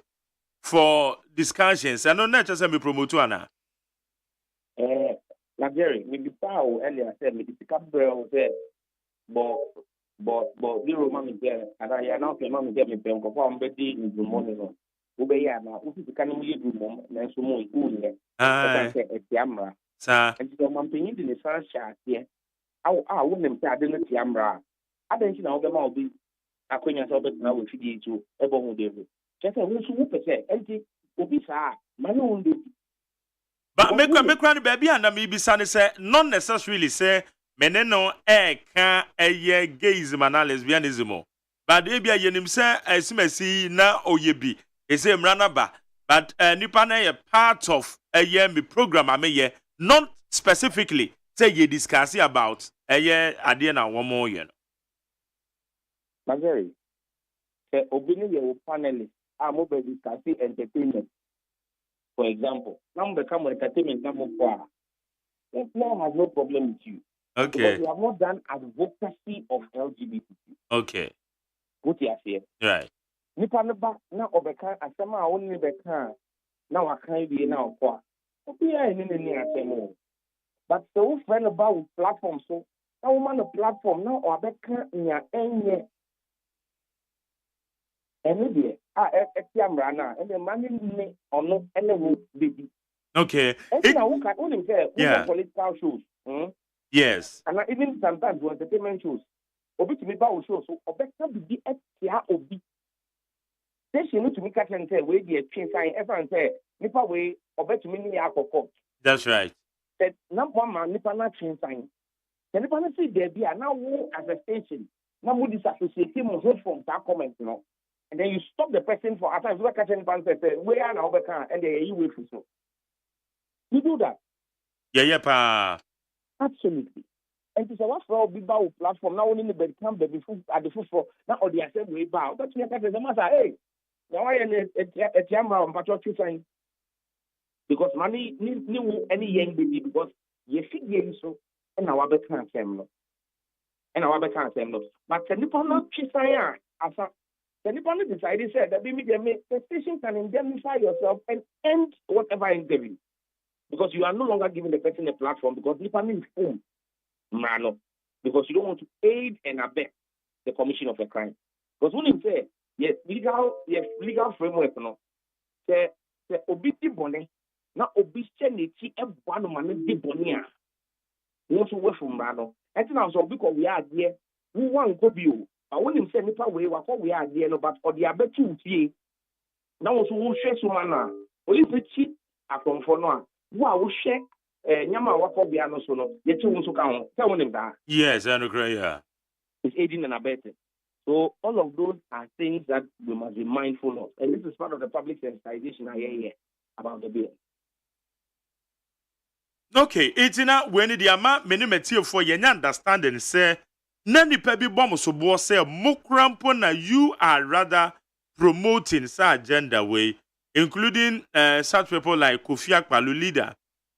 S14: for discussions and not just me promote ana
S6: Nigeria me bi pa o earlier said me pick up bro say but but zero mami there ada ya na okay mami there me pem ko fa mbedi ndumoni no ube ya na ufi kan mu yedu mom na so mo iku ne ka se etiamra
S14: sa
S6: nti do mampenyi di ne san shaate aw wonem se ade no tiamra ada nti na wo be ma obi akonya so bet na wo fidi tu ebo hu de bu chese wo so wo pese nti obi sa ma no wo de
S14: but mekra no baby and me bisa ne say not necessarily say meneno ka eye gayism and lesbianism but e bia yenim say asimasi na oyebi e say mrana ba but nipa na ye part of me program ameye not specifically say you discuss about ade na wo mo ye no
S6: Magari say obi ni ye panelist mo be discuss entertainment for example now become entertainment na mo kwa that law has no problem with you.
S14: Okay.
S6: Because we have not done advocacy of LGBTQ.
S14: Okay.
S6: What you say?
S14: Right.
S6: Nipa ne ba na obeka asema a woni beka na wakan bi na okwa. Obi ya ni asemo. But so friend about platform so na woman a platform na obeka nya enye. Ene de etiamra na ene mani ni ono ene wo baby.
S14: Okay.
S6: Now who can say political shows?
S14: Yes.
S6: And even sometimes when entertainment shows, obi to me ba show so obeka bi etia obi. Say she need to me catch and say we dey twin sign everyone say nipa we obe to me ni akoko.
S14: That's right.
S6: Said number man nipa na twin sign. The nipa na say there be now wo as a station. Now we disassociate him from that comment, you know. And then you stop the person for at times we catch and say we are now obeka and they you wait for so. You do that.
S14: Yeah, pa.
S6: Absolutely. And to say what for big bow platform now only the bed come baby food at the foot for now or the same way bow. But me catch the matter, hey, now I a camera on patrol sign. Because money new any young baby because you fit game so and our better can't no. And our better can't no. But the Nippon not sign as the Nippon decided said that the station can indemnify yourself and end whatever interview. Because you are no longer giving the person a platform because Nippon is home. Man, because you don't want to aid and abet the commission of a crime. Because when you say yes, legal framework, no, say obiti bone, na obiche neti ebwano mane di bonia. Want to work from Rano. And now so because we are there, we want to be. But when you say nipa we are there, no, but for the abetu tie. Now also we share so mana. Only the cheap a conforno. Wow, share. Nyama wako biano so no yetu unso kan tell them that
S14: yes I agree yeah
S6: it's aiding and abetting. So all of those are things that we must be mindful of, and this is part of the public sensitization I hear about the bill.
S14: Okay, itina when the ama many material for yenya understanding say na nipa bi bom so bo say mokrampo na you are rather promoting sa agenda way including such people like Kofi Akpaloo leader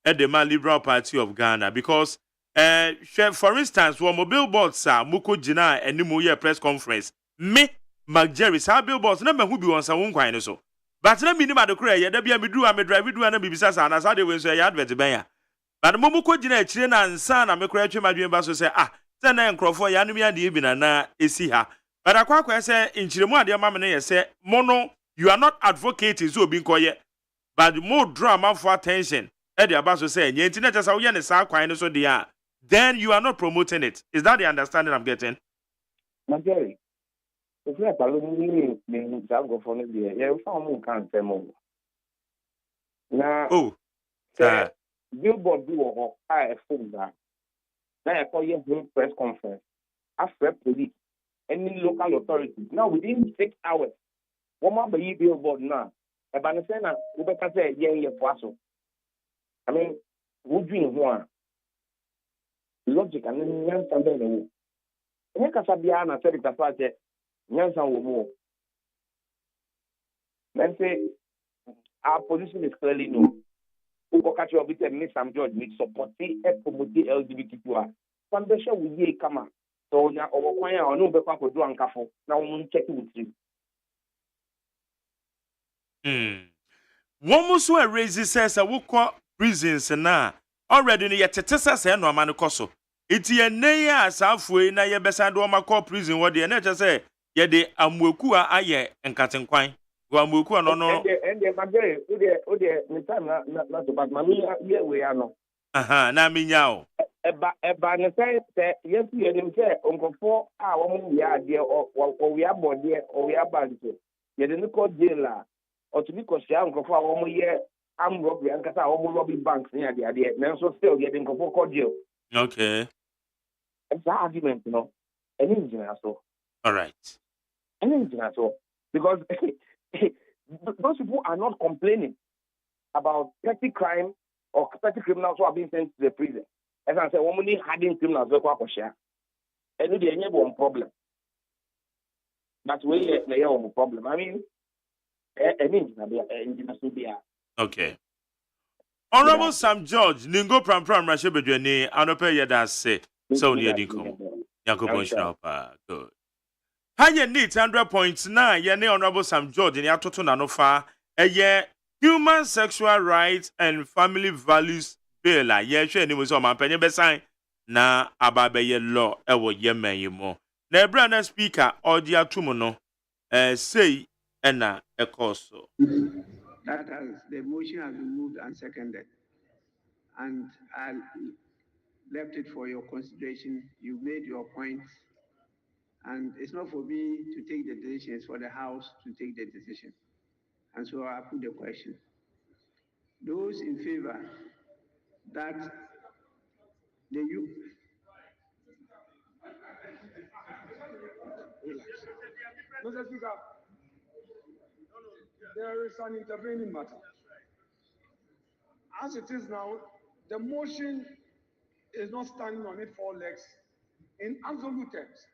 S14: at the Liberal Party of Ghana because for instance when mobile boards muko jina and muye press conference me McJerry sa billboards na mahu bi wonsa won kwan so but na minima de kura ye da bia me drive na bibisa sa na sa de we so ya advert ben ya but muko jina akire na nsa na me kura twa madwen ba so say say na enkrofo ya num ya de bi na esi ha but akwa say inchiremu ade ma me na ye say mono you are not advocating so obi nkoye but more drama for attention then you are not promoting it. Is that the understanding I'm getting?
S6: Jerry, if you are following me, go for it. You found can't say more. Now, billboard do I phone that. Now I call you press conference. After police, any local authority. Now within 6 hours, one more billboard now. A banana, we better say, yeah, I mean, would you want logic and then young something? And you can said it apart, young some more. Then say, our position is clearly known. Who will catch your bit and make some judge, make support and promote the LGBTQ. Foundation will be come out. So now, our choir or no paper for doing careful. Now, we'll check it with
S14: you. One more so raises says, I will call prisons na already ni yetete say no amane koso iti ene ya asafo na ye besa do ma prison wo de na che say ye de amweku a aye nkatenkwan go amweku no no
S6: ende magere ode me time na so bad mami ye we ya no
S14: aha na minya o
S6: eba ne say yesu ye nim say onkofo a wo mu ya de o we abode o we abanto ye de ne ko jail a o to bi ko sia onkofo a wo mu ye am robbery ankasa a wo mu robbery banks ne ade nanso still ye de onkofo ko jail.
S14: Okay.
S6: It's an argument, you know. So.
S14: All right.
S6: So. Because those people are not complaining about petty crime or petty criminals who are being sent to the prison. As I said, women hiding criminals who are share. And they have one problem. That's where they have a problem. I mean,
S14: okay. Honorable Sam George, Ningo Pram Rashebedwene, Anope Yeda say, so near Dinko. Yakobo Shrapa. Good. Hanya need 100.9, Yene Honorable Sam George, in Yatoto Nanofa, a year Human Sexual Rights and Family Values Bill, a year she was on my penny besign, na Ababe law, ewo yemen yemo. Nebrana speaker, Audia Tumuno, say, Enna, a courso.
S1: The motion has been moved and seconded, and I left it for your consideration. You made your points, and it's not for me to take the decision, it's for the House to take the decision. And so I put the question. Those in favor that the youth...
S23: Mr. Speaker, there is an intervening matter. As it is now, the motion is not standing on its four legs in absolute terms.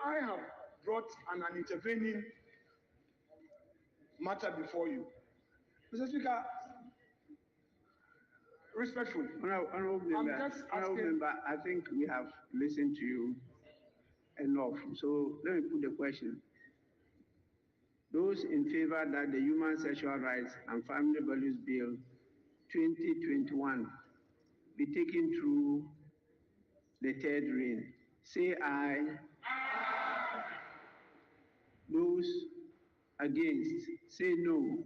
S23: I have brought an intervening matter before you. Mr. Speaker, respectfully,
S1: Honorable member, I think we have listened to you enough. So let me put the question. Those in favor that the Human Sexual Rights and Family Values Bill 2021 be taken through the third reading, say aye. Those against, say no.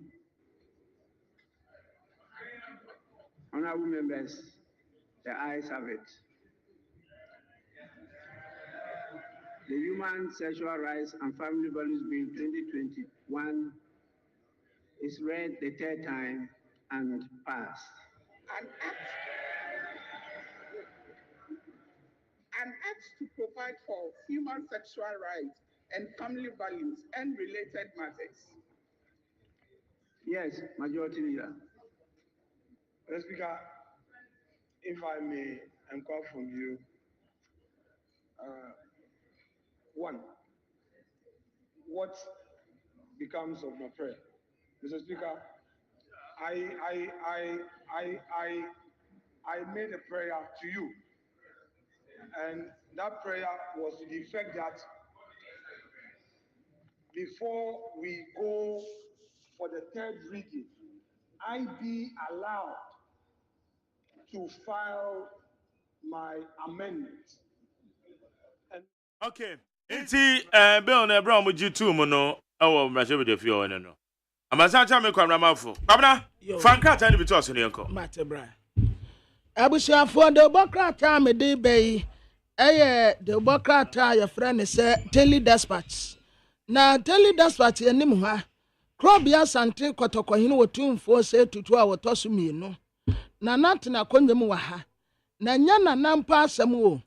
S1: Honorable members, the ayes have it. The Human Sexual Rights and Family Values Bill 2021 is read the third time and passed.
S4: An act to provide for human sexual rights and family values and related matters.
S1: Yes, Majority Leader.
S23: Mr. Speaker, if I may inquire from you, one, what becomes of my prayer? Mr. Speaker, I made a prayer to you, and that prayer was to the effect that before we go for the third reading, I be allowed to file my amendment.
S14: Okay. Iti bill na bra mo G2 mo no awo mrashe be fie no no. Amasa cha me kwamra mafo. Babna Frankrata ni bitu aso ne enko.
S15: Mate bra. Abusuafo de bokrata me de bei eye de bokrata your friend say Daily Dispatch. Na Daily Dispatch enim ha. Krobia sante kotokohine wotumfo se tutu a wotoso mienu. Na natena konwem wa ha. Na nya na nampa asem wo.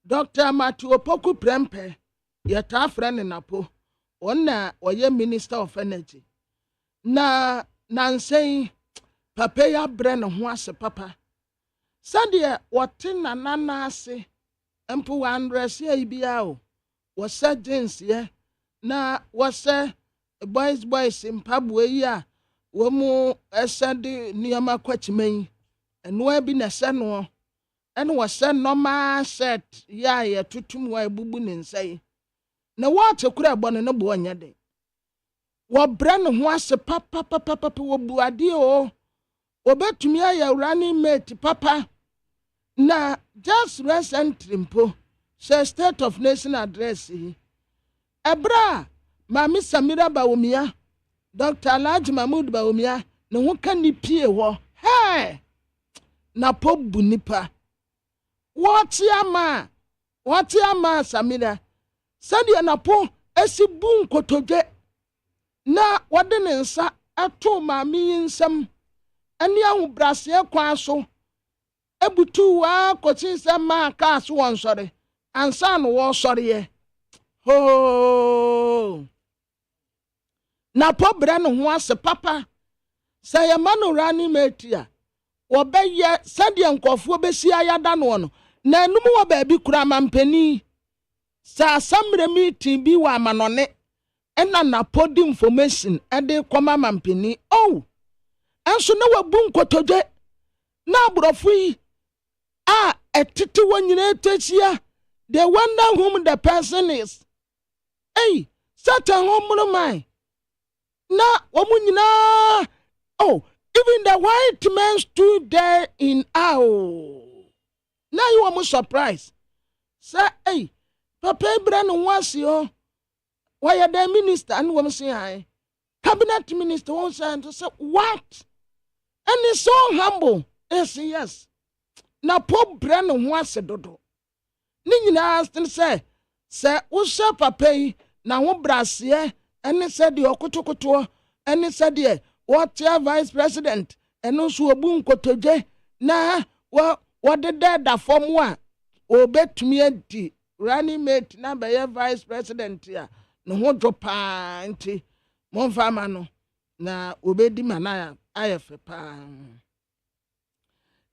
S15: Dr. Matthew Opoku Prempe, yata friend napo, ona oye Minister of Energy. Na nansei papa ya brand ho ase papa. Sadie wotin na nana ase empo 100 ye bia o. Wose jeans ye na wose boys mpabwe yi a wo mu esede niama kwachimen. Eno bi na se no. And was sent normal set, ya tutum wa bubu ninsay. Na water could have born no bonya day. What brand was a papa wo buadio, or bet to me ya running mate papa. na just recently mpo say state of nation address yi ebra mami Samira Bawumia Dr. Alhaji Mahmood Bawumia ne ho ka ni pie ho hey na po bu nipa what ama Samira sadia na po esi bu nkotoje na wode ne nsa ato mami nsam ani ahu brase kwa so ebutu wa kochi sama ka so won sore ansa no wo sore ye ho na pobre no ho ase papa say ya manu rani metia wo be ye sade nkofo be si ayada no na enum wo ba bi kura mampani sa samre meeting bi wa manone ena na podi information ede koma mampani oh enso na wabu nkotoje na abrofo yi etiti wonyina etachia they wonder whom the person is hey satan homo man na womunyina oh even the white man stood there in awe now you are surprised say hey papa Ibrahim wasi oh why the minister and woman say hi cabinet minister won't say what and he's so humble yes na po bre no ho ase dodo ni nyina se wo sha papa yi na ho brase ene se de okotokoto ene se de what vice president eno so obu nkotoje na wo de da form a obetumi adi running mate na be vice president ya no ho dropa nti monfa ma no na obedi manaya ayefe pa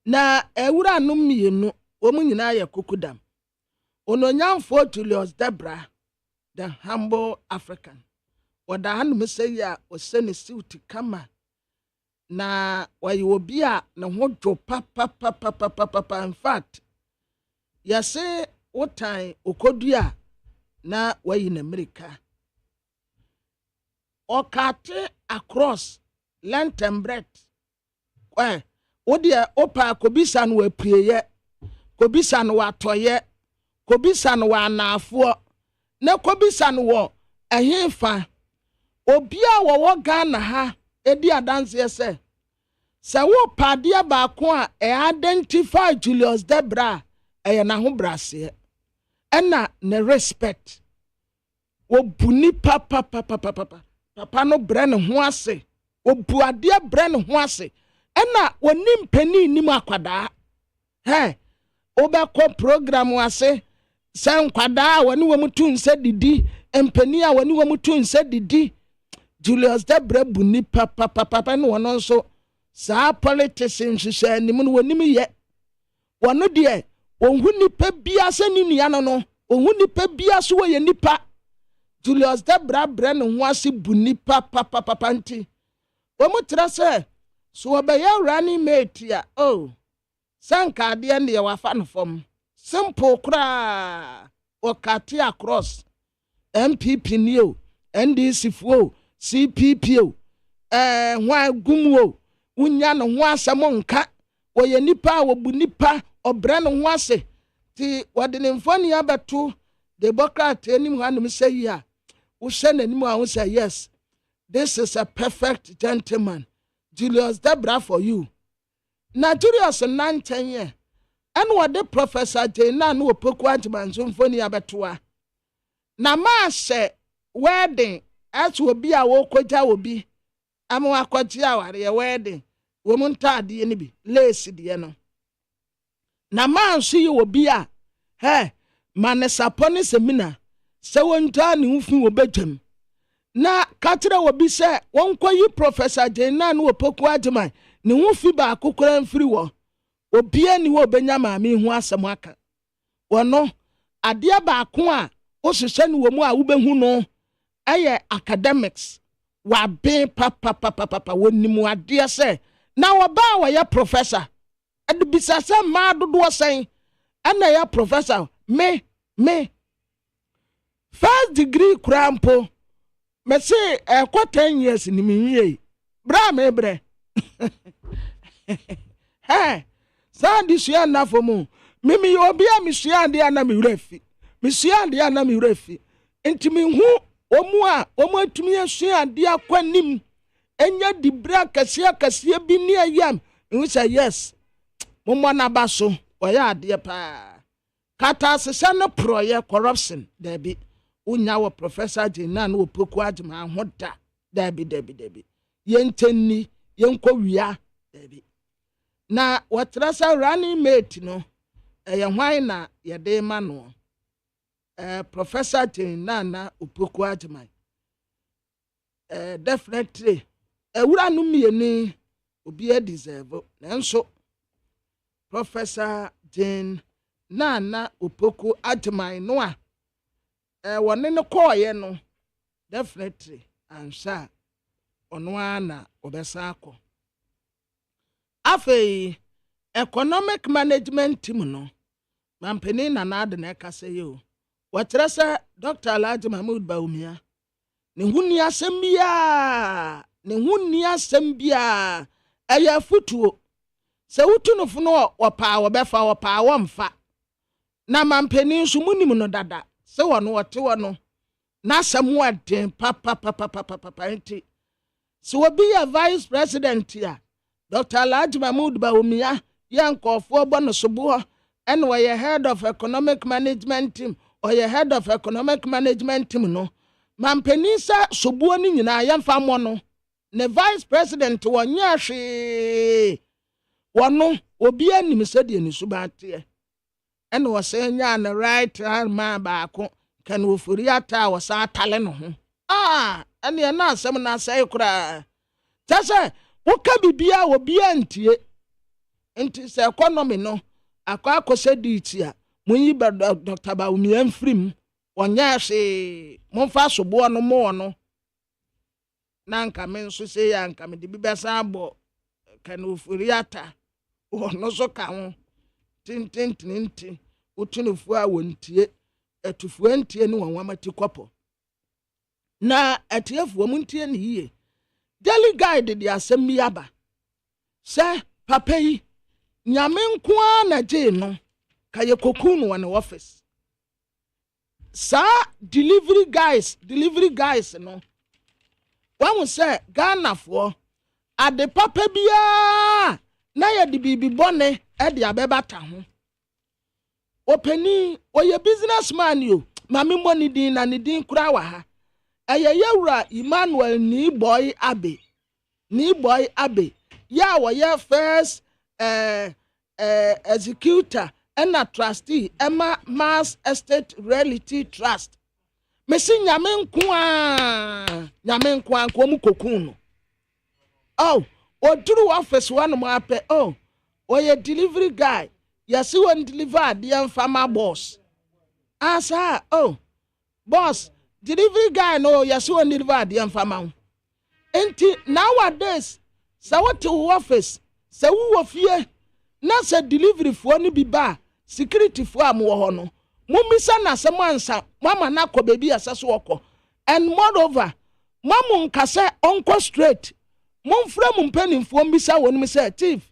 S15: na ewura no mienu omu nyina ye kokudam ononyamfo Julius Debra the humble African wada hanu say ya osene suit kama na wayi obi a na ho dwo pa in fact ya say wotan okodua na wayi na America okate across length and breadth Odia opa kobisa no aprieye kobisa no atoye kobisa no anafo na kobisa no wo ehemfa obi a wo Ghana ha edi adanse se wo padia ba ko a identify Julius Debra na ho brase na ne respect wo buni papa no bre ne ho ase wo buade bre ne ho ase ena wonim pani nim akwada obekọ program wase san kwada woni womutu nse didi empani a woni womutu nse didi Julius Debra buni papa no wono nso sa politician hwehwe nim no wonim ye wono de onhu nipa bia se ni nua no onhu nipa bia so ye nipa Julius Debra bre no ho ase buni papa nti womutra se so obaya running mate ya oh sanka de ne wafa no fom simple kra okati across MPP nio NDC fo CPP o hwa gumwo unya no ho asem nka woye nipa wobu nipa obre no ho ase ti wode ne mfoni abeto democrat enim hanom say ya wo hye nanim a wo say yes this is a perfect gentleman Julius Debra for you. Na Julius 9-10 year. And what the Professor Jena no poku AGYEMAN symphony abetoa. Na ma se wedding as will be a wokoja will be. Amu akwatia ware wedding. Womunta de ni bi lace de no. Na ma see you will be a manesapone semina. Se wonta ni ufin obedwam. Na katra wobi se wonko yi Professor Jena no opoku AGYEMAN ne ho fi ba akokora mfiri wo obi ani wo benya maame hu asem aka wono ade ba ko a o hwehwe ne wo mu a wo behu no aye academics wa be papa wonimu ade se na wo ba wo ya professor ade bisa se ma dodo sen ana ya professor me first degree krampo me say 10 years ni me wie bra me bre Sandi sua na fomu. Mimi obi a misua ade ana mi refi. Misua ade ana mi refi. Enti mi hu omu atumi asua ade akwanim. Enya dibra kase bi ni ayam. We say yes. Momo na baso oya ade pa. Kata sesa no proye corruption debi. Unya wo Professor Jena no opoku agyeman hoda debi. Yentenni yenkɔ wia debi. Na watrasa running mate no ye hwan na ye de ma no Professor Jena na opoku agyeman definitely ewura no mieni obi e deserve nanso Professor Jane na opoku agyeman no a wone no koye no definitely answer ono ana obesa akọ afei economic management team no mampeni na ade na kase yo watrasa Dr. Alhaji Mahmoud Bawumia ne hunni asem bia aya futuo se wutu no funo opa obefa opa womfa na mampeni nso munim no dada se wono wote wono na samu aden papa enti so obi ya vice president ya Dr. Alhaji Mahmoud Bawumia yankofo bono sobo and we head of economic management team or your head of economic management team no mampeni sa sobo ni nyina yamfa mo no ne vice president wonya hwe wono obi anim sede ni subate and was saying ya na right hand man baako kan wo furi ata wo sa atale no ho ene na asem na sai kura tase wo ka bibia wo bia ntie nti se economy no akwa akose diti a munyi ba Dr. Bawumia mfrim wonya hwe momfa sobo no mo no na nka men so se ya nka me de bibesa abo kan wo furi ata wo no so ka ho tintintinti utunufu a wontie etufu antie ni wanwamati kopo na atiefu muntie ni hiye daily guide di asem yaba se papa yi nyame nkoa na je no kaye kokunu wane office sa delivery guys no wahu se Ghana fo ade papa bia na ye di bibi bone e di abebata ho openi oye businessman yo mami money din na ni din kura wa ha ayeyawura Emmanuel ni boy abe ya wo ye first executor and a trustee Emma Mass Estate Realty Trust mesi nyame nkwa ko mu kokunu oduru office one mo ape oye delivery guy yasi won deliver the farmer boss asa boss delivery guy no yasi won deliver the farmer enti nowadays sa what to office sa wo fie na sa delivery fo ni bi ba security fo am wo ho no mumisa na se mansa mama na ko baby asaso woko and moreover mamu nkase onko straight mumfra mumpenim fo mbisa wonu mi say chief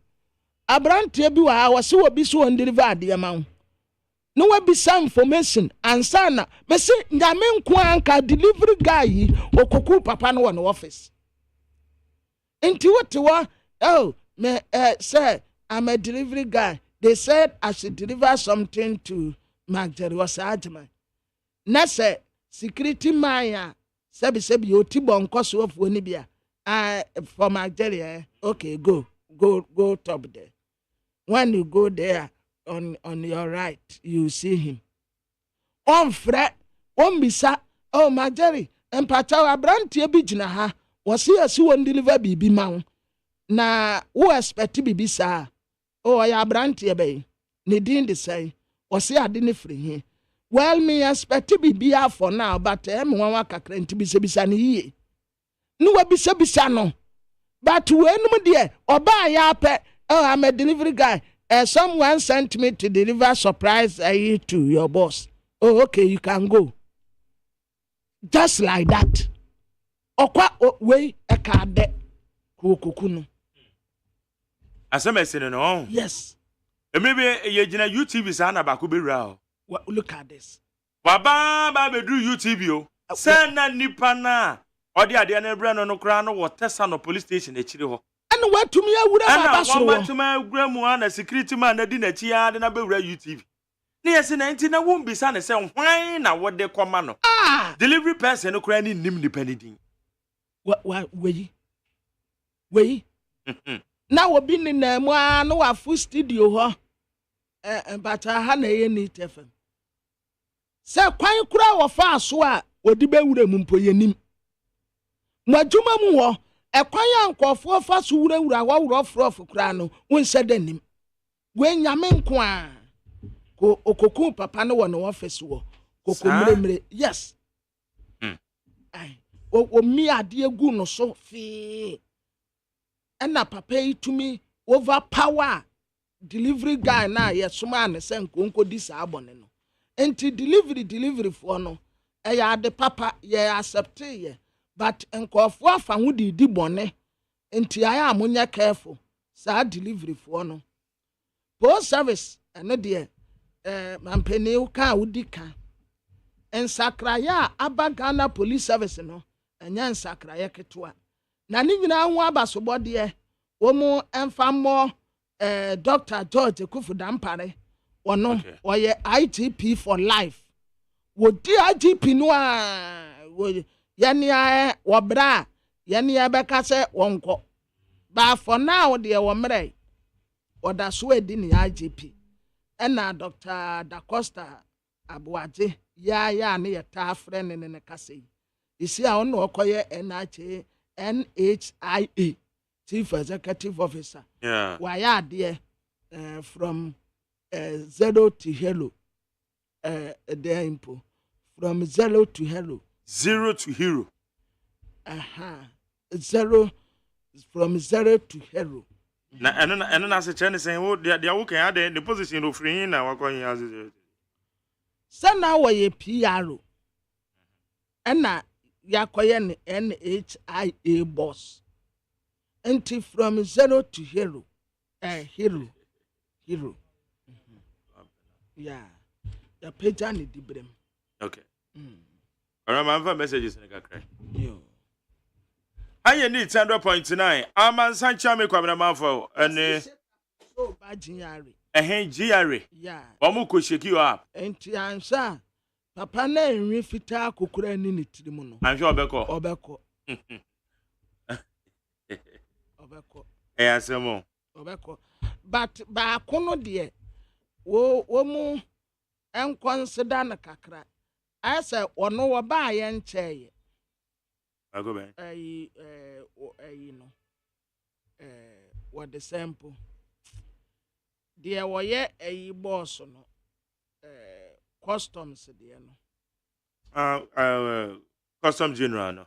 S15: abrantie bi wa wase wo bi so on deliver de ma no we be some information ansa na me se nyame nko anka delivery guy okoku papa no won office enti what me say I'm a delivery guy. They said I should deliver something to Magdalene was AGYEMAN. Na say security man sebi oti bonko so of Onibia for Magdalene. Okay, go top there. When you go there on your right, you see him. On fret, on bisa, Magdalene, and Patawa Abrantie bi jina ha. Was here so on deliver bibi ma. Na wo expect bibi sa. Ya Abrantie be. Ne din de say. Was here ade ne free here. Well, me expect bibi for now, but me wan kakra nti bisa ne yie. No wa bisa no. But when mu de oba ya pe, I'm a delivery guy. Someone sent me to deliver surprise to your boss. Okay, you can go. Just like that. Okwa we ekade kokokunu.
S14: Asema no.
S15: Yes.
S14: Maybe ye jina UTV sana ba ko be ra.
S15: Look at this.
S14: Waba ba be do UTV o. Sena nipa na. Odi ade na bra no kra no wo tesa no police station e chire ho.
S15: Ana watumi awura baba so.
S14: Ana watumi awura mu ana security man na di na chi ade na be wura UTV. Na yesi na nti na wo mbisa ne se hwan na wo de koma no. Delivery person no kra ni nim nipa ni din.
S15: Wei. Na wo bi ni na mu no wa full studio ho. But ha na ye ni tefam. Se kwan kura wo fa so a odi be wura mu mpo yenim. Mwadwuma mu ho ekwan ya nkofo fa so wura wa wura frof kura no wonse danim. We nyame nko a ko okoku papa no wo no office wo. Kokomremre. Yes. O mi ade egu no so fi. Ena papa yi tumi overpower delivery guy na yesoma ne se nkonko di sa abone no. Enti delivery for no ya de papa ye accept ye but nkofo afa ho di bone enti aya amunye careful sa delivery for no. Post service ene de mampeni u ka udika ensakraya abagana police service no enya ensakraya ketwa na ni nyina ho abasobode wo mu emfamo Dr. George Kufudampare ono oye IGP for life wo di IGP no a wo yania wo bra yania beka se wonko ba for now de wo mre oda so edi ni IGP ena Dr. Da Costa Abuaje ya ne yeta friend ne kase isi a ono okoye NHIA Chief Executive Officer.
S14: Yeah.
S15: Why are there from zero to hello? There impo from zero to hello.
S14: Zero to hero.
S15: Zero from zero to hello.
S14: Na na se chene saying wo they are working at the position of free na wakon ya.
S15: Sana wo ye PRO. Ena yakoye NHIA boss. Enti from zero to hero. Hero. Yeah. The page and the brem.
S14: Okay. Remember messages in the crack.
S15: Yo.
S14: I need 100.9. Aman Sancha me kwamna mafo and
S15: so bad GRA.
S14: GRA.
S15: Yeah.
S14: Omu ko shake you up.
S15: Enti ansa papa na enwe fita kokura ni nitirimu no.
S14: Anhwe obeko.
S15: Obeko.
S14: Asemo.
S15: Obeko. But ba kono de wo mu en consider na kakra. Asa ono wo ba ye ncheye.
S14: Ago ben.
S15: No. What the sample. De wo ye boss no. Customs de
S14: no. Custom general no.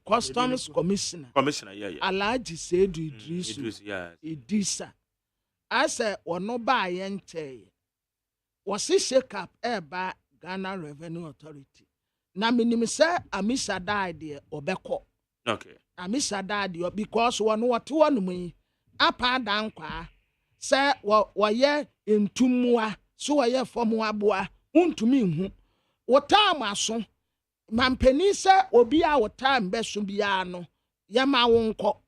S15: Customs commissioner.
S14: Commissioner, yeah.
S15: Alhaji Sedu Idrisu.
S14: Idris, yeah.
S15: Idrisa. I say, ono ba yenche. Was it shake up ba Ghana Revenue Authority? Na minim se Amisa died obeko.
S14: Okay.
S15: Amisa died because one what one me. Apa dankwa. Se wa ye intumwa. So wa ye formwa boa. Untumi hu. Wotama so. Mampeni se obi a wota mbeso bia no yama wonko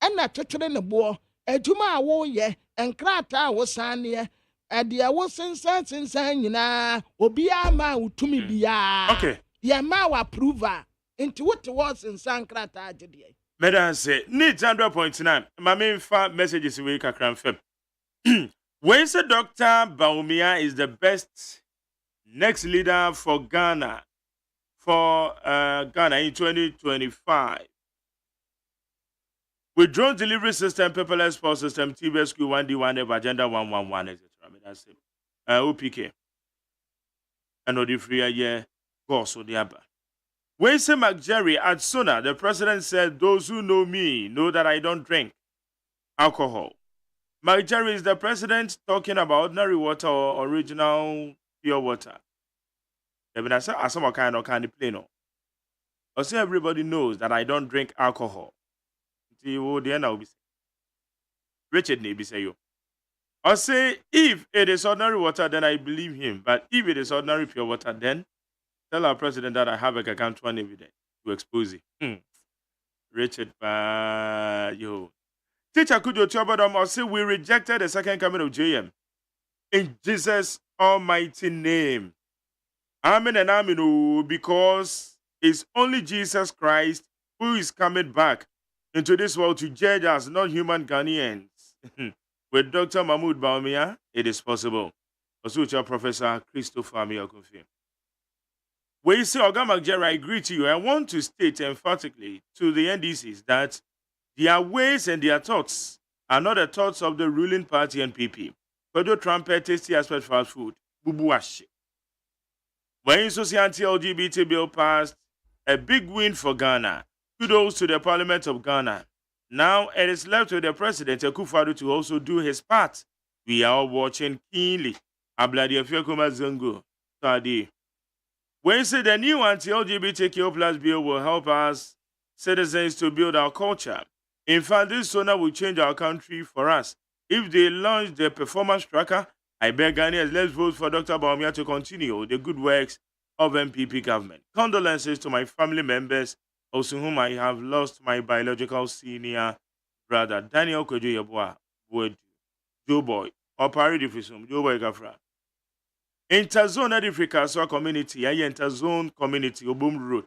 S15: ena tetere ne bo adwuma a wo ye enkrata a wo sane e de wo sensan nyina obi a ma utumi bia
S14: okay
S15: yama wa approval into what was sensan krata agede
S14: Madam say need 100.9 mama fa messages we kakran fem when say Dr. Baumia is the best next leader for Ghana in 2025. With drone delivery system, paperless post system, TBSQ 1D1F, Agenda 111, etc. That's it. OPK. And the free year go so the other. When say McJerry at Sona, the president said, "Those who know me know that I don't drink alcohol." McJerry is the president talking about ordinary water or original pure water. I say, as some kind of play no. I say everybody knows that I don't drink alcohol. The end will be Richard Neby say you. Or say, if it is ordinary water, then I believe him. But if it is ordinary pure water, then tell our president that I have a gargantuan evidence to expose it. Richard, yo. Teacher Kujo Tiobadom or say, we rejected the second coming of JM. In Jesus' almighty name. Amen and amen, because it's only Jesus Christ who is coming back into this world to judge us, not human Ghanaians. With Dr. Mahmoud Baumia, it is possible. Also, Professor Christopher Miyakunfi. When you say Oga Jerry, I agree to you. I want to state emphatically to the NDCs that their ways and their thoughts are not the thoughts of the ruling party and NPP. Pedro Trumpet tasty aspect fast food. Bubuashi. When society LGBT bill passed, a big win for Ghana. Kudos to the Parliament of Ghana. Now it is left with the President Akufo-Addo to also do his part. We are all watching keenly. Abladi Afiakoma Zongo. Tadi. When you say the new anti-LGBTQ plus bill will help us citizens to build our culture. In fact, this sooner will change our country for us. If they launch the performance tracker, I beg Ghanaians, let's vote for Dr. Baumia to continue the good works of MPP government. Condolences to my family members, also whom I have lost my biological senior brother, Daniel Kojo Yeboah, Wood, Joe Boy, or Pari Diffusum, Joe Boy Gafra. Interzone Edifica, so community, Interzone community, Obum Road.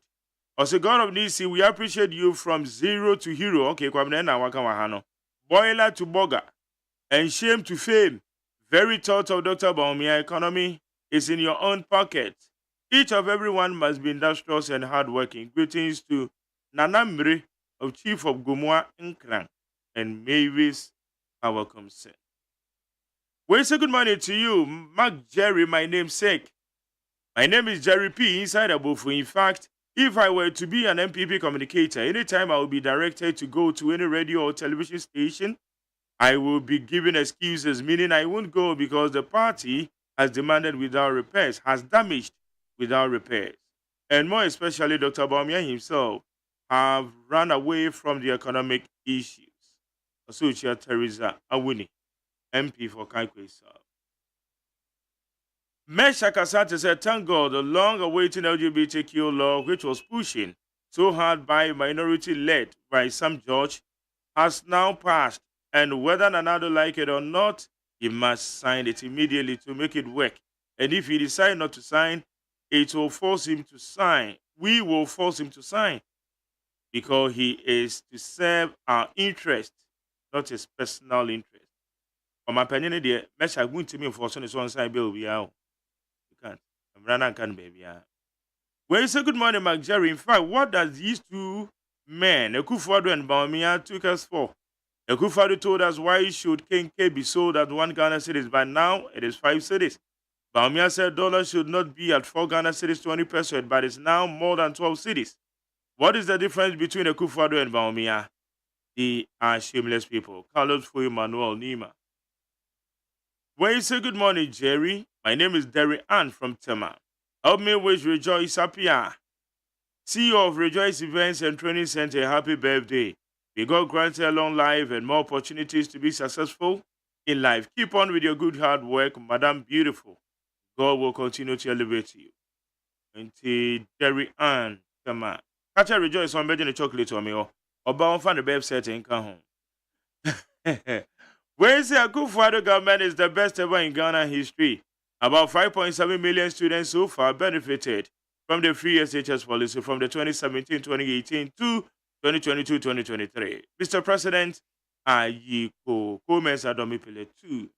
S14: Also, God of Nisi, we appreciate you from zero to hero. Okay, Kwabnena Wakawahano. Boiler to Boga. And shame to fame. Very thought of Dr. Baumia economy is in your own pocket. Each of everyone must be industrious and hardworking. Greetings to Nanamri of Chief of Gumwa Nkran and Mavis, our concern. We say good morning to you, Mark Jerry, my namesake. My name is Jerry P. Inside Abofu. In fact, if I were to be an MPP communicator, anytime I will be directed to go to any radio or television station, I will be given excuses, meaning I won't go because the party has demanded without repairs, has damaged without repairs. And more especially, Dr. Baumia himself have run away from the economic issues. Associate Teresa Awuni, MP for Kaikwe South. Mesha Kasate said, thank God the long-awaited LGBTQ law, which was pushing so hard by minority led by Sam George, has now passed. And whether Nanado like it or not, he must sign it immediately to make it work. And if he decides not to sign, it will force him to sign. We will force him to sign because he is to serve our interest, not his personal interest. For my opinion, the Mesha going to me for some one side bill be out. You can't. I'm running can baby. Well, you say good morning, Mark Jerry. In fact, what does these two men, Akufo-Addo and Baumia, took us for? Akufo-Addo told us why should Kenke be sold at 1 Ghana cedis, but now it is 5 cedis. Baumia said dollars should not be at 4 Ghana cedis 20 pesos, but it's now more than 12 cedis. What is the difference between Akufo-Addo and Baumia? They are shameless people. Carlos Foy Manuel Nima. When you say good morning, Jerry, my name is Derry Ann from Tema. Help me wish Rejoice Apia, CEO of Rejoice Events and Training Center, a happy birthday. May God grant you a long life and more opportunities to be successful in life. Keep on with your good hard work, Madam Beautiful. God will continue to elevate you. Auntie Derry Ann, come on. Catch a Rejoice on begging a chocolate to me or bound for the website and come home. When say Akufo-Addo government is the best ever in Ghana history. About 5.7 million students so far benefited from the free SHS policy from the 2017-2018 to 2022-2023. Mr. President, Ayiko Gomez Adomipele 2.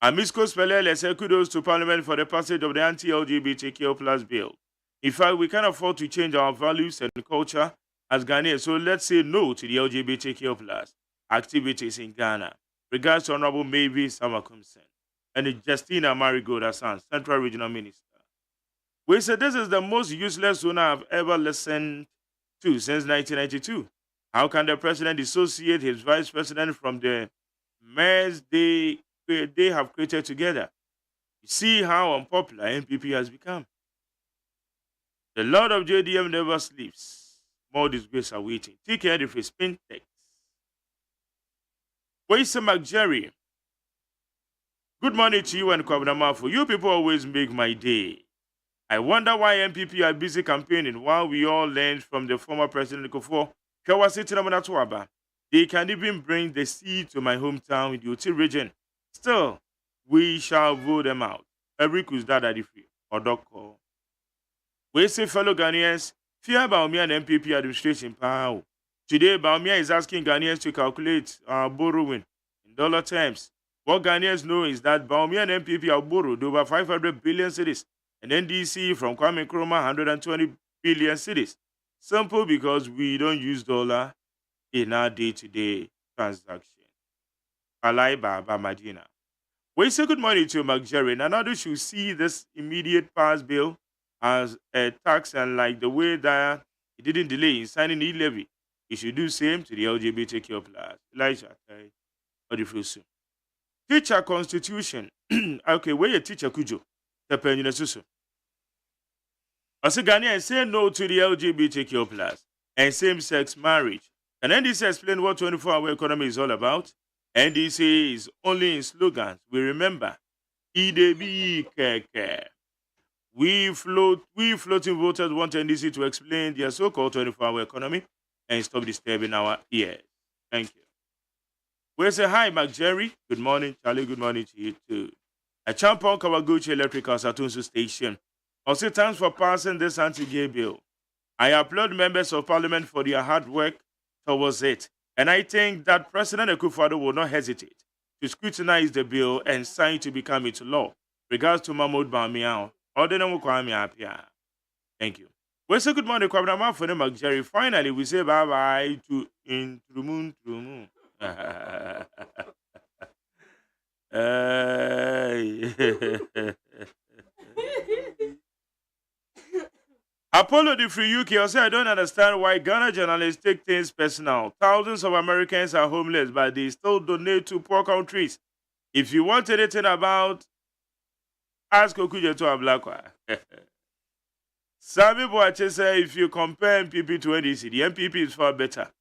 S14: Amisco Spelele said kudos to Parliament for the passage of the anti-LGBTQ plus bill. In fact, we can't afford to change our values and culture as Ghanaians, so let's say no to the LGBTQ plus activities in Ghana. Regards to Honorable Mavis Samakumsen and Justina Marigold Hassan, Central Regional Minister. We said this is the most useless zone I've ever listened to since 1992. How can the president dissociate his vice president from the mess they have created together? You see how unpopular NPP has become. The Lord of JDM never sleeps. More disgrace are waiting. Take care of his spin text. Where's Mark Jerry? Good morning to you and Kwabnamafo. You people always make my day. I wonder why MPP are busy campaigning while we all learned from the former President Kofo. They can even bring the sea to my hometown in the Oti region. Still, we shall vote them out. Every Kuzdada free or Doko. We say, fellow Ghanaians, fear Baumia and MPP administration power. Today, Baumia is asking Ghanaians to calculate borrowing in dollar terms. What Ghanaians know is that Baumia and MPP have borrowed over 500 billion cedis and NDC from Kwame Nkrumah 120 billion cedis. Simple because we don't use dollar in our day-to-day transaction. Alai Baba Madina. We say good morning to Mark Jerry. And others should see this immediate pass bill as a tax, and like the way that he didn't delay in signing e-levy, he should do same to the LGBTQ plus. Elijah, or the soon. Teacher constitution. Okay, where your teacher Kujo? Tepen Unisusu. As a Ghanaian say no to the LGBTQ plus and same-sex marriage. Can NDC explain what 24-hour economy is all about? NDC is only in slogans. We remember, EDB Keke. We floating voters want NDC to explain their so-called 24-hour economy and stop disturbing our ears. Thank you. We say hi, Mark Jerry. Good morning, Charlie. Good morning to you too. A champion Kawaguchi Electrical Satunsu Station. Also, thanks for passing this anti-gay bill. I applaud members of Parliament for their hard work towards it. And I think that President Akufo-Addo will not hesitate to scrutinize the bill and sign to become into law. Regards to Mahmoud Bamiao. Thank you. We say good morning, Kwabna for the Mark Jerry. Finally, we say bye-bye to Intrumun. Apollo the Free UK also, I don't understand why Ghana journalists take things personal. Thousands of Americans are homeless, but they still donate to poor countries. If you want anything about, ask Okuje to a black one. Some people actually say if you compare MPP to NDC, the MPP is far better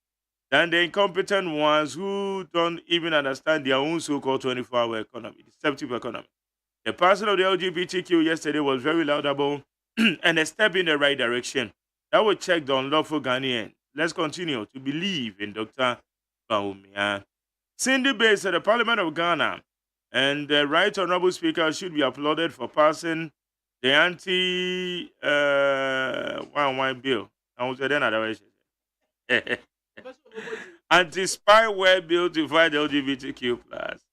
S14: than the incompetent ones who don't even understand their own so-called 24-hour economy, deceptive economy. The person of the LGBTQ yesterday was very laudable and a step in the right direction. That will check the unlawful Ghanaian. Let's continue to believe in Dr. Baumia. Cindy Bates at the Parliament of Ghana and the Right Honorable Speaker should be applauded for passing the anti-1 bill. I was then otherwise. Anti-spyware bill to fight LGBTQ plus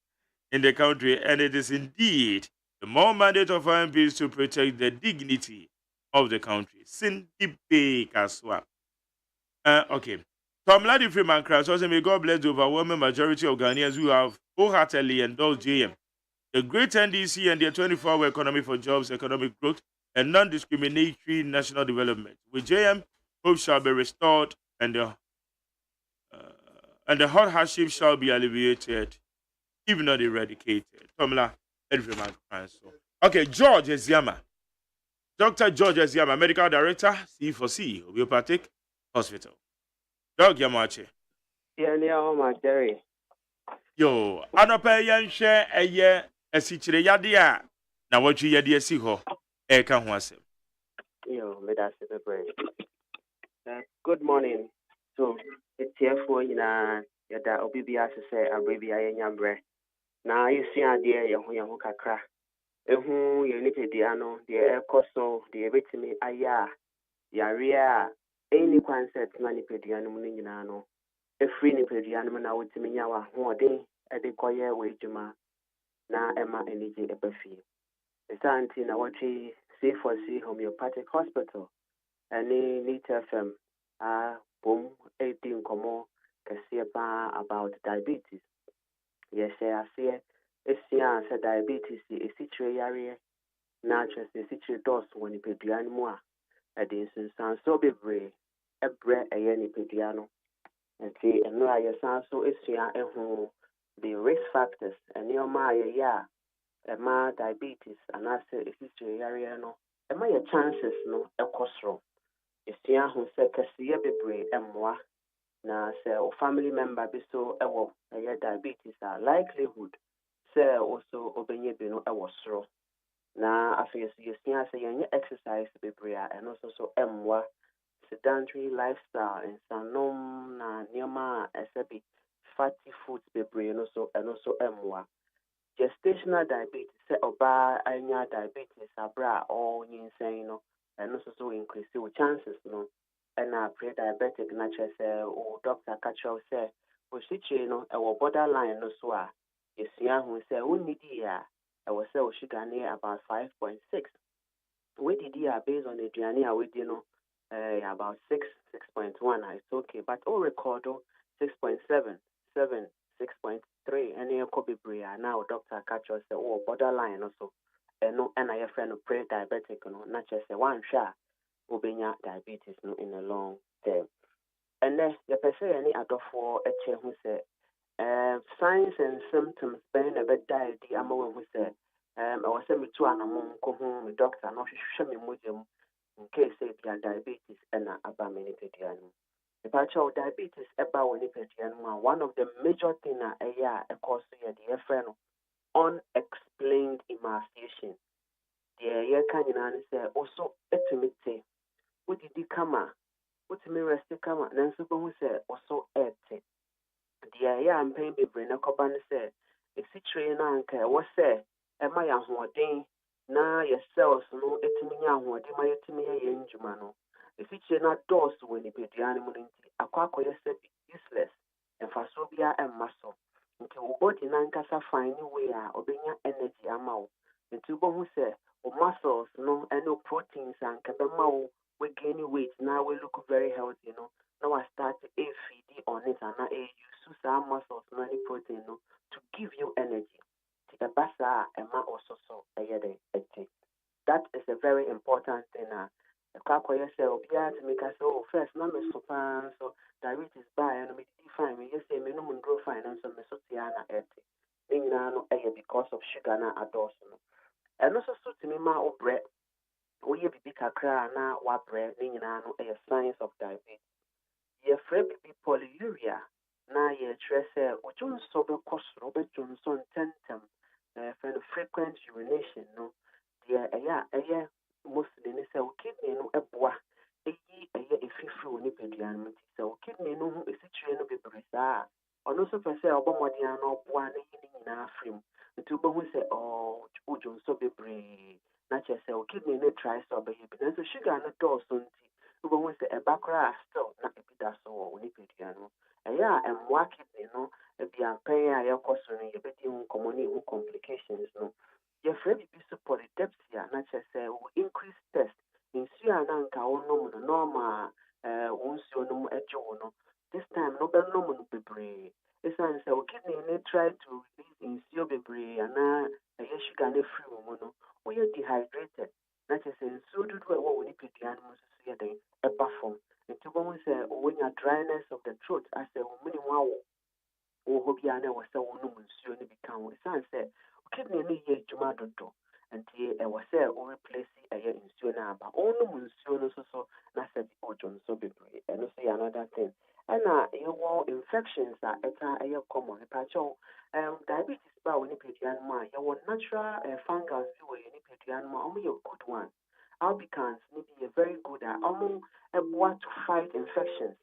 S14: in the country, and it is indeed the more mandate of MPs to protect the dignity of the country. Cindy Bates. Okay. Tom Ladi Freeman Cross also may God bless the overwhelming majority of Ghanaians who have wholeheartedly endorsed JM. The great NDC and their 24-hour economy for jobs, economic growth, and non-discriminatory national development. With JM, hope shall be restored and the hot hardship shall be alleviated, if not eradicated. Tomla, okay, George Eziama. Dr. George Eziama, Medical Director, C4C, Homeopathic Hospital. Dog Yamache.
S7: Yeah, Jerry.
S14: Yo, Anope yan share a year as each yadia. Now what you yadia see ho, can was him.
S7: Yo, may that good morning. So, it's here for you now. Yada Obibia say, Abrivia Yambre. Now you see a dear Yahoo Ehu Unipediano, the air costo, the Ritimi Aya, Yaria, any concept Manipedianum Ninano, a free Nipedianum now with Timiawa, who day at the Koya Wajuma, na Emma Energy Epifi. The Santina Wachi C4C Homeopathic Hospital, and Neat FM, boom, 18 Como, Kasiapa about diabetes. Yes, I see it. It's diabetes is situation natural situation does when you pedian more. At the instance, so be brave, a bread a yenny pediano. And see, and no, I so it's the risk factors and your Maya, a ma diabetes, and I say it's situation, and my chances no a costro. It's here who said, Cassia be brave and moi. Now, say, family member be so a diabetes are likelihood. sɛ also ɔbɛnya bi no ɛwɔ soro na afei nso yɛsua sɛ yɛnyɛ exercise bebree a ɛno nso so ɛmmoa sedentary lifestyle nsanom na nneɛma a ɛsɛ bi fatty foods bebree no so ɛno so ɛmmoa gestational diabetes sɛ ɔbaa anya diabetes aberɛ a ɔnyinsɛn no ɛno nso so increase wo chances no ɛna pre-diabetic na kyerɛ sɛ wo doctor ka kyerɛ wo sɛ wo no ɛwɔ borderline no so a yɛsua ho sɛ wonnidi a ɛwɔ sɛ wo sugar no yɛ about 5.6 wedidi a based on aduane a wedi no about 6.1 it's okay but all record 6.7 6.3 ɛne ɛkɔ bebree a na wo doctor ka kyerɛ sɛ wowɔ borderline no so ɛno ɛna yɛfrɛ no pre-diabetic no na kyerɛ sɛ woanhwɛ a wobɛnya diabetes no in a long term ɛnɛ yɛpɛ sɛ yɛne adɔfoɔ ɛkyɛ ho sɛ signs and symptoms bɛn na ɛbɛda adi ama wahu sɛ ɛwɔ sɛ metu anamo nkɔhu me doctor na ɔhwehwɛ me mogya mu nkee sɛ bia diabetes ɛna aba me nipadua no mu mepakyɛw diabetes ɛba wɔ nipadua no mu a one of the major thing a ɛyɛ a ɛkɔ so yɛ deɛ yɛfrɛ no unexplained emaciation deɛ yɛka nyinaa ne sɛ wo so ɛtumi te wodidi kama wotumi rest kama nanso bɛhu sɛ wo so ɛte deɛ ɛyɛ a mpɛn bebree na kɔba no sɛ ɛsikyire no anka ɛwɔ sɛ ɛma yɛ ahoɔden na yɛ cells no ɛtumi nyɛ ahoɔden ma yɛtumi yɛ yɛn ndwuma no ɛsikyire no adɔɔso wɔ nipadua no mu no nti akɔyɛ sɛ useless mfasoɔ biara ɛmma so nti wo body no ankasa fine ne way a ɔbɛnya energy ama wo nti wobɛhu sɛ wo muscles no ɛne wo proteins anka bɛma wo gain weight na we look very healthy no na wa start feed on it and use saa muscles no ne protein no to give you energy to the basa ɛma also so ɛyɛ de that is a very important thing ɛkɔyɛ sɛ obiara to make us oh first na me so paa so diabetes by and me fine me yes say me no mundro fine and so me so tia na ɛte ne nyinaa no ɛyɛ because of sugar na adɔɔso no ɛno so so tumi ma wo brɛ woyɛ bibi kakra na wabrɛ ne nyinaa no ɛyɛ signs of diabetes yɛfrɛ bibi polyuria na yɛkyerɛ sɛ wodwo nsɔ bɛkɔ soro wobɛdwo nsɔ ntɛntɛm na yɛfrɛ no frequent urination no deɛ ɛyɛ mostly ne sɛ wo kidney no ɛboa ɛyi ɛyɛ ɛfifiri wɔ nipadua no mu nti sɛ wo kidney no ho ɛsikyire no bebree saa a ɔno nso pɛ sɛ ɔbɔ mmɔden a na ɔboa ne yi ne nyinaa firi mu nti wobɛhu sɛ wodwo nsɔ bebree na kyerɛ sɛ wo kidney no try sɛ ɔbɛyɛ bi nanso sugar no dɔɔso nti wobɛhu sɛ ɛba koraa still na ebi da so wɔ wo nipadua no ɛyɛ a ɛmmoa kidney no aduampɛn a yɛkɔ so no yɛbɛdi ho nkɔmmɔ ne ɛhu complications no yɛfrɛ bibi so polydipsia na kyerɛ sɛ wo increase test nsuo a na nka wonom no normal a wo nsuo no mu agye wo no this time no wobɛnom no bebree ɛsiane sɛ wo kidney no try to release nsuo bebree anaa ɛyɛ sugar no firi wo mu no woyɛ dehydrated na kyerɛ sɛ nsuo dodoɔ ɛwɔ wo nipadua no mu nso so yɛ den ɛba fam nti wobɛhu sɛ wonya dryness of the throat asɛ wo mene mu awo wɔ hɔ biara na ɛwɔ sɛ wonom nsuo no bi ka ho ɛsiane sɛ kidney no yɛ adwuma dodo nti ɛwɔ sɛ wo replace ɛyɛ nsuo no aba wonom nsuo no nso so na sɛ bi ɔdwo nso bebree ɛno so yɛ another thing ɛna yɛwɔ infections a ɛta ɛyɛ common ɛpakyɛw diabetes ba wɔ nipadua no mu a yɛwɔ natural fungus bi wɔ yɛ nipadua no mu a ɔmo yɛ good one albicans ne bi yɛ very good a ɔmo ɛboa to fight infections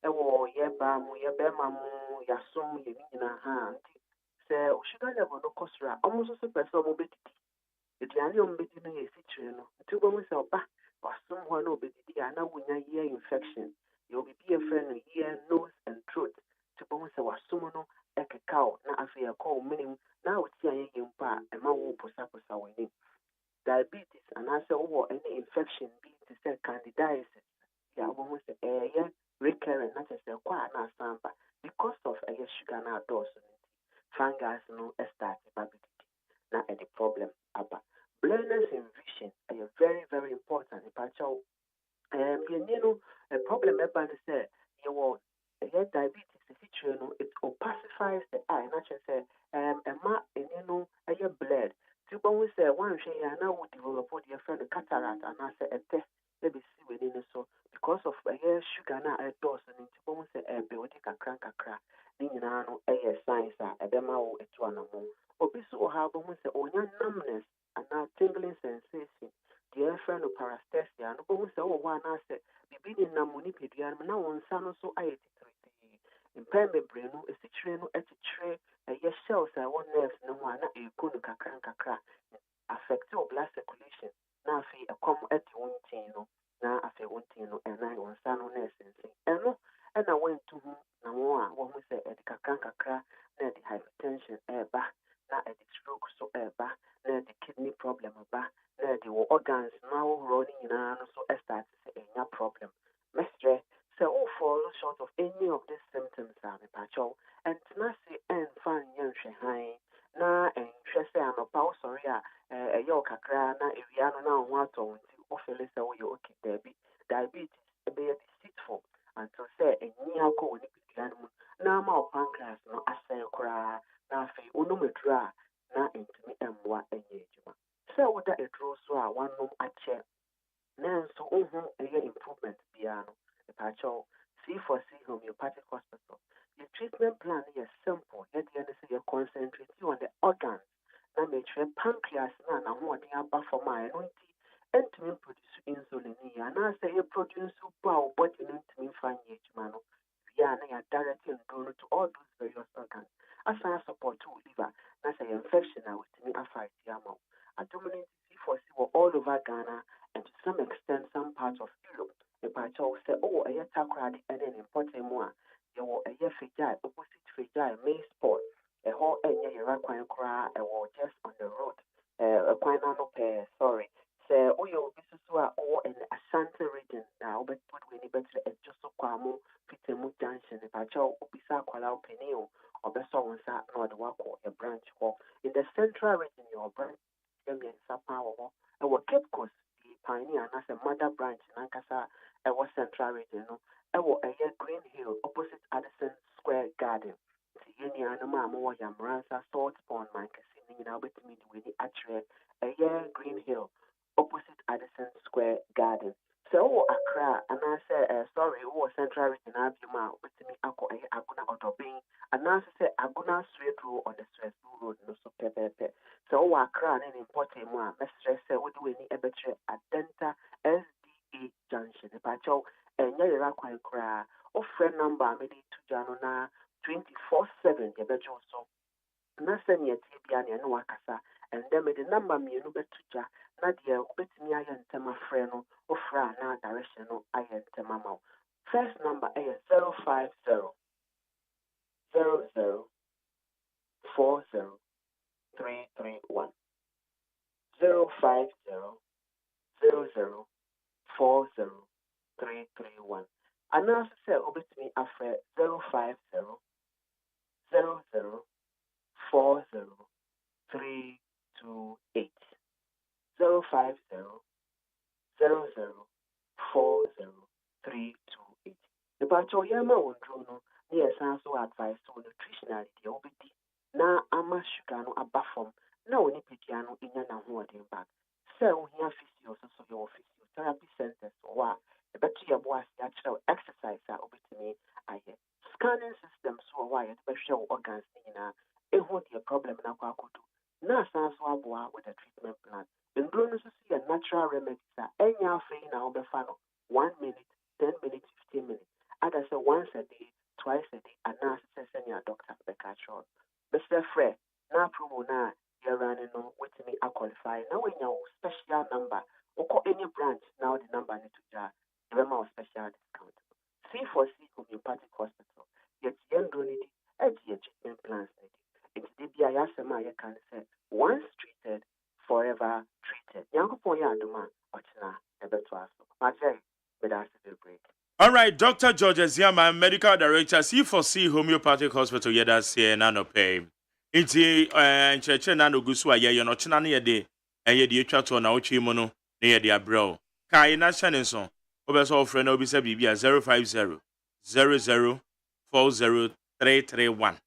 S7: ɛwɔ yɛ baa mu yɛ bɛrima mu yɛasom yɛ ne nyinaa ha nti sɛ sugar level no kɔ soro a ɔmo nso so pɛ sɛ ɔmo bɛdidi aduane a ɔmo bɛdi no yɛ sikyire no nti wobɛhu sɛ ɔba wasom hɔ na ɔbɛdidi a na wonya ear infection yɛwɔ biribi yɛfrɛ no ear nose and throat nti wobɛhu sɛ wasom no ɛkeka wo na afei ɛkɔ wo menem na wote ayɛ yɛ mpo a ɛma wo posaposa w'anim diabetes anaasɛ wowɔ ɛne infection bi te sɛ candidiasis yɛ wobɛhu sɛ ɛyɛ recurrent na kyerɛ sɛ ɛkɔ a na asan ba because of ɛyɛ sugar no adɔɔso no fungus no start ba bididi na the problem aba blindness in vision is very very important ipacho yɛni no a problem eba no sɛ yɛwɔ ɛyɛ diabetes situation no it opacifies the eye na kyerɛ sɛ ɛma ɛni no ɛyɛ blurred ti bɔn sɛ wanhwɛ yɛ na wo develop deɛ fɛ no cataract anaasɛ ɛtɛ ɛbɛsi w'ani no so because of ɛyɛ sugar na ɛdɔɔso no nti bɔn sɛ ɛbɛ wɔde kakra kakra ne nyinaa no ɛyɛ signs a ɛbɛma wo etu anamo obi so wɔ ha bɛhu sɛ ɔnya numbness anaa tingling sensation deɛ ɛfrɛ no paresthesia no bɛhu sɛ wowɔ hɔ anaasɛ biribi ne nam wo nipadua no mu na wo nsa no so ayɛ titiritii mpɛn bebree no esikyire no akyekyere ɛyɛ shells a ɛwɔ nerves no ho a na ɛɛku no kakra nkakra affect your blood circulation na afei ɛkɔm ɛte wo ntin no na afei wo ntin no ɛnan wo nsa no na ɛsensɛn ɛno ɛna wɔntu ho na wɔn a wɔn ho sɛ ɛde kakra nkakra na ɛde hypertension ɛɛba na ɛde stroke so ɛɛba na ɛde kidney problem ba na ɛde wɔ organs no ahodoɔ no nyinaa no so ɛstart sɛ ɛnya problem mɛsrɛ sɛ fall short of any of these symptoms a mepakyɛw ɛntena se ɛmfa nyɛ nhwɛhan na ɛnhwɛ sɛ anɔpa wosɔre a ɛyɛ wo kakra na ewia no na wo ho atɔ wo nti wofele sɛ woyɛ okay daabi diabetes ɛbɛyɛ deceitful until sɛ ɛnyi akɔ wɔ nipadua no mu na ama wo pancreas no asɛe koraa na afei wonom aduro a na ɛntumi ɛmmoa ɛnyɛ adwuma sɛ woda aduro so a woanom akyɛ na nso wohu ɛyɛ improvement biara no mepakyɛw C4C Homeopathic Hospital the treatment plan is simple yɛdeɛ no sɛ yɛ concentrate on the organs na mekyerɛ pancreas na n'ahoɔden aba fam a ɛno nti ɛntumi produce insulin yi anaasɛ yɛ produce bo a wo body no ntumi mfa nyɛ adwuma no wie a na yɛadirect nduro no to all those various organs asan support wo liver na sɛ yɛ infection a wotumi afa ati ama wo adom no nti C4C wɔ all over Ghana and to some extent some parts of Europe mepakyɛw sɛ ɔwɔ ɛyɛ takoradi ɛne ne mpɔtam mu a yɛwɔ ɛyɛ Fagyae opposite Fagyae main sport ɛhɔ ɛnyɛ yɛra kwan koraa ɛwɔ just on the road ɛkwan no pɛɛ sorry sɛ woyɛ obi soso a ɔwɔ ɛne Ashanti region na wobɛput w'ani bɛkyerɛ ɛdwo so kwamo Fitamu junction mepakyɛw wobisa akwalaa wopani o ɔbɛsɔ wo nsa na ɔde wakɔ yɛ branch hɔ in the central region yɛwɔ branch mmiɛnsa paa wɔ hɔ ɛwɔ Cape Coast the pioneer anaasɛ mother branch nankasa ɛwɔ central region no ɛwɔ ɛyɛ Green Hill opposite Addison Square Garden nti yɛn nuanom a mowɔ Yamransa Salt Pond mankɛse ne nyinaa wobɛtumi de w'ani akyerɛ ɛyɛ Green Hill opposite Addison Square Garden sɛ wowɔ Accra anaasɛ sorry wowɔ central region abiom a wobɛtumi akɔ ɛyɛ Agona Ɔdɔben anaasɛ sɛ Agona Straight Road on the Strasbourg Road no so pɛpɛɛpɛ sɛ wowɔ Accra ne ne mpɔtam mu a mɛsrɛ sɛ wode w'ani ɛbɛkyerɛ Adenta SDA Junction mepakyɛw ɛnyɛ yɛra kwan koraa wofrɛ number a mede to gya no na 24/7 yɛbɛgye wo so na sɛnea tie bia neɛ ne wakasa ɛndɛ mede number mmienu bɛto gya na deɛ wobɛtumi ayɛ ntɛm afrɛ no wofrɛ a na direction no ayɛ ntɛm ama wo first number ɛyɛ 050 00 40 331 050 00 40 331 anaasɛ sɛ wobɛtumi afrɛ 050 00 40 328 050 00 40 328 mepakyɛw yɛma wo nduro no ne yɛsan so advice wo nutritionally deɛ wobɛdi na ama sugar no aba fam na wo nipadua no ɛnya n'ahoɔden back sɛ wohia physio so so yɛwɔ physiotherapy centers wɔ hɔ a ɛbɛto yɛbo ase akyerɛ exercise a wobɛtumi ayɛ scanning system so wɔ hɔ a yɛde bɛhwɛ wo organs no nyinaa ɛhu deɛ problem no akɔ akɔdu na asan so aboa with the treatment plan nduro no nso so yɛ natural remedies a ɛnyɛ afei na wobɛfa no 1 minute 10 minutes 15 minutes ada sɛ once a day twice a day anaasɛ sɛ sɛnea doctor bɛka kyerɛ bɛsrɛ frɛ na approval no a yɛrane no wotumi aqualify na woanya wo special number wokɔ any branch na wode number no to gyaa yɛbɛma wo special discount C4C Homeopathic Hospital yɛtie nduro no di agye yɛ treatment plans no di nti de bia yɛasɛm a yɛka no sɛ once treated forever treated nyankopɔn yɛ adom a ɔkyena ɛbɛtoa so magyɛ mede ase bebree.
S14: All right, Dr. George Agyeman, Medical Director, C4C Homeopathic Hospital, yeda se na no pay. Inti ncheche na no gusu aye yo no chena na yede de atwa to na ochi mu no na yede abrel. Kai na chane so. Obeso ofre na obisa bibia 050 00 40 331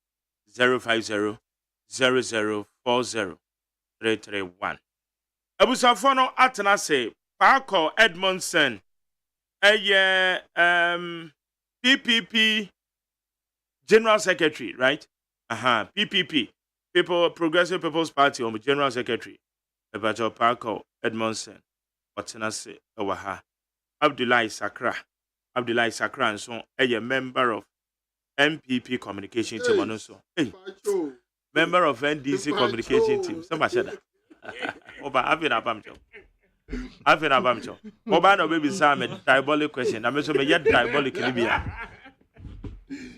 S14: 050 00 40 331. Abusafo no atena se Paako Edmondson PPP General Secretary, right? PPP. Progressive People's Party on General Secretary Ebajo Parko Edmondson Otenase Ewaha Abdullahi Sakra and so a member of MPP communication team on also. Hey, member of NDC communication team. So much that. Oba having a bamcho. Oba no baby Sam a diabolic question. I'm so yet diabolic Libya.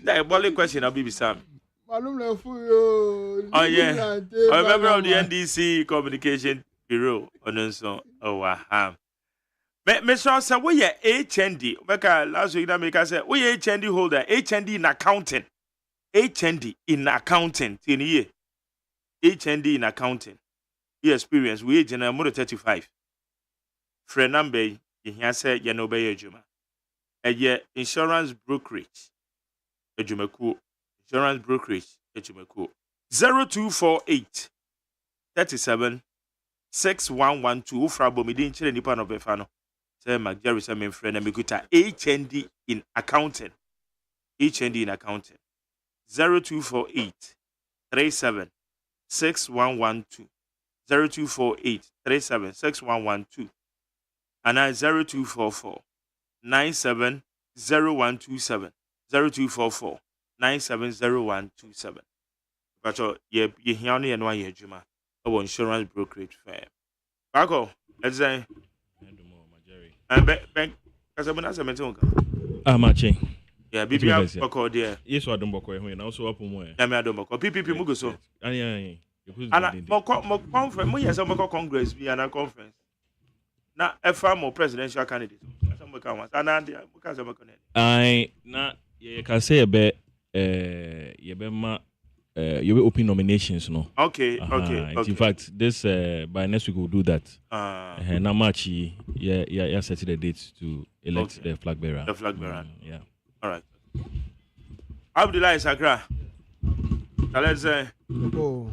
S14: Diabolic question of baby Sam. Oh yeah. A member of the NDC communication bureau on also. Oh wow. Mr. Say we are HND. Because last week that make us say we are HND holder. HND in accounting. HND in accounting. In year. HND in accounting. He experience we age na more 35. Friend number in here say you know be ejuma. Eye insurance brokerage. Ejumaku. Insurance brokerage. Ejumaku. 0248 37 6112 fra bomidin chire nipa no befa no. Say Jerry say me friend na mekuta HND in accounting. HND in accounting. 0248 37 6112 0248 37 6112 and 0244 970127 0244 970127. But ye hear no ye no ye adwuma our insurance brokerage firm. Bako, let's say and bank kasabuna sementonka.
S17: Machi.
S14: Yeah, bibia bako there.
S17: Yes, wa domboko ehun na so apo mo e.
S14: Na me adomboko. PPP mugo so.
S17: Ani.
S14: Ana mo conference mo yes mo congress bi ana conference. Na efa mo presidential candidate. Asa mo kan wa. Ana dia mo kan se mo kan.
S17: Ai na ye can say be ma you will open nominations no.
S14: Okay.
S17: In fact, this by next week we'll do that. Na March yeah set the date to elect the flag bearer.
S14: The flag bearer.
S17: Yeah.
S14: All right. Abdullahi Sakra. Let's say.
S18: Oh.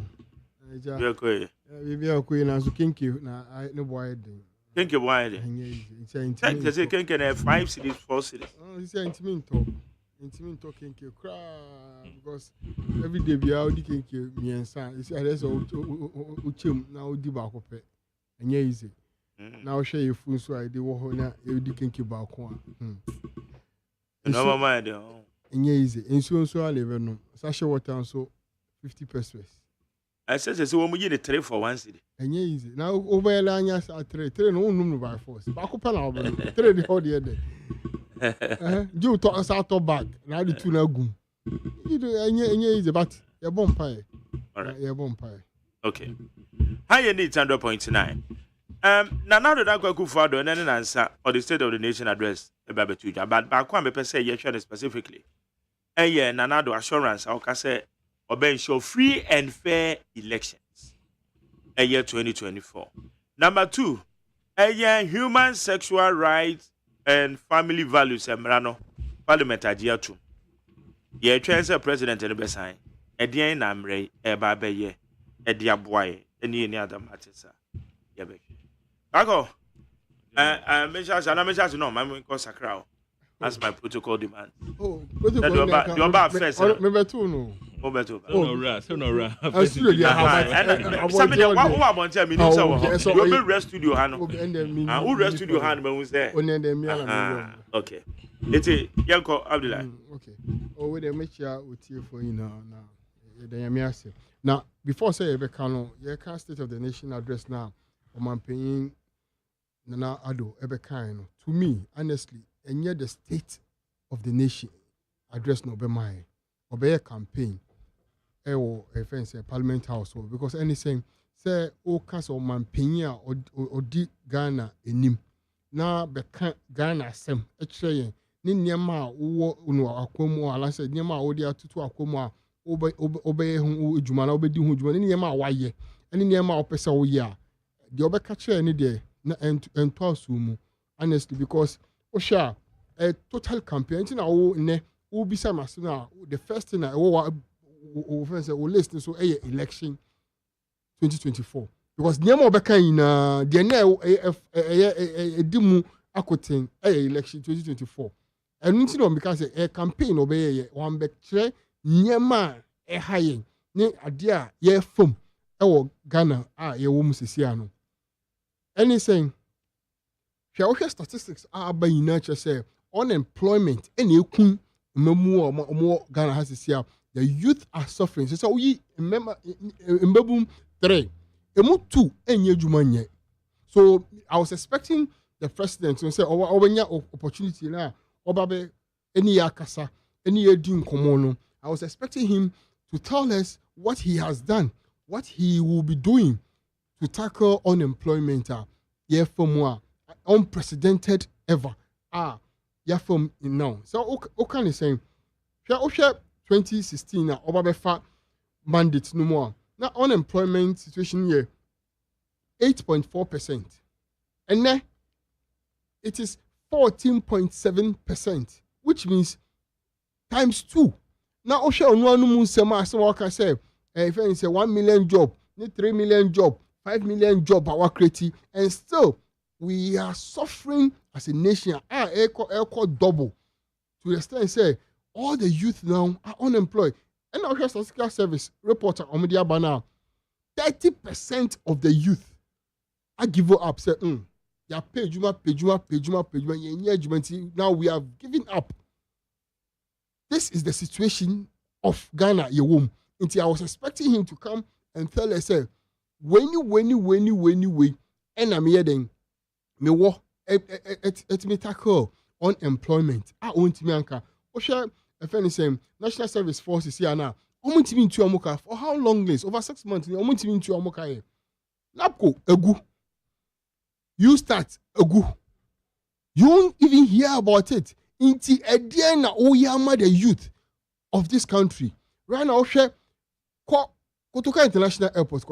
S14: Yeah, okay.
S18: We are going na so kinki na no boy dey.
S14: Kinki boy dey. Say kinki na 5 cities, 4 cities.
S18: Oh, you say intimate talk kinki cry because every day we are di kinki miensa. You see there's uchem na odi ba ko pe. Enye easy. Na o share your phone so I dey wo ho na e di kinki ba ko a.
S14: No mama dey.
S18: Enye easy. Enso aleve no. Sachet water so 50 pesos.
S14: I said, so when we get a 3 for 1 city.
S18: And easy. Now over Lanyas at 3 no room by force. Bakupan over 3 the whole day. You talk us out of bag. Now the 2 na gum. You do easy, but you're bumpire.
S14: All right.
S18: You're bumpire.
S14: Okay. How you need 100.9. Now that I go further and then answer or the State of the Nation address about Betuja, but back one say you specifically. And yeah, Nanado assurance, I can say. Ensure free and fair elections. A year 2024. Number 2, a year human sexual rights and family values. Emrano Parliamentary 2. Ye transfer president and besign. A dear namre, a babe, a dear boy, any other matters. Yabe. Ako. I no, my money cost a crowd. That's my protocol demand.
S18: Oh, protocol.
S14: You're about first.
S18: Remember 2 no.
S14: So
S17: no ra.
S14: Somebody what about tell me you be rest studio hand. Who rest studio hand when we say? Okay. It's Yanko Abdullah.
S18: Okay. Oh, we dey make sure we tear for you now. Now, before say ebe kanu, you can State of the Nation address now. Omanpanyin Nana Ado ebe kan. To me, honestly, and yet the State of the Nation address no be mine. Obey a campaign. Ewo offense Parliament House because anything say o council man penya or di Ghana enim na be Ghana asem ekye ni niema wo no akwomu ala say niema wo di atutu akwomu a obey hu edwuma na obedi hu edwuma ni niema waye ani niema opese wo ye a de obeka kire ni de na ento asumu honestly because o sha a total campaign na wo ne wo bisa masina the first thing I wo list so election 2024 because niema obeka ina de na edimu akoten election 2024 and nti no because a campaign obey one be kire niema hayen ne ade a yɛfam ɛwɔ Ghana a yɛwɔ mu sisi ano ɛne sɛn hwɛ wohwɛ statistics a aba nyinaa kyerɛ sɛ unemployment ɛna ekun mmemu a ɔmo Ghana ha sisi a the youth are suffering so woyi mbabum 3 emu 2 enye adwuma nyɛ so I was expecting the president to say ɔbɛnya opportunity na ɔbabe any akasa any edi nkomo no I was expecting him to tell us what he has done, what he will be doing to tackle unemployment. Yeah, from unprecedented ever. Yeah, from now. So, what can you say? 2016 na Obabefa mandate no more. Now, unemployment situation here 8.4%, and then it is 14.7%, which means times 2. Now, Osha Onwanumu Sema, so I can say, if I say 1 million job, 3 million job, 5 million job, our creative, and still we are suffering as a nation. Echo double to the extent say all the youth now are unemployed. And our statistical service reporter Omedia Bana, 30% of the youth are give up. Say, ya pay juma. Now we have given up. This is the situation of Ghana, Yewum. Until I was expecting him to come and tell us, when you, and I'm here then, me wo, et me tackle unemployment. I want me anka. Osha, if anything, National Service Force is here now. Omunti mi ntu amuka for how long this? Over 6 months. Omunti mi ntu amuka here. Napko egu. You start egu. You won't even hear about it. Inti ediana oyama the youth of this country. Right now, Kotoka International Airport,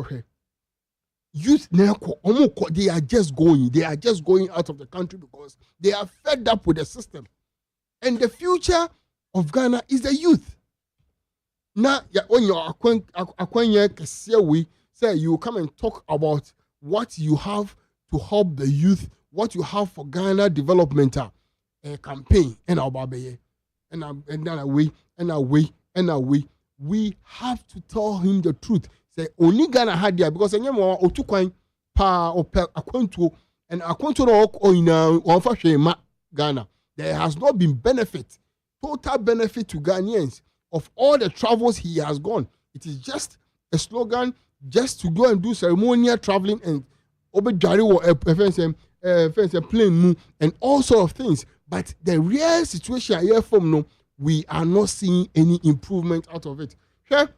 S18: youth they are just going out of the country because they are fed up with the system. And the future of Ghana is the youth. Now, when you say you come and talk about what you have to help the youth, what you have for Ghana development. Campaign and our baby and away. We have to tell him the truth. Say only Ghana had there because any more or two coin pa or akwanto and akwanto or in Ghana. There has not been total benefit to Ghanaians of all the travels he has gone. It is just a slogan just to go and do ceremonial traveling and obejari or plane and all sort of things. But the real situation here from no, we are not seeing any improvement out of it. Okay?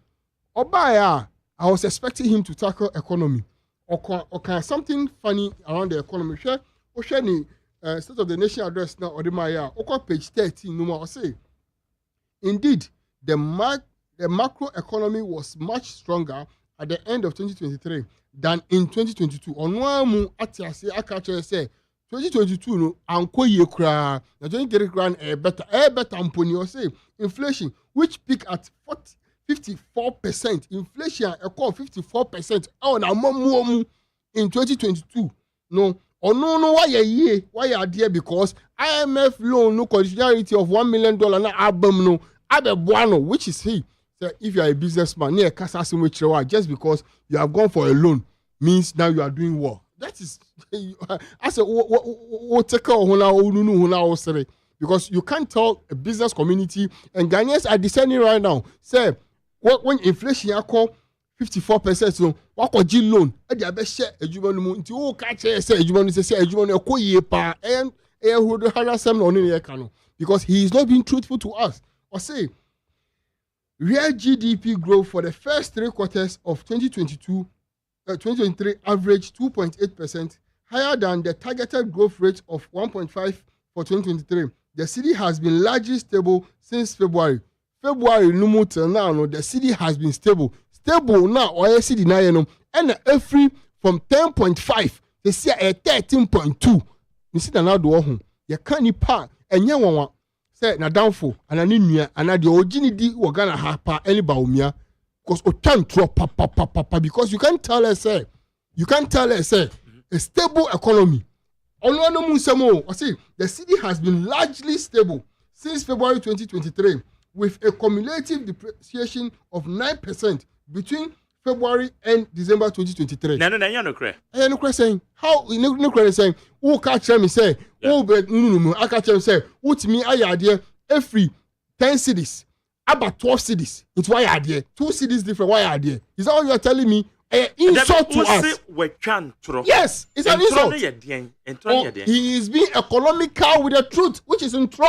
S18: Obaya, I was expecting him to tackle economy. Okay, something funny around the economy. Okay? State of the Nation address now, Odemaya. Okay, page 13. No more say. Indeed, the macro economy was much stronger at the end of 2023 than in 2022. Onwamu atiase akache say 2022 no anko ye kra na 2023 better mponi o say inflation which peak at 54%, inflation equal 54% on amamuomu in 2022 no why you there because IMF loan no conditionality of $1 million na abam no abebuano which is he say if you are a businessman near kasa just because you have gone for a loan means now you are doing well. That is, I said, what take because you can't tell a business community and Ghanaians are descending right now. Say, when inflation I call 54%, so what could you loan? And the best share a human into all catch say a human say a human and who the harass them on the canoe because he is not being truthful to us. Or say, real GDP growth for the first 3 quarters of 2023 average 2.8%, higher than the targeted growth rate of 1.5 for 2023. The city has been largely stable since February. No till now, the city has been stable. Stable now, or city now, and every from 10.5, they see a 13.2. You see the now do home. You can't pa and you want say na downfall and an inuya and the originity we're gonna have pa any baumia. Because we can't drop because you can't tell us a stable economy. The city has been largely stable since February 2023 with a cumulative depreciation of 9% between February and December 2023.
S14: No,
S18: saying how no saying who catch me say who be no I catch him say what me idea every 10 cities about 12 cities. It's why idea 2 cities different why idea. Is that what you are telling me? Insult to us. Yes, it's an insult. He is being economical with the truth, which is untrue.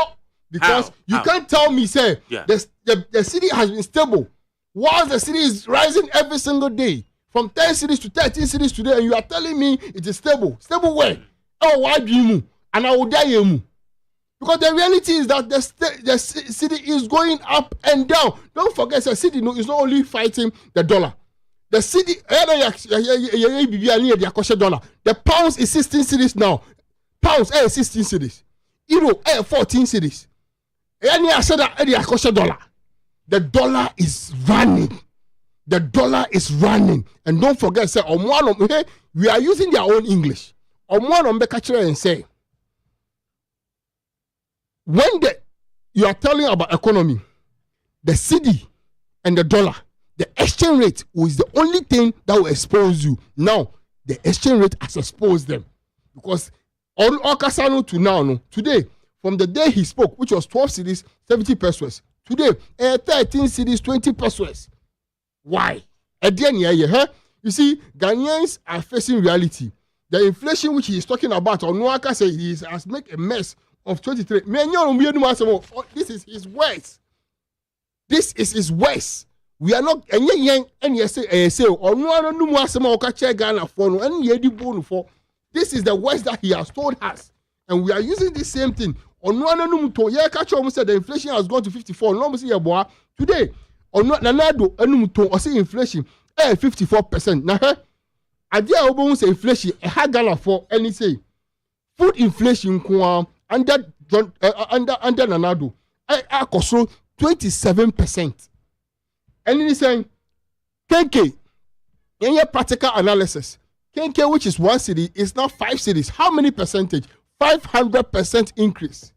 S18: Because you can't tell me, say, the city has been stable. While the city is rising every single day, from 10 cities to 13 cities today, and you are telling me it is stable. Stable where? Oh, why do you move? And I will die you. Because the reality is that the city is going up and down. Don't forget, the city is not only fighting the dollar. The city, the pounds is 16 cities now. Pounds 16 cities. Euro 14 cities. The dollar is running. The dollar is running. And don't forget, say, we are using their own English. And say, when you are telling about economy, the city and the dollar, the exchange rate is the only thing that will expose you. Now, the exchange rate has exposed them. Because all Kasano to now, today, from the day he spoke, which was 12 cities, 70 pesos. Today, 13 cities, 20 pesos. Why? You see, Ghanaians are facing reality. The inflation which he is talking about, Onuaka said he has made a mess of 23. This is his worst. This is his worst. We are not this is the worst that he has told us. And we are using the same thing. The inflation has gone to 54. Today, inflation 54%. Now, idea say inflation Ghana for any say food inflation under Nanado I 27%. And he's saying KK in your practical analysis, KK, which is 1 city, is now 5 cities. How many percentage? 500% increase.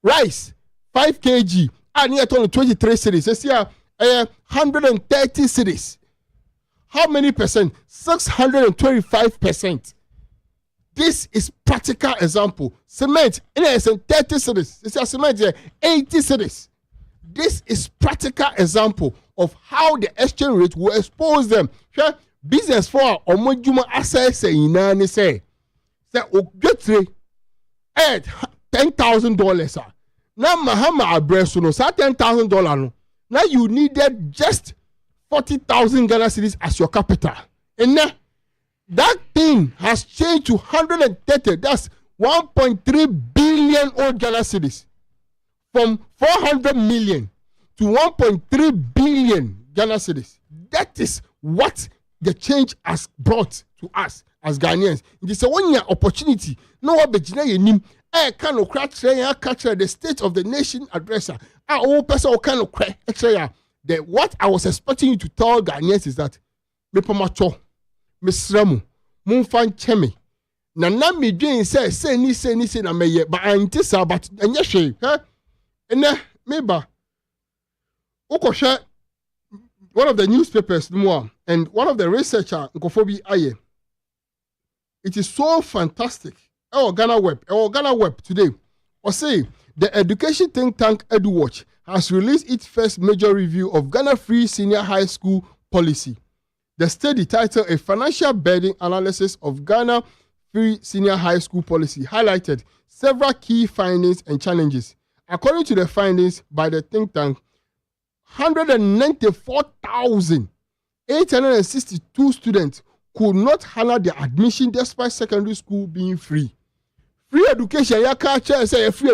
S18: Rice 5 kg and yet only 23 cities. This year 130 cities. How many percent? 625%. This is practical example. Cement in 30 cities. This is cement 80 cities. This is practical example of how the exchange rate will expose them. Business for omojuma assets in say get $10,000. Now Mahama abreso no $10,000. Now you needed just 40,000 Ghana cedis as your capital. And now that thing has changed to 130. That's 1.3 billion old Ghana cedis. From 400 million to 1.3 billion Ghana cedis. That is what the change has brought to us as Ghanaians. It is a 1 year opportunity. No one be nim. Kind of catch the state of the nation addresser. All person kind of what I was expecting you to tell Ghanaians is that me pamacho, me sramu, mumfan chemi. Na me doing say ni na me but I intisa but anya she, and maybe one of the newspapers and one of the researcher Nkofobi Aye. It is so fantastic. Ghana Web today. Or say the education think tank EduWatch has released its first major review of Ghana Free Senior High School Policy. The study, titled A Financial Burden Analysis of Ghana Free Senior High School Policy, highlighted several key findings and challenges. According to the findings by the think tank, 194,862 students could not handle their admission despite secondary school being free. Free education, you can't say free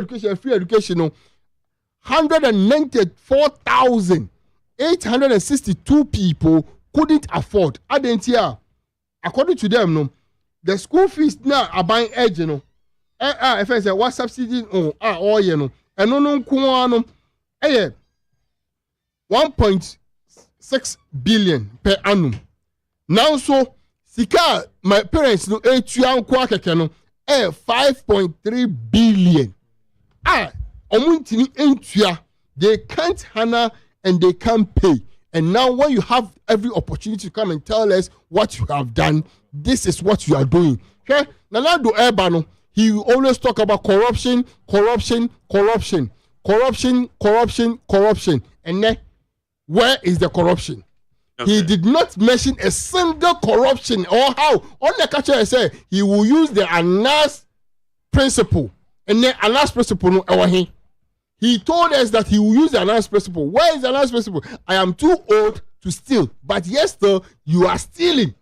S18: education. 194,862 people couldn't afford. According to them, the school fees now are buying edge, if I say what subsidy and no 1.6 billion per annum. Now so sika my parents no 5.3 billion. Omuntini entua, they can't handle and they can't pay. And now when you have every opportunity to come and tell us what you have done, this is what you are doing. Okay? Nana do Ebano, he will always talk about corruption. And then, where is the corruption? Okay. He did not mention a single corruption or how. On the catcher say he will use the Anas principle. And then Anas principle no ewahi. He told us that he will use the Anas principle. Where is the Anas principle? I am too old to steal. But yes, still, you are stealing.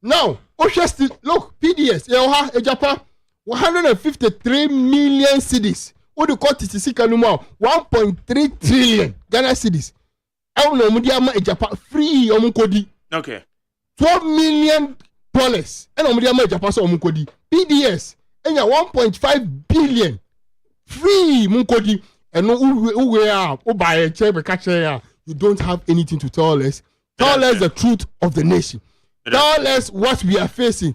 S18: Now, look, PDS, Ejapa, 153 million cedis. What do you call TCC Kanuma? 1.3 trillion Ghana cedis. Free omukodi.
S14: Okay.
S18: $12 million. And omudiyama Ejapa so omukodi. PDS, 1.5 billion. Free munkodi. And you don't have anything to tell us. Tell us the truth of the nation. Tell us what we are facing.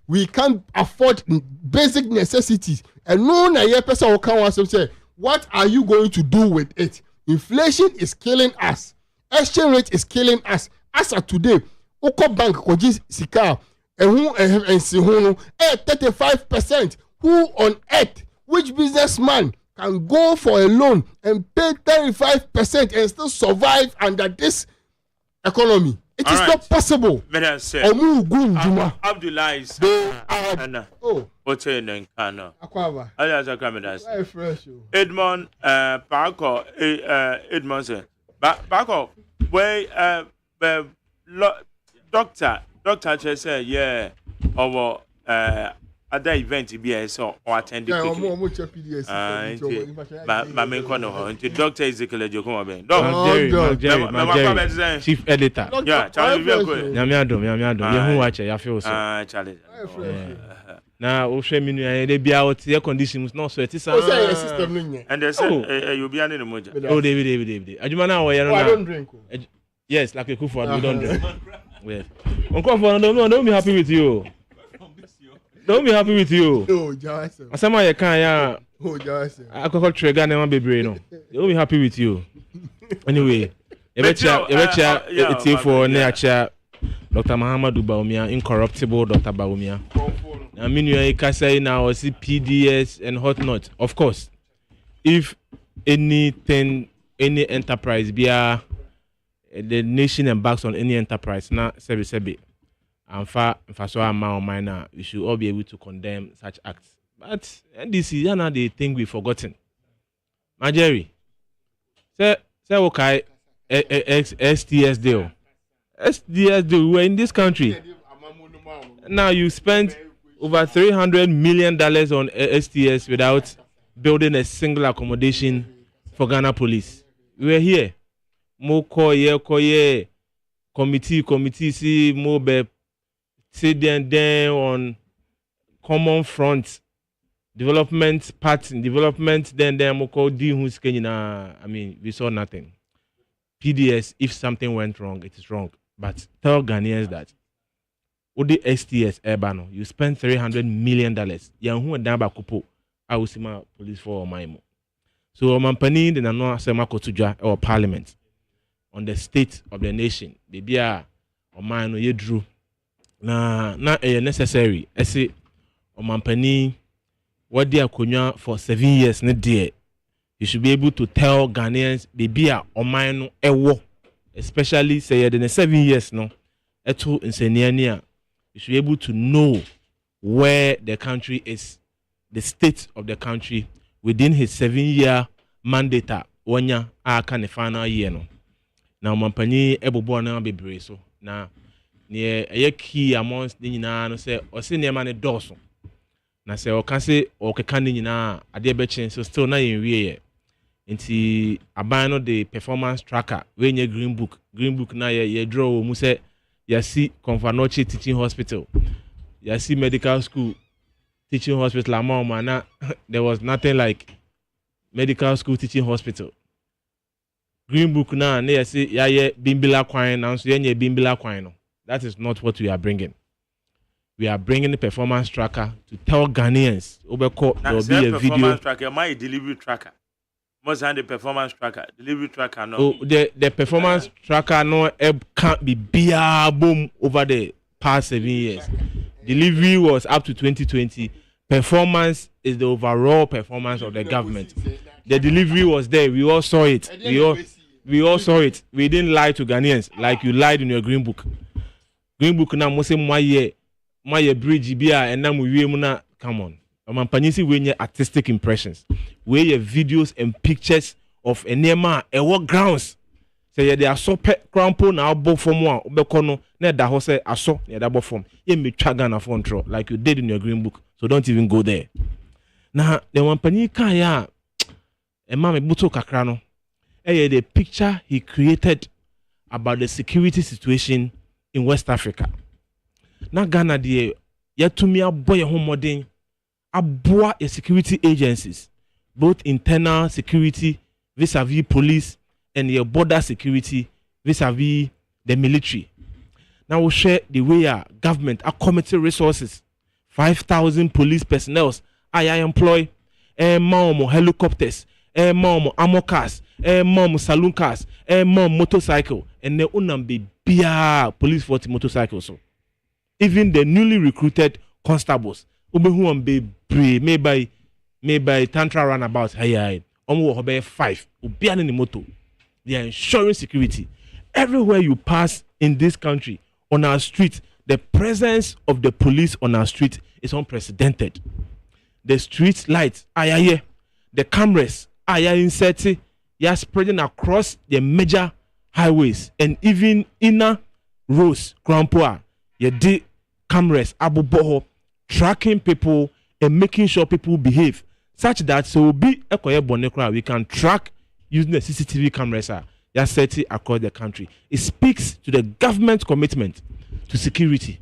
S18: We can't afford basic necessities. And no person will come and say, what are you going to do with it? Inflation is killing us. Exchange rate is killing us. As of today, Oko Bank koji sika and 35%. Who on earth, which businessman can go for a loan and pay 35% and still survive under this economy? It is not possible.
S14: Abdullah is Edmond Parko Edmond said Parko where doctor just said yeah our other event be so or attend the doctor is
S17: chief editor.
S14: Yeah,
S17: Charlie. Now, Osheminu, they be out air conditions, no sweat. And
S14: they say you'll be an emoji.
S17: Oh, David. Ajumana, I
S18: don't drink.
S17: Yes, like a kufu, we don't drink. Uncle, don't be happy with you. Don't be happy with you.
S18: Oh, Johnson.
S17: Asama ya kan ya.
S18: Oh, Johnson.
S17: I could trigger na bebre no. Don't be happy with you. Anyway, it's for nature. Dr. Muhammadu Baumia, incorruptible Dr. Baumia. I mean, you can say now, see PDS and whatnot. Of course, if anything, any enterprise, be the nation embarks on any enterprise, now, sebi. And for so amount minor, we should all be able to condemn such acts. But NDC, you know, they think we've forgotten. Marjorie, say okay, STS deal. SDS deal. We were in this country. Now you spent over $300 million on STS without building a single accommodation for Ghana police. We were here. Mo koye, committee, see more sit there on common front development part in development then moko di who's Kenya. I mean, we saw nothing. PDS, if something went wrong, it is wrong. But tell Ghanaians that Odi STS Ebano, you spend $300 million. Yang and damba kupo ausima police for maimo. So Mampani the nano sema kotuja or parliament on the state of the nation. Baby or mine ye drew. Na necessary. I say Mampani what they are konya for 7 years ne dear. You should be able to tell Ghanaians baby or mine ewo. Especially say in 7 years no. Eto inseniania. You should be able to know where the country is, the state of the country within his 7-year mandate. Wanya aka ne final year no. Now Mampani ebobo na bebre so. Na near a key amongst the nyina no say or say near man doso. Na say o kan say o keka ni nyina ade be chen so still na yen wie nti aban no the performance tracker we nye green book na ye draw mu say you see Confanoche teaching hospital, you see medical school teaching hospital among there was nothing like medical school teaching hospital. Green book now you see bimbila kwine now so ye bimbila kwine. That is not what we are bringing. We are bringing the performance tracker to tell Ghanaians. There will be a video.
S14: Tracker, my delivery tracker. Must have the performance tracker, delivery tracker. No.
S17: Oh, the performance tracker no can't be beer boom over the past 7 years. Delivery was up to 2020. Performance is the overall performance of the government. The delivery was there. We all saw it. We all saw it. We didn't lie to Ghanaians like you lied in your green book. Green book now must say my bridge bia and now we na come on. Omanpanisi we artistic impressions. We your videos and pictures of enema what grounds. Say they are so pet crampo na abo form one obekono na da ho say aso na da bo form. Ye me twaga na phone throw like you did in your green book. So don't even go there. Now the Omanpanyi kan ya ema me buto kakra no. The picture he created about the security situation in West Africa. Now Ghana de yetumi aboy ye ho modern aboa the security agencies, both internal security vis-a-vis police and your border security vis-a-vis the military. Now we share the way our government are committed resources. 5,000 police personnel I employ more helicopters, more armor cars, more saloon cars, more motorcycle, and the unambe bia police 40 motorcycles. So even the newly recruited constables, who be made by tantra runabout, hey, almost 5, ubian in moto. They are ensuring security everywhere you pass in this country. On our street, the presence of the police on our street is unprecedented. The street lights, the cameras, inserted, they are spreading across the major highways and even inner roads. Grandpa, the cameras, abu boho, tracking people and making sure people behave such that so be we can track using the CCTV cameras set across the country. It speaks to the government's commitment to security.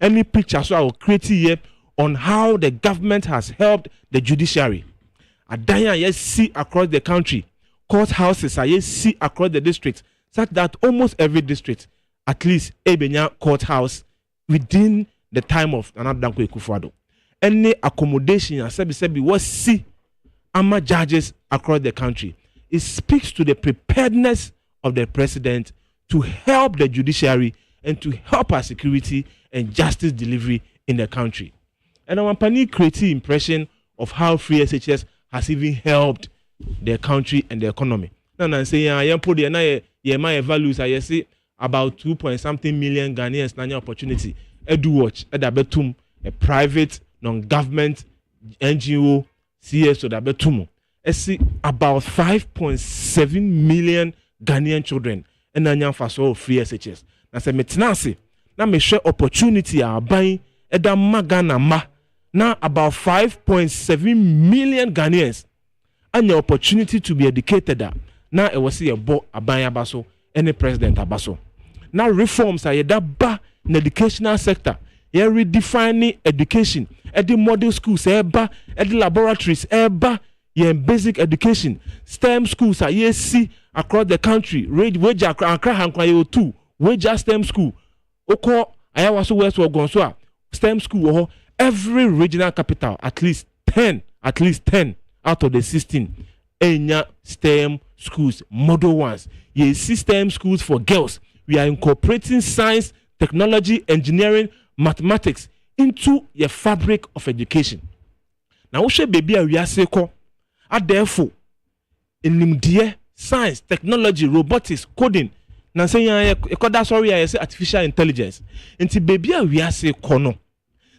S17: Any picture so I will create here on how the government has helped the judiciary. I see across the country, courthouses I see across the district, such that almost every district, at least a courthouse within the time of Nanadanko Ekufuado. Any accommodation and sebi was see ama judges across the country. It speaks to the preparedness of the president to help the judiciary and to help our security and justice delivery in the country. And our company creates the impression of how free SHS has even helped the country and the economy. Now I say I put the my values I see about 2.something million Ghanaians na opportunity. Edu watch betum a private non-government NGO CS that betum. I see about 5.7 million Ghanaian children and nanya faso free SHS. Na say metinase na me share opportunity a buying eda magana ma na about 5.7 million Ghanaians and the opportunity to be educated na e was see a bo aban abaso any president abaso. Now reforms are ba in the educational sector. You redefining education at the model schools at the laboratories eba basic education STEM schools are see across the country wage akra hankwa too wage STEM school oko ayawaso west gonso STEM school every regional capital at least 10 out of the 16 enya STEM schools model ones. You see STEM schools for girls. We are incorporating science, technology, engineering, mathematics into the fabric of education. Now, we should be we are saying, therefore, in science, technology, robotics, coding. Now, say I say artificial intelligence. Into baby we are saying, kono.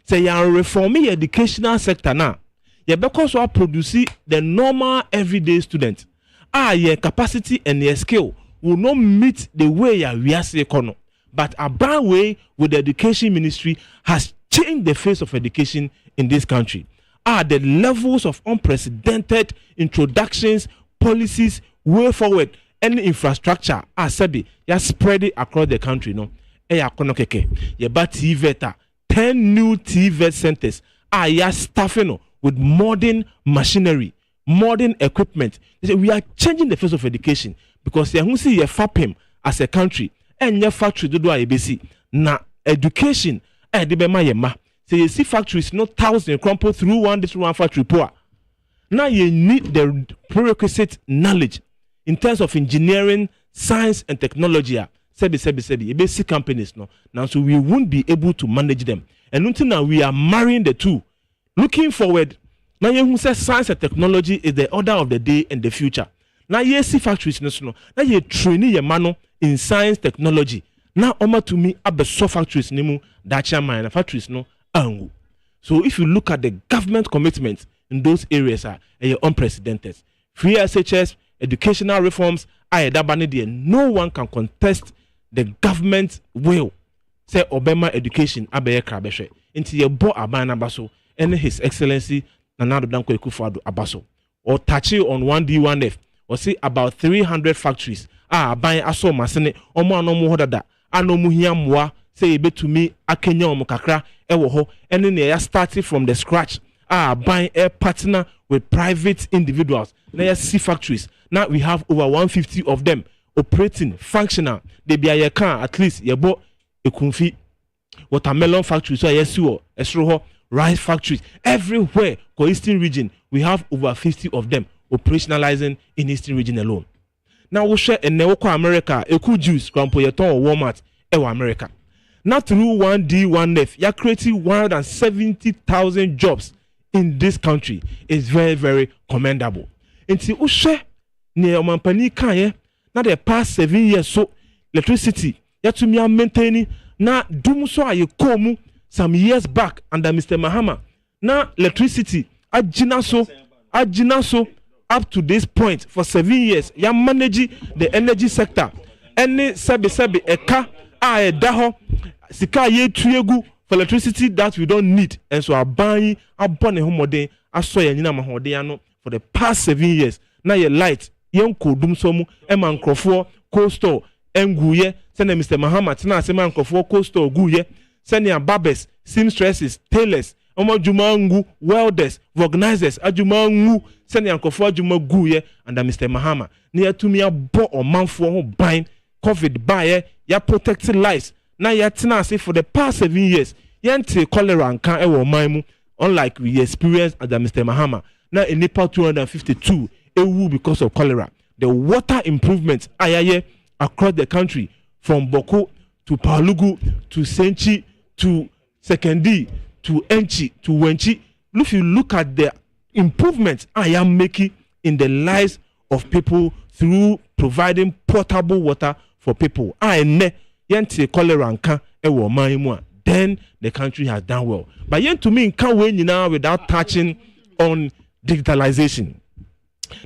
S17: Say you are reforming the educational sector now. You because we produce the normal everyday student. Your capacity and your skill will not meet the way we are saying kono. But a bad way with the education ministry has changed the face of education in this country. The levels of unprecedented introductions, policies, way forward, and infrastructure are said they are spreading across the country. No, you but TVETA 10 new TVET centers are staffing with modern machinery, modern equipment. They say we are changing the face of education because you see a FAPIM as a country and your factory do ABC. Na education the bema yema. So you see factories no 1,000 crumple through one factory poor. Now you need the prerequisite knowledge in terms of engineering, science, and technology. Basic companies no. Now so we won't be able to manage them. And until now we are marrying the two. Looking forward, now you say science and technology is the order of the day and the future. Now you see factories no. Now you training your man in science technology. Now to me abe so factories nimu dacha mine factories no angu. So if you look at the government commitment in those areas are unprecedented. Free SHS, educational reforms, no one can contest the government will. Say Obama education abeye krabehwe. Inti ye bo abana baso and His Excellency Nana Danko Akufo-Addo abaso. Or touch on 1D1F. Or say about 300 factories. Buying aso masene omo anomo hodada. Anomu hiamwa say ebe to me akenya omo kakra ewo ho and then they started from the scratch. Buying a partner with private individuals. Now see factories. Now we have over 150 of them operating, functional. They be a car at least you bought a kunfi watermelon factory. So yes, you esroho rice factories everywhere. For Eastern region, we have over 50 of them operationalizing in Eastern region alone. Now we share in Neoko America, Eku Juice, Grampoyeton or Walmart, Ewa America. Now through 1D1F, you're creating 170,000 jobs in this country. Is very, very commendable. Until we share near Omampani Kanye, now the past 7 years so electricity, yet to me are maintaining now Dumuso aye komu some years back under Mr. Mahama. Now electricity ajinaso up to this point for 7 years. Ya manage the energy sector. Any sabi eka a daho sika ye tuegu for electricity that we don't need. And so buying abone homode asoya nyina mahode ano for the past 7 years. Now your light yen kodum somu ema nkrofo coastal enguye send Mr. Mahama tina asema nkrofo coastal guye send ya barbers, seamstresses, tailors, omo jumangu, welders, organizers, ajumangu send ya nkrofo ajuma guye under Mr. Mahama. Ni atumi abo o manfo ho ban COVID buy ya protect lives. Now ya tina ase for the past 7 years yente cholera and kan ewo maimu unlike we experienced under Mr. Mahama. Now in Nepal 252 ewu because of cholera. The water improvements ayaye across the country from Boko to Palugu to Senchi to Sekendi to Enchi to Wenchi. If you look at the improvements I am making in the lives of people through providing potable water for people. I yente cholera and kan ewo maimua. Then the country has done well. But yet to me can't win now without touching on digitalization.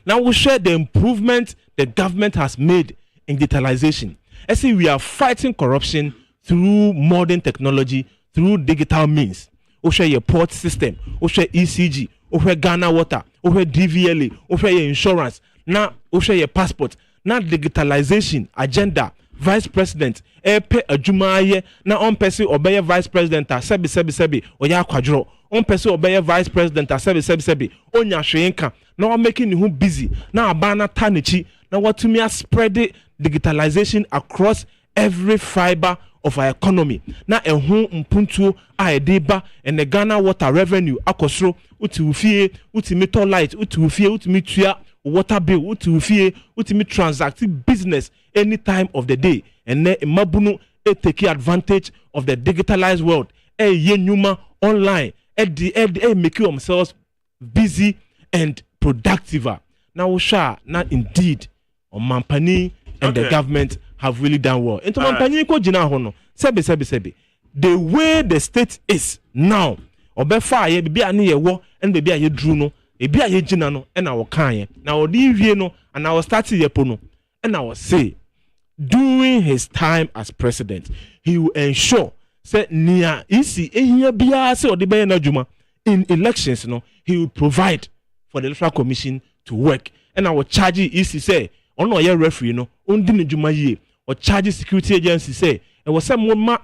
S17: Now we share the improvement the government has made in digitalization. I see we are fighting corruption through modern technology, through digital means. We share your port system, we share ECG, we share Ghana Water, we share DVLA, we share your insurance. Now we share your passport. Now digitalization agenda. Vice President, epe ajumaye na on person obey Vice President sebi oya kwadro on person obey Vice President sebi onya hwenka na o making you busy na abana tanichi na watumi spread digitalization across every fiber of our economy na ehun mpuntu aedeba and the Ghana water revenue akosro uti meter light uti mitua water bill uti transact business any time of the day and then mabunu take advantage of the digitalized world yenyuma online make themselves busy and productive. Now not indeed Mampani and the government have really done well. Into Mampani ko jina hono sebi the way the state is now obefa ye bibi ani ye wo and bibi aye dru no ebi aye jina no and our kan na odi wie no and our start ye po no and I will say during his time as president he will ensure say nia isi ehia bia say odebe na adwuma in elections no he will provide for the electoral commission to work and I will charge isi say ono ye referee no ondi ne dwuma yie or charge security agency say e was some ma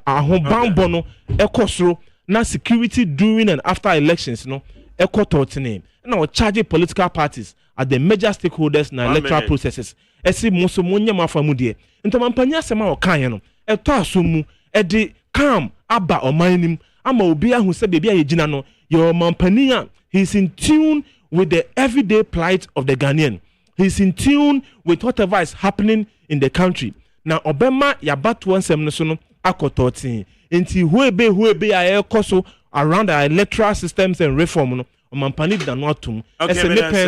S17: ahobambo no ekosoro na security during and after elections no ekototene and I will charge political parties at the major stakeholders na electoral processes esi muso munya mafamu de ntomampanya asema o kan no eto asomu ede calm aba omanim ama obi ahu se bebia ye gina no your mampania he is in tune with the everyday plight of the Ghanaian. He's in tune with whatever is happening in the country. Now, Obama yabat one semnosono akototi. Inti huebe aye koso around our electoral systems and reform. No, Omampani danotum.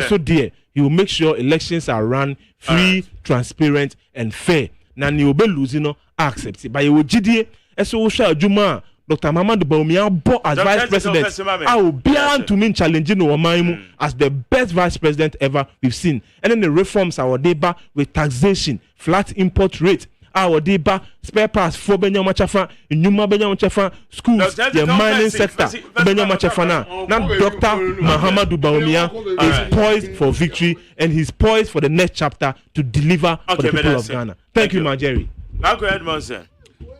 S17: So dear, he will make sure elections are run free, transparent, and fair. Na ni obe losing no accept it. But you GDA, so shall Juma. Dr. Mahamadou Bawumia bo as vice president. I will be on to mean challenging Owamaimu as the best vice president ever we've seen. And then the reforms our deba with taxation, flat import rate, our deba spare parts for Benjamin Chafa, Numa Benjamin Chafa, schools, the mining sector, Benjamin Chafana. Now Dr. Mahamadou Bawumia is poised for victory and he's poised for the next chapter to deliver for the people of Ghana. Thank you, Marjorie.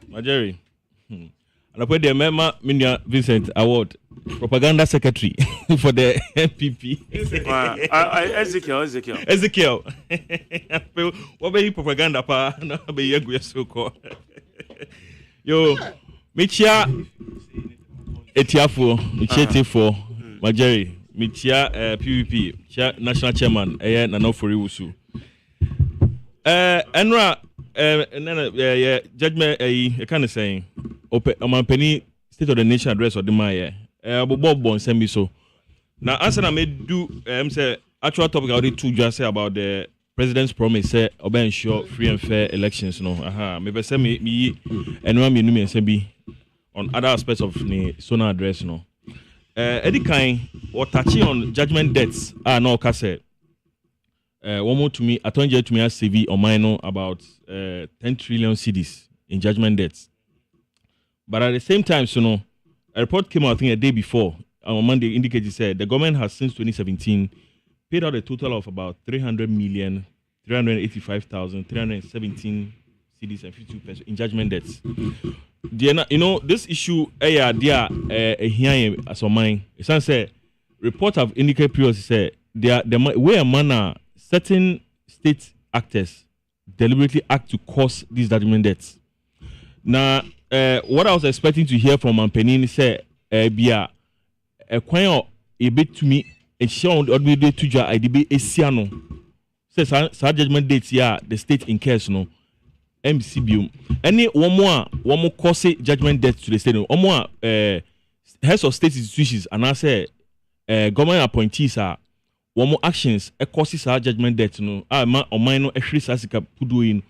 S9: Marjorie. And I put the Mema Minya Vincent Award, Propaganda Secretary for the MPP. Ezekiel. What be propaganda pa? No be you so called. Yo, Michia Etiafo, Michia Marjorie, Michia PVP, National Chairman, Nanofori Wusu. Enra, judgment, kind of saying. Omampani State of the Nation address or the Maya. Bob send me so. Now, answer I may do say actual topic I already told you say about the president's promise say obey ensure free and fair elections. No, maybe say me and one me and say on other aspects of the Sona address. No, any kind or touching on judgment debts. No, Kase. One more to me. I told you to me as CV on mine about 10 trillion cedis in judgment debts. But at the same time, a report came out, I think, a day before. On Monday, indicated said the government has since 2017 paid out a total of about 300,385,317 cedis and 52 pesos in judgment debts. This issue, here as on mine. It says, reports have indicated previously said the way a manner certain state actors deliberately act to cause these judgment debts. Now. What I was expecting to hear from Mampenin say, Bia, a quail a bit to me, a show on the day to Ja IDB Esiano. Says our judgment dates, the state in case no MCBU. Any one more cause judgment debt to the state, one more heads of state institutions, and I say government appointees are one more actions, a causes our judgment debt, no, or minor a free sassika puduin.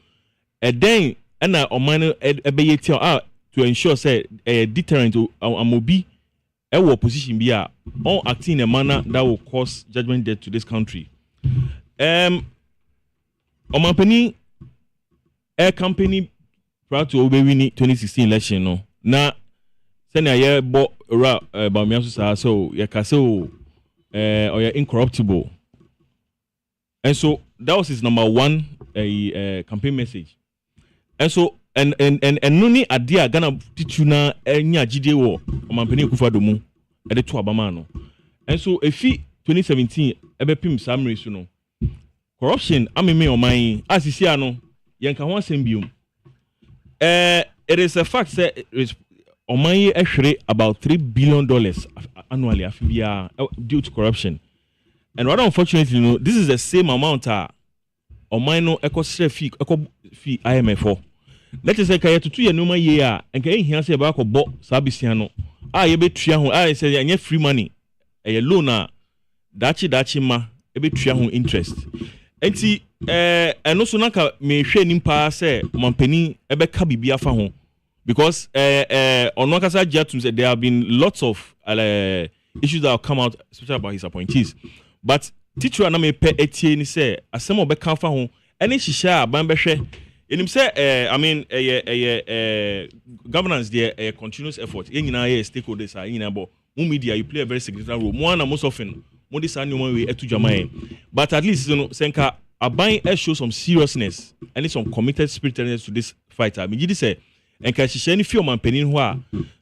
S9: And then, and I or minor a to ensure say a deterrent to Amobi a position be all acting in a manner that will cause judgment debt to this country. Omampani Air Company proud to obey 2016 election no. Na send a year bo about me so ya kaso or ya incorruptible. And so that was his number one campaign message. And so and noni adia Ghana tituna enya gide wo Omampani Akufo-Addo mu e de to abama no. And so efi 2017 ebe pim summary so no. Corruption ameme oman asisi ano yenka ho asem biom. It is a fact that oman ye ehwere about $3 billion annually afibia due to corruption. And rather unfortunately, this is the same amount oman no ekosre fee IMF for. Let us say kaya to 2 year no year and kaya here say ba ko bo sabisia no ye betua ho say anya free money e loan dachi ma e betua ho interest enti eno so naka me hwe nimpa say Omampani e be ka bibia fa ho because ono kasa jatum say there have been lots of issues that have come out especially about his appointees, but teacher na me pe etie ni say asem obe ka fa ho ene hihia ban be hwe. In say, I mean, governance there a continuous effort. In stakeholders are in about media, you play a very significant role. More and most often, more this annual way to Jamaica. But at least Senka are buying show some seriousness and some committed spiritedness to this fight. I mean, you say, and can she any few Omampani who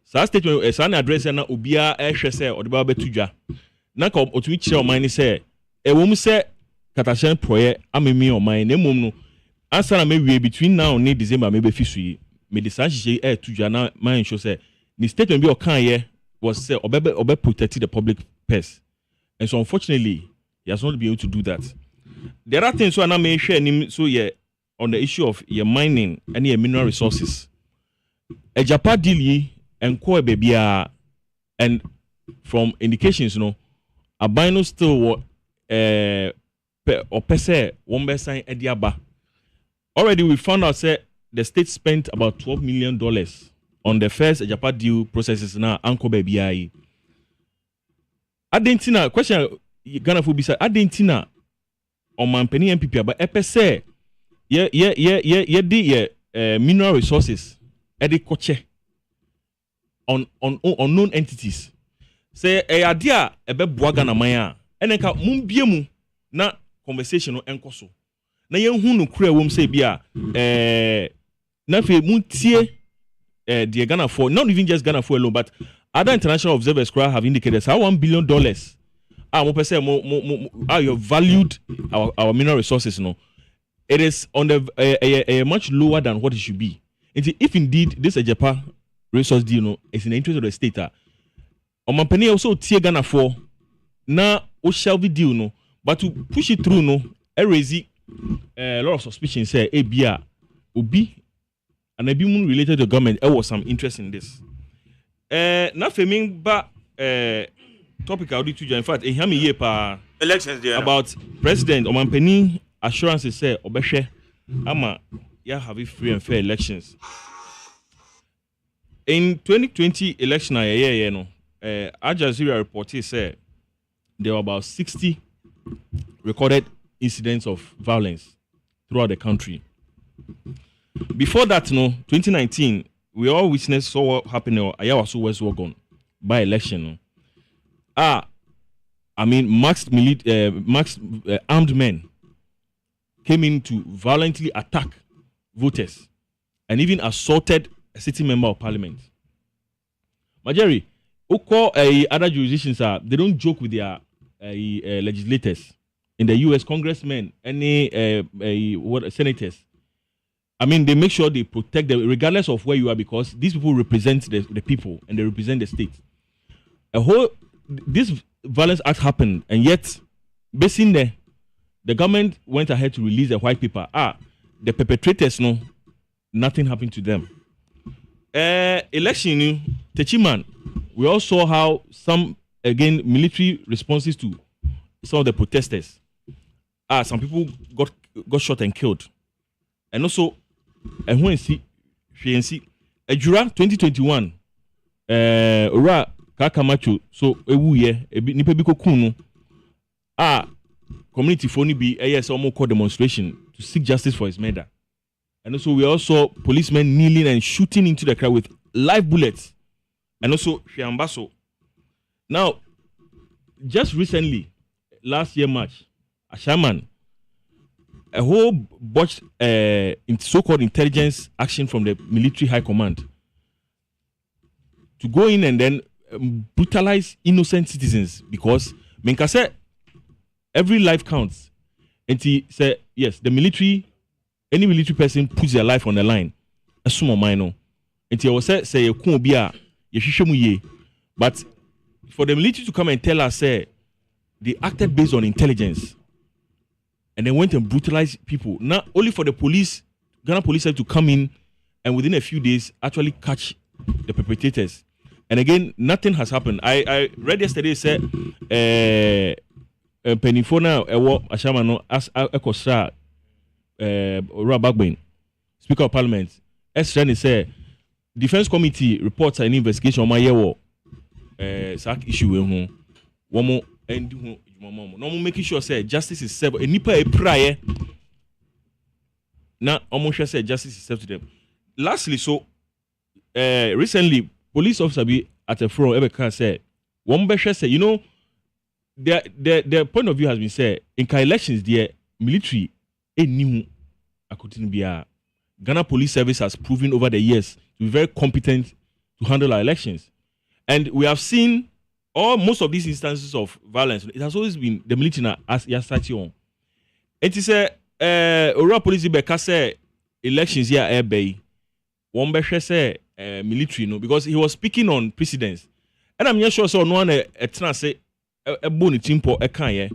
S9: so statement as an address and Ubia Shese or the Babe Tuja. Naka or to which your mind say, a woman say, Katashan Proye, Amemi or my name. Answer maybe between now and December, maybe fishy. May the Sashi air to Jana, my show say, the statement be or was say, or protected the public purse. And so, unfortunately, He has not been able to do that. There are things so I may share so yeah on the issue of your mining and your mineral resources. A Japan deal and core baby and from indications, Abino still or pese one best sign Ediaba. Already we found out that the state spent about $12 million on the first Japan deal processes now Anko baby. Adentina question Ghana for bisa Adentina on my penny MPP but epese mineral resources koche on unknown entities. Say a idea ebe boaga na maya enenka mumbiemu na conversation no enkoso. Na yenhu no kura wom say bia na fe muntie the Ghana for not even just Ghana for alone but other international observers have indicated how $1 billion you valued our mineral resources it is on the much lower than what it should be. If indeed this Japan resource deal is in the interest of the state, Omampeni also tie Ghana for na o shelve deal but to push it through raise a lot of suspicion say bia obi and a be related to government was some interest in this. Na feming ba topic I to in fact hear me here pa
S14: elections there
S9: about president Omampeni assurances say obehwe ama ya have free and fair elections. In 2020 election Al Jazeera reported said there were about 60 recorded incidents of violence throughout the country. Before that, 2019, we all witnessed what happened in Ayawaso West Wagon by election. Masked armed men came in to violently attack voters and even assaulted a sitting member of parliament. Majority, other jurisdictions they don't joke with their legislators. In the U.S., congressmen, any senators, they make sure they protect them regardless of where you are because these people represent the people and they represent the state. This violence act happened and yet, based in there, the government went ahead to release the white paper. The perpetrators, nothing happened to them. Election, Techiman, we all saw how some, again, military responses to some of the protesters. Some people got shot and killed. And also, and when see, Ejura 2021, Ura Kakamacho, so Ewuye, Nipebiko Kunu, community phony be almost called demonstration to seek justice for his murder. And also, we also policemen kneeling and shooting into the crowd with live bullets. And also, Shiambaso. Now, just recently, last year March, Ashaman, a whole botched so-called intelligence action from the military high command to go in and then brutalize innocent citizens because Menkase, every life counts. And he said, yes, the military, any military person puts their life on the line. A small minor. And he was say you can't be a but for the military to come and tell us say they acted based on intelligence and they went and brutalized people. Not only for the police, Ghana police had to come in and within a few days actually catch the perpetrators. And again, nothing has happened. I read yesterday said Penifona Ashamano as Ekosra Rabagbin, Speaker of Parliament, S. said Defense Committee reports an investigation on my year sack issue. One more and no making sure say justice is served. A nipa a prior now almost said justice is served to them. Lastly, so recently police officer be at a forum ever said one besha say their point of view has been said in elections the military a new according to Ghana Police Service has proven over the years to be very competent to handle our elections. And we have seen most of these instances of violence. It has always been the military as Yasation. It is a police say elections here air bay. One besha say military because he was speaking on precedence. And I'm not sure so no one a say a bony timpo a kanye.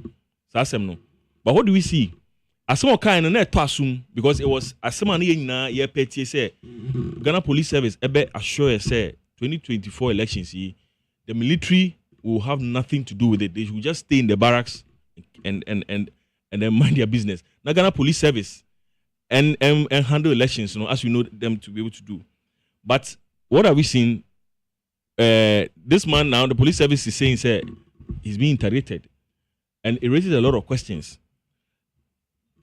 S9: Asem no. But what do we see? Asem kind na to assume because it was asem na nyina ye peti say Ghana Police Service ebe assure say 2024 elections the military will have nothing to do with it. They should just stay in the barracks and then mind their business. Now Ghana Police Service and handle elections, as we know them to be able to do. But what are we seeing? This man now, the police service is saying, he's being interrogated, and it raises a lot of questions.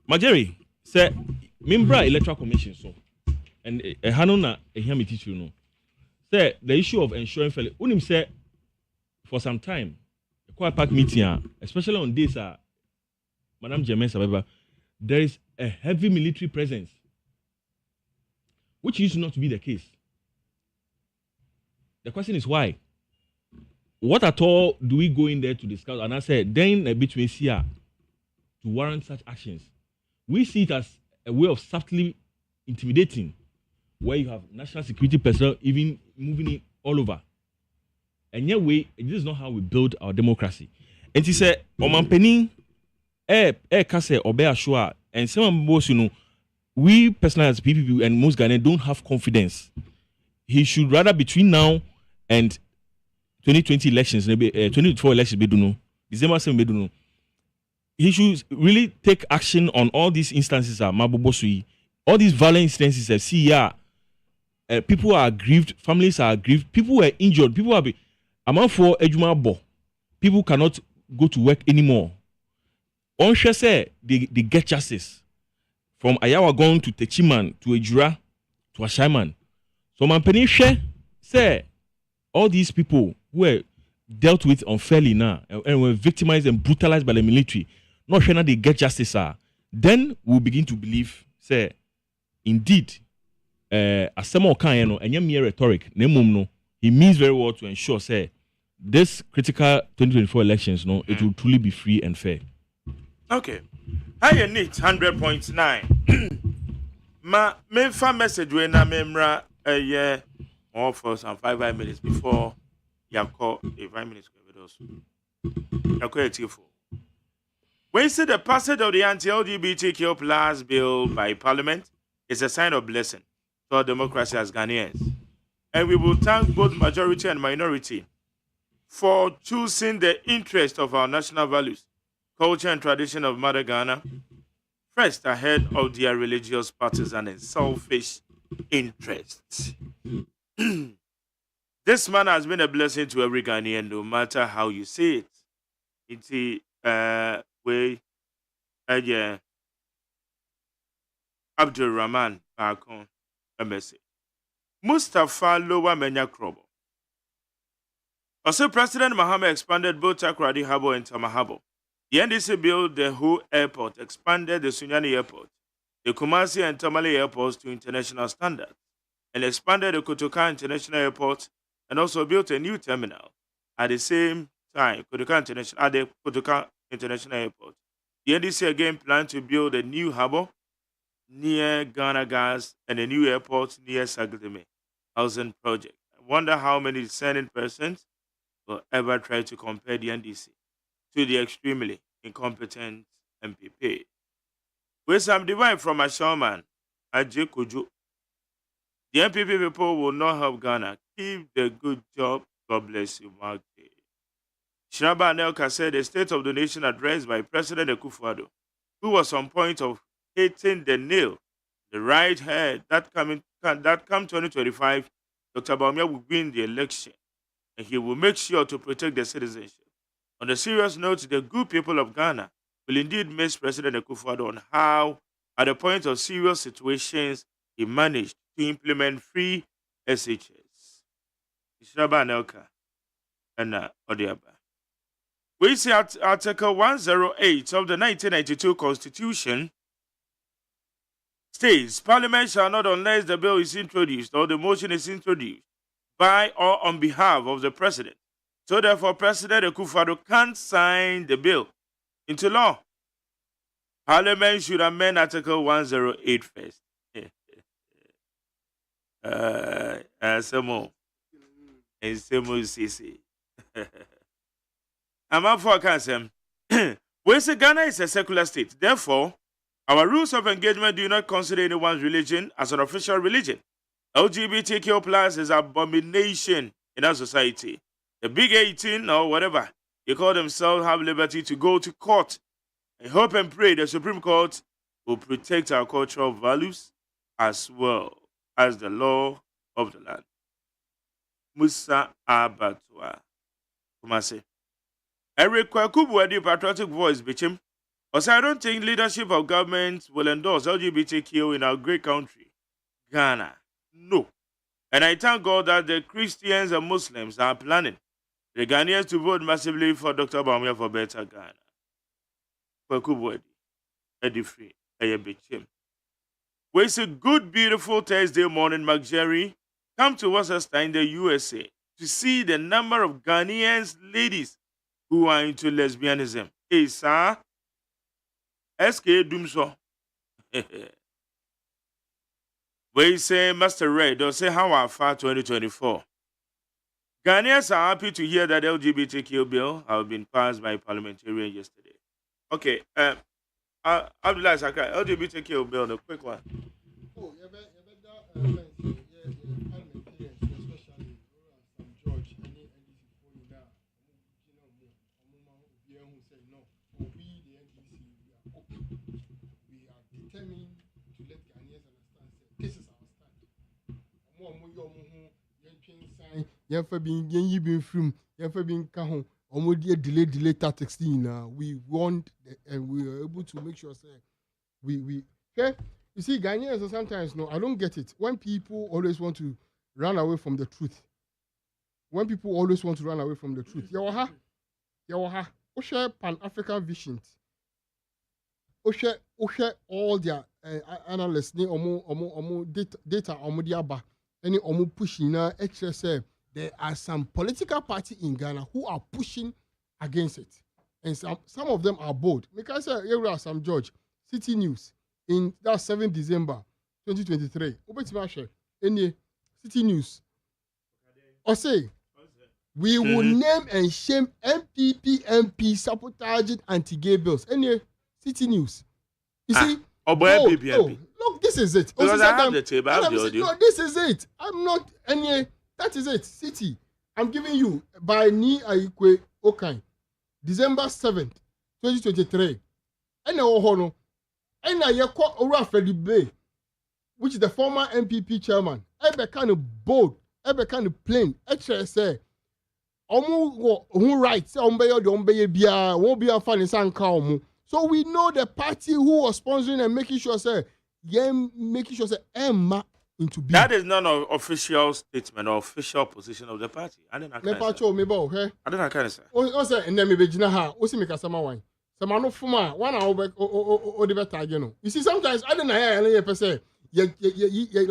S9: Majeri said, "Membra Electoral Commission so, and Hanona hear me teach you no. Say the issue of ensuring fair. Unim say for some time, the Quiet Park meeting, especially on this, Madam Germain Sabeba, there is a heavy military presence, which used not to be the case. The question is why? What at all do we go in there to discuss? And I said, then between here to warrant such actions. We see it as a way of subtly intimidating, where you have national security personnel even moving it all over. And yet, this is not how we build our democracy. And he said, Oman Penny, Kase, Obe Ashua, and some of us, we personally as PPP and most Ghanaians don't have confidence. He should rather between now and 2020 elections, 2024 elections, December 7, he should really take action on all these instances. All these violent instances. People are aggrieved, families are aggrieved, people were injured, people are among for AGYEMAN. People cannot go to work anymore. On say they get justice from Ayawa going to Techiman to Ejura to Ashaiman. So Mampeni say all these people who were dealt with unfairly now and were victimized and brutalized by the military, not sure that they get justice, then we'll begin to believe, say, indeed, as some kind and mere rhetoric, he means very well to ensure, say, this critical 2024 elections, it will truly be free and fair.
S14: Okay. I need 100.9. Ma fa message when I memra a year or for some 5 minutes before you call a 5 minutes. When you see the passage of the anti-LGBTQ plus bill by Parliament is a sign of blessing to our democracy as Ghanaians. And we will thank both majority and minority for choosing the interest of our national values, culture and tradition of Mother Ghana first ahead of their religious, partisan and selfish interests. This man has been a blessing to every Ghanaian, no matter how you see it. It's the way Abdul Rahman Bakon a message. Mustafa Lowa Menya Krobo. Also, President Mahama expanded both Takoradi Harbour and Tama Harbour. The NDC built the Ho Airport, expanded the Sunyani Airport, the Kumasi and Tamale airports to international standards, and expanded the Kotoka International Airport, and also built a new terminal at the same time at the Kotoka International Airport. The NDC again planned to build a new harbour near Ghana Gas and a new airport near Sagleme housing project. I wonder how many discerning persons will ever try to compare the NDC to the extremely incompetent MPP. With some divine from a shaman, Ajay Kuju, the MPP people will not help Ghana. Keep the good job. God bless you, Mark. Shraba Anelka said the State of the Nation address by President Akufo-Addo, who was on point of hitting the nail, the right head that come 2025, Dr. Bawumia will win the election, and he will make sure to protect the citizenship. On a serious note, the good people of Ghana will indeed miss President Akufo-Addo on how, at the point of serious situations, he managed to implement free SHS. Shraba Anelka and Odiaba. We see Article 108 of the 1992 Constitution states, Parliament shall not, unless the bill is introduced or the motion is introduced by or on behalf of the President. So therefore, President Akufo-Addo can't sign the bill into law. Parliament should amend Article 108 first. Some more. And some more CC. I'm up for cancer. We say Ghana is a secular state. Therefore, our rules of engagement do not consider anyone's religion as an official religion. LGBTQ plus is abomination in our society. The big 18 or whatever they call themselves have liberty to go to court. I hope and pray the Supreme Court will protect our cultural values as well as the law of the land. Musa Abatwa. Kumase. Eric Kwakubu, patriotic voice, Bichim. Also, I don't think leadership of government will endorse LGBTQ in our great country, Ghana. No. And I thank God that the Christians and Muslims are planning the Ghanaians to vote massively for Dr. Bawumia for better Ghana. Kwakubu, Eddie Free, Bichim. We say good, beautiful Thursday morning, Mark Jerry. Come to Worcester in the USA to see the number of Ghanaians ladies who are into lesbianism. Hey, sir. SK Dumso. We say, Master Red, don't say how are far 2024. Ghanaians are happy to hear that LGBTQ bill have been passed by Parliamentary yesterday. Okay, Abdullah Sakai, LGBTQ bill, the quick one.
S18: Oh, yeah, Yafa being yen from Yafa being Kahon, almost delay tactics. We want and we are able to make sure we okay. You see, Ghanaians sometimes I don't get it. When people always want to run away from the truth. Yawaha, Osha Pan-African visions. Osha all their analysts, data, diaba, any pushing HSF. There are some political parties in Ghana who are pushing against it. And some of them are bold. Because here are some George, City News, in that 7th December 2023. Any City News. OSEI, we will name and shame MPP MP sabotaging anti-gay bills. Any City News. You see? Look, this is it.
S14: Because I have the tape, I have the audio.
S18: No, this is it. I'm not any. That is it. City. I'm giving you by Ni Aikwe Okai, December 7th, 2023. And Ohono. And I call Ora Freddy Bay, which is the former MPP chairman. Ebe kind of bold, ebe kind of plain. Actually, say, who writes, won't be a fan in San Kaumu. So we know the party who was sponsoring and making sure, Emma into being.
S14: That is not an official statement or official position of the party. I don't know. I don't know. Say.
S18: Also, and then maybe Jinaha, also make a summer wine. Some no fuma, 1 hour back or the better, You see, sometimes I don't know how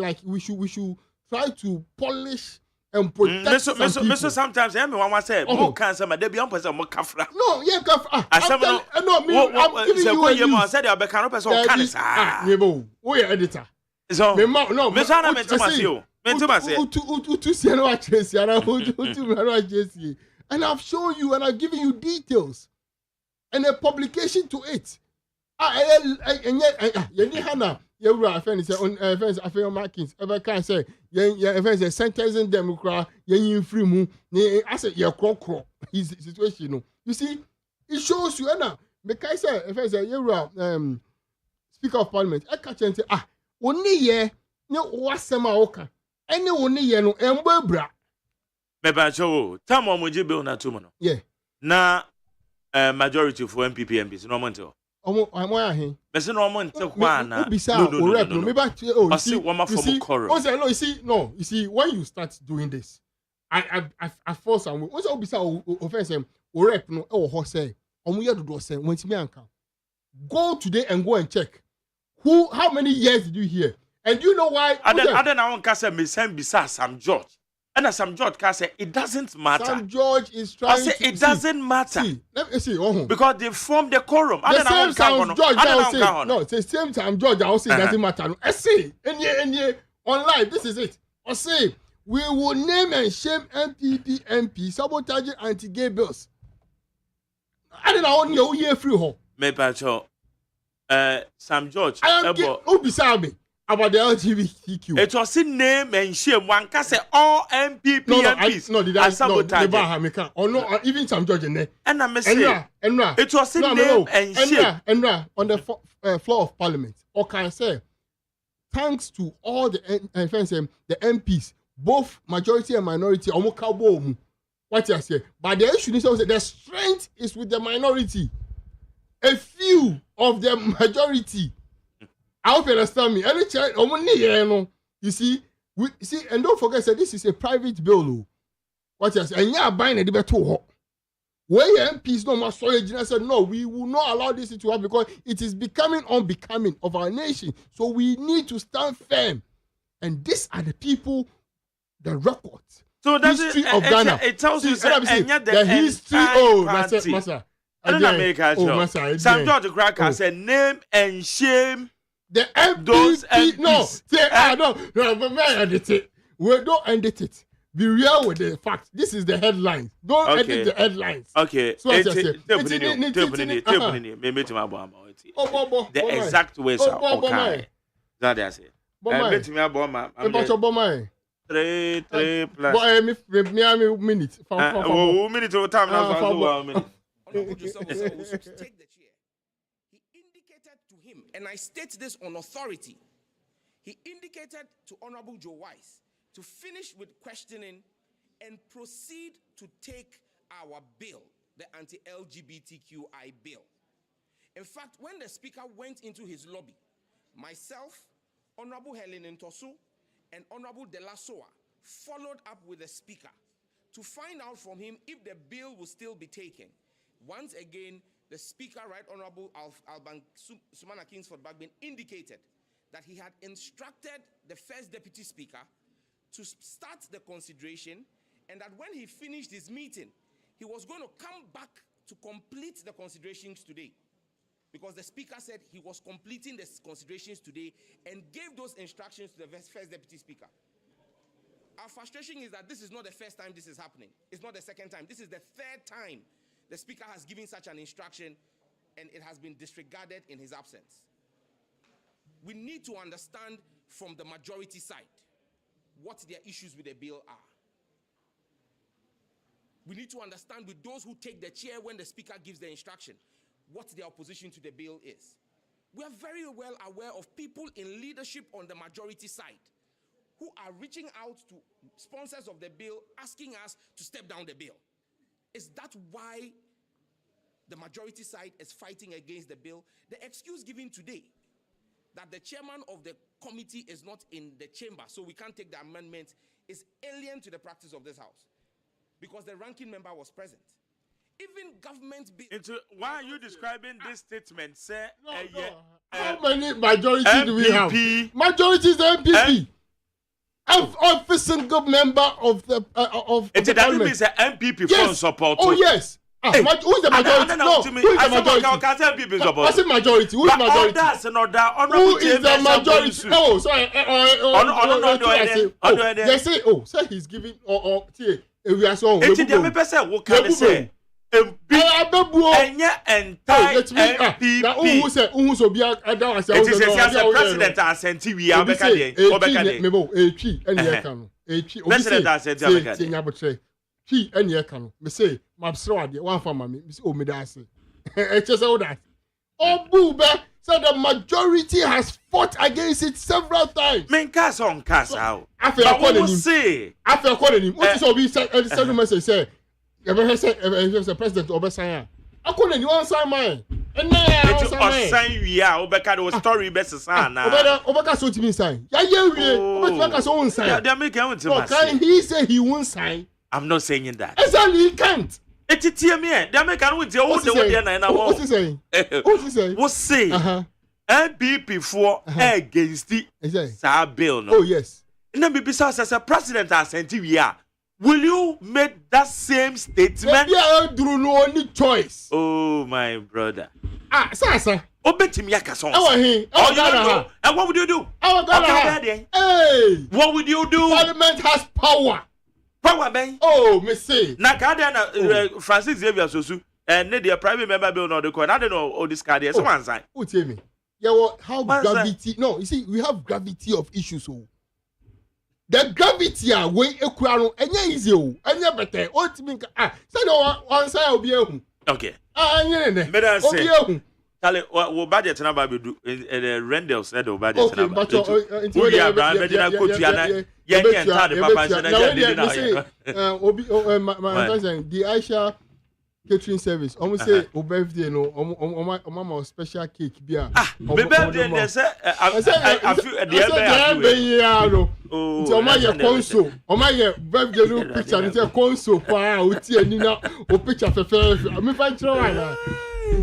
S18: like we should try to polish and protect some people.
S14: Sometimes everyone say more cancer, but they be on person more kafra.
S18: No, yeah, kafra. I'm giving you a news.
S14: Said you be kind of person cancer.
S18: Oh, yeah, editor.
S14: So,
S18: no,
S14: me say na me say.
S18: And I've shown you and I've given you details and a publication to it. Markings. Ever can say, yeah, sentencing Democrat, free move. I said, yeah, crow. His situation. You see, it shows you, and because I say, if I say, you're Speaker of Parliament, I catch and say, only ye, no, what's some oka. Any only ye, no, embra.
S14: Mebacho, Tam Mojibil na tumono.
S18: Yeah.
S14: Na majority for MPP MPs, no monto. Bese no monto kwa na.
S18: No, you see, when you start doing this, I force and once I be offense or rep no say do say when go today and go and check how many years did you hear, and do you know why?
S14: I don't know one say me send beside Sam George. And as Sam George can say, it doesn't matter.
S18: Sam George is trying to
S14: it doesn't matter.
S18: Let me see.
S14: Because they form the quorum.
S18: The same Sam George, no, the same Sam George, I will say doesn't matter. I see, and on live, this is it. I say, we will name and shame MPP MP sabotaging anti-gay bills. I don't know, year free ho.
S14: Mepacho. Sam George.
S18: Who beside me about the LGBTQ?
S14: It was in name and shame. One can say all MPP MPs.
S18: No, did I sabotage? No, even Sam George in there.
S14: And I'm saying, it was in name and shame.
S18: And on the floor of Parliament, or can I say, thanks to all the MPs, both majority and minority, what I say, but the issue is the strength is with the minority. A few of the majority. I hope you understand me. Any child, you see, and don't forget that this is a private bill. What I say, and you're buying a debate too hot. Where MPs no more storage, I said, no, we will not allow this to happen because it is becoming unbecoming of our nation. So we need to stand firm. And these are the people, the records.
S14: So that's
S18: history of Ghana.
S14: It tells you
S18: the history. Oh, that's it, Master.
S14: Sam George Cracker said, name and shame
S18: the MPP.
S14: Those MPs.
S18: No, say, no, but man, edit it. We don't edit it. Be real with the facts. This is the headlines. Don't edit the headlines.
S14: Okay.
S18: So the
S14: exact words are okay. That's it. 3 plus.
S18: Minute.
S14: Minute over time.
S22: Honorable Joseph was to take the chair. He indicated to him, and I state this on authority, he indicated to Honorable Joe Wise to finish with questioning and proceed to take our bill, the anti-LGBTQI bill. In fact, when the speaker went into his lobby, myself, Honorable Helen Ntosu, and Honorable Delasoa followed up with the speaker to find out from him if the bill will still be taken. Once again, the speaker, Right Honorable Alban Sumana Kingsford Bagbin, indicated that he had instructed the first deputy speaker to start the consideration, and that when he finished his meeting, he was going to come back to complete the considerations today. Because the speaker said he was completing the considerations today and gave those instructions to the first deputy speaker. Our frustration is that this is not the first time this is happening. It's not the second time. This is the third time the speaker has given such an instruction and it has been disregarded in his absence. We need to understand from the majority side what their issues with the bill are. We need to understand with those who take the chair when the speaker gives the instruction what their opposition to the bill is. We are very well aware of people in leadership on the majority side who are reaching out to sponsors of the bill asking us to step down the bill. Is that why the majority side is fighting against the bill? The excuse given today that the chairman of the committee is not in the chamber, so we can't take the amendment, is alien to the practice of this house, because the ranking member was present. Even government...
S14: Why are you describing this statement? Say,
S18: how many majority do we have? Majority is the MPP. Every single member of the
S14: parliament. It's an MPP for support.
S18: Oh, yes. Who is the majority? No, who is the majority? What's the majority? Who is the majority? Who is the majority? Oh, sorry. They say, say he's giving we are so.
S14: It's the person who can say. MPP. It is a president assent. We are President assent.
S18: And ye can say, Mabsra, one for mammy, Miss Omidasi. It's just all that. Oh, Booba, so the majority has fought against it several times.
S14: Men cast on cast out.
S18: After calling him, what is all we said? Say, ever said, the president of Obasaya. I couldn't you answer mine. And now,
S14: sign we are Obaka story best sign.
S18: Obaka so to me sign. Yeah, Obaka's own sign.
S14: They're making
S18: can he say he won't sign?
S14: I'm not saying that.
S18: Exactly, he can't.
S14: It's a me. They're making with the old
S18: what's he saying? What's he saying?
S14: What's saying? MPP for against the bill.
S18: Oh, yes.
S14: And then besides, as a president, I sent you here. Will you make that same statement?
S18: Yeah, I do no any choice.
S14: Oh, my brother.
S18: Sasa.
S14: Obeti mi yaka song.
S18: And
S14: what would you do?
S18: Hey.
S14: What would you do?
S18: Parliament has power.
S14: Power, man.
S18: Oh, me say.
S14: Na kada na Francis Xavier Sosu. and the private member bill not the coin. I don't know all this card here. Someone sign.
S18: Who tell me? Yeah, well, how gravity? No, you see, we have gravity of issues. So the gravity are way equal. And easy. And better. What you mean? Say no one side will be
S14: okay.
S18: Yeah.
S14: Better say. Tell it what budget number we do. Rendell said the budget number.
S18: But
S14: we are brand. We did go to Yana. Yeah, the papa said
S18: the Aisha catering service. Almost say o birthday no. Mama special cake bia.
S14: My birthday they say I feel the
S18: birthday. Oh. Oma ye console. Oma ye birthday no picture. Ni say console pa o ti ani na o picture fefe. Me find try na.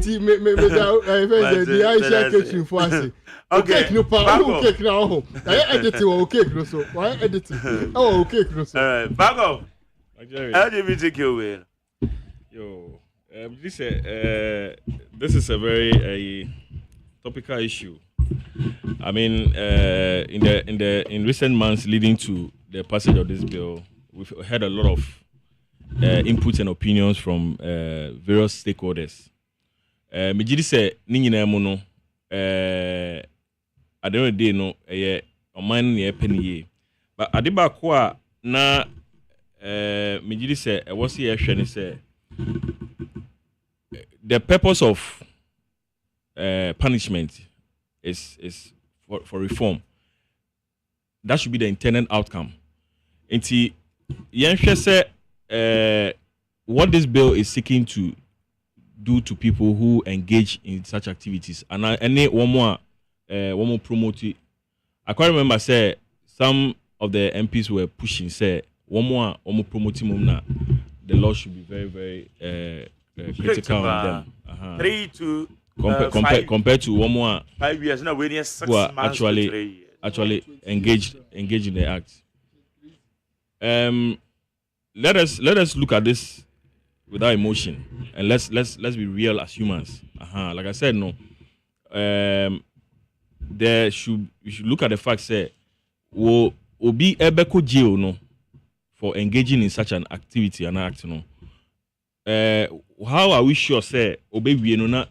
S18: Ti me the Aisha catering for us.
S14: Okay.
S18: Cake no pa. Cake na ho. I edit o cake no so. Why edit? Oh, cake no so.
S14: All right. Bago. LGBTQ way.
S9: Yo, this is a very topical issue. I mean, in recent months leading to the passage of this bill, we've had a lot of inputs and opinions from various stakeholders. Mijidi say ni nyina mu no at the end of the day no oman na penye. But adiba ko a na Mijidi say e was here hwe ni say the purpose of punishment is for reform. That should be the intended outcome. Inti yenhwe say what this bill is seeking to do to people who engage in such activities, and any one more promote it. I can't remember say some of the MPs were pushing say one more promoting na the law should be very very critical on them.
S14: 3 to
S9: compared to one more
S14: 5 years now waiting 6
S9: who are
S14: months
S9: actually engaged in the act. Let us look at this without emotion, and let's be real as humans. Like I said, no. We should look at the fact say will be ebeko jail no for engaging in such an activity and act no. How are we sure say obey we no na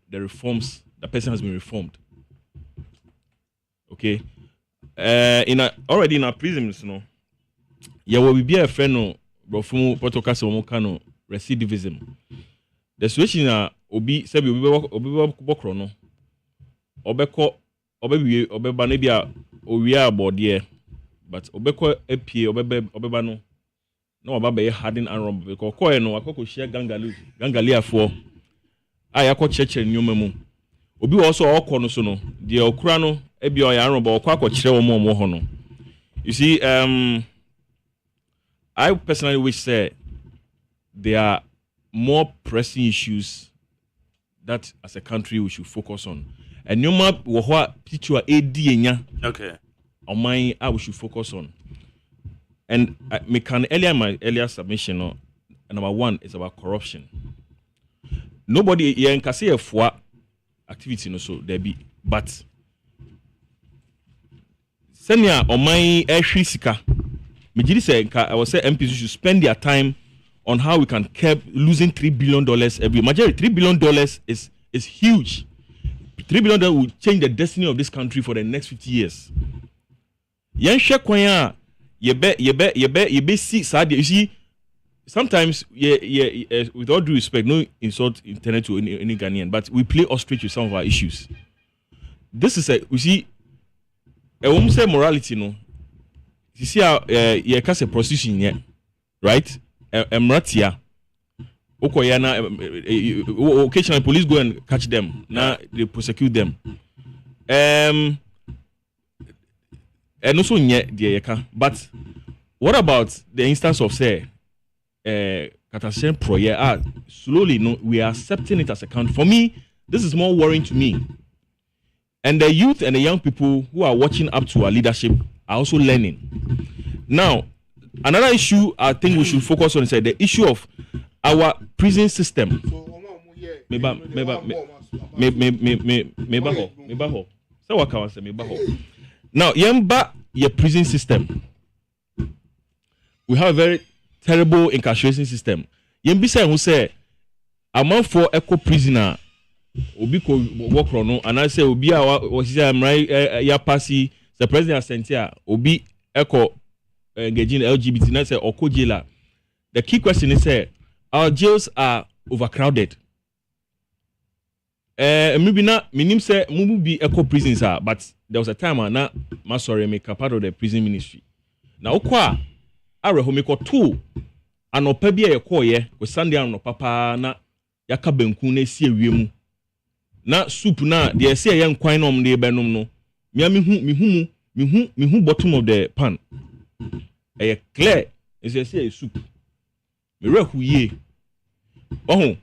S9: the reforms the person has been reformed? Okay. Already in our prisons no. Yeah, will be a friend no brofumu protocol mo kano recidivism. The situation na obi say obi bokro no. Obeba na bia owia abode, but obeko apie obeba no na obaba ye harden and rumble because koe no akoko share gangali afo ayakọ cheche nyoma mu obi wo so okọ no so no de okura no ebia oya rumble okọ akọ kire wo mo ho no. You see, I personally wish say there are more pressing issues that as a country we should focus on. And no matter what picture
S14: okay.
S9: On mine, we should focus on. And me can my earlier submission, number one is about corruption. Nobody here can say a activity no so there be, but senior on my sika. Me say I was say MPs should spend their time on how we can keep losing $3 billion every year. Majority $3 billion is huge. $3 billion will change the destiny of this country for the next 50 years. Yenhwe kwanya yebe see sad. You see, sometimes with all due respect, no insult intended to any Ghanaian, but we play ostrich with some of our issues. This is we see a woman say morality no. You see how you can say prostitution yet, right? Emratia. Occasionally police go and catch them. Now they prosecute them. And also but what about the instance of say catastrophe prayer? Slowly no, we are accepting it as a country. For me, this is more worrying to me. And the youth and the young people who are watching up to our leadership are also learning. Now, another issue I think we should focus on is the issue of our prison system. Now, your prison system. We have a very terrible incarceration system. Yembi say who say amanfo eco prisoner obi ko wokro no anase obi a was ya pasi the president sentia obi eco engaging LGBT na say okojela. The key question is our jails are overcrowded. Maybe not minim say mubu be eco prisons are, but there was a time na sorry make a part of the prison ministry. Now kwa are home ko two anopa bia ye ko ye ko Sunday anopa pa na yaka banku na sie wiemu. Na soup na de say ye nkwan nom de benom no. Mihu bottom of the pan. Clear is say soup. Me rehuye. Oh,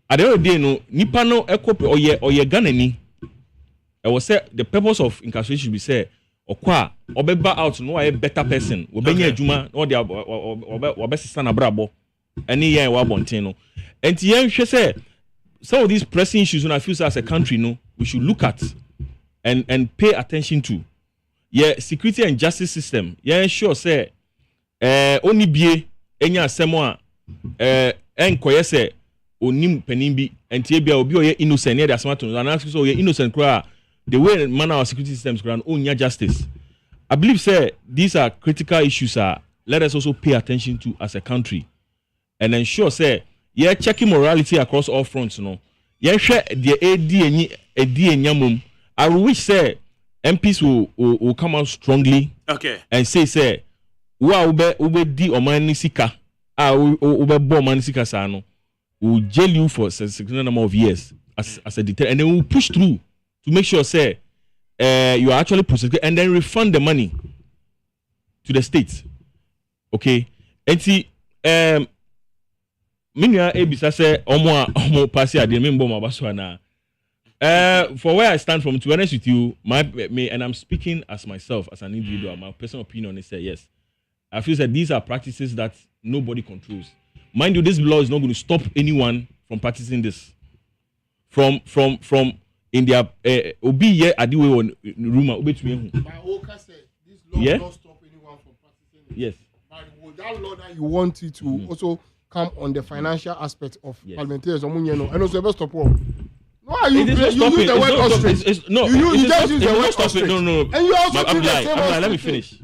S9: at the end of the day, no, nipa no ekope oye Ghanani. I was say the purpose of incarceration should be say, okwa obeba out no a better person. Obenya adwuma no de obesisa na brabo. Any year wa bonten no. And yen hwe say some of these pressing issues when I feel as a country no, we should look at and pay attention to. Yeah, security and justice system. Yeah, sure say only bie enya asemo a enkoye say onim panin bi entie bia obi oye innocent near the asmato and ask so oye innocent kra the way man our security systems kra onya justice. I believe say these are critical issues let us also pay attention to as a country and ensure say yeah checking morality across all fronts no. Yeah share the edi enyamum. I wish say MPs will come out strongly and say wa ube di omani sika ube bo omani sika sa no will jail you for a significant number of years as a deterrent, and then we'll push through to make sure say you are actually prosecuted and then refund the money to the state. Okay, and see minya ebisa say omo pass ade me mbo mabaso na. For where I stand from, to be honest with you, and I'm speaking as myself, as an individual, my personal opinion is yes. I feel that these are practices that nobody controls. Mind you, this law is not going to stop anyone from practicing this. From in their obi ye adiwe on rumor obi to me.
S18: But Oka said this law will not stop anyone from practicing it.
S9: Yes.
S18: But with that law that you want it to also come on the financial aspect of parliamentary and also ever stop all. No, you use the word ostrich.
S9: No,
S18: you just use the word ostrich.
S9: No.
S18: And you also do the same
S9: let me finish.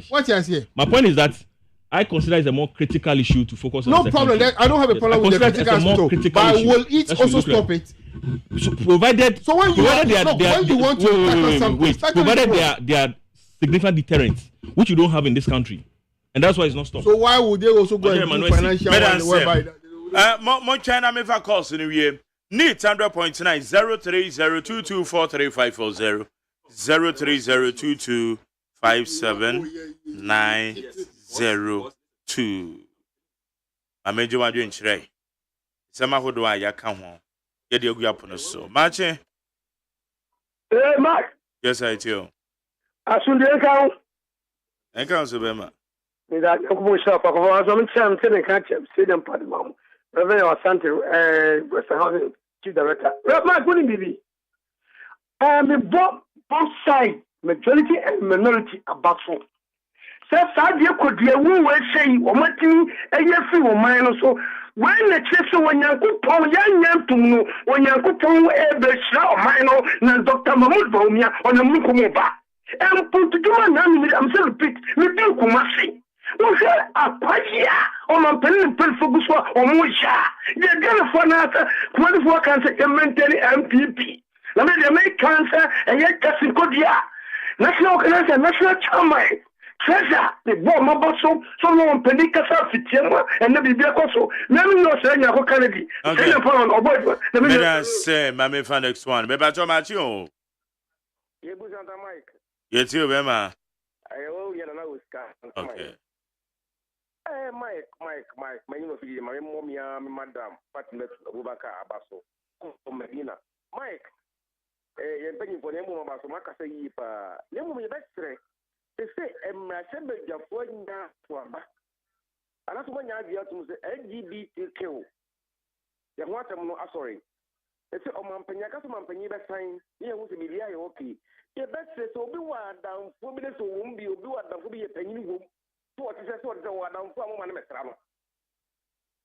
S18: What you say?
S9: My point is that I consider it a more critical issue to focus on.
S18: No problem. I don't have a problem with the critical issue. But will it also stop it?
S9: So provided.
S18: So when you want to
S9: provided they are significant deterrents, which you don't have in this country, and that's why it's not stopped.
S18: So why would they also go and do financial whereby?
S14: More China me for course in the year. Need 100.9 0302243540 0302257902. Amejo wadwe nchire. Sema hodo a yaka ho. Ye de agu apono so. Mache.
S10: Hey Mark.
S14: Yes I tell.
S10: Asunde kan.
S14: Enkan so be ma.
S10: Me da ko mo sha pa ko so me cham tene kan cham se dem pa mam. Reverend Asante Western Housing Chief Director. Mark wouldn't be. Me both sides, majority and minority about so. Say Sadia could be a woo say Omati a year free or mine so when the chest when Yanku Pong Yan to know when Yanku Pong ever shall mine na Dr. Mahmoud Baumia on a Mukumova. And put to do an I'm so repeat, me do Kumasi. No sir, a pagia on a pen focus or Musha. You're gonna find out 24 cancer mentally MPP. Let me make cancer and yet just in Kodia. National Cancer, National Chamai. Treasure, the bomb about so long Penica Fitiama and the Biacoso. Let me know, sir, Yako Kennedy. Okay. Let me
S14: say, Mammy for next one. Beba Tomatio. Yes, you, Bema.
S10: I owe you another.
S14: Okay.
S10: Mike, my university, my momia, madam, partner, Bubaka, Abaso, Medina. Mike, you're paying for Nemo Abaso, Macasa, Nemo, best they say, and I said, you're falling down to a back. And that's when you have to say LGBTQ. You want them no, sorry. They say, oh, man, Penyakas, man, Penyakas, sign, you want to be okay. You best say, so be one down, 4 minutes, or won't be, or do what, be a penny. What is that? What down for one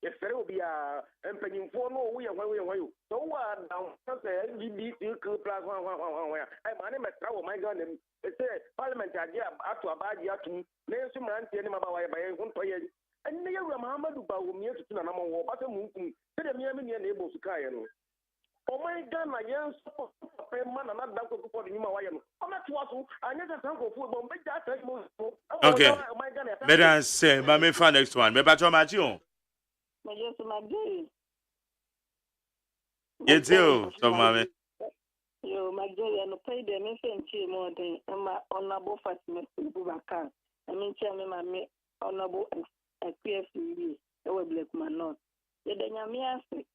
S6: yɛfrɛ obi a mpanyimfoɔ no woyɛ hwan o sɛ wowɔ adam sɛ LGBTQ plus ma ne mɛtra wɔ man Ghana mu ɛsɛ parliament agye ato abaagye atom na nso mmeranteɛ ne maba bayɛ ho ntɔyɛ ɛnɛ yɛwura Mahamadu Bawumia tutu na nam wɔ ɔba sɛ munkum sɛdeɛ mmea me nua na ɛbɔ so kaeɛ no ɔman Ghana yɛn nso papa ma na nada nkɔkɔkɔ de nnwuma wayɛ no ɔmɛtoa so anyɛ sɛ saa nkɔfoɔ bɔ mbɛgya asa mu so
S14: okay madam say ma me fa next one me ba cho ma chi on yetio so ma me
S19: yo Nigeria no pay them in senchi more than ma honorable Fatima Bubakar I mean chairman ma me honorable PFC e black man not ye de nyame ase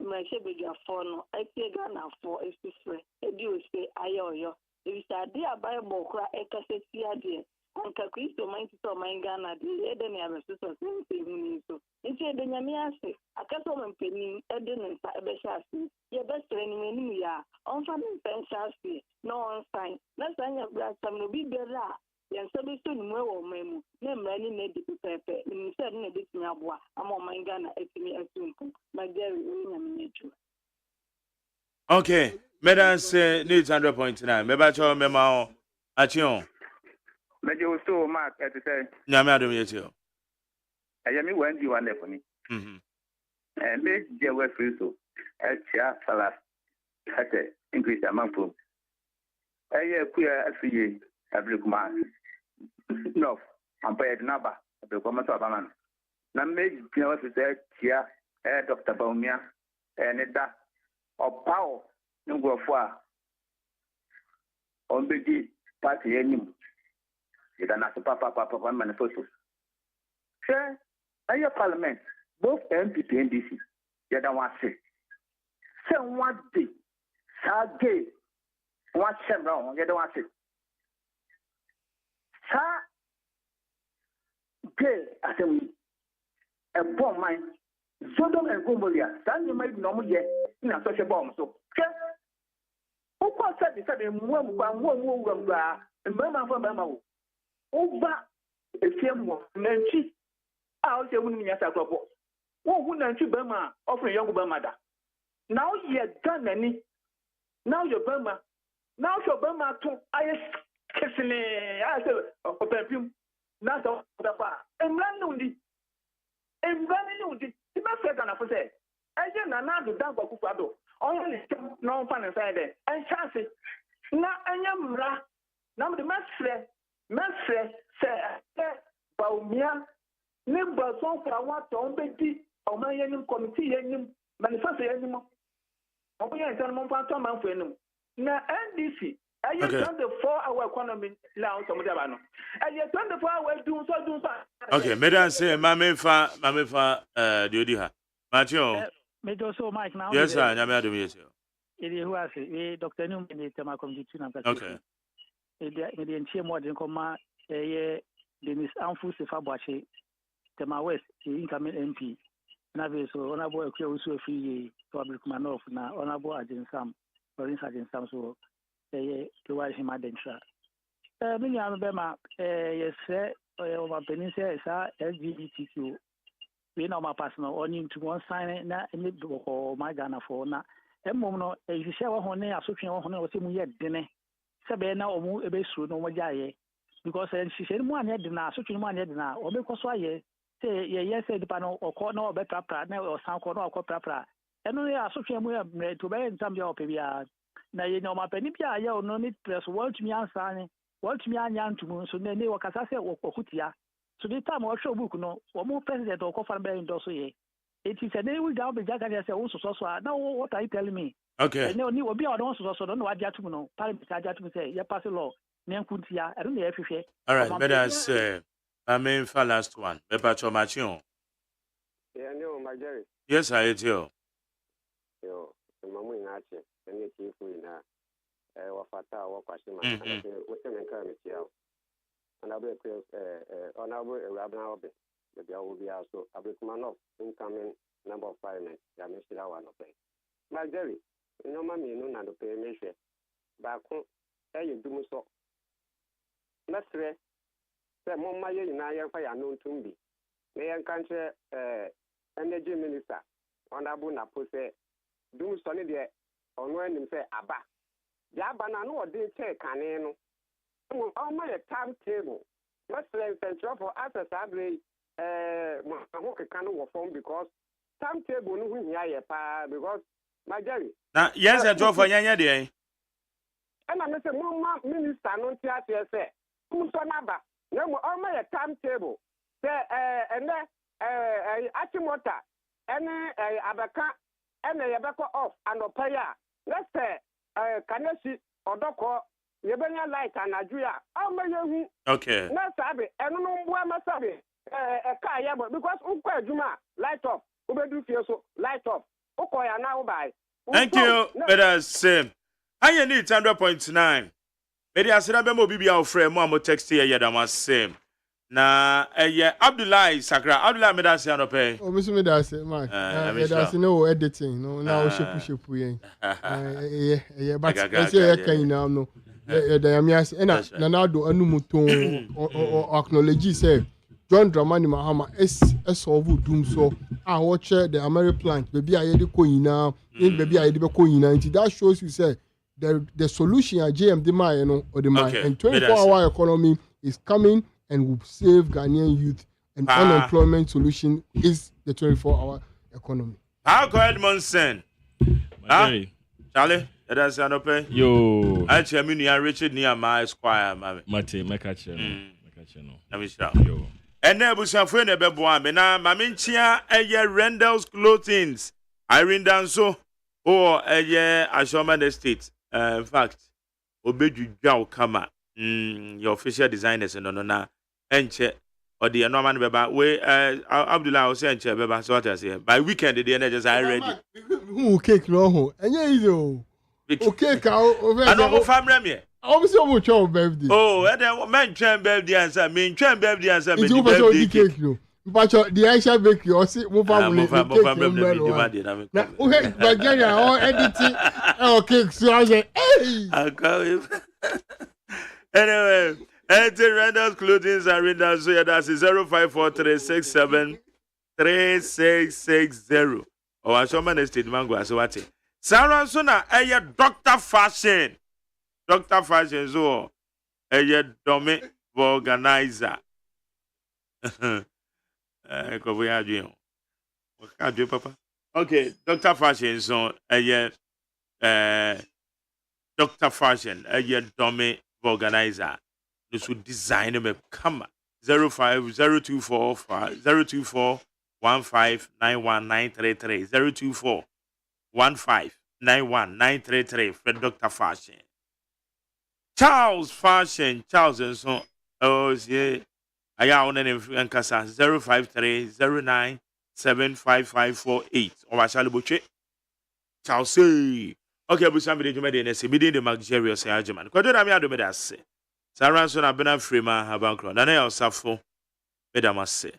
S19: my shebega for no I pay Ghana for is free e di o say ayoyo if you dey Bible kra e ka se tia de anka Kristo man ti so man Ghana de e de na be so so ni so nti de nyame ase akaso man penin e de nsa e be sha ase ye be sere ni menu ya on fa men pensa ase no on sign na sanya bra sam no bi bera yen se be so ni mu e wo mamu na mra ni na di pepe ni se na be tinya boa ama man Ghana etimi asunku magari nyame neju
S14: okay madam say need 100.9 me ba cho me ma on achi on
S20: Meje so mark at say
S14: nyame adom yetio
S20: ayemi wan di wan for me me je we free so chia salas hate increase amount from aye kuya afiye ablikuma no ampere naba ablikuma so abaman na me je we say chia Dr. Baumia ne da opao ngofo a ombedi party enim ida na papa manifesto say aye parliament both MPP and DC yada wa say one day sa gay one chamber on yada wa say sa gay asem e bon man Sodom and Gomorrah san you might no ye na social bomb so o ko said mo gba mbama fa mbama wo over efiem nanchi a o se wunu nya sakropo wo hu nanchi bama offering young bama da now ye Ghana ni now your bama now your bama to aye kisne I say opempim na so da fa emran nundi ti ma fe Ghana for say eje na na do dan gbaku ado onye ni no fa na say de en chance na anya mra na me mesre se Baumia ne bason fra wa to mbedi o man yenim committee yenim manifesto yenim o bo yen tan mo fa to man fu enim na NDC aye 24-hour economy la on so mo deba no aye 24-hour do so
S14: okay madam say ma me fa de odi ha Matthew
S21: me do so Mike now
S14: yes sir nyame adom yetio
S21: ele who ase we Dr. Num in the tema committee na
S14: okay
S21: me de ntie mo de koma ye Denis Amfu Sefa Boache tema West incoming MP na be so honorable ekwe usu free public manoff na honorable Ajinsam Prince Ajinsam so ye to wa him adentra me nya be ma yes o ma penin say sa LGBTQ we na ma pass no oni to one sign na any ko ma Ghana for na emom no e hye wa ho ne asotwe wa ho ne o se mu ye dene sebe na omu ebe suru no mo jaye because she mu anya de na asotwe mu anya de na o be koso aye say ye say dipa no okọ na o be prapra na o san ko na okọ prapra eno ya asotwe mu ya to be ntam ya opebia na ye no ma pani bia ya no need press what me answer ni what me anya ntumu so na ne wakasa say okutia so the time o show book no o mu president o ko fa be ndo so ye it is a day we down be jaga say wo so now what are you telling me
S14: okay
S21: no ni obi a don so no wa dia tum no parliament dia tum say ye pass law na nkuntia e do na ye hwehwe
S14: all right but as I mean for last one be pa cho machion
S7: yeah no my Jerry
S14: yes I it yo
S7: mamu inache ene chifu ina wafata wa kwashima wote menka metia honorable Rabna Obe the Obia so Abritman of incoming number of parliament ya meshira wa no pay my Jerry no mami no na do pay mehwe ba ko dumu so mesre se mo maye ina yan fa ya no ntumbi me yan kanche Energy Minister, Honorable Napose, do sonny there, on when him say Abba. Yabana no didn't say Caneno. Oh, my timetable. Let's say Central for us as Abbey, Mahoka Cano form because timetable no here, because my Jerry.
S14: Now, yes, I drove for Yanya Day.
S7: And I'm a Mama Minister, no theatre, say, who's on Abba? No more, oh, my timetable. Say, and then, Achimota, and Abaka, and a Yabaka off, and Opaya. Let's say, Kanesi, or Doko, Yabanya Light, and Adria. Oh, my,
S14: okay.
S7: No, Sabi, and no more Masabi, a Kaya, because Uka Juma, light up, Ubedu Fioso, light up, Ukoya now by.
S14: Thank you, better same. I need 100.9. Maybe I said I be be our friend, more text here, yeah, that was same. Na Abdullah Sakra Abdullah Medasi anope.
S18: Oh, Mr. Medasi, man. Medasi no editing, no now shape yen. Yeah, but I say I can now no. The amias na na do anu muton or acknowledge say John Dramani Mahama solve doom so I watch the American plant baby I dey ko yina in baby I dey ko yina nti that shows you say the solution at JM the man no or the man and 24-hour economy is coming and will save Ghanaian youth. And unemployment solution is the 24-hour economy.
S14: How go Edmondson? Charlie, that's an open.
S9: Yo.
S14: Actually, I mean, Richard near my Esquire,
S9: Mate, my catcher. No.
S14: Let me shout. Yo. And then we shall find a beboa. Mena, Maminchia, a year Randall's clothings. Irene Danso, or a year Ashoman Estate. In fact, Obeju Jow Kama. Your official designers and no. Enche or the normal beba we Abdullah was saying beba so what I say by weekend the energy are ready.
S18: Who cake no and yeah easy okay over
S14: I know family me
S18: obviously omo cho birthday
S14: oh and then man train birthday answer me train birthday answer me
S18: birthday cake no but the Aisha bakery or see move family na okay Nigeria or editing cake so I say hey
S14: anyway Randall's clothing and Randall's so that's 0543673660. Or I saw my state mango so what? Sarah Sona, Dr. Fashion. Dr. Fashion so Domi organizer. Papa. Okay, Dr. Fashion so Dr. Fashion, Domi organizer. This would design them come 05024159193302415919333 for Dr. Fashion. Charles Fashion and so oh yeah I own an Nkasa 05309755548 or I shall be Charles say okay but somebody to me the luxurious AGYEMAN. What do I mean to say? Saranson abena frema habankro na ya osafo medamase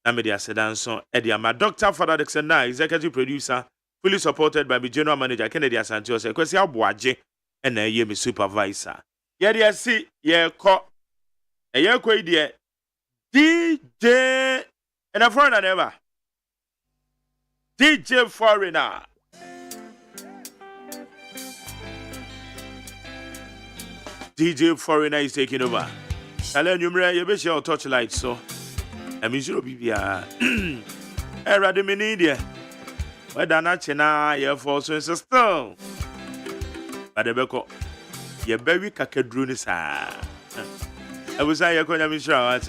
S14: na media sedanson ediama Dr. Father Dexena executive producer fully supported by my general manager Kennedy Asante say kwesi aboaje na ye me supervisor ye dey see ye ko ye ko ide DJ and a foreigner never DJ Foreigner DJ Foreigner is taking over. Hello, Numera, you be your torchlight, so. I mean, you'll be a rather media. Whether not China, your force is still. But the Beko, your baby cacadrunis. I was saying, you're going to be sure,